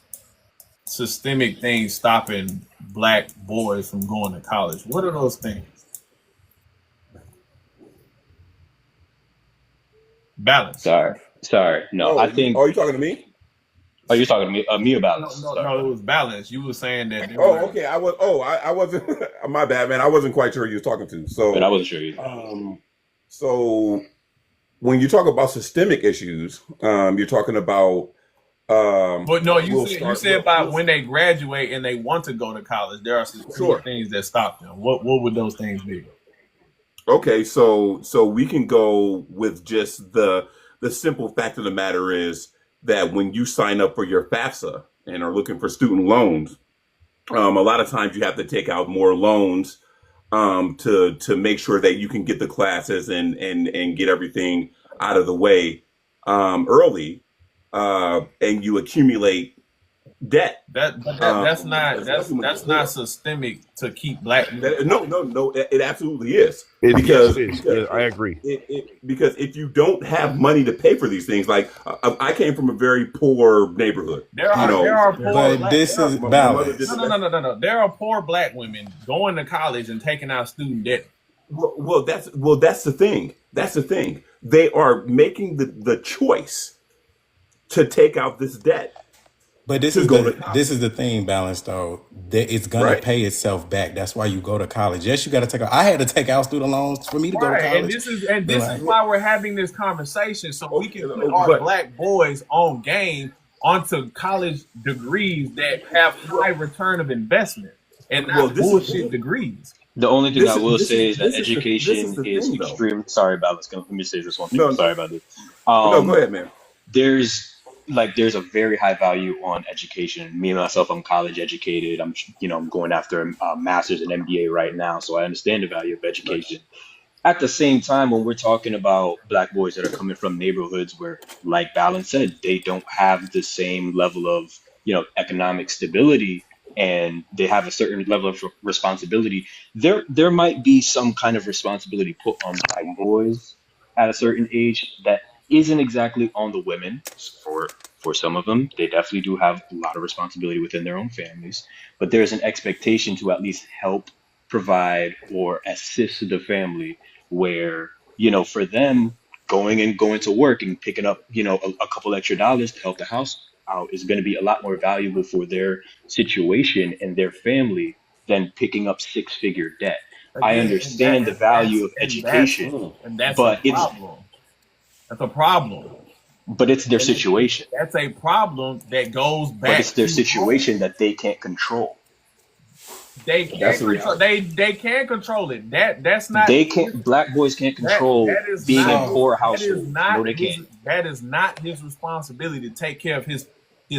systemic things stopping black boys from going to college. What are those things? Balance. Sorry. No, I Oh, think. are you talking to me? Oh, you're talking to me about No, this. no, Sorry no. about It that. was balance. You were saying that there Oh, were. okay. I wasn't. My bad, man. I wasn't quite sure who you was talking to. But I So, wasn't sure either. um, so when you talk about systemic issues, you're talking about But no, you we'll said you start. said about when they graduate and they want to go to college, there are systemic Sure. things that stop them. What would those things be? Okay, so we can go with just the simple fact of the matter is that when you sign up for your FAFSA and are looking for student loans, a lot of times you have to take out more loans to make sure that you can get the classes and get everything out of the way early, and you accumulate debt. That's not systemic to keep black men. No, it absolutely is Yes, because it is. Yeah, I agree. because if you don't have money to pay for these things, like I came from a very poor neighborhood, There are poor But black. this is my mother did No, balance. the no, no, best. no, no, no. There are poor black women going to college and taking out student debt. That's the thing. That's the thing. They are making the choice to take out this debt But to go to college, this is the thing, balance though. That it's gonna right? pay itself back. That's why you go to college. Yes, you got to take. I had to take out student loans for me to go to Right, and college. But this is like, why we're having this conversation so we can put our But black boys on game onto college degrees that have high return of investment and well, not bullshit degrees. The only thing I will this is say is that this is education the is thing though. extreme. Sorry about this. Let me say this one thing. No, Sorry about this. no, go Um, ahead, man. there's a very high value on education. Me myself, I'm college educated. I'm going after a master's and MBA right now, so I understand the value of education. Nice. At the same time, when we're talking about black boys that are coming from neighborhoods where, like Balance said, they don't have the same level of, economic stability and they have a certain level of responsibility, there might be some kind of responsibility put on black boys at a certain age that isn't exactly on the women. For some of them, they definitely do have a lot of responsibility within their own families, but there's an expectation to at least help provide or assist the family where, for them going to work and picking up, a couple extra dollars to help the house out is going to be a lot more valuable for their situation and their family than picking up six-figure debt. I Again, understand the value of education, Mm. that's a but it's problem. That's a problem. their And situation. that's a problem that goes But it's back their to home. situation that they can't control. They That's can't the control. reality. They can't control it. That's not They can't. Black boys can't control that is being in not so his poor that is households. No, not they his can't. that is not his responsibility to take care of his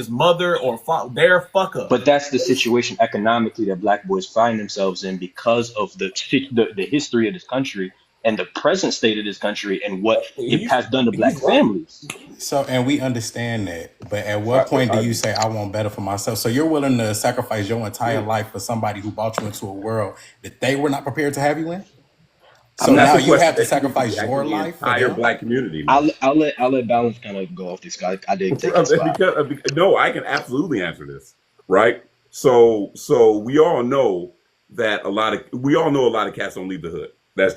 mother or their fuck up. But that's the situation economically that black boys find themselves in because of the history of this country and the present state of this country and what it He's has done to black he's right. families. and we understand that. But at what point do I you say I want better for myself? So you're willing to sacrifice your entire life for somebody who brought you into a world that they were not prepared to have you in? I'm So not. That's now a you question have to that you need to be sacrifice your asking the life for entire them? black community, man. I'll let Balance kind of go off this guy. I did take his spot. No, I can absolutely answer this, right? So we all know a lot of cats don't leave the hood. That's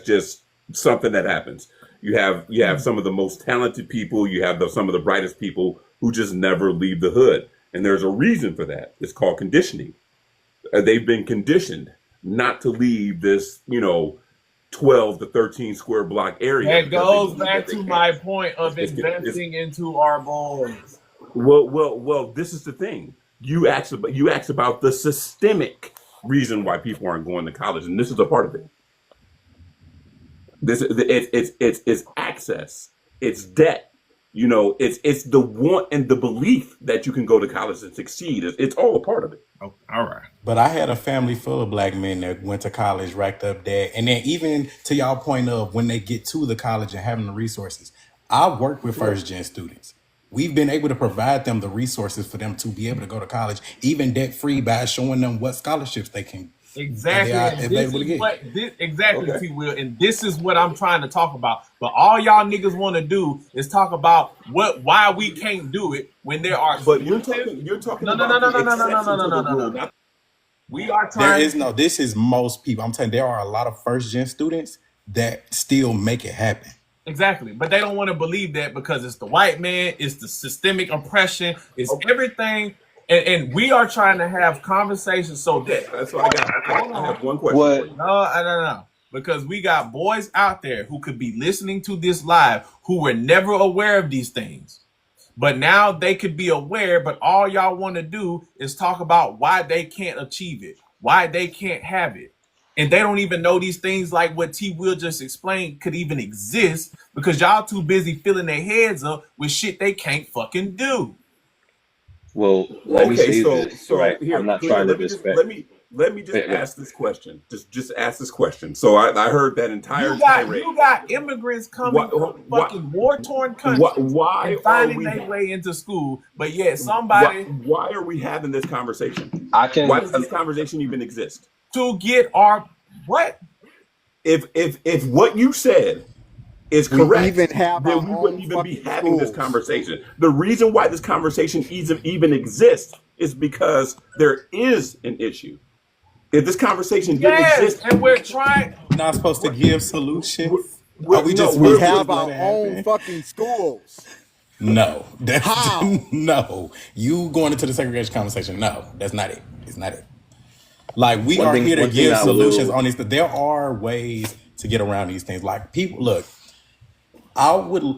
just something that happens. You have some of the most talented people. You have some of the brightest people who just never leave the hood, and there's a reason for that. It's called conditioning. They've been conditioned not to leave this, 12 to 13 square block area That because they goes believe that back they to can't. my point of It's investing into our boys. well. This is the thing. You asked about the systemic reason why people aren't going to college, and this is a part of it. It's access, it's debt. You know, it's the want and the belief that you can go to college and succeed. It's all a part of it. Oh, all right. But I had a family full of black men that went to college, racked up debt. And then even to y'all point of when they get to the college and having the resources, I work with first gen students. We've been able to provide them the resources for them to be able to go to college, even debt free, by showing them what scholarships they can Exactly. they are And this available to is get. what this exactly, Okay. T Will, and this is what I'm trying to talk about. But all y'all niggas want to do is talk about why we can't do it when there are But you're solutions. talking No, no, about no, no, the no, no, no, no, exception no, to no, the no, no, rule, no. not We are There trying. is no, this is most people. I'm telling you, there are a lot of first gen students that still make it happen. Exactly, but they don't want to believe that because it's the white man, it's the systemic oppression, it's okay. everything, and we are trying to have conversations so that So hold I on, have one question for What? you. no, because we got boys out there who could be listening to this live who were never aware of these things, but now they could be aware. But all y'all want to do is talk about why they can't achieve it, why they can't have it. And they don't even know these things like what T Will just explained could even exist because y'all too busy filling their heads up with shit they can't fucking do. Well, let me Okay, say so this, right? I'm here, not Cleo, trying to disparage. let me just Wait, wait. ask this question. Just ask this question. So I heard that entire You tirade. got immigrants coming from What fucking war torn what countries why and are finding we their way into school, but yet somebody why are we having this conversation? I Why can. does this conversation even exist? to get our what? If what you said is We correct, even have then our we own wouldn't even be fucking having this schools. conversation. The reason why this conversation even exists is because there is an issue. If this conversation didn't Yes, exist, and we're trying. Not supposed to What? give solutions. Are we no, just We supposed to have just let our it own happen? fucking schools. No, that's How? no. You going into the segregation conversation? No, that's not it. It's not it. Like we One are thing. here to One thing give I solutions will. on these. But there are ways to get around these things. Like people, look.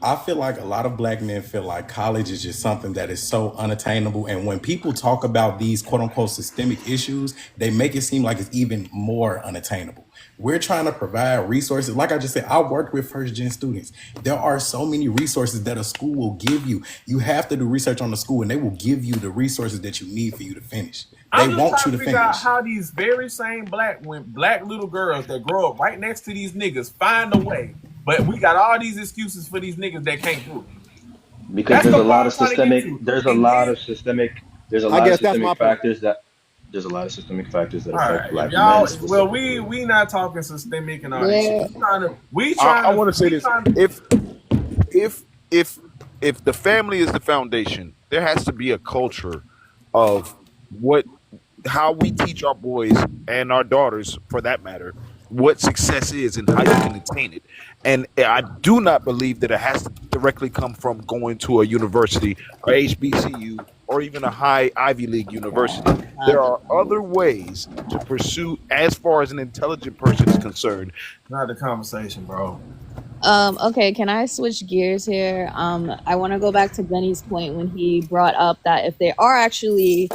I feel like a lot of black men feel like college is just something that is so unattainable. And when people talk about these quote unquote systemic issues, they make it seem like it's even more unattainable. We're trying to provide resources. Like I just said, I worked with first gen students. There are so many resources that a school will give you. You have to do research on the school and they will give you the resources that you need for you to finish. They I'm just want you trying to to figure out finish. how these very same black little girls that grow up right next to these niggas find a way. But we got all these excuses for these niggas that can't do it. Because That's there's the a lot part I'm of trying to get systemic to. there's a And lot then, of systemic there's a I lot of guess that's my systemic point. factors that there's a lot of systemic factors that all affect right, if black men y'all, well, specifically. we not talking systemic and all this shit. Yeah. I want to say We this: trying to. if if if the family is the foundation, there has to be a culture of what how we teach our boys and our daughters, for that matter, what success is and how you can attain it. And I do not believe that it has to directly come from going to a university, or HBCU, or even a high Ivy League university. There are other ways to pursue, as far as an intelligent person is concerned. Not the conversation, bro. Okay, can I switch gears here? I want to go back to Benny's point when he brought up that if there are actually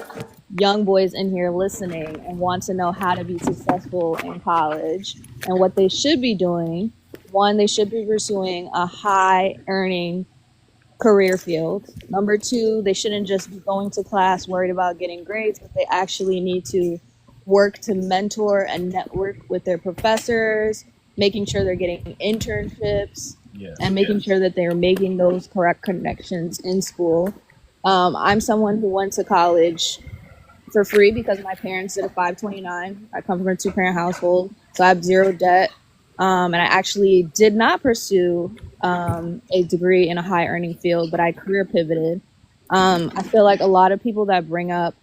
young boys in here listening and want to know how to be successful in college and what they should be doing, one, they should be pursuing a high earning career field. Number two, they shouldn't just be going to class worried about getting grades, but they actually need to work to mentor and network with their professors, making sure they're getting internships Yes. and making sure that they're making those correct connections in school. I'm someone who went to college for free because my parents did a 529. I come from a two-parent household, so I have zero debt. And I actually did not pursue a degree in a high-earning field, but I career pivoted. I feel like a lot of people that bring up,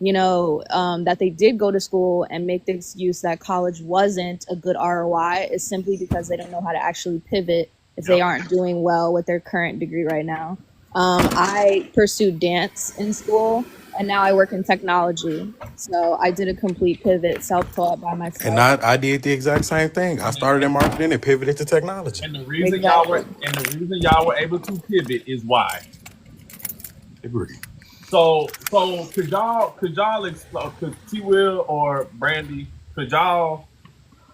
that they did go to school and make the excuse that college wasn't a good ROI is simply because they don't know how to actually pivot if they aren't doing well with their current degree right now. I pursued dance in school, and now I work in technology. So I did a complete pivot, self-taught by And myself. I did the exact same thing. I started in marketing and pivoted to technology. And the reason Exactly. y'all were able to pivot is why. Agree. So could y'all explain? Could T Will or Brandy, could y'all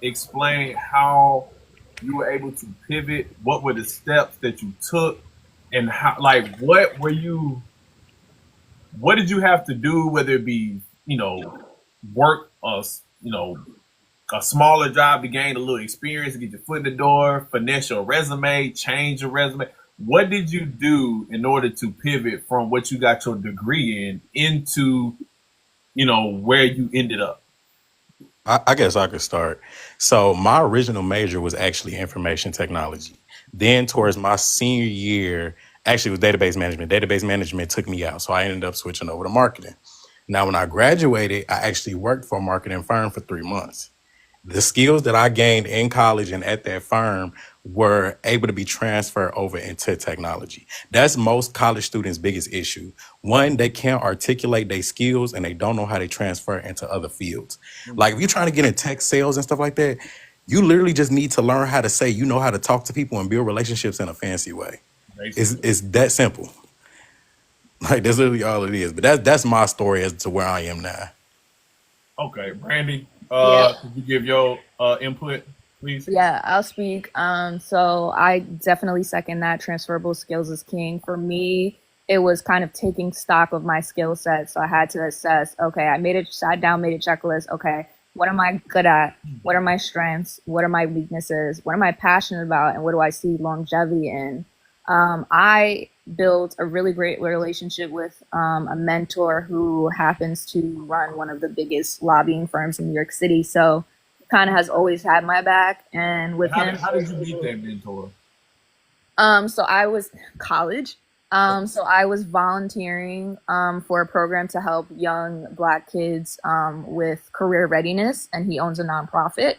explain how you were able to pivot? What were the steps that you took, and how? Like, what did you have to do? Whether it be work a smaller job to gain a little experience, to get your foot in the door, finesse your resume, change your resume. What did you do in order to pivot from what you got your degree in into, where you ended up? I guess I could start. So my original major was actually information technology. Then towards my senior year, actually it was database management. Database management took me out. So I ended up switching over to marketing. Now, when I graduated, I actually worked for a marketing firm for 3 months. The skills that I gained in college and at that firm were able to be transferred over into technology. That's most college students' biggest issue. One, they can't articulate their skills and they don't know how they transfer into other fields. Like if you're trying to get in tech sales and stuff like that, you literally just need to learn how to say, how to talk to people and build relationships in a fancy way. Basically. It's that simple. Like that's literally all it is. But that's my story as to where I am now. Okay, Brandy, Yeah. could you give your input, please? Yeah, I'll speak. So I definitely second that transferable skills is king. For me, it was kind of taking stock of my skill set. So I had to assess, okay, sat down, made a checklist. Okay, what am I good at? What are my strengths? What are my weaknesses? What am I passionate about? And what do I see longevity in? I built a really great relationship with a mentor who happens to run one of the biggest lobbying firms in New York City. So kind of has always had my back. And with him, How did you meet that mentor? so I was college. So I was volunteering for a program to help young Black kids with career readiness, and he owns a nonprofit.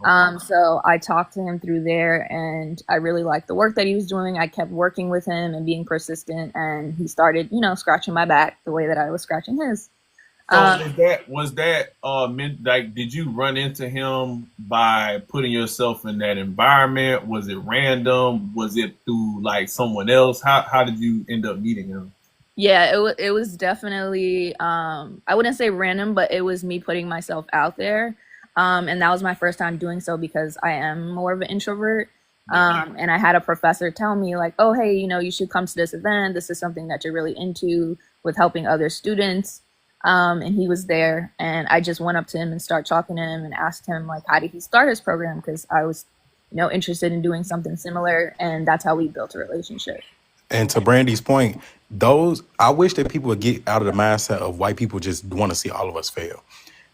So I talked to him through there, and I really liked the work that he was doing. I kept working with him and being persistent, and he started, scratching my back the way that I was scratching his. So like, did you run into him by putting yourself in that environment? Was it random? Was it through like someone else? How did you end up meeting him? Yeah, it was definitely, I wouldn't say random, but it was me putting myself out there. And that was my first time doing so because I am more of an introvert. And I had a professor tell me like, oh, hey, you should come to this event. This is something that you're really into with helping other students. And he was there, and I just went up to him and started talking to him and asked him like, how did he start his program? Because I was, interested in doing something similar, and that's how we built a relationship. And to Brandy's point, I wish that people would get out of the mindset of white people just want to see all of us fail.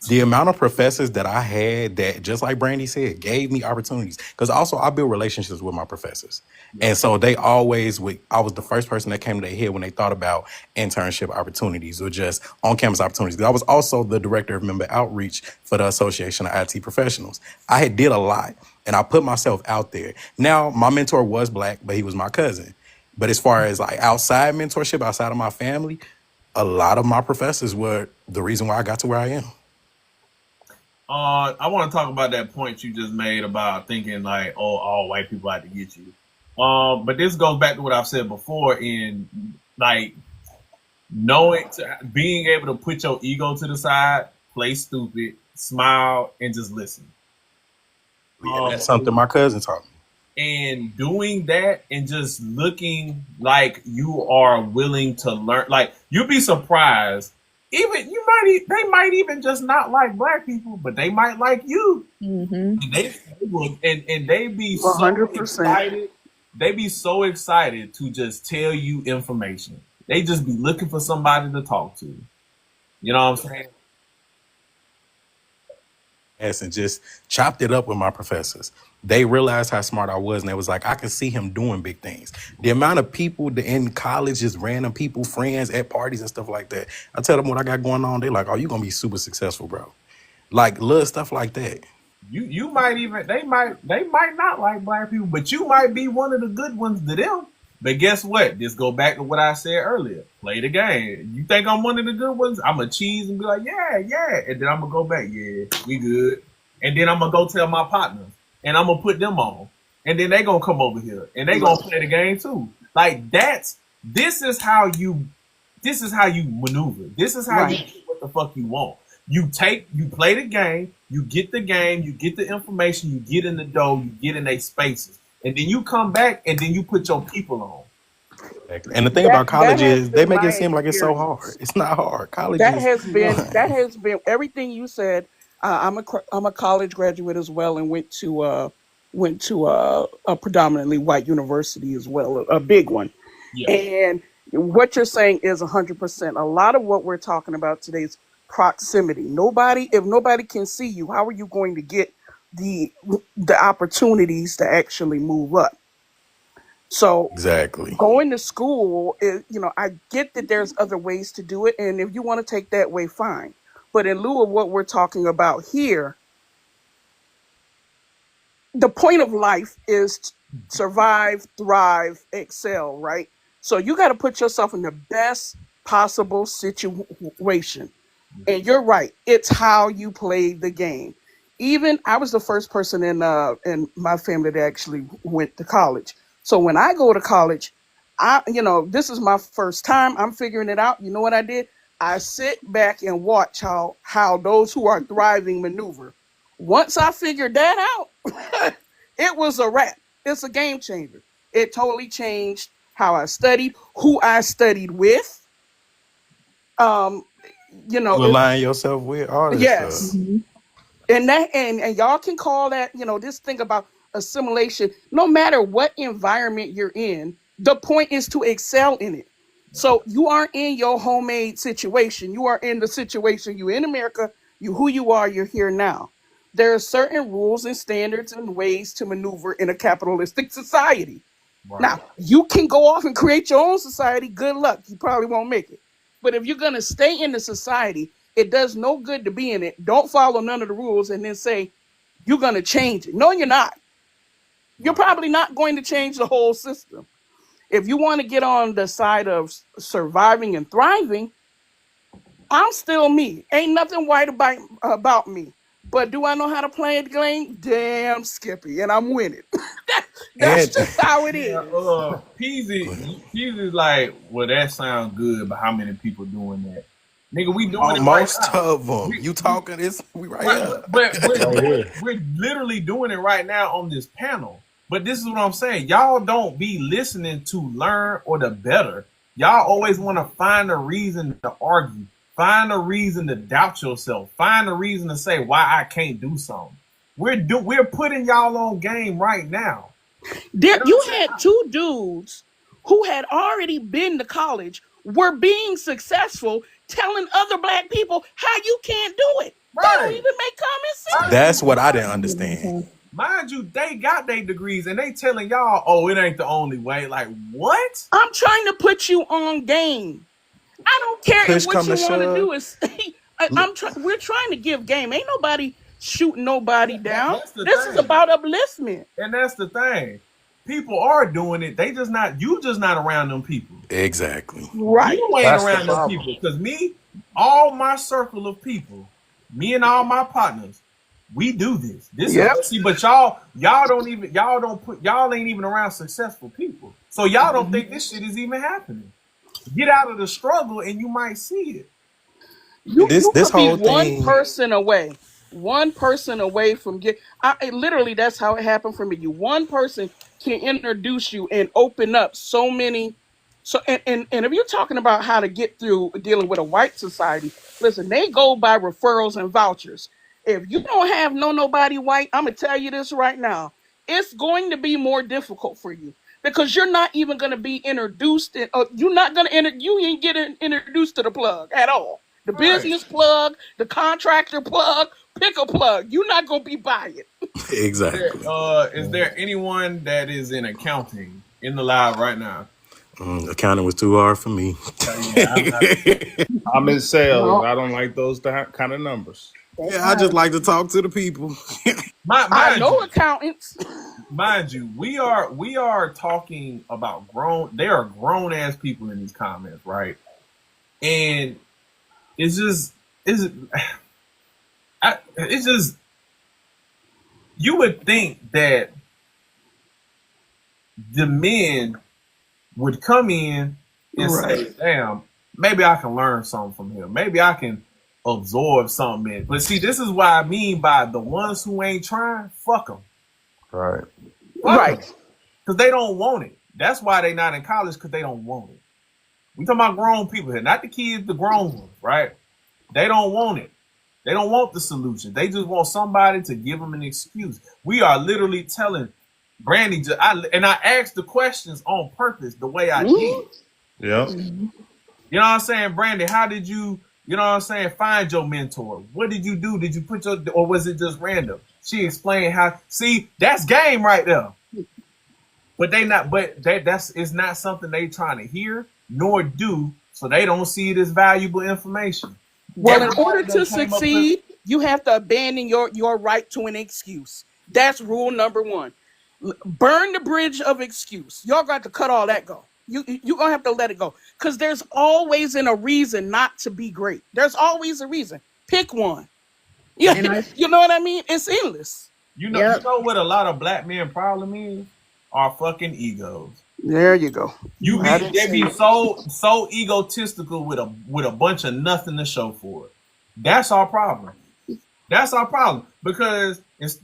The amount of professors that I had that, just like Brandy said, gave me opportunities. Because also I build relationships with my professors. And so I was the first person that came to their head when they thought about internship opportunities or just on-campus opportunities. Because I was also the director of member outreach for the Association of IT Professionals. I had did a lot, and I put myself out there. Now, my mentor was Black, but he was my cousin. But as far as like outside mentorship, outside of my family, a lot of my professors were the reason why I got to where I am. I want to talk about that point you just made about thinking like, oh, all white people out to get you. But this goes back to what I've said before in like being able to put your ego to the side, play stupid, smile, and just listen. That's something my cousin taught me. And doing that and just looking like you are willing to learn, like you'd be surprised. Even they might even just not like Black people, but they might like you. Mm-hmm. And they be 100%. so excited. They be so excited to just tell you information. They just be looking for somebody to talk to. You know what I'm saying? And just chopped it up with my professors. They realized how smart I was, and they was like, I can see him doing big things. The amount of people in college, just random people, friends at parties and stuff like that. I tell them what I got going on. They like, oh, you're gonna be super successful, bro. Like little stuff like that. You might even they might not like Black people, but you might be one of the good ones to them. But guess what? Just go back to what I said earlier. Play the game. You think I'm one of the good ones? I'm a cheese and be like, yeah. And then I'm going to go back. Yeah, we good. And then I'm going to go tell my partners. And I'm going to put them on. And then they going to come over here. And they going to play the game too. Like this is how you this is how you maneuver. This is how you Right. get what the fuck you want. You play the game, you get the information, you get in the dough, you get in their spaces, and then you come back and then you put your people on. And the thing That about that college has is they been make it my seem like it's so hard. experience. It's not hard. College That is has been Yeah. everything you said. I'm a college graduate as well, and went to a predominantly white university as well, a big one. Yeah. And what you're saying is 100%. A lot of what we're talking about today is proximity. If nobody can see you, how are you going to get the the opportunities to actually move up? So exactly. going to school is, I get that there's other ways to do it, and if you want to take that way, fine. But in lieu of what we're talking about here, the point of life is survive, thrive, excel, right? So you got to put yourself in the best possible situation. And you're right. It's how you play the game. Even I was the first person in my family that actually went to college. So when I go to college, this is my first time. I'm figuring it out. You know what I did? I sit back and watch how those who are thriving maneuver. Once I figured that out, it was a wrap. It's a game changer. It totally changed how I studied, who I studied with. Um, You it's align yourself with all this stuff. yes. And y'all can call that, this thing about assimilation. No matter what environment you're in, the point is to excel in it. So you aren't in your homemade situation. You are in the situation. You in America, you who you are, you're here now. There are certain rules and standards and ways to maneuver in a capitalistic society. Right. Now, you can go off and create your own society. Good luck. You probably won't make it. But if you're going to stay in the society, it does no good to be in it. Don't follow none of the rules and then say you're going to change it. No, you're not. You're Right. probably not going to change the whole system. If you want to get on the side of surviving and thriving, I'm still me. Ain't nothing white about me. But do I know how to play the game? Damn, Skippy, and I'm winning. That's And just how it Yeah, is. Peasy like, well, that sounds good, but how many people doing that? Nigga, we doing it right most now. of them, We, you talking this? We right right, here. but Right here. we're literally doing it right now on this panel. But this is what I'm saying. Y'all don't be listening to learn or to better. Y'all always want to find a reason to argue, find a reason to doubt yourself, find a reason to say why I can't do something. We're putting y'all on game right now. You know what You I'm saying? had two dudes who had already been to college, were being successful, telling other black people how you can't do it. That don't Right. even make common Mind sense. That's you, what I didn't understand. mind you, they got their degrees and they telling y'all, oh, it ain't the only way. Like, what? I'm trying to put you on game. I don't care if Push what come you to want to shove. do is we're trying to give game. Ain't nobody shooting nobody down. That's the This is thing. about upliftment. And that's the thing. People are doing it. They just not, you just not around them people. Exactly. Right. You ain't That's the around them problem. people. Because me, all my circle of people, me and all my partners, we do this. This is Yep. see, but y'all ain't even around successful people. So y'all don't think this shit is even happening. Get out of the struggle and you might see it. This You this could be whole thing. one person away from literally that's how it happened for me. You one person can introduce you and open up so many. So and if you're talking about how to get through dealing with a white society, listen, they go by referrals and vouchers. If you don't have nobody white, I'm gonna tell you this right now, it's going to be more difficult for you because you're not even going to be introduced. You're not going to you ain't getting introduced to the plug at all. The Right. business plug, the contractor plug, pick a plug. You're not going to be buying. Exactly. Is there anyone that is in accounting in the live right now? Accounting was too hard for me. Yeah, I'm not. I'm in sales. No, I don't like those kind of numbers. that's Yeah, I just fine. like to talk to the people. I Mind know you, accountants. we are talking about grown. They are grown ass people in these comments, right? And it's just it's just you would think that the men would come in and Right. say, "Damn, maybe I can learn something from him. Maybe I can absorb something in. But see, this is what I mean by the ones who ain't trying, fuck them. Right. Fuck them. Right. Because they don't want it. That's why they not in college, because they don't want it. We talking about grown people here, not the kids, the grown ones, right? They don't want it. They don't want the solution. They just want somebody to give them an excuse. We are literally telling Brandy, and I asked the questions on purpose the way I did. Yeah. You know what I'm saying, Brandy? How did you know what I'm saying, find your mentor? What did you do? Did you put your, or was it just random? She explained how. See, that's game right there. But that's it's not something they trying to hear nor do, so they don't see it as valuable information. Well, in Everybody order done to came up with, succeed, you have to abandon your right to an excuse. That's rule number one. Burn the bridge of excuse. Y'all got to cut all that go. You gonna have to let it go, because there's always a reason not to be great. There's always a reason. Pick one. Yeah, And I, you know what I mean. It's endless. you yep. know what a lot of black men problem is? Our fucking egos. There you go. I didn't They say be it. so egotistical with a bunch of nothing to show for it. That's our problem. That's our problem, because it's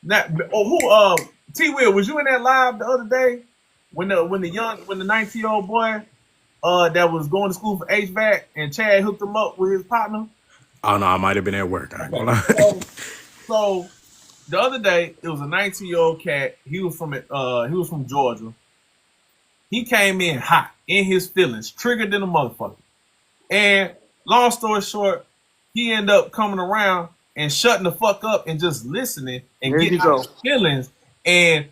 not. Oh, who? T. Will, was you in that live the other day when the 19-year-old boy that was going to school for HVAC and Chad hooked him up with his partner? Oh no, I might have been at work. I ain't gonna lie. So the other day, it was a 19-year-old cat. He was from Georgia. He came in hot, in his feelings, triggered than a motherfucker. And long story short, he ended up coming around and shutting the fuck up and just listening and There getting you out go. his feelings. And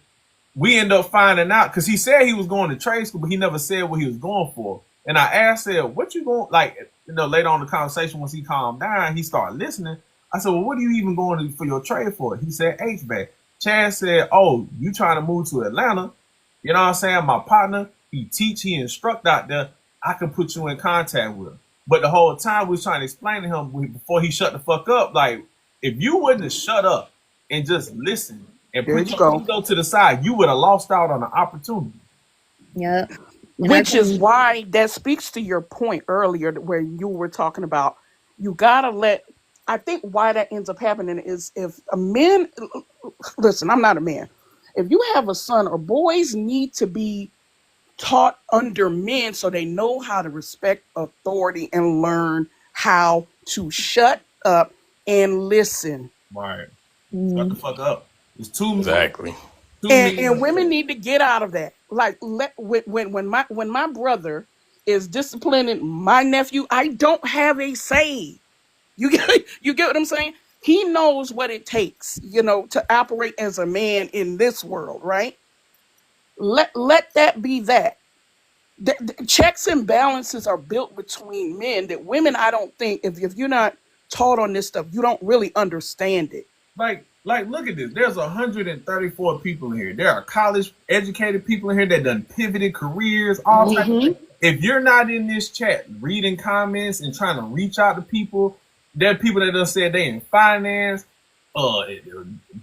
we ended up finding out, because he said he was going to trade school, but he never said what he was going for. And I asked him, what you going, like, later on in the conversation, once he calmed down, he started listening. I said, well, what are you even going for your trade for? He said, HVAC. Chad said, oh, you trying to move to Atlanta? You know what I'm saying? My partner, he instruct out there. I can put you in contact with him. But the whole time we was trying to explain to him before he shut the fuck up, like, if you wouldn't have shut up and just listen and There put you your go. ego to the side, you would have lost out on the opportunity. Yep. And I Which is think, why that speaks to your point earlier, where you were talking about you gotta let. I think why that ends up happening is, if a man, listen, I'm not a man. If you have a son, or boys need to be taught under men so they know how to respect authority and learn how to shut up and listen. Right. Shut the mm, fuck up. It's too Exactly. many. And women need to get out of that. Like, when my brother is disciplining my nephew, I don't have a say. You get what I'm saying? He knows what it takes, to operate as a man in this world, right? Let that be that. The checks and balances are built between men that women, I don't think, if you're not taught on this stuff, you don't really understand it. Like, look at this. There's 134 people in here. There are college educated people in here that done pivoted careers, all types of things. If you're not in this chat reading comments and trying to reach out to people, there are people that done said they in finance,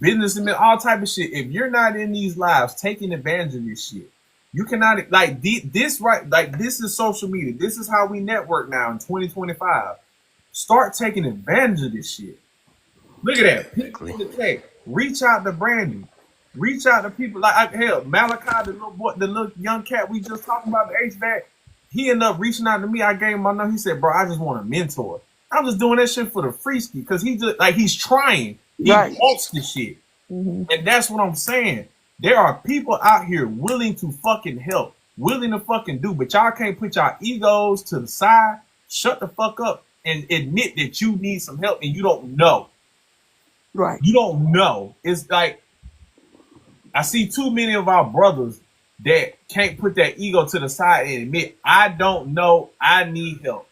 business, and all type of shit. If you're not in these lives taking advantage of this shit, you cannot, like, this, right? Like, this is social media. This is how we network now in 2025. Start taking advantage of this shit. Look at that. People in the chat. Reach out to Brandy. Reach out to people like, hell, Malachi, the little boy, the little young cat we just talking about, the HVAC. He ended up reaching out to me. I gave him my number. He said, bro, I just want a mentor. I'm just doing that shit for the free ski, because he just, like, he's trying. He wants the shit. mm-hmm. And that's what I'm saying. There are people out here willing to fucking help, willing to fucking do, but y'all can't put y'all egos to the side, shut the fuck up, and admit that you need some help and you don't know. Right. You don't know. It's like, I see too many of our brothers that can't put that ego to the side and admit, I don't know, I need help.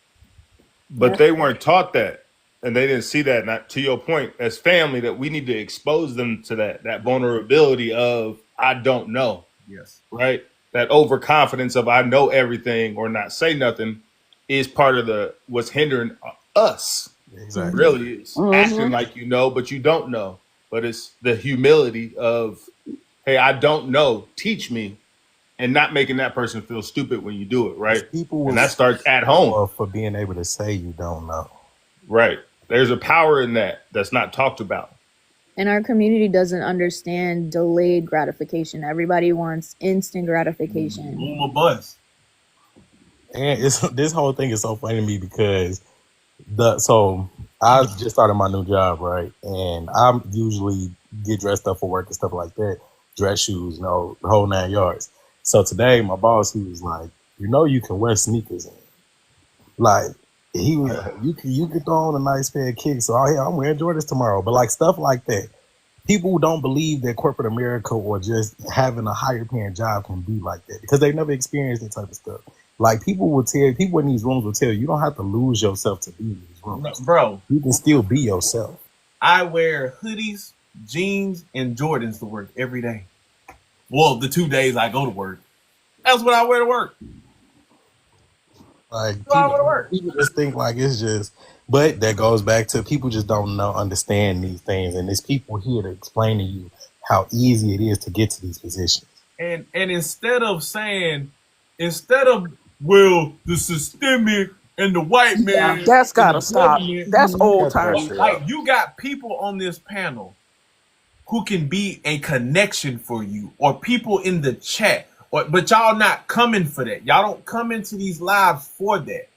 But they weren't taught that, and they didn't see that. Not to your point, as family, that we need to expose them to that vulnerability of I don't know. Yes. Right. That overconfidence of I know everything or not say nothing is part of what's hindering us. Exactly. Really is acting like you know, but you don't know. But it's the humility of, hey, I don't know. Teach me. and not making that person feel stupid when you do it, right? People And will that starts at home. or for being able to say you don't know. Right. There's a power in that that's not talked about. And our community doesn't understand delayed gratification. Everybody wants instant gratification. Boom or bust. And it's this whole thing is so funny to me because so I just started my new job, right? And I usually get dressed up for work and stuff like that, dress shoes, you know, the whole 9 yards. So today, my boss, he was like, you can wear sneakers in. Like he was, you can throw on a nice pair of kicks. So I'm wearing Jordans tomorrow. But like stuff like that, people don't believe that corporate America or just having a higher paying job can be like that because they never experienced that type of stuff. Like people in these rooms will tell you don't have to lose yourself to be in these rooms, Bro. You can still be yourself. I wear hoodies, jeans, and Jordans to work every day. Well, the 2 days I go to work, that's what I wear to work. Like people just think like it's just, but that goes back to people just don't understand these things, and there's people here to explain to you how easy it is to get to these positions. And instead of well, the systemic and the white man, that's gotta stop. That's old time. Like you got people on this panel who can be a connection for you, or people in the chat. But y'all not coming for that. Y'all don't come into these lives for that.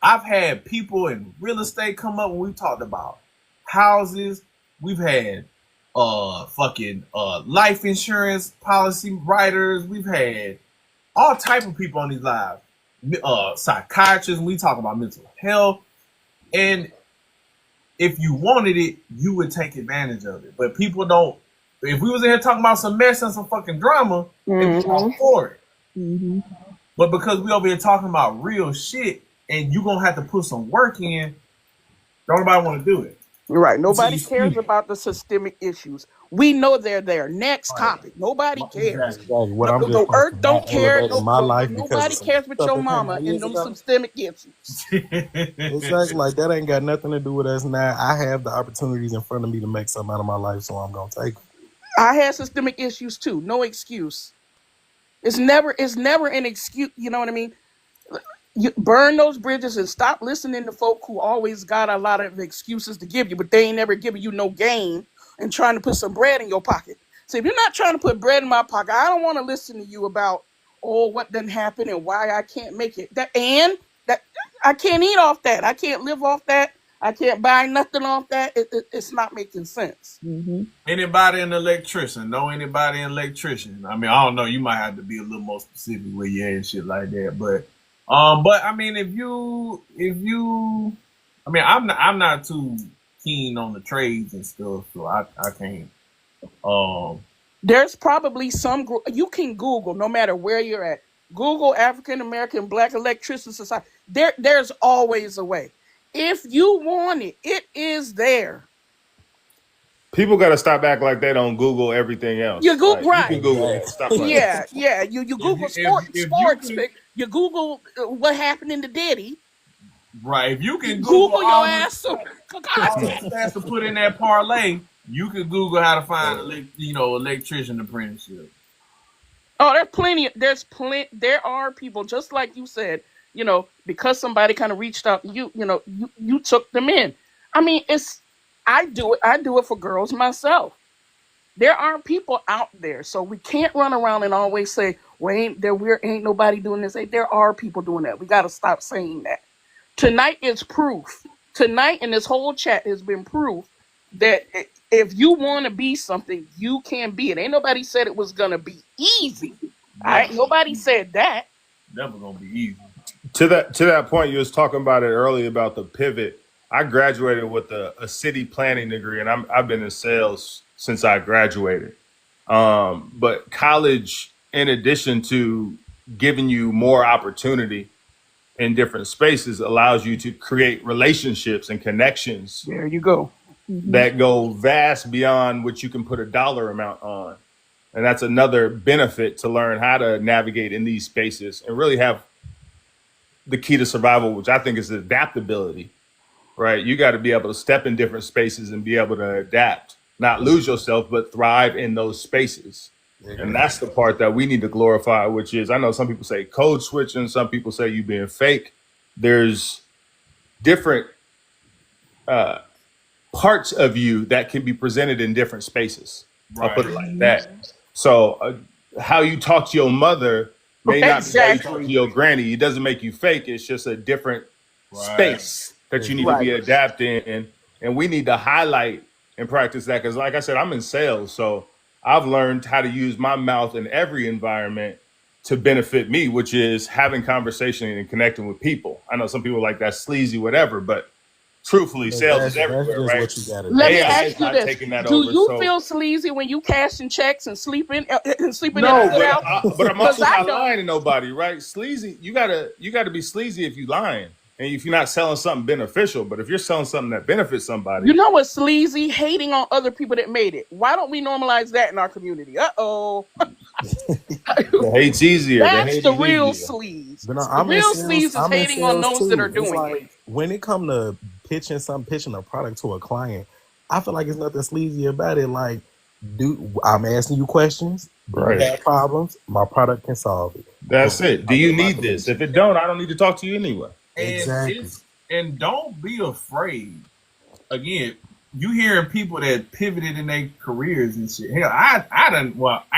I've had people in real estate come up when we talked about houses. We've had life insurance policy writers. We've had all type of people on these lives. Psychiatrists, we talk about mental health. And if you wanted it, you would take advantage of it. But people don't. If we was in here talking about some mess and some fucking drama, they'd be all for it. Mm-hmm. But because we over here talking about real shit and you gonna have to put some work in, don't nobody want to do it. Right. Nobody cares about the systemic issues. We know they're there. Next topic. Nobody cares. Exactly. What I'm The earth don't care. my life Nobody cares with your mama and them systemic issues. Exactly. Like that ain't got nothing to do with us now. I have the opportunities in front of me to make something out of my life, so I'm gonna take them. I had systemic issues too. No excuse. It's never an excuse. You know what I mean? You burn those bridges and stop listening to folk who always got a lot of excuses to give you, but they ain't never giving you no gain and trying to put some bread in your pocket. So if you're not trying to put bread in my pocket, I don't want to listen to you about what didn't happen and why I can't make it. That I can't eat off that. I can't live off that. I can't buy nothing off that. It's not making sense. Mm-hmm. Anybody an electrician? Know anybody an electrician? I mean, I don't know. You might have to be a little more specific where you at and shit like that. But I mean, if you, I mean, I'm not too keen on the trades and stuff, so I can't. There's probably some group you can Google, no matter where you're at. Google African American Black Electrician Society. There's always a way. If you want it, it is there. People got to stop acting like they don't Google everything else. You Google, like, right? You can Google it. Stop like that. Yeah. You Google sports. You Google what happened in the Diddy. Right. If you can Google your ass to put in that parlay, you can Google how to find electrician apprenticeship. Oh, there are people, just like you said, because somebody kind of reached out, you took them in. I mean, I do it for girls myself. There are people out there, so we can't run around and always say, well, ain't nobody doing this. There are people doing that. We got to stop saying that. Tonight is proof. Tonight in this whole chat has been proof that if you want to be something, you can be it. Ain't nobody said it was going to be easy. Nobody said that. Never going to be easy. To that point, you was talking about it earlier about the pivot. I graduated with a city planning degree, and I've been in sales since I graduated. But college, in addition to giving you more opportunity in different spaces, allows you to create relationships and connections. There you go. That go vast beyond what you can put a dollar amount on. And that's another benefit to learn how to navigate in these spaces and really have the key to survival, which I think is adaptability, right? You got to be able to step in different spaces and be able to adapt, not lose yourself, but thrive in those spaces. And that's the part that we need to glorify, which is, I know some people say code switching, some people say you being fake. There's different parts of you that can be presented in different spaces. I'll put it like that. So how you talk to your mother may not be how you talk to your granny. It doesn't make you fake. It's just a different space that you need to be adapting in. And we need to highlight and practice that. Because like I said, I'm in sales. So I've learned how to use my mouth in every environment to benefit me, which is having conversation and connecting with people. I know some people like that sleazy, whatever, but truthfully, sales is everywhere, right? What you gotta Let me AI ask is you not this: taking that do over. you So feel sleazy when you cashing checks and sleeping in no, the house? but I'm also I not don't. lying to nobody, right? Sleazy, you gotta be sleazy if you lying and if you're not selling something beneficial. But if you're selling something that benefits somebody, You know what's sleazy? Hating on other people that made it. Why don't we normalize that in our community? Uh-oh. the hate's easier. The That's hate the is real easier. sleaze. But no, The I'm in real sales. sleaze is I'm in hating on sales those that are too. It's doing it. like when it come to pitching a product to a client, I feel like it's nothing sleazy about it. Like, I'm asking you questions? Do you Right. have problems? My product can solve it. That's it. Do I you get my need this? commission. If it don't, I don't need to talk to you anyway. And Exactly. and don't be afraid. Again, you hearing people that pivoted in their careers and shit. Hell, I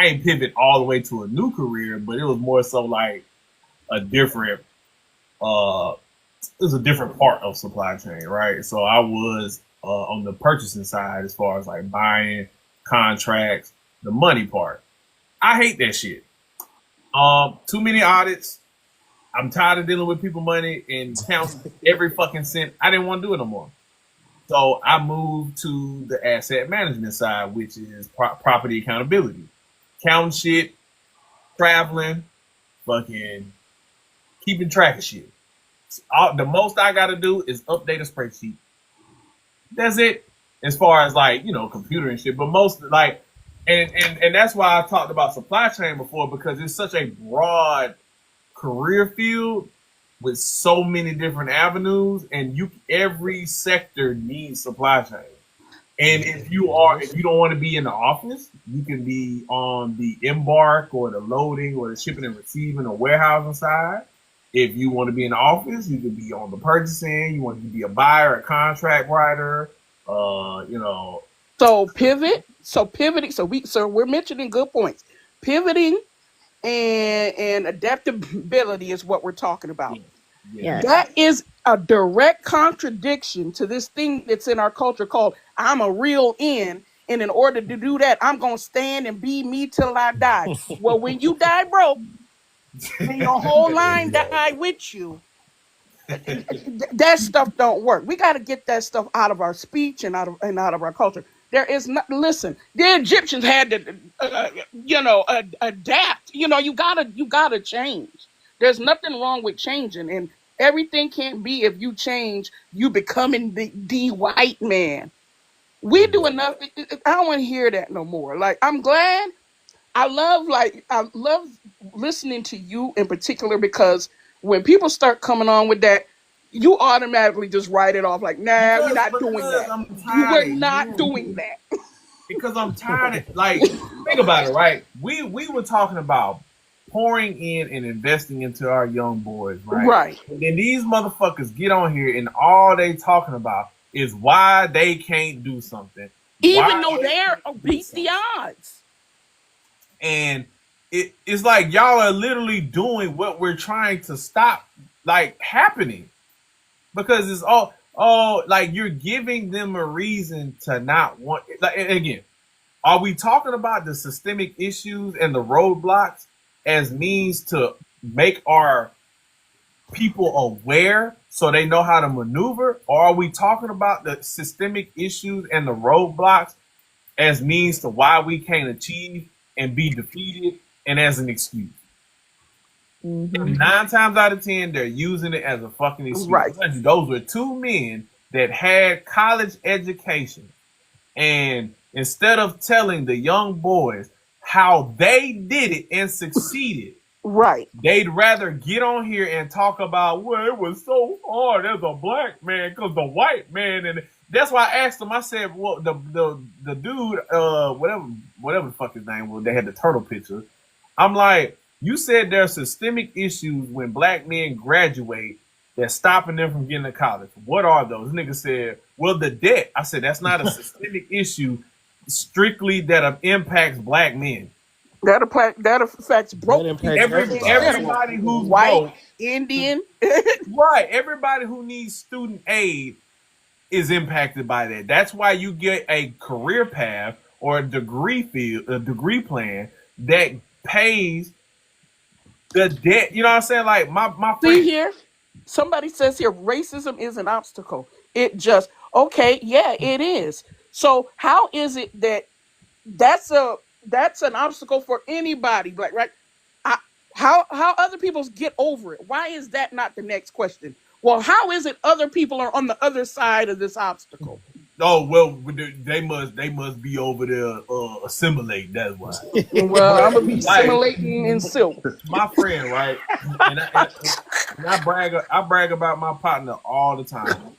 ain't pivot all the way to a new career, but it was more so like a different it was a different part of supply chain, right? So I was on the purchasing side as far as like buying contracts, the money part. I hate that shit. Too many audits. I'm tired of dealing with people money and counting every fucking cent. I didn't want to do it no more. So I moved to the asset management side, which is property accountability, counting shit, traveling, fucking keeping track of shit. The most I got to do is update a spreadsheet. That's it. As far as like, computer and shit, but most like, and that's why I talked about supply chain before, because it's such a broad career field with so many different avenues, and every sector needs supply chain. And if you don't want to be in the office, you can be on the embark or the loading or the shipping and receiving or warehousing side. If you want to be in the office, you can be on the purchasing. You want to be a buyer, a contract writer. So pivot. So pivoting. So we're mentioning good points. Pivoting and adaptability is what we're talking about. Yeah. That is a direct contradiction to this thing that's in our culture called I'm a real in. And in order to do that, I'm going to stand and be me till I die. Well, when you die broke and your whole line die with you, that stuff don't work. We got to get that stuff out of our speech and out of our culture. There is not. Listen, the Egyptians had to, adapt. You gotta change. There's nothing wrong with changing, and everything can't be if you change, you becoming the white man. We do enough. I don't want to hear that no more. Like I'm glad. I love listening to you in particular because when people start coming on with that, you automatically just write it off like, nah, we're not doing Because that. I'm We're tired of not hearing doing it. that. Because I'm tired of, like, think about it, right? We were talking about pouring in and investing into our young boys, right? Right. And then these motherfuckers get on here and all they talking about is why they can't do something. Even though they're beat the odds. And it's like y'all are literally doing what we're trying to stop, like, happening. Because it's all like you're giving them a reason to not want, like, again, are we talking about the systemic issues and the roadblocks as means to make our people aware so they know how to maneuver? Or are we talking about the systemic issues and the roadblocks as means to why we can't achieve and be defeated and as an excuse? Mm-hmm. 9 times out of 10, they're using it as a fucking excuse. Right. Those were 2 men that had college education. And instead of telling the young boys how they did it and succeeded, Right. They'd rather get on here and talk about, well, it was so hard as a black man because the white man, and that's why I asked him. I said, well, the dude, whatever the fuck his name was, they had the turtle picture. I'm like, you said there's systemic issues when black men graduate that's stopping them from getting to college. What are those? Nigga said, well, the debt. I said, that's not a systemic issue strictly that impacts black men. That affects broke That people impacts in everybody. general. Everybody who's White, broke, Indian. right? Everybody who needs student aid is impacted by that. That's why you get a career path or a degree plan that pays the debt. You know what I'm saying? Like my See friend. here, somebody says here, racism is an obstacle. It just okay, yeah, it is. So how is it that that's an obstacle for anybody? Like, right? I, how other people get over it? Why is that not the next question? Well, how is it other people are on the other side of this obstacle? Oh well, they must be over there assimilate. That's why. Well, I'm But gonna be like assimilating in silk. my friend, right? And I brag about my partner all the time.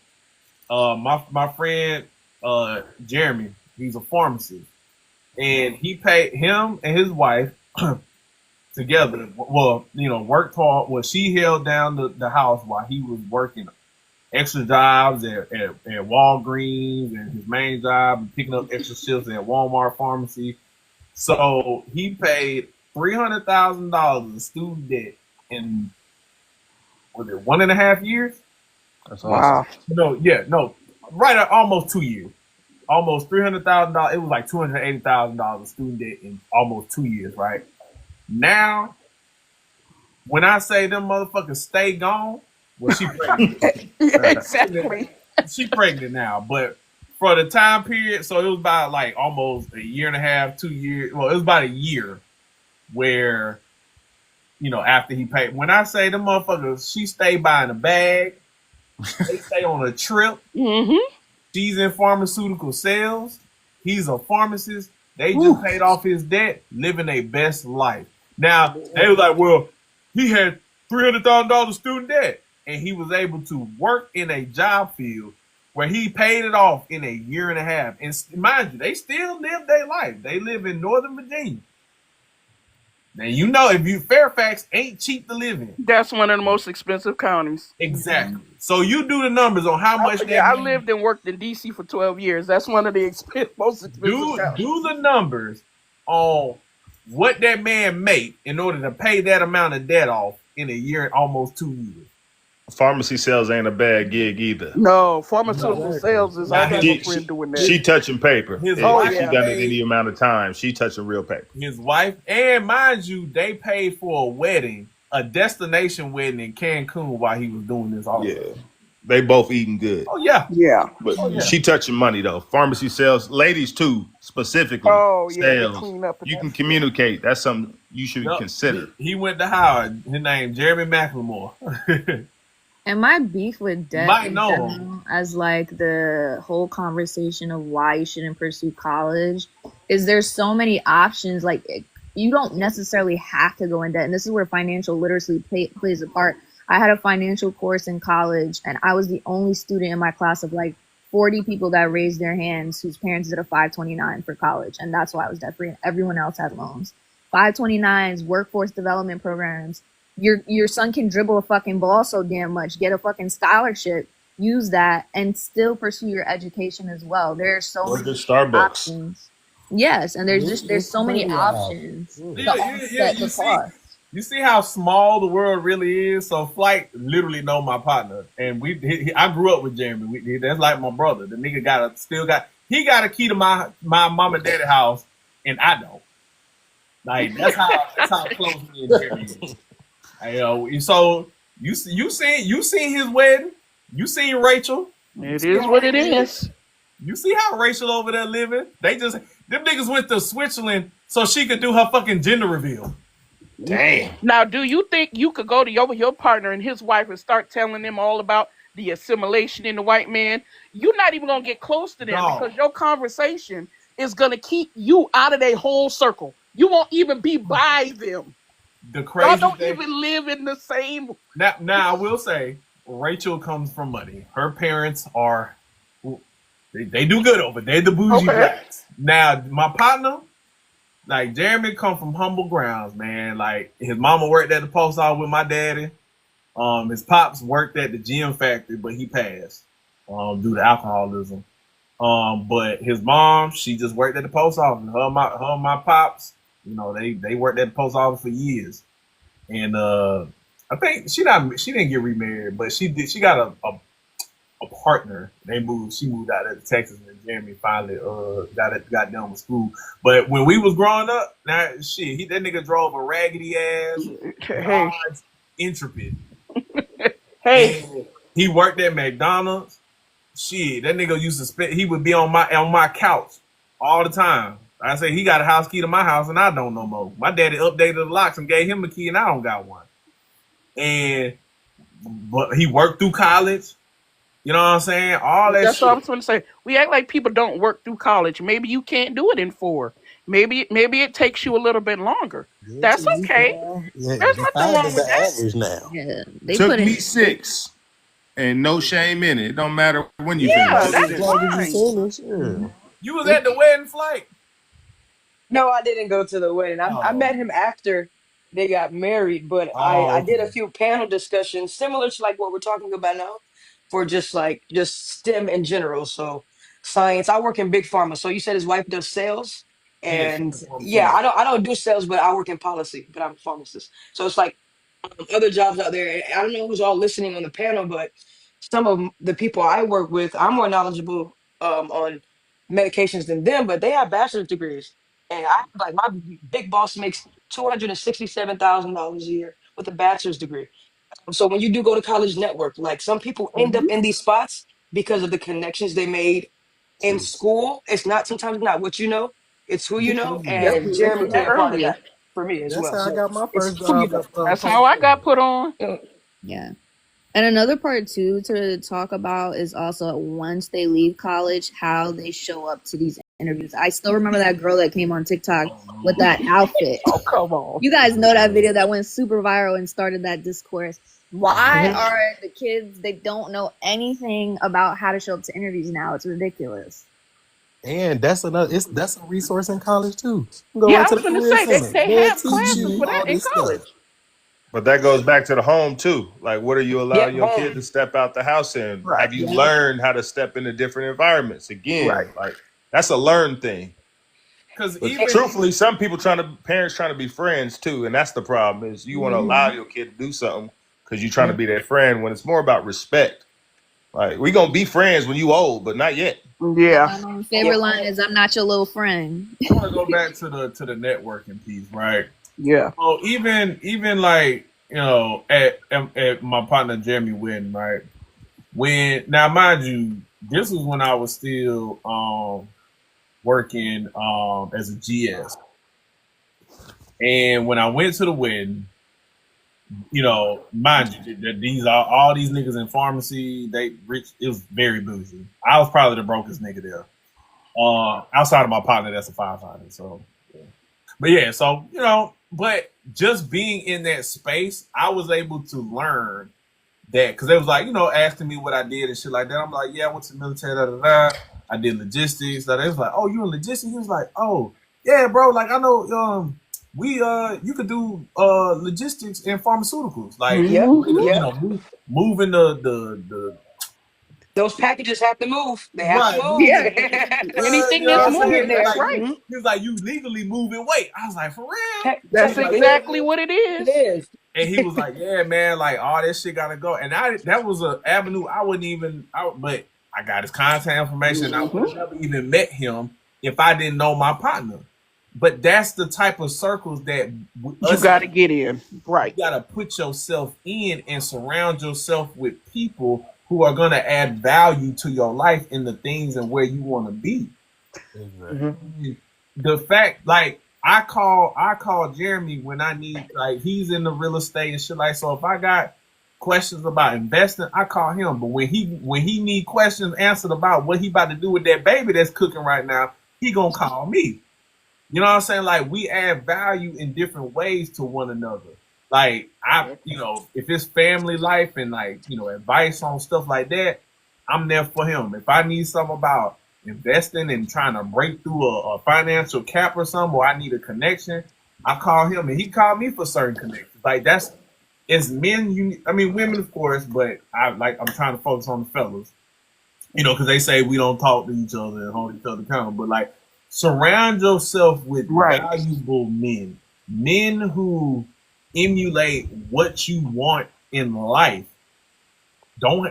My friend Jeremy, he's a pharmacist, and he paid him and his wife together. Well, worked hard. Well, she held down the house while he was working extra jobs at Walgreens and his main job, and picking up extra shifts at Walmart pharmacy. So he paid $300,000 of student debt in, was it 1.5 years? That's Wow. awesome. No, right at almost 2 years. Almost $300,000. It was like $280,000 of student debt in almost 2 years, right? Now, when I say them motherfuckers stay gone, well, she pregnant. Exactly. She pregnant now, but for the time period, so it was about like almost a year and a half, 2 years. Well, it was about a year where, after he paid. When I say them motherfuckers, she stayed buying a bag. They stay on a trip. Mm-hmm. She's in pharmaceutical sales. He's a pharmacist. They just paid off his debt, living their best life. Now, they was like, well, he had $300,000 student debt, and he was able to work in a job field where he paid it off in a year and a half. And mind you, they still live their life. They live in Northern Virginia. Now, Fairfax ain't cheap to live in. That's one of the most expensive counties. Exactly. So you do the numbers on how much I lived and worked in DC for 12 years. That's one of the most expensive counties. Do the numbers on what that man make in order to pay that amount of debt off in a year, almost 2 years. Pharmacy sales ain't a bad gig either. No, pharmaceutical sales is. I got a friend doing that. She touching paper. His She wife done it any amount of time. She touching real paper. His wife, and mind you, they paid for a wedding, a destination wedding in Cancun while he was doing this. Also. Yeah, they both eating good. Oh yeah, yeah. But she touching money though. Pharmacy sales, ladies too, specifically. Oh yeah, sales. they clean up. You can communicate. That's something you should consider. He went to Howard. His name Jeremy McLemore. And my beef with debt might know general, as like the whole conversation of why you shouldn't pursue college, is there's so many options. Like you don't necessarily have to go in debt, and this is where financial literacy plays a part. I had a financial course in college, and I was the only student in my class of like 40 people that raised their hands whose parents did a 529 for college, and that's why I was debt free. Everyone else had loans. 529s, workforce development programs. Your son can dribble a fucking ball so damn much, get a fucking scholarship, use that, and still pursue your education as well. There's so many options. Yes, and there's so many options to offset the cost. You see how small the world really is. So Flight literally know my partner, and I grew up with Jeremy. That's like my brother. The nigga he got a key to my mom and daddy house, and I don't. Like that's how close me and Jeremy is. So you seen his wedding. You seen Rachel. It is what it is. You see how Rachel over there living? Them niggas went to Switzerland so she could do her fucking gender reveal. Damn. Now, do you think you could go to your partner and his wife and start telling them all about the assimilation in the white man? You're not even gonna get close to them because your conversation is gonna keep you out of their whole circle. You won't even be by them. the Y'all crazy don't thing. even live in the same. Now I will say, Rachel comes from money. Her parents are they do good over. They're the bougie Okay. blacks. Now my partner, like Jeremy, come from humble grounds, man. Like his mama worked at the post office with my daddy. His pops worked at the gym factory, but he passed due to alcoholism. But his mom, she just worked at the post office. Her and my pops, you know, they worked at the post office for years. And I think she didn't get remarried, but she did. She got a partner. She moved out to Texas, and Jeremy finally got done with school. But when we was growing up, now that nigga drove a raggedy ass Hey, Dodge Intrepid, hey, and he worked at McDonald's. Shit, that nigga used to spend. He would be on my couch all the time. I say he got a house key to my house, and I don't no more. My daddy updated the locks and gave him a key, and I don't got one. But he worked through college. You know what I'm saying? All that that's what I shit. was going to say. We act like people don't work through college. Maybe you can't do it in 4. Maybe it takes you a little bit longer. Yeah, That's okay. yeah, There's the nothing 5 wrong is with the that. average now. Yeah, they Took put me in. 6, and no shame in it. It don't matter when you Yeah, finish. that's As long as fine. you finish, yeah. You was at the wedding flight. No, I didn't go to the wedding. I Oh, met him after they got married, but I did a okay. few panel discussions similar to like what we're talking about now for just STEM in general. So science. I work in big pharma. So you said his wife does sales. Yeah, she And was yeah, pharmaceutical. I don't do sales, but I work in policy, but I'm a pharmacist. So it's like other jobs out there. And I don't know who's all listening on the panel, but some of the people I work with, I'm more knowledgeable on medications than them, but they have bachelor's degrees. And I like my big boss makes $267,000 a year with a bachelor's degree. So when you do go to college network, like some people end up Mhm. in these spots because of the connections they made in True. school. It's not sometimes not what you know, it's who you know. Yep, And we Jeremy mentioned play that a part of earlier. that for me as That's well. how I So got my it's first who you job know. at That's how I Coca-Cola. got put on. Yeah. And another part too to talk about is also once they leave college, how they show up to these interviews. I still remember that girl that came on TikTok Oh with man. that outfit. Oh, come on. You guys know that video that went super viral and started that discourse. Why Mhm. are the kids, they don't know anything about how to show up to interviews now? It's ridiculous. And that's that's a resource in college too. You can go Yeah, right I to was the going to career say center. they They'll have teach classes you for all that in this stuff. college. But that goes back to the home too. Like, what are you Yep, allowing your home. kid to step out the house in? Right, Have you Yep. learned how to step into different environments? right. Again, like that's a learned thing. Because But Eh, even truthfully, some people parents trying to be friends too, and that's the problem. Is you want to allow mhm, your kid to do something because you're trying to mhm. be their friend when it's more about respect. Like we gonna be friends when you old, but not yet. Yeah. My Yeah, favorite line is I'm not your little friend. I want to go back to the networking piece, right? Yeah. So even like at my partner Jeremy wedding, right? When now mind you, this was when I was still working as a GS, and when I went to the wedding, mind you, that these are all these niggas in pharmacy. They rich. It was very bougie. I was probably the brokest nigga there. Outside of my partner, that's a firefighter. So, yeah. But yeah, so but just being in that space, I was able to learn that because they was like, asking me what I did and shit like that. I'm like, yeah, I went to the military, da da da. I did logistics. They was like, oh, you in logistics? He was like, oh, yeah, bro. Like I know, you could do logistics and pharmaceuticals, like Yep, Hmm. yep. moving the Those packages have to move. They have to right, move. moving Yeah. the blood. You Anything know that's what I'm Yep. moving saying? there, Like right? Mhm. he was like, you legally moving weight. I was like, for real? That's He was Check. like, yeah, exactly man. what it It is. is. And he was like, "Yeah, man, like all this shit gotta go." And that was an avenue I wouldn't even out, but I got his contact information. I would Hmm. have never even met him if I didn't know my partner. But that's the type of circles that You us got to get in. you Right. gotta put yourself in and surround yourself with people who are gonna add value to your life in the things and where you want to be. Exactly. Hmm. The fact, like I call Jeremy when I need, like he's in the real estate and shit, like, so if I got questions about investing, I call him. But when he need questions answered about what he about to do with that baby that's cooking right now, he gonna call me. You know what I'm saying? Like we add value in different ways to one another. Like if it's family life and like, advice on stuff like that, I'm there for him. If I need something about investing and trying to break through a financial cap or something, or I need a connection, I call him and he called me for certain connections. Like it's men, women of course, but I'm trying to focus on the fellas, because they say we don't talk to each other and hold each other accountable. But like, surround yourself with valuable men who emulate what you want in life. Don't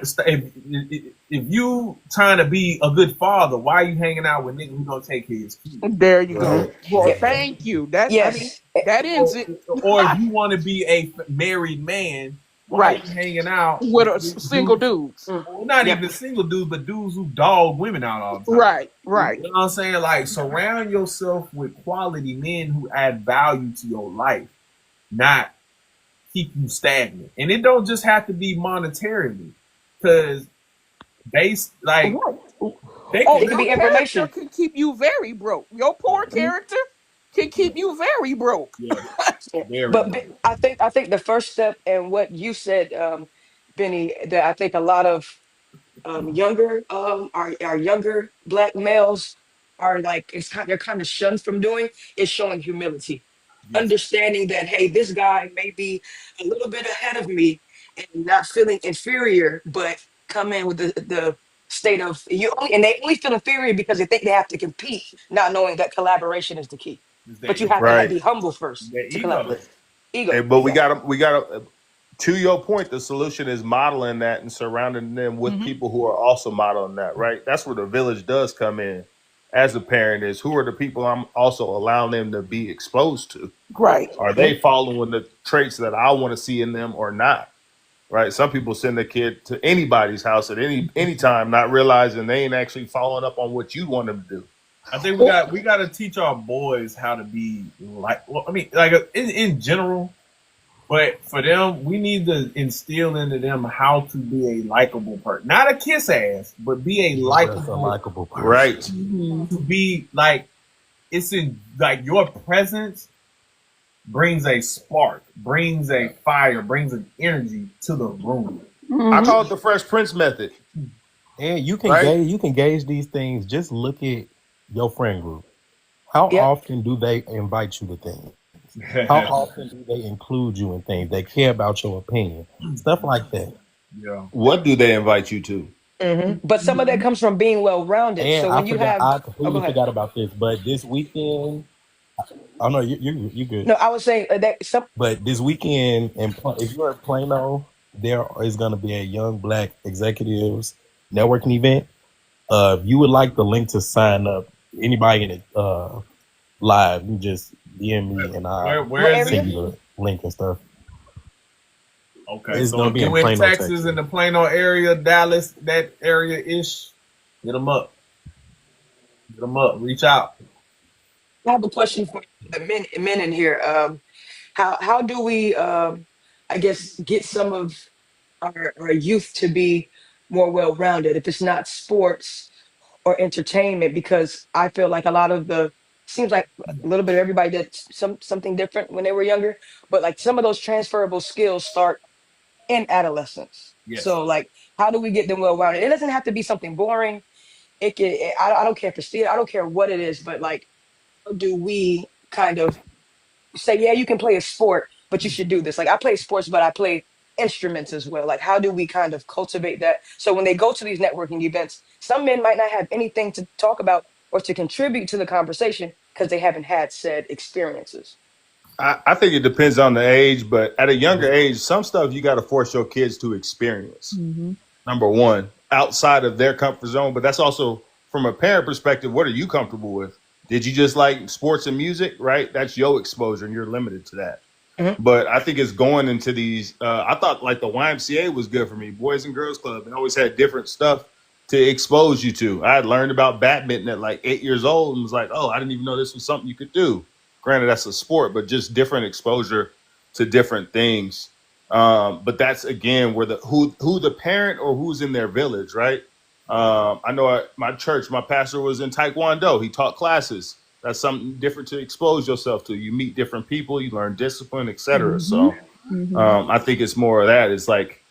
if you trying to be a good father, why are you hanging out with niggas who don't take care of his kids? There you go. Mhm. Well, Yeah. thank you. That Yes. that ends it. Or if you want to be a married man, why are Right. you hanging out With a with single dudes? dudes. Well, not Yep. even single dudes, but dudes who dog women out all the time. Right. You know what I'm saying? Like, surround yourself with quality men who add value to your life, not keep you stagnant. And it don't just have to be monetarily, because they like they Oh, It could your be can. character information. can keep you very broke. Your poor Mhm. character can keep you very broke. Yeah, Yeah. very. But I think the first step and what you said, Benny, that I think a lot of younger our younger black males are like they're kind of shunned from doing is showing humility, Yes, understanding that hey, this guy may be a little bit ahead of me and not feeling inferior, but come in with the state of and they only feel inferior because they think they have to compete, not knowing that collaboration is the key. it's But that you ego. have to Right. be humble first That to ego. collaborate. Ego, Hey, but we exactly. got to. To your point, the solution is modeling that and surrounding them with people who are also modeling that. Right. That's where the village does come in. As a parent, is who are the people I'm also allowing them to be exposed to? Right. Are they following the traits that I want to see in them or not? Right. Some people send their kid to anybody's house at any time, not realizing they ain't actually following up on what you want them to do. I think we got to teach our boys how to be like. Well, like in general, but for them, we need to instill into them how to be a likable person, not a kiss ass, but be a Just a likable likable person. Right. to be like. It's in like your presence brings a spark, brings a fire, brings an energy to the room. I call it the Fresh Prince method. And you can Right. gauge these things. Just look at your friend group. How Yep. often do they invite you to things? How often do they include you in things? They care about your opinion. Stuff like that. Yeah. What do they invite you to? But some of that comes from being well rounded. And So when you have, I oh, go completely ahead. forgot about this. But this weekend, oh no, you good. No, I was saying that some. But this weekend, if you're in Plano, there is going to be a Young Black Executives networking event. If you would like the link to sign up, anybody in it live, you just DM me and Where I'll where What is area? it? send you the link and stuff. Okay, It's so going to if be in you in Plano, Texas, Texas. in the Plano area, Dallas, that area ish, hit them up. Hit them up. Reach out. I have a question for the men in here. How do we, I guess, get some of our youth to be more well rounded? If it's not sports or entertainment, because I feel like a lot of the seems like a little bit of everybody did something different when they were younger, but like some of those transferable skills start in adolescence. Yes. So like, how do we get them well rounded? It doesn't have to be something boring. I don't care if it's theater. I don't care what it is, but like, how do we kind of say, yeah, you can play a sport, but you should do this? Like, I play sports, but I play instruments as well. Like, how do we kind of cultivate that? So when they go to these networking events, some men might not have anything to talk about or to contribute to the conversation because they haven't had said experiences. I think it depends on the age, but at a younger age, some stuff you got to force your kids to experience. Number one, outside of their comfort zone, but that's also from a parent perspective. What are you comfortable with? Did you just like sports and music? Right, that's your exposure, and you're limited to that. Mhm. But I think it's going into these. I thought like the YMCA was good for me, Boys and Girls Club, and always had different stuff to expose you to. I had learned about badminton at like 8 years old and was like, oh, I didn't even know this was something you could do. Granted, that's a sport, but just different exposure to different things. But that's again where who the parent or who's in their village, right? I know at my church, my pastor was in Taekwondo. He taught classes. That's something different to expose yourself to. You meet different people, you learn discipline, etc. So I think it's more of that. It's like,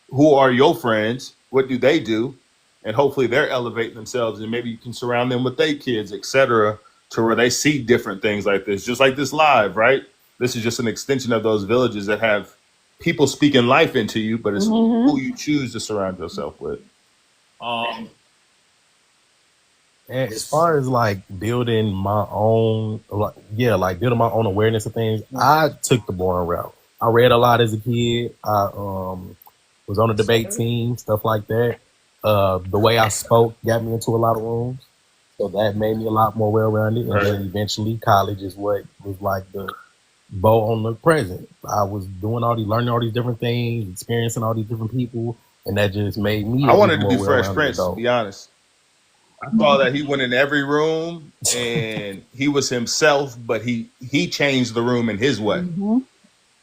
who are your friends? What do they do? And hopefully they're elevating themselves, and maybe you can surround them with their kids, etc., to where they see different things like this. Just like this live, right? This is just an extension of those villages that have people speaking life into you, but it's who you choose to surround yourself with. And as far as like building my own, like building my own awareness of things, I took the boring route. I read a lot as a kid. I was on a debate team, stuff like that. The way I spoke got me into a lot of rooms, so that made me a lot more well-rounded. And then eventually, college is what was like the bow on the present. I was learning all these different things, experiencing all these different people, and that just made me. I wanted to be Fresh Prince, to be honest. I saw that he went in every room and he was himself, but he changed the room in his way.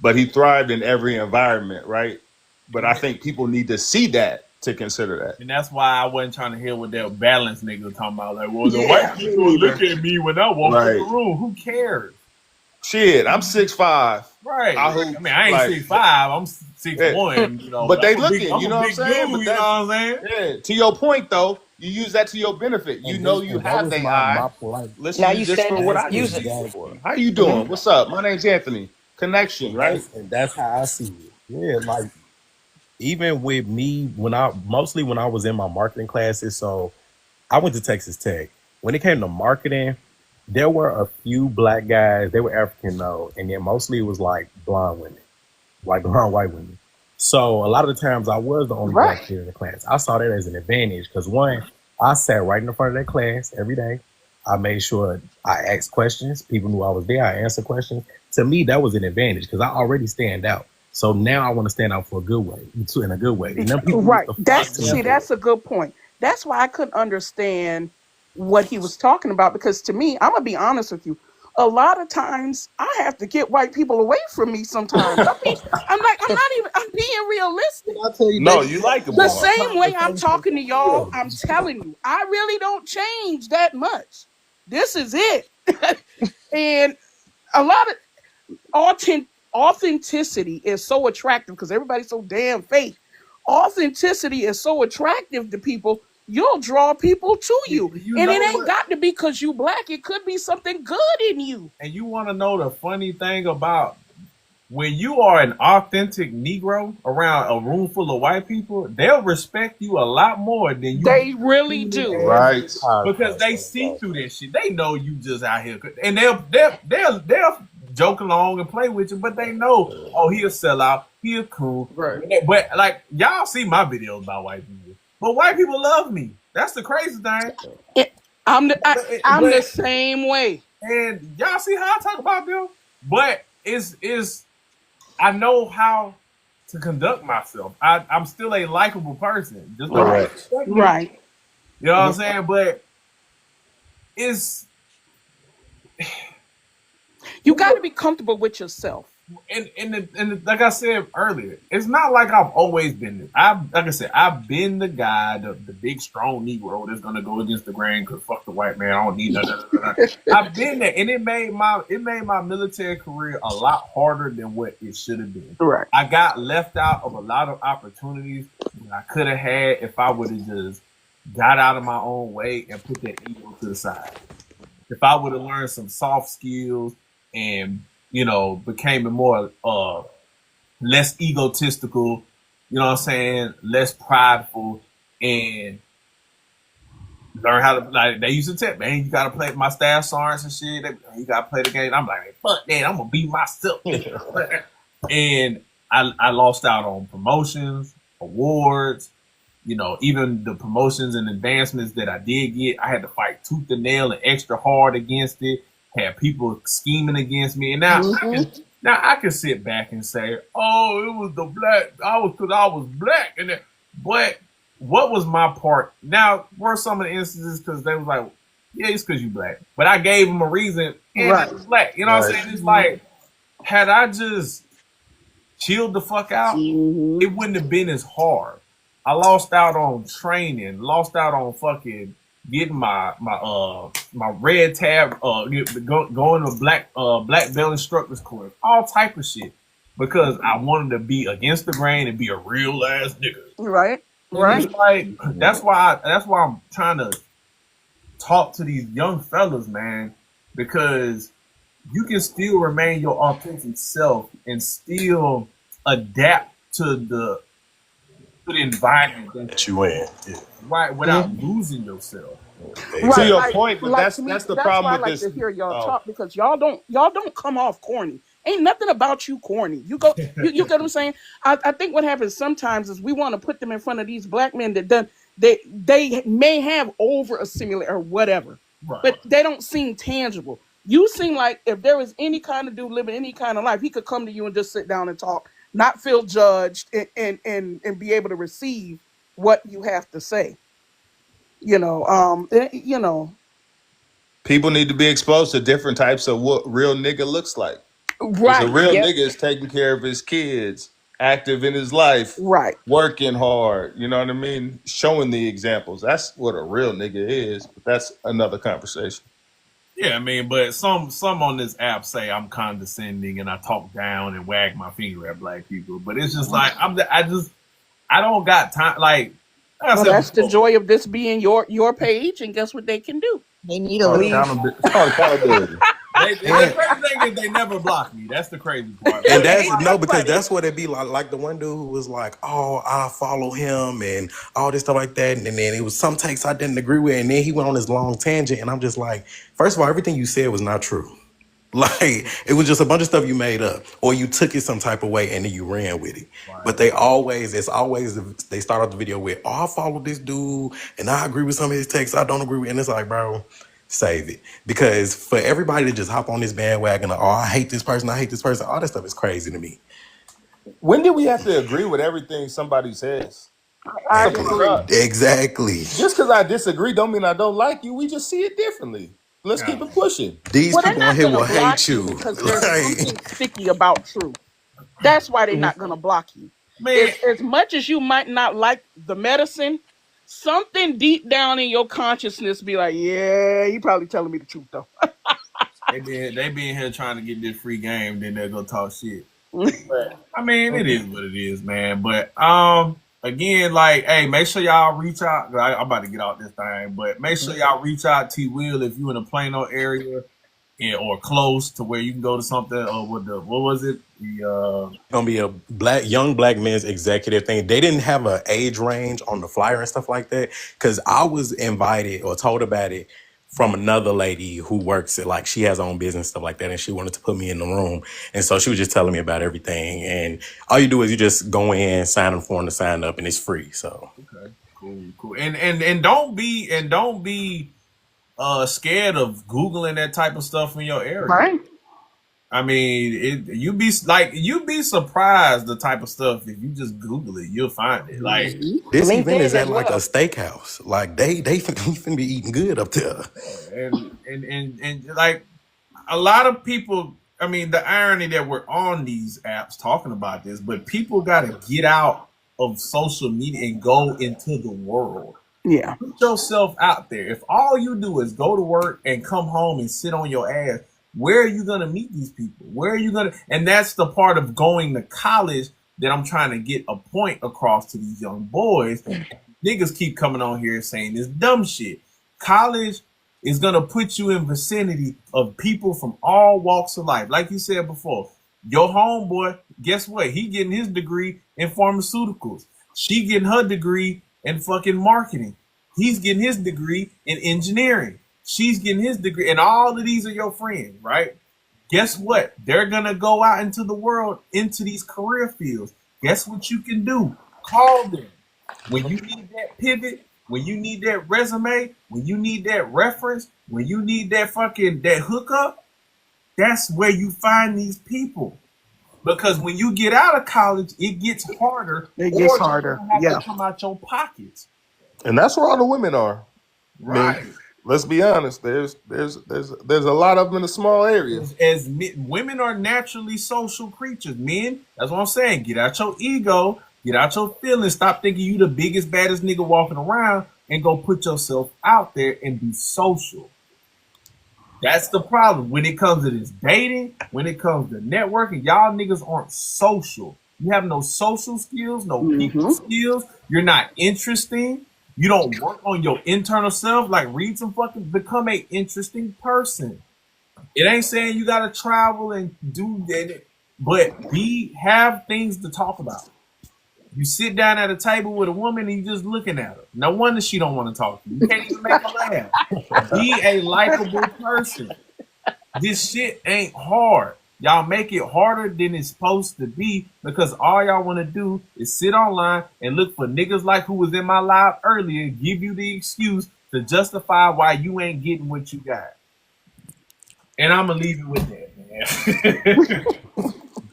But he thrived in every environment, right? But I think people need to see that to consider that. And that's why I wasn't trying to hear what that balance nigga talking about. Like, well, the white people look at me when I walk in the room. Who cares? Shit, I'm 6'5". Right. I mean, I ain't 6'5". I'm 6'1". You know, but they looking. I'm you know what I'm saying? Dude, you know what I'm saying? Yeah. To your point, though, you use that to your benefit. You know you have their eye. Listen, Now you just for what I use it for. How you doing? What's up? My name's Anthony. Connection, right? And that's how I see it. Yeah, like even with me when I was in my marketing classes, so I went to Texas Tech. When it came to marketing, there were a few black guys. They were African though, and then mostly it was like blonde women, like blonde white women. So a lot of the times I was the only black kid in the class. I saw that as an advantage because one, I sat right in the front of that class every day. I made sure I asked questions. People knew I was there. I answered questions. To me, that was an advantage because I already stand out. So now I want to stand out for a good way, in a good way. And then people that's a good point. That's why I couldn't understand what he was talking about, because to me, I'm gonna be honest with you, a lot of times I have to get white people away from me sometimes. I'm being realistic. I'll tell you, no, you like them. The same way I'm talking to y'all, I'm telling you, I really don't change that much. This is it. And a lot of authenticity is so attractive because everybody's so damn fake. Authenticity is so attractive to people. You'll draw people to you. And it ain't got to be because you black. It could be something good in you. And you want to know the funny thing about when you are an authentic Negro around a room full of white people, they'll respect you a lot more than you. They really do. Right. Because they see through this shit. They know you just out here. And they'll joke along and play with you, but they know, oh, he'll sell out. He'll cool. Right. But like, y'all see my videos about white people. But white people love me. That's the crazy thing. I'm the same way. And y'all see how I talk about them? But it's I know how to conduct myself. I'm still a likable person. Just right. You know what I'm saying? But it's you got to be comfortable with yourself. And like I said earlier, it's not like I've always been this. I've been the guy, the big strong Negro that's gonna go against the grain because fuck the white man. I don't need nothing. I've been there, and it made my military career a lot harder than what it should have been. Right. I got left out of a lot of opportunities that I could have had if I would have just got out of my own way and put that ego to the side. If I would have learned some soft skills and became a more less egotistical, you know what I'm saying, less prideful, and learn how to, like, they used to tell me, man, you gotta play my staff sergeants and shit, you gotta play the game. I'm like, fuck that, I'm gonna be myself. And I lost out on promotions, awards, even the promotions and advancements that I did get, I had to fight tooth and nail and extra hard against it. Had people scheming against me, and now I can sit back and say, "Oh, it was the black. I was black." But what was my part? Now, were some of the instances because they was like, "Yeah, it's because you black," but I gave them a reason, and I was black. You know what I'm saying? It's like, had I just chilled the fuck out, it wouldn't have been as hard. I lost out on training, lost out on fucking getting my red tab, going to black belt instructors course, all type of shit. because I wanted to be against the grain and be a real ass nigga. Right. And it's Right. like that's why I'm trying to talk to these young fellas, man, because you can still remain your authentic self and still adapt to the environment That you in. Yeah. right without losing yourself. To Right, your Exactly. like point, but like to me, that's the that's problem why I with like this. to hear y'all Oh, talk because y'all don't come off corny. Ain't nothing about you corny. You get what I'm saying? I think what happens sometimes is we want to put them in front of these black men that done they may have over assimilate or whatever, Right. but they don't seem tangible. You seem like if there was any kind of dude living any kind of life, he could come to you and just sit down and talk, not feel judged and be able to receive what you have to say. You know, people need to be exposed to different types of what real nigga looks like. Because a right. real Yep. nigga is taking care of his kids, active in his life, Right. working hard. You know what I mean? Showing the examples. That's what a real nigga is. But that's another conversation. Yeah, I mean, but some on this app say I'm condescending and I talk down and wag my finger at black people, but it's just like I don't got time. Like I Well, said that's the before, joy of this being your page, and guess what they can do? They It's need to called leave. accountability. It's called accountability. the crazy thing is they never block me. That's the crazy part. And But that's Ain't no, that because funny? that's what it be like the one dude who was like, "Oh, I follow him," and all this stuff like that. And then it was some takes I didn't agree with, and then he went on this long tangent, and I'm just like, first of all, everything you said was not true. Like it was just a bunch of stuff you made up, or you took it some type of way and then you ran with it. right. But it's always they start off the video with, "Oh, I follow this dude, and I agree with some of his takes. I don't agree with," and it's like, bro, save it, because for everybody to just hop on this bandwagon, of, "Oh, I hate this person, I hate this person," all that stuff is crazy to me. When did we have to agree with everything somebody says? That's I a agree. product. Exactly. Just because I disagree don't mean I don't like you. We just see it differently. Let's keep Yeah. it pushing. These Well, they're people on not here gonna will block hate you you. because there's Like, something sticky about truth. That's why they're not gonna block you. Man, As much as you might not like the medicine, something deep down in your consciousness be like, yeah, you probably telling me the truth though. they be in here trying to get this free game, then they'll go talk shit. But I mean, it is what it is, man. But again, like, hey, make sure y'all reach out. I'm about to get out this thing, but make sure y'all reach out to Will if you in the Plano area or close to where you can go to something. Or what was it? gonna be a young black men's executive thing. They didn't have an age range on the flyer and stuff like that, because I was invited or told about it from another lady who works at, like, she has her own business, stuff like that, and she wanted to put me in the room, and so she was just telling me about everything. And all you do is you just go in, sign a form to sign up, and it's free. So Okay, cool. And don't be scared of Googling that type of stuff in your area. Right? I mean, you'd be surprised the type of stuff if you just Google it, you'll find it. Like, this event LinkedIn is at as like a well. steakhouse. Like they finna be eating good up there. and like a lot of people. I mean, the irony that we're on these apps talking about this, but people got to get out of social media and go into the world. Yeah. Put yourself out there. If all you do is go to work and come home and sit on your ass, where are you going to meet these people? Where are you going to? And that's the part of going to college that I'm trying to get a point across to these young boys. Niggas keep coming on here saying this dumb shit. College is going to put you in vicinity of people from all walks of life. Like you said before, your homeboy, guess what? He getting his degree in pharmaceuticals. She getting her degree in fucking marketing. He's getting his degree in engineering. She's getting his degree. And all of these are your friends, right? Guess what? They're going to go out into the world, into these career fields. Guess what you can do? Call them. When you need that pivot, when you need that resume, when you need that reference, when you need that hookup, that's where you find these people. Because when you get out of college, it gets harder, It or gets it's harder. gonna have Yeah. to come out your pockets. And that's where all the women are. I mean, Right. let's be honest. There's a lot of them in a small area. Women are naturally social creatures. Men, that's what I'm saying. Get out your ego, get out your feelings. Stop thinking you the biggest, baddest nigga walking around, and go put yourself out there and be social. That's the problem. When it comes to this dating, when it comes to networking, y'all niggas aren't social. You have no social skills, no people skills. You're not interesting. You don't work on your internal self. Like, read some fucking, become a interesting person. It ain't saying you gotta travel and do that, but have things to talk about. You sit down at a table with a woman and you just looking at her. No wonder she don't want to talk to you. You can't even make her laugh. Be a likable person. This shit ain't hard. Y'all make it harder than it's supposed to be because all y'all want to do is sit online and look for niggas like who was in my live earlier, give you the excuse to justify why you ain't getting what you got. And I'm gonna leave it with that, man.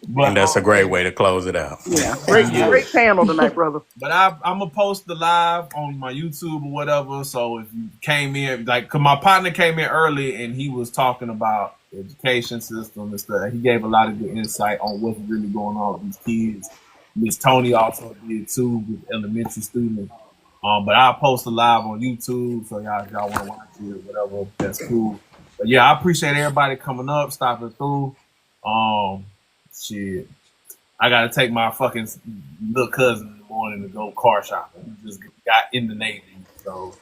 But And that's a great way to close it out. Yeah, great panel tonight, brother. But I'm gonna post the live on my YouTube or whatever. So if you came in, like, cause my partner came in early and he was talking about the education system and stuff. He gave a lot of good insight on what's really going on with these kids. Miss Tony also did too with elementary students. But I'll post a live on YouTube, so y'all want to watch it or whatever. That's cool. But yeah, I appreciate everybody coming up, stopping through. Shit, I gotta take my fucking little cousin in the morning to go car shopping. He just got in the Navy, so.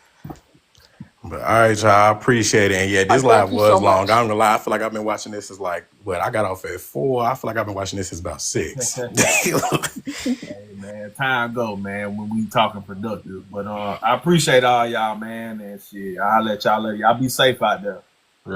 But all right, y'all, I appreciate it. And yeah, this live was long. I'm gonna lie, I feel like I've been watching this since like I got off at 4. I feel like I've been watching this since about 6. Hey man, time go, man, when we talking productive. But I appreciate all y'all, man, and shit. I'll let y'all be safe out there. Yeah.